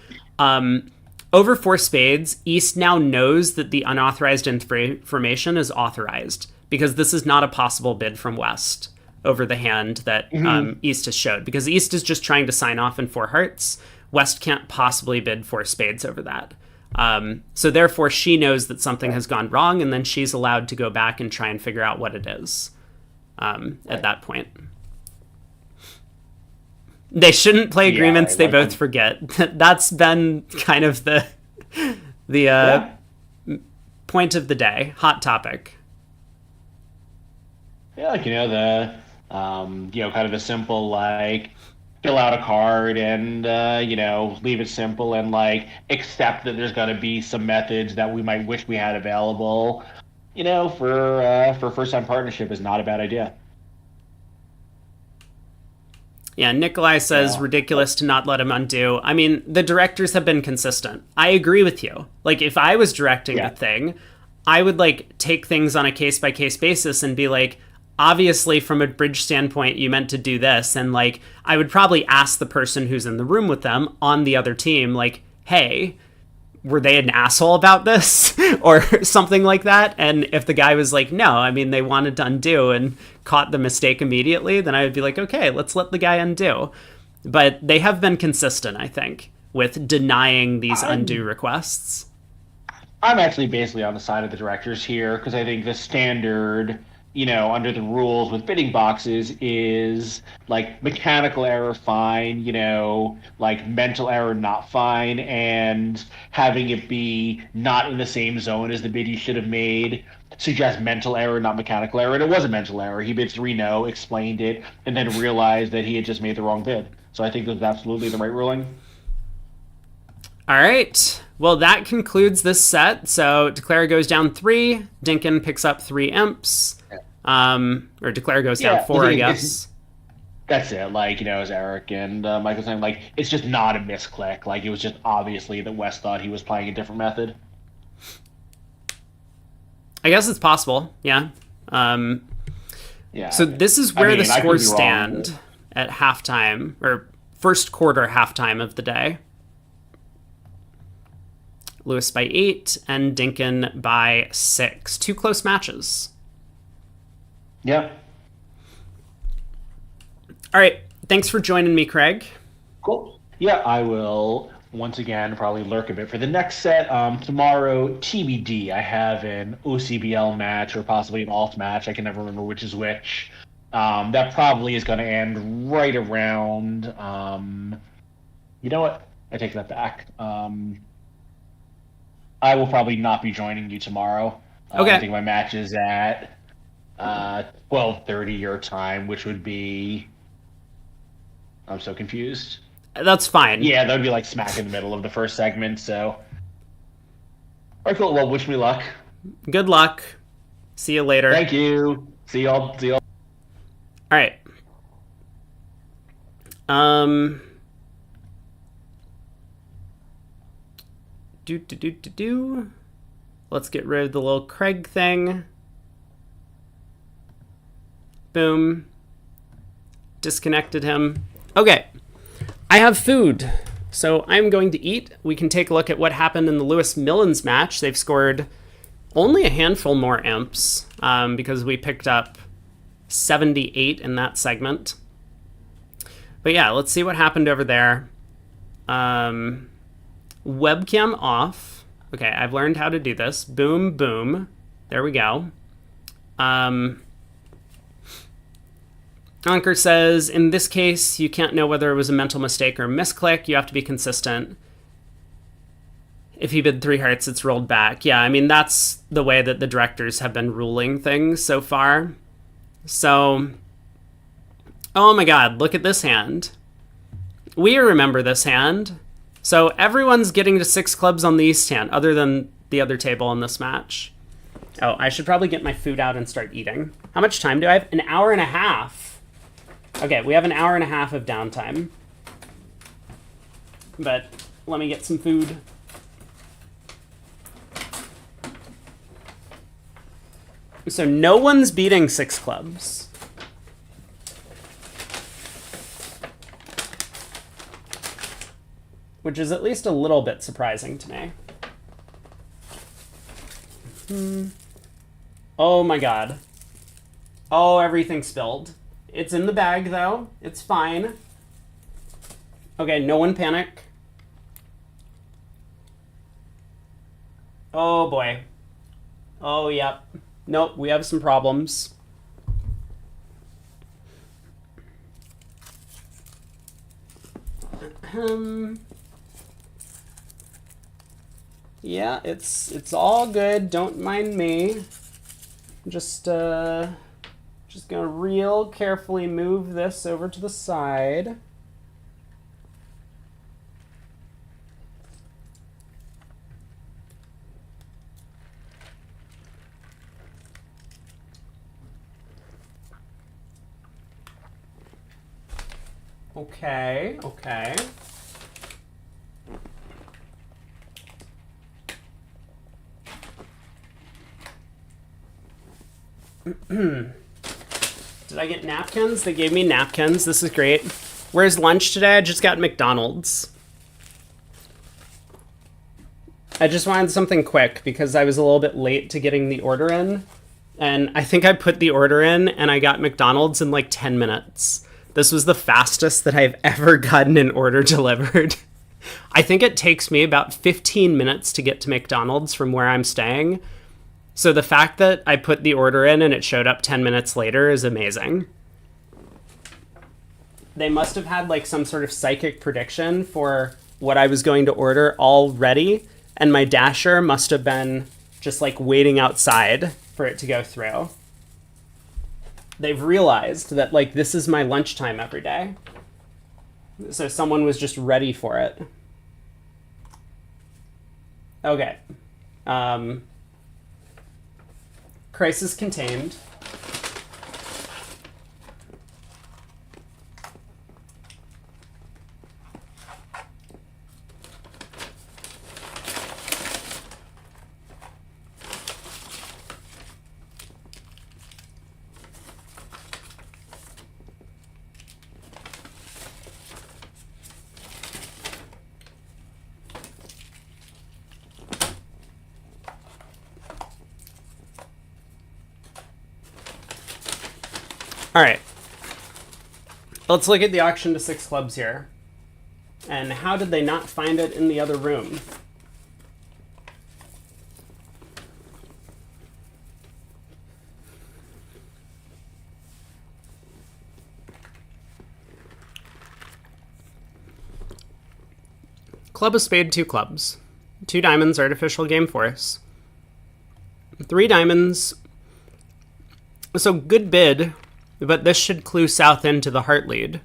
Speaker 1: over 4 spades, East now knows that the unauthorized information is authorized, because this is not a possible bid from West over the hand that East has showed, because East is just trying to sign off in 4 hearts. West can't possibly bid 4 spades over that. So therefore, she knows that something has gone wrong, and then she's allowed to go back and try and figure out what it is at that point. They shouldn't play agreements they both forget. That's been kind of the point of the day, hot topic.
Speaker 3: Yeah, kind of a simple, like, fill out a card and, leave it simple and, like, accept that there's going to be some methods that we might wish we had available, for first-time partnership is not a bad idea.
Speaker 1: Yeah, Nikolai says ridiculous to not let him undo. I mean, the directors have been consistent. I agree with you. Like, if I was directing the thing, I would, like, take things on a case-by-case basis and be like, obviously, from a bridge standpoint, you meant to do this. And, like, I would probably ask the person who's in the room with them on the other team, like, hey, were they an asshole about this? Or something like that. And if the guy was like, no, I mean, they wanted to undo and caught the mistake immediately, then I would be like, okay, let's let the guy undo. But they have been consistent, I think, with denying these undo requests.
Speaker 3: I'm actually basically on the side of the directors here, because I think the standard, under the rules with bidding boxes is, like, mechanical error fine, like mental error not fine, and having it be not in the same zone as the bid you should have made suggests mental error, not mechanical error. And it was a mental error. He bid 3 no, explained it, and then realized that he had just made the wrong bid. So I think that was absolutely the right ruling.
Speaker 1: All right. Well, that concludes this set. So Declare goes down 3. Dinkin picks up 3 imps. Or Declare goes down 4, I guess.
Speaker 3: That's it. Like, as Eric and Michael saying, like, it's just not a misclick. Like, it was just obviously that West thought he was playing a different method.
Speaker 1: I guess it's possible. Yeah. So this is where the scores stand at halftime, or first quarter halftime of the day. Lewis by 8 and Dinkin by 6. 2 close matches.
Speaker 3: Yeah.
Speaker 1: All right. Thanks for joining me, Craig.
Speaker 3: Cool. Yeah, I will once again probably lurk a bit for the next set. Tomorrow, TBD. I have an OCBL match or possibly an alt match. I can never remember which is which. That probably is going to end right around. You know what? I take that back. I will probably not be joining you tomorrow.
Speaker 1: Okay.
Speaker 3: I think my match is at 12:30 your time, which would be... I'm so confused.
Speaker 1: That's fine.
Speaker 3: Yeah, that would be like smack in the middle of the first segment, so... All right, cool. Well, wish me luck.
Speaker 1: Good luck. See you later.
Speaker 3: Thank you. See y'all. See y'all.
Speaker 1: All right. Let's get rid of the little Craig thing. Boom. Disconnected him. Okay. I have food. So I'm going to eat. We can take a look at what happened in the Lewis Millens match. They've scored only a handful more imps because we picked up 78 in that segment. But yeah, let's see what happened over there. Webcam off. Okay, I've learned how to do this. Boom, boom. There we go. Anker says, in this case, you can't know whether it was a mental mistake or a misclick. You have to be consistent. If he bid 3 hearts, it's rolled back. Yeah, I mean, that's the way that the directors have been ruling things so far. So, oh my god, look at this hand. We remember this hand. So everyone's getting to 6 clubs on the East hand, other than the other table in this match. Oh, I should probably get my food out and start eating. How much time do I have? An hour and a half. Okay, we have an hour and a half of downtime. But let me get some food. So no one's beating 6 clubs. Which is at least a little bit surprising to me. Oh my god. Oh, everything spilled. It's in the bag, though. It's fine. Okay, no one panic. Oh, boy. Oh, yep. Nope, we have some problems. Yeah, it's all good. Don't mind me. Just gonna real carefully move this over to the side. Okay, okay. Did I get napkins? They gave me napkins. This is great. Where's lunch today? I just got McDonald's. I just wanted something quick because I was a little bit late to getting the order in. And I think I put the order in and I got McDonald's in like 10 minutes. This was the fastest that I've ever gotten an order delivered. I think it takes me about 15 minutes to get to McDonald's from where I'm staying. So the fact that I put the order in and it showed up 10 minutes later is amazing. They must have had like some sort of psychic prediction for what I was going to order already, and my dasher must have been just like waiting outside for it to go through. They've realized that like this is my lunchtime every day. So someone was just ready for it. Okay. Crisis contained. All right, let's look at the auction to 6 clubs here. And how did they not find it in the other room? Club of spade, 2 clubs. 2 diamonds, artificial game force. 3 diamonds. So good bid. But this should clue south into the heart lead.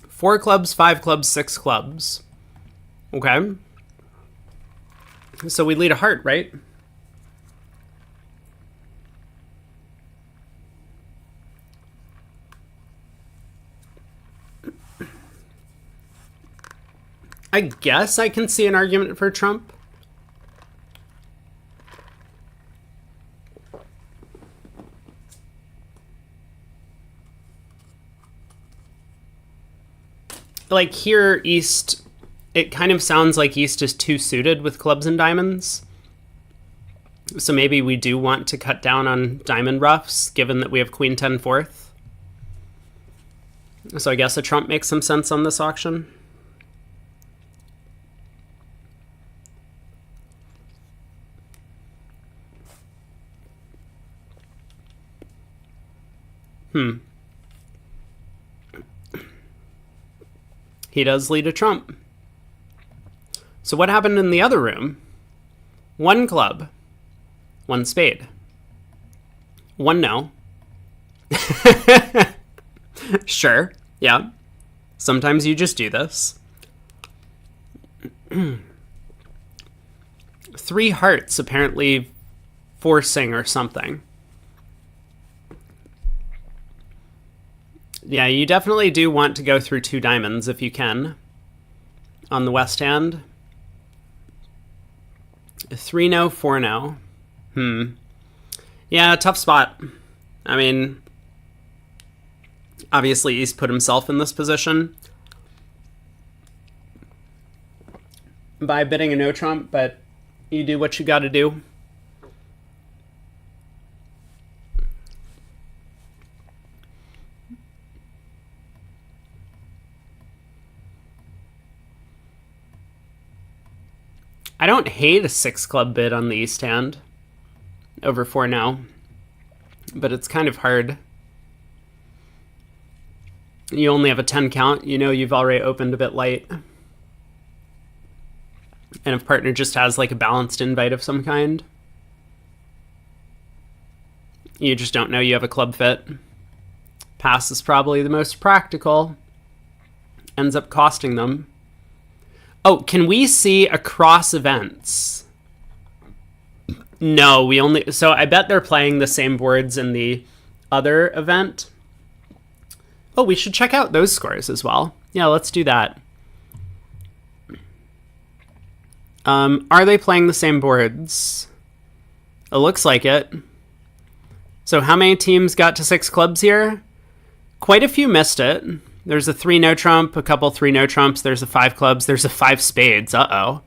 Speaker 1: 4 clubs, 5 clubs, 6 clubs. Okay. So we lead a heart, right? I guess I can see an argument for Trump. Like here, East, it kind of sounds like East is too suited with clubs and diamonds. So maybe we do want to cut down on diamond ruffs, given that we have Queen 10 fourth. So I guess a trump makes some sense on this auction. He does lead a trump. So what happened in the other room? 1 club, 1 spade, 1 no. Sure, yeah. Sometimes you just do this. 3 hearts, apparently forcing or something. Yeah, you definitely do want to go through 2 diamonds if you can on the west hand. 3 no, 4 no. Yeah, tough spot. I mean, obviously East put himself in this position by bidding a no trump, but you do what you gotta do. I don't hate a 6 club bid on the East hand over 4 now, but it's kind of hard. You only have a 10 count. You know you've already opened a bit light. And if partner just has like a balanced invite of some kind, you just don't know you have a club fit. Pass is probably the most practical. Ends up costing them. Oh, can we see across events? No, we only... So I bet they're playing the same boards in the other event. Oh, we should check out those scores as well. Yeah, let's do that. Are they playing the same boards? It looks like it. So how many teams got to 6 clubs here? Quite a few missed it. There's a 3 no trump, a couple 3 no trumps, there's a 5 clubs, there's a 5 spades. Uh-oh.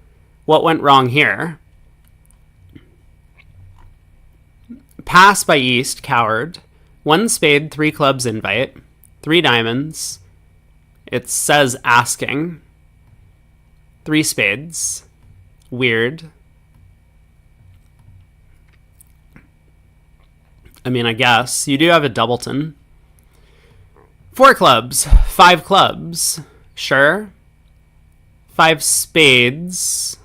Speaker 1: What went wrong here? Pass by East, coward. 1 spade, 3 clubs invite. 3 diamonds. It says asking. 3 spades. Weird. I mean, I guess. You do have a doubleton. 4 clubs, 5 clubs, sure. 5 spades.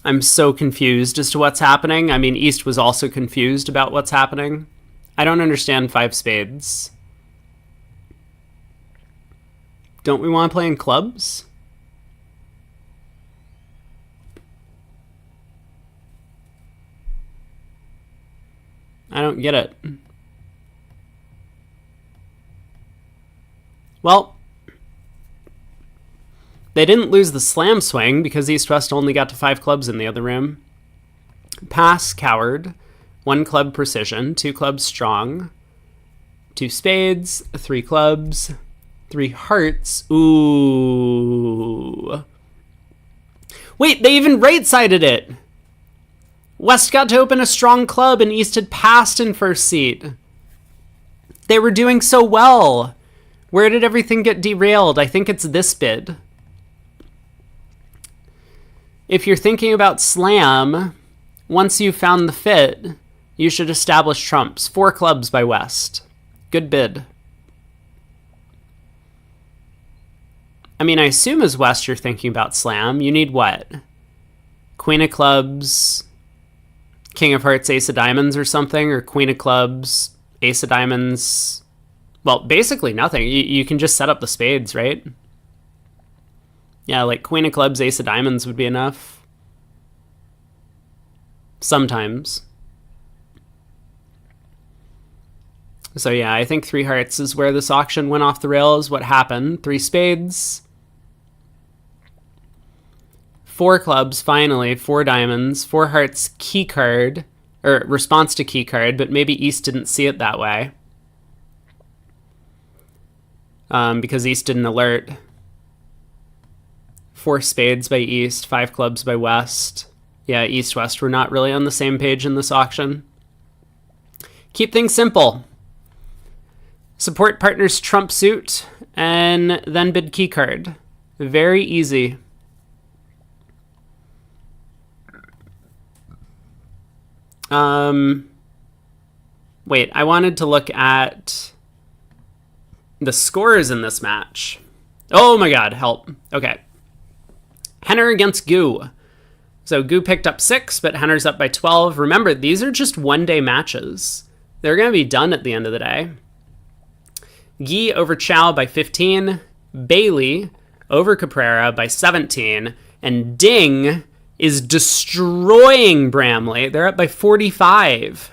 Speaker 1: I'm so confused as to what's happening. I mean, East was also confused about what's happening. I don't understand 5 spades. Don't we want to play in clubs? I don't get it. Well, they didn't lose the slam swing because East-West only got to 5 clubs in the other room. Pass, coward. 1 club precision. 2 clubs strong. 2 spades. 3 clubs. 3 hearts. Ooh. Wait, they even right-sided it. West got to open a strong club and East had passed in first seat. They were doing so well. Where did everything get derailed? I think it's this bid. If you're thinking about slam, once you've found the fit, you should establish trumps. 4 clubs by West. Good bid. I mean, I assume as West you're thinking about slam. You need what? Queen of clubs, King of hearts, Ace of diamonds or something? Or Queen of clubs, Ace of diamonds... Well, basically nothing. You can just set up the spades, right? Yeah, like Queen of clubs, Ace of diamonds would be enough. sometimes. So yeah, I think 3 hearts is where this auction went off the rails. What happened? 3 spades. 4 clubs, finally. 4 diamonds. 4 hearts, key card. Or response to key card, but maybe East didn't see it that way. Because East didn't alert. 4 spades by East, 5 clubs by West. Yeah, East-West were not really on the same page in this auction. Keep things simple. Support partner's trump suit, and then bid key card. Very easy. Wait, I wanted to look at the scores in this match. Oh my god, help. Okay. Henner against Goo. So Goo picked up 6, but Henner's up by 12. Remember, these are just one-day matches. They're going to be done at the end of the day. Guy over Chow by 15, Bailey over Caprera by 17, and Ding is destroying Bramley. They're up by 45.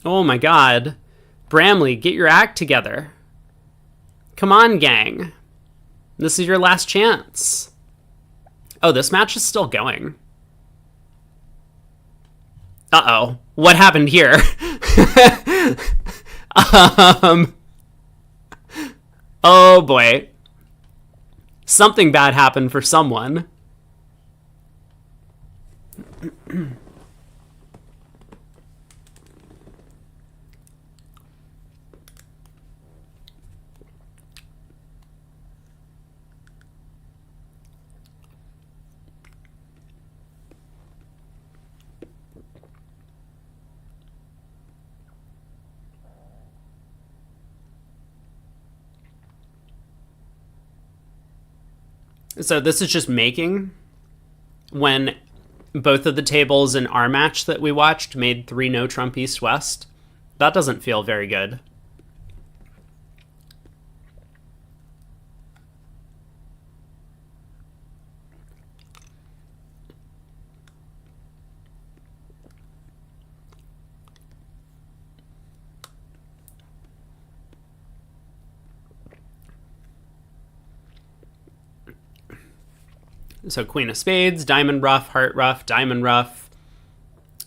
Speaker 1: Oh my god. Bramley, get your act together. Come on, gang. This is your last chance. Oh, this match is still going. Uh-oh. What happened here? Oh boy. Something bad happened for someone. So this is just making when both of the tables in our match that we watched made 3 no Trump East-West. That doesn't feel very good. So Queen of Spades, Diamond Ruff, Heart Ruff, Diamond Ruff,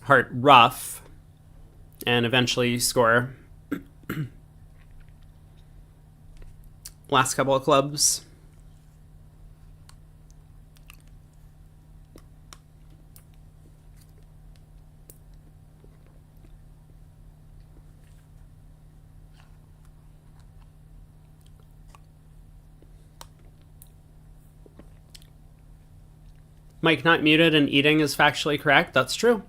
Speaker 1: Heart Ruff, and eventually you score last couple of clubs. Mike not muted and eating is factually correct. That's true.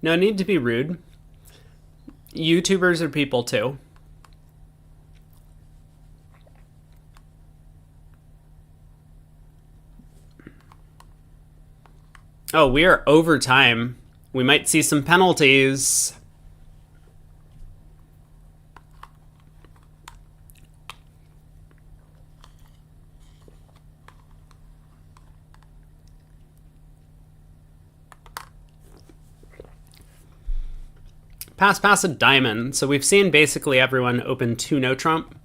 Speaker 1: No need to be rude. YouTubers are people too. Oh, we are over time. We might see some penalties. Pass a diamond. So we've seen basically everyone open 2 no Trump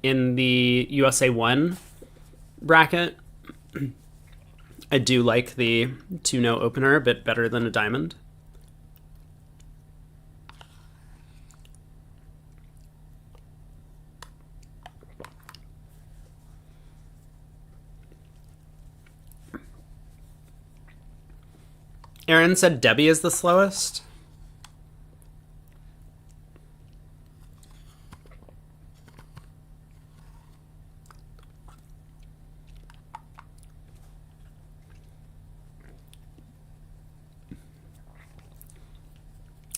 Speaker 1: in the USA 1 bracket. I do like the 2 no opener a bit better than a diamond. Aaron said Debbie is the slowest.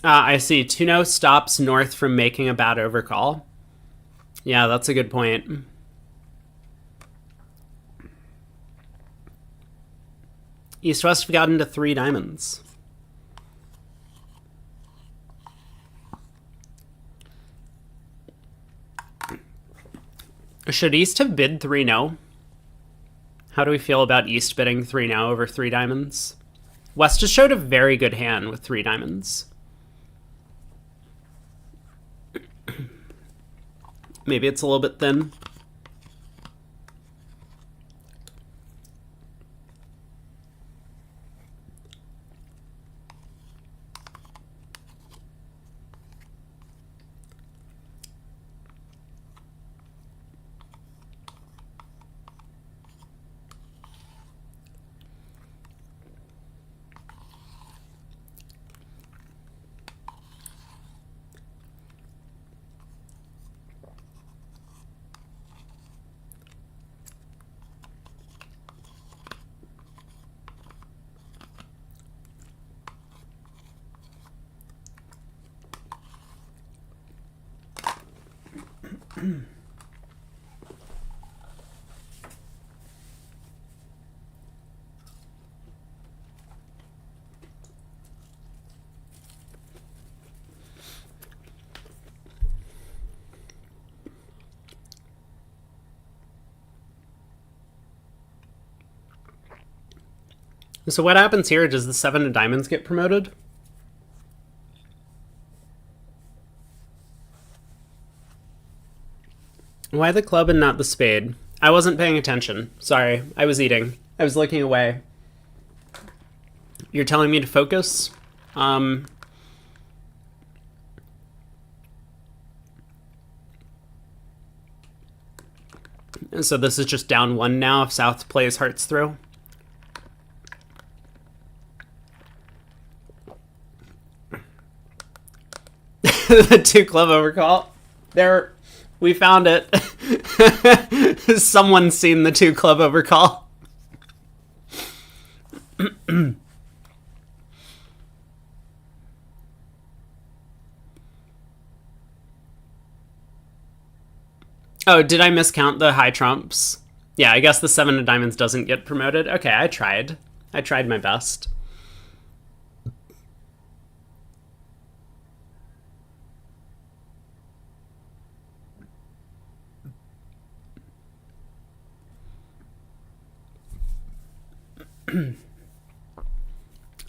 Speaker 1: I see. 2-0 stops North from making a bad overcall. Yeah, that's a good point. East-West have gotten to 3 diamonds. Should East have bid 3-no? How do we feel about East bidding 3-no over 3 diamonds? West just showed a very good hand with 3 diamonds. Maybe it's a little bit thin. So what happens here? Does the 7 of diamonds get promoted? Why the club and not the spade? I wasn't paying attention. Sorry, I was eating. I was looking away. You're telling me to focus? So this is just down 1 now if South plays hearts through. The 2 club overcall. There, we found it. Someone's seen the 2 club overcall. Oh, did I miscount the high trumps? Yeah, I guess the 7 of diamonds doesn't get promoted. Okay, I tried. I tried my best.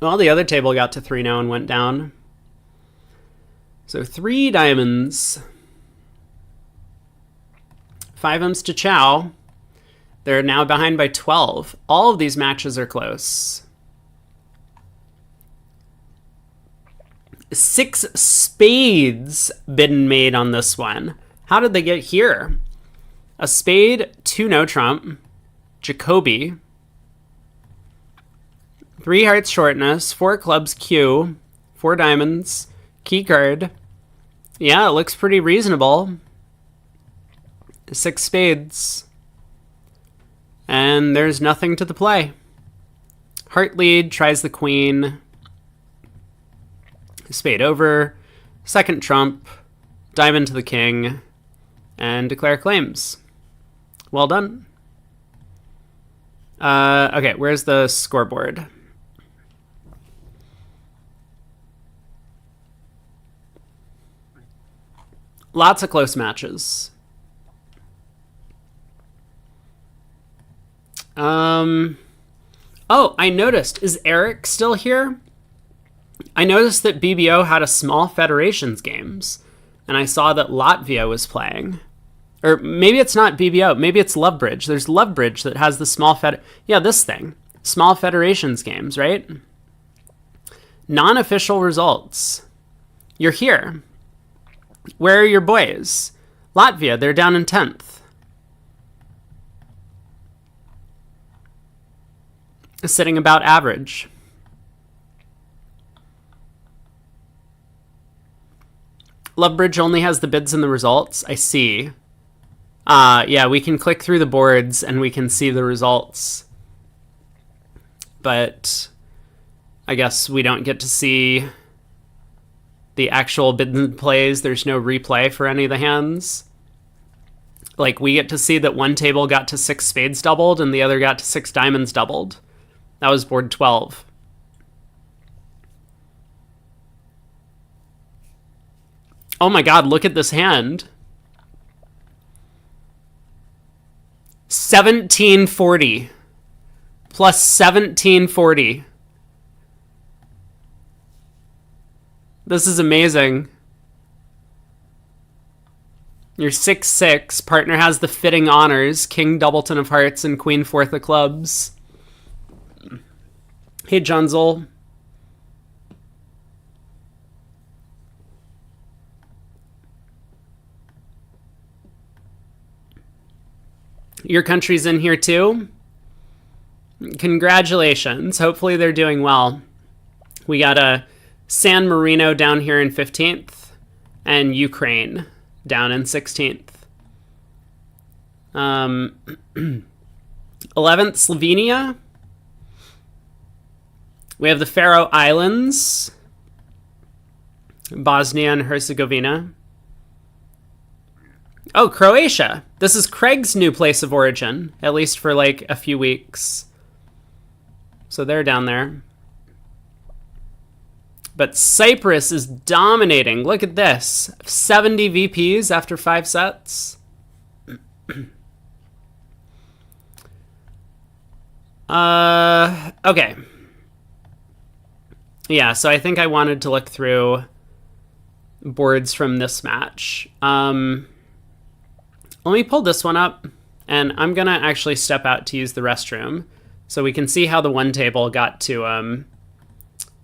Speaker 1: Well, the other table got to 3 now and went down. So 3 diamonds. 5 M's to Chow. They're now behind by 12. All of these matches are close. 6 spades been made on this one. How did they get here? A spade, 2 no trump. Jacoby. 3 hearts shortness, 4 clubs Q, 4 diamonds, key card. Yeah, it looks pretty reasonable. 6 spades. And there's nothing to the play. Heart lead, tries the queen. Spade over. Second trump. Diamond to the king. And declare claims. Well done. Okay, where's the scoreboard? Lots of close matches. Oh, I noticed. Is Eric still here? I noticed that BBO had a small Federations games, and I saw that Latvia was playing. Or maybe it's not BBO. Maybe it's Lovebridge. There's Lovebridge that has the small Yeah, this thing. Small Federations games, right? Non-official results. You're here. Where are your boys? Latvia, they're down in 10th. Sitting about average. Lovebridge only has the bids and the results. I see. Yeah, we can click through the boards and we can see the results. But I guess we don't get to see the actual bid and plays. There's no replay for any of the hands. Like, we get to see that one table got to 6 spades doubled and the other got to 6 diamonds doubled. That was board 12. Oh my god, look at this hand. 1740 plus 1740. This is amazing. You're 6-6. Partner has the fitting honors. King doubleton of hearts and queen fourth of clubs. Hey, Junzel. Your country's in here too? Congratulations. Hopefully they're doing well. We got a San Marino down here in 15th and Ukraine down in 16th. 11th, Slovenia. We have the Faroe Islands, Bosnia and Herzegovina. Oh, Croatia. This is Craig's new place of origin, at least for like a few weeks. So they're down there. But Cyprus is dominating. Look at this. 70 VPs after 5 sets. Okay. Yeah, so I think I wanted to look through boards from this match. Let me pull this one up, and I'm going to actually step out to use the restroom so we can see how the one table got to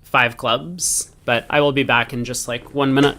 Speaker 1: 5 clubs, but I will be back in just like 1 minute.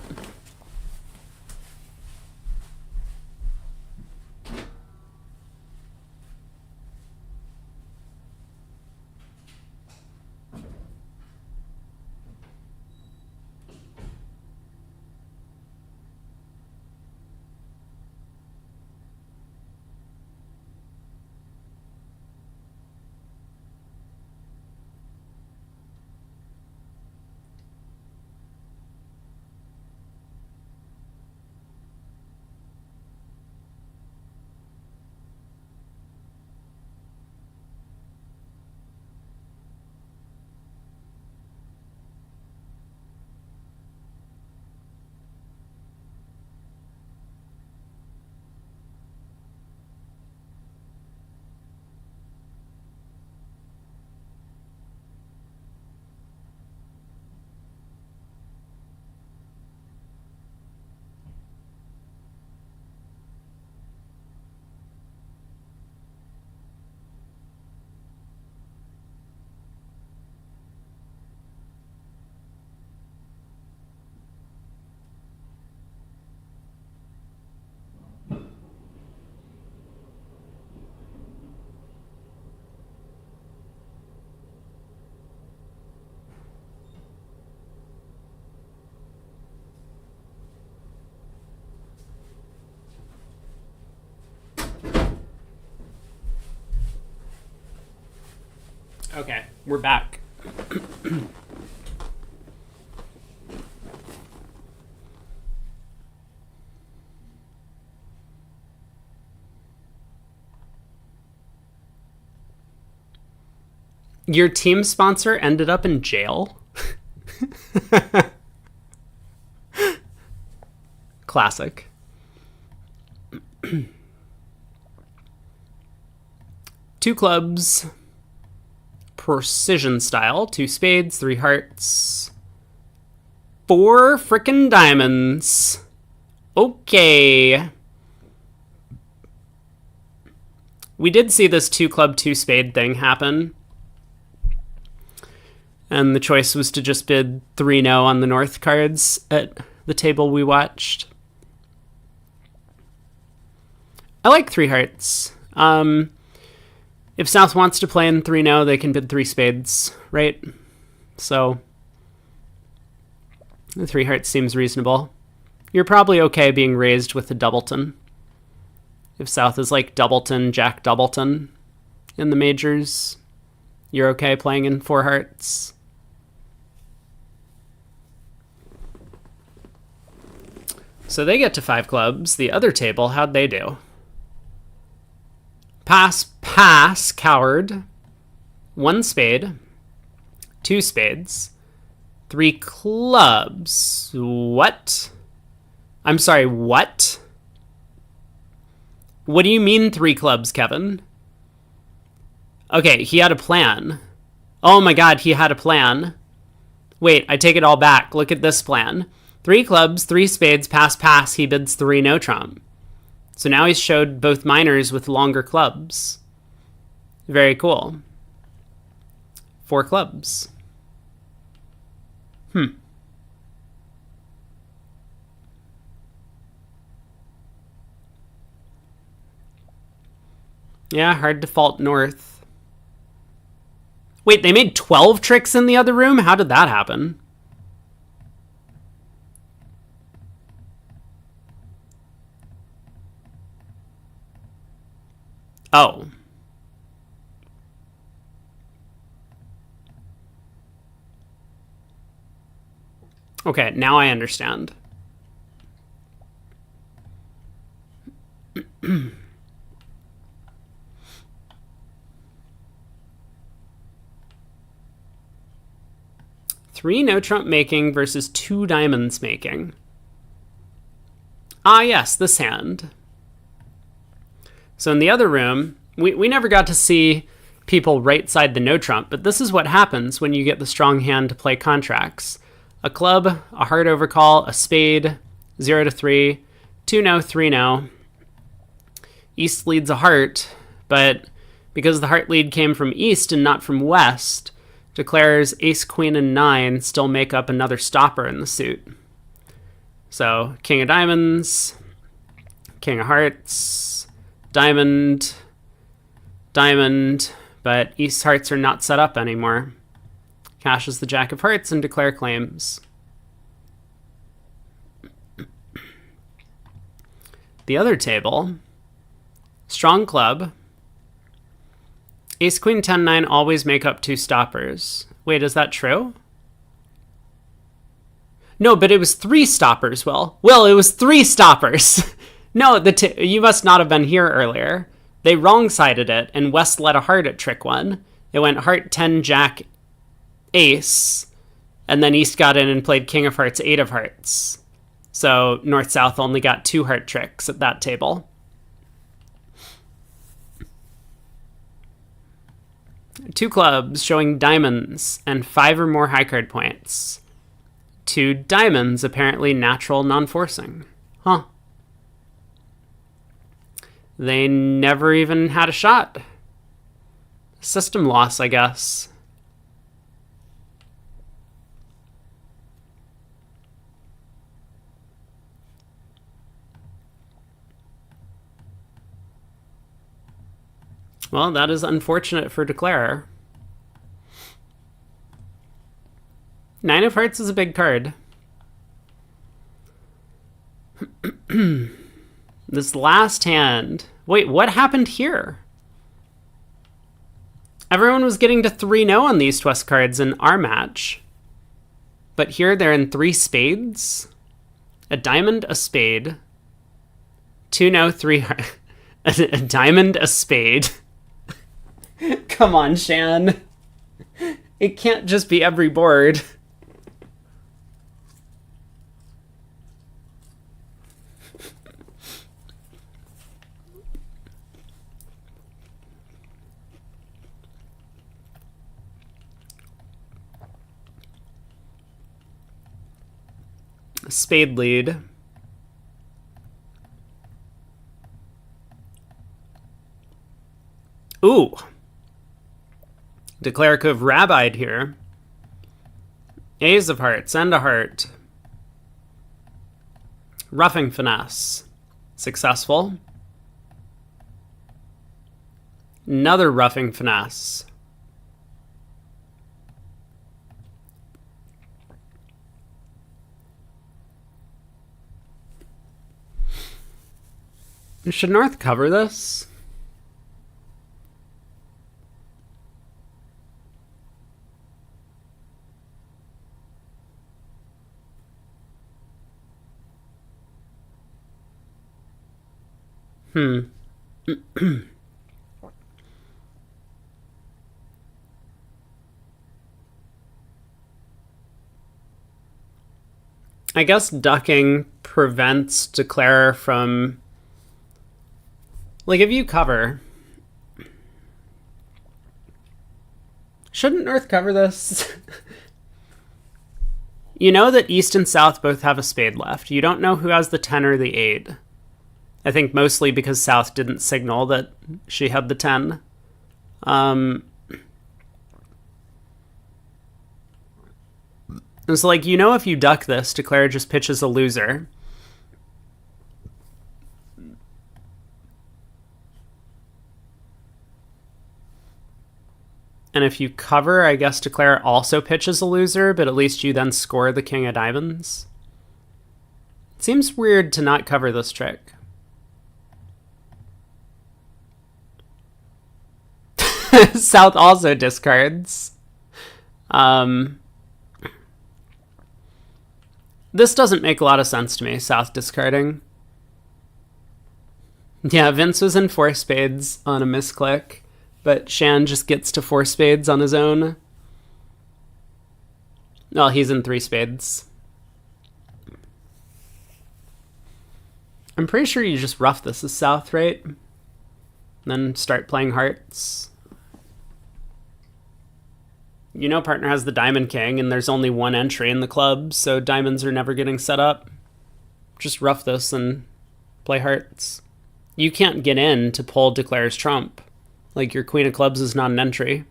Speaker 1: Okay, we're back. Your team sponsor ended up in jail? Classic. 2 clubs. Precision style. 2 spades, 3 hearts. 4 frickin' diamonds. Okay. We did see this 2 club, 2 spade thing happen. And the choice was to just bid 3-0 on the North cards at the table we watched. I like 3 hearts. If South wants to play in 3-0, they can bid 3 spades, right? So the 3 hearts seems reasonable. You're probably okay being raised with the doubleton. If South is like doubleton, Jack doubleton in the majors, you're okay playing in 4 hearts. So they get to 5 clubs. The other table, how'd they do? Pass, pass, coward. 1 spade. 2 spades. 3 clubs. What? I'm sorry, what? What do you mean 3 clubs, Kevin? Okay, he had a plan. Oh my god, he had a plan. Wait, I take it all back. Look at this plan. 3 clubs, 3 spades, pass, pass. He bids 3 no trump. So now he's showed both minors with longer clubs. Very cool. 4 clubs. Yeah, hard to fault North. Wait, they made 12 tricks in the other room? How did that happen? Oh. Okay, now I understand. Three no trump making versus 2 diamonds making. Ah, yes, this hand. So in the other room, we never got to see people right side the no trump, but this is what happens when you get the strong hand to play contracts. A club, a heart overcall, a spade, 0 to 3, 2 no, 3 no. East leads a heart, but because the heart lead came from east and not from west, declares ace, queen, and 9 still make up another stopper in the suit. So king of diamonds, king of hearts, diamond, diamond, but East hearts are not set up anymore. Cashes the jack of hearts and declare claims. The other table, strong club, ace, queen, 10, 9 always make up 2 stoppers. Wait, is that true? No, but it was 3 stoppers, Will. Will, it was 3 stoppers. No, you must not have been here earlier. They wrong-sided it, and West led a heart at trick 1. It went heart, 10, jack, ace, and then East got in and played king of hearts, 8 of hearts. So North-South only got 2 heart tricks at that table. Two clubs showing diamonds and 5 or more high card points. 2 diamonds, apparently natural non-forcing. Huh. They never even had a shot. System loss, I guess. Well, that is unfortunate for Declarer. 9 of hearts is a big card. This last hand. Wait, what happened here? Everyone was getting to 3-0 on the East-West cards in our match. But here they're in 3 spades. A diamond, a spade. 2-0, 3... a diamond, a spade. Come on, Shan. It can't just be every board. Spade lead. Ooh. Declare could have rabbied here. Ace of hearts and a heart. Roughing finesse. Successful. Another roughing finesse. Should North cover this? I guess ducking prevents Declare from... Like, if you cover... Shouldn't North cover this? You know that East and South both have a spade left. You don't know who has the 10 or the 8. I think mostly because South didn't signal that she had the 10. It's like, you know, if you duck this, Declare just pitches a loser. And if you cover, I guess Declare also pitches a loser, but at least you then score the king of diamonds. It seems weird to not cover this trick. South also discards. This doesn't make a lot of sense to me, South discarding. Yeah, Vince was in 4 spades on a misclick. But Shan just gets to 4 spades on his own. Well, he's in 3 spades. I'm pretty sure you just rough this as South, right? And then start playing hearts. You know partner has the Diamond King, and there's only 1 entry in the club, so diamonds are never getting set up. Just rough this and play hearts. You can't get in to pull Declare's trump. Like, your queen of clubs is not an entry.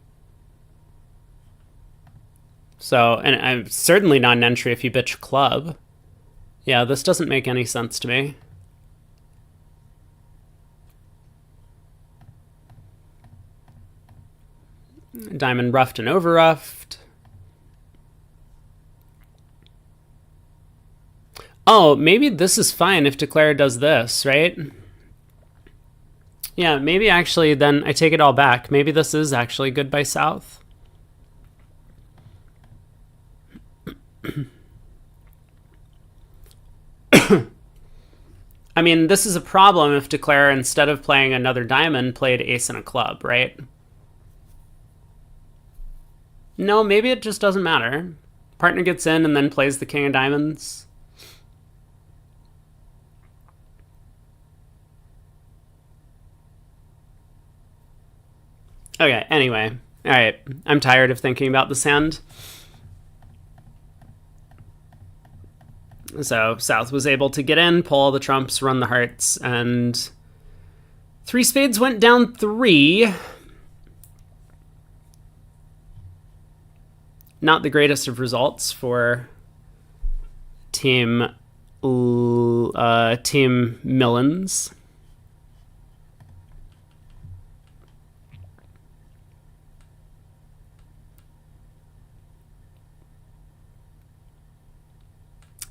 Speaker 1: So, and I'm certainly not an entry if you bitch club. Yeah, this doesn't make any sense to me. Diamond roughed and over roughed. Oh, maybe this is fine if Declare does this, right? Yeah, maybe actually then I take it all back. Maybe this is actually good by South. I mean, this is a problem if Declare, instead of playing another diamond, played ace and a club, right? No, maybe it just doesn't matter. Partner gets in and then plays the king of diamonds. Okay, anyway. Alright, I'm tired of thinking about this hand. So, South was able to get in, pull all the trumps, run the hearts, and 3 spades went down 3. Not the greatest of results for Team Millens.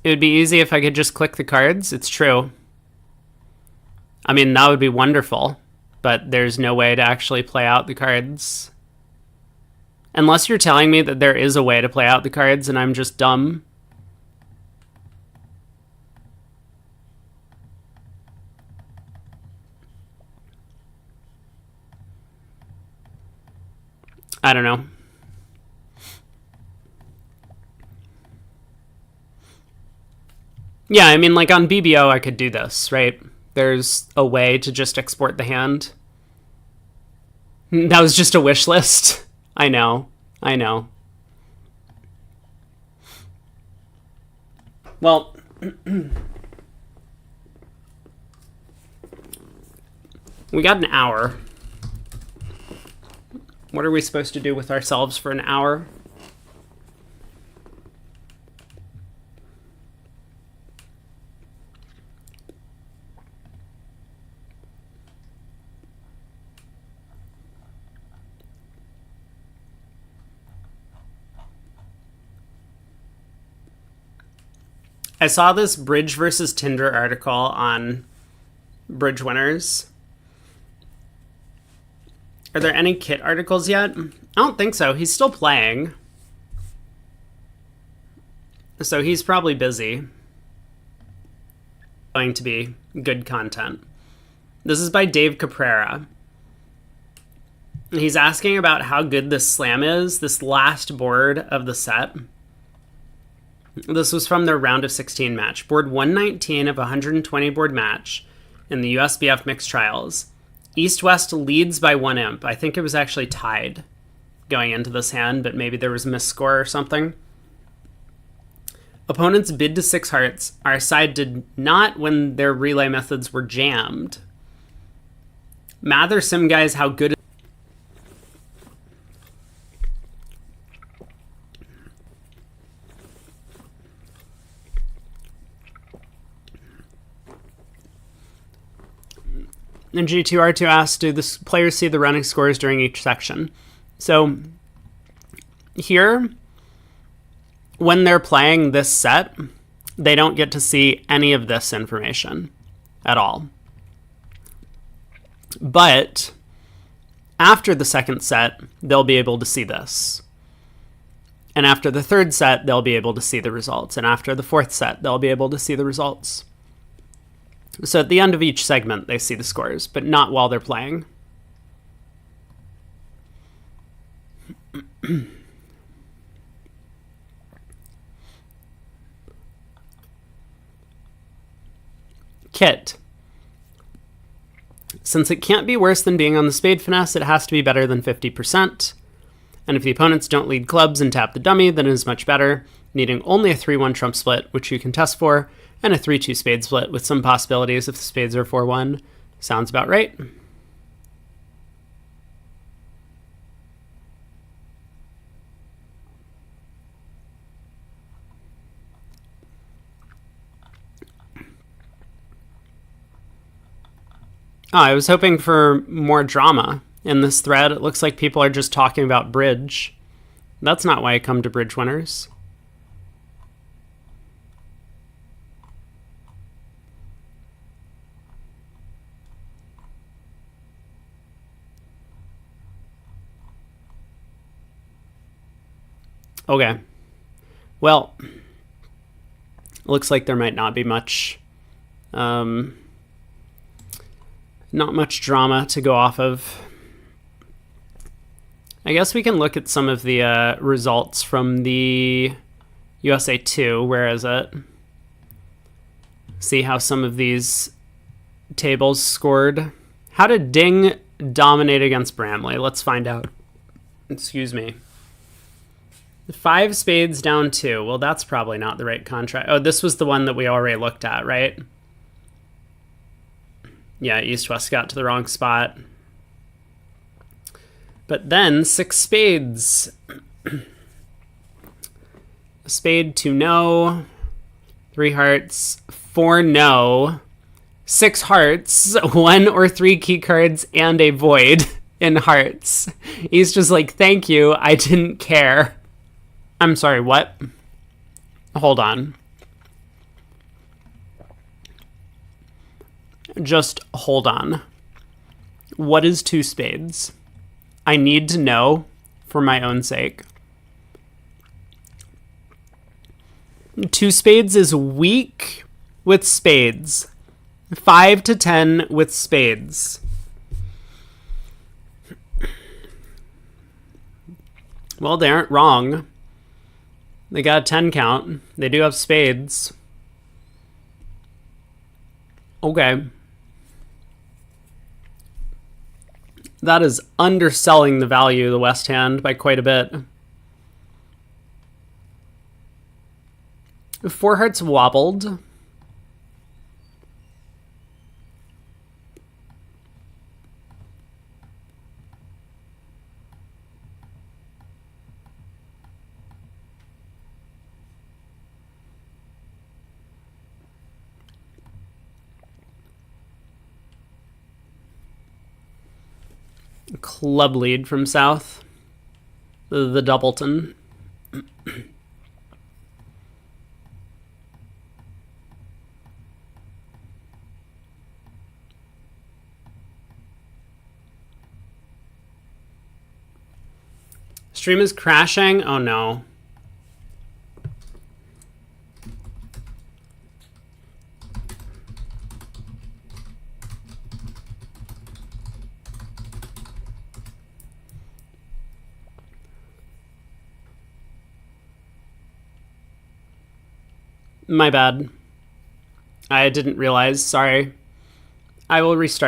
Speaker 1: It would be easy if I could just click the cards. It's true. I mean, that would be wonderful, but there's no way to actually play out the cards. Unless you're telling me that there is a way to play out the cards and I'm just dumb. I don't know. Yeah, I mean, like on BBO, I could do this, right? There's a way to just export the hand. That was just a wish list. I know. Well, we got an hour. What are we supposed to do with ourselves for an hour? I saw this Bridge versus Tinder article on Bridge Winners. Are there any Kit articles yet? I don't think so. He's still playing. So he's probably busy. Going to be good content. This is by Dave Caprera. He's asking about how good this slam is, this last board of the set. This was from their round of 16 match. Board 119 of 120 board match in the USBF mixed trials. East-West leads by 1 imp. I think it was actually tied going into this hand, but maybe there was a misscore or something. Opponents bid to 6 hearts. Our side did not when their relay methods were jammed. Mather Sim guys, how good... And G2R2 asks, do the players see the running scores during each section? So here, when they're playing this set, they don't get to see any of this information at all. But after the second set, they'll be able to see this. And after the third set, they'll be able to see the results. And after the fourth set, they'll be able to see the results. So at the end of each segment, they see the scores, but not while they're playing. Kit. Since it can't be worse than being on the spade finesse, it has to be better than 50%. And if the opponents don't lead clubs and tap the dummy, then it is much better, needing only a 3-1 trump split, which you can test for, and a 3-2 spade split with some possibilities if the spades are 4-1. Sounds about right. Oh, I was hoping for more drama in this thread. It looks like people are just talking about bridge. That's not why I come to Bridge Winners. Okay. Well, looks like there might not be much, not much drama to go off of. I guess we can look at some of the results from the USA 2. Where is it? See how some of these tables scored. How did Ding dominate against Bramley? Let's find out. Excuse me. 5 spades down 2. Well, that's probably not the right contract. Oh, this was the one that we already looked at, right? Yeah, East-West got to the wrong spot. But then 6 spades. A spade, 2 no. 3 hearts, 4 no. 6 hearts, 1 or 3 key cards, and a void in hearts. He's just like, thank you, I didn't care. I'm sorry, what? Hold on. Just hold on. What is 2 spades? I need to know for my own sake. 2 spades is weak with spades. 5 to 10 with spades. Well, they aren't wrong. They got a 10 count. They do have spades. Okay. That is underselling the value of the West hand by quite a bit. 4 hearts wobbled. Club lead from South. The Doubleton. Stream is crashing. Oh no. My bad. I didn't realize. Sorry. I will restart.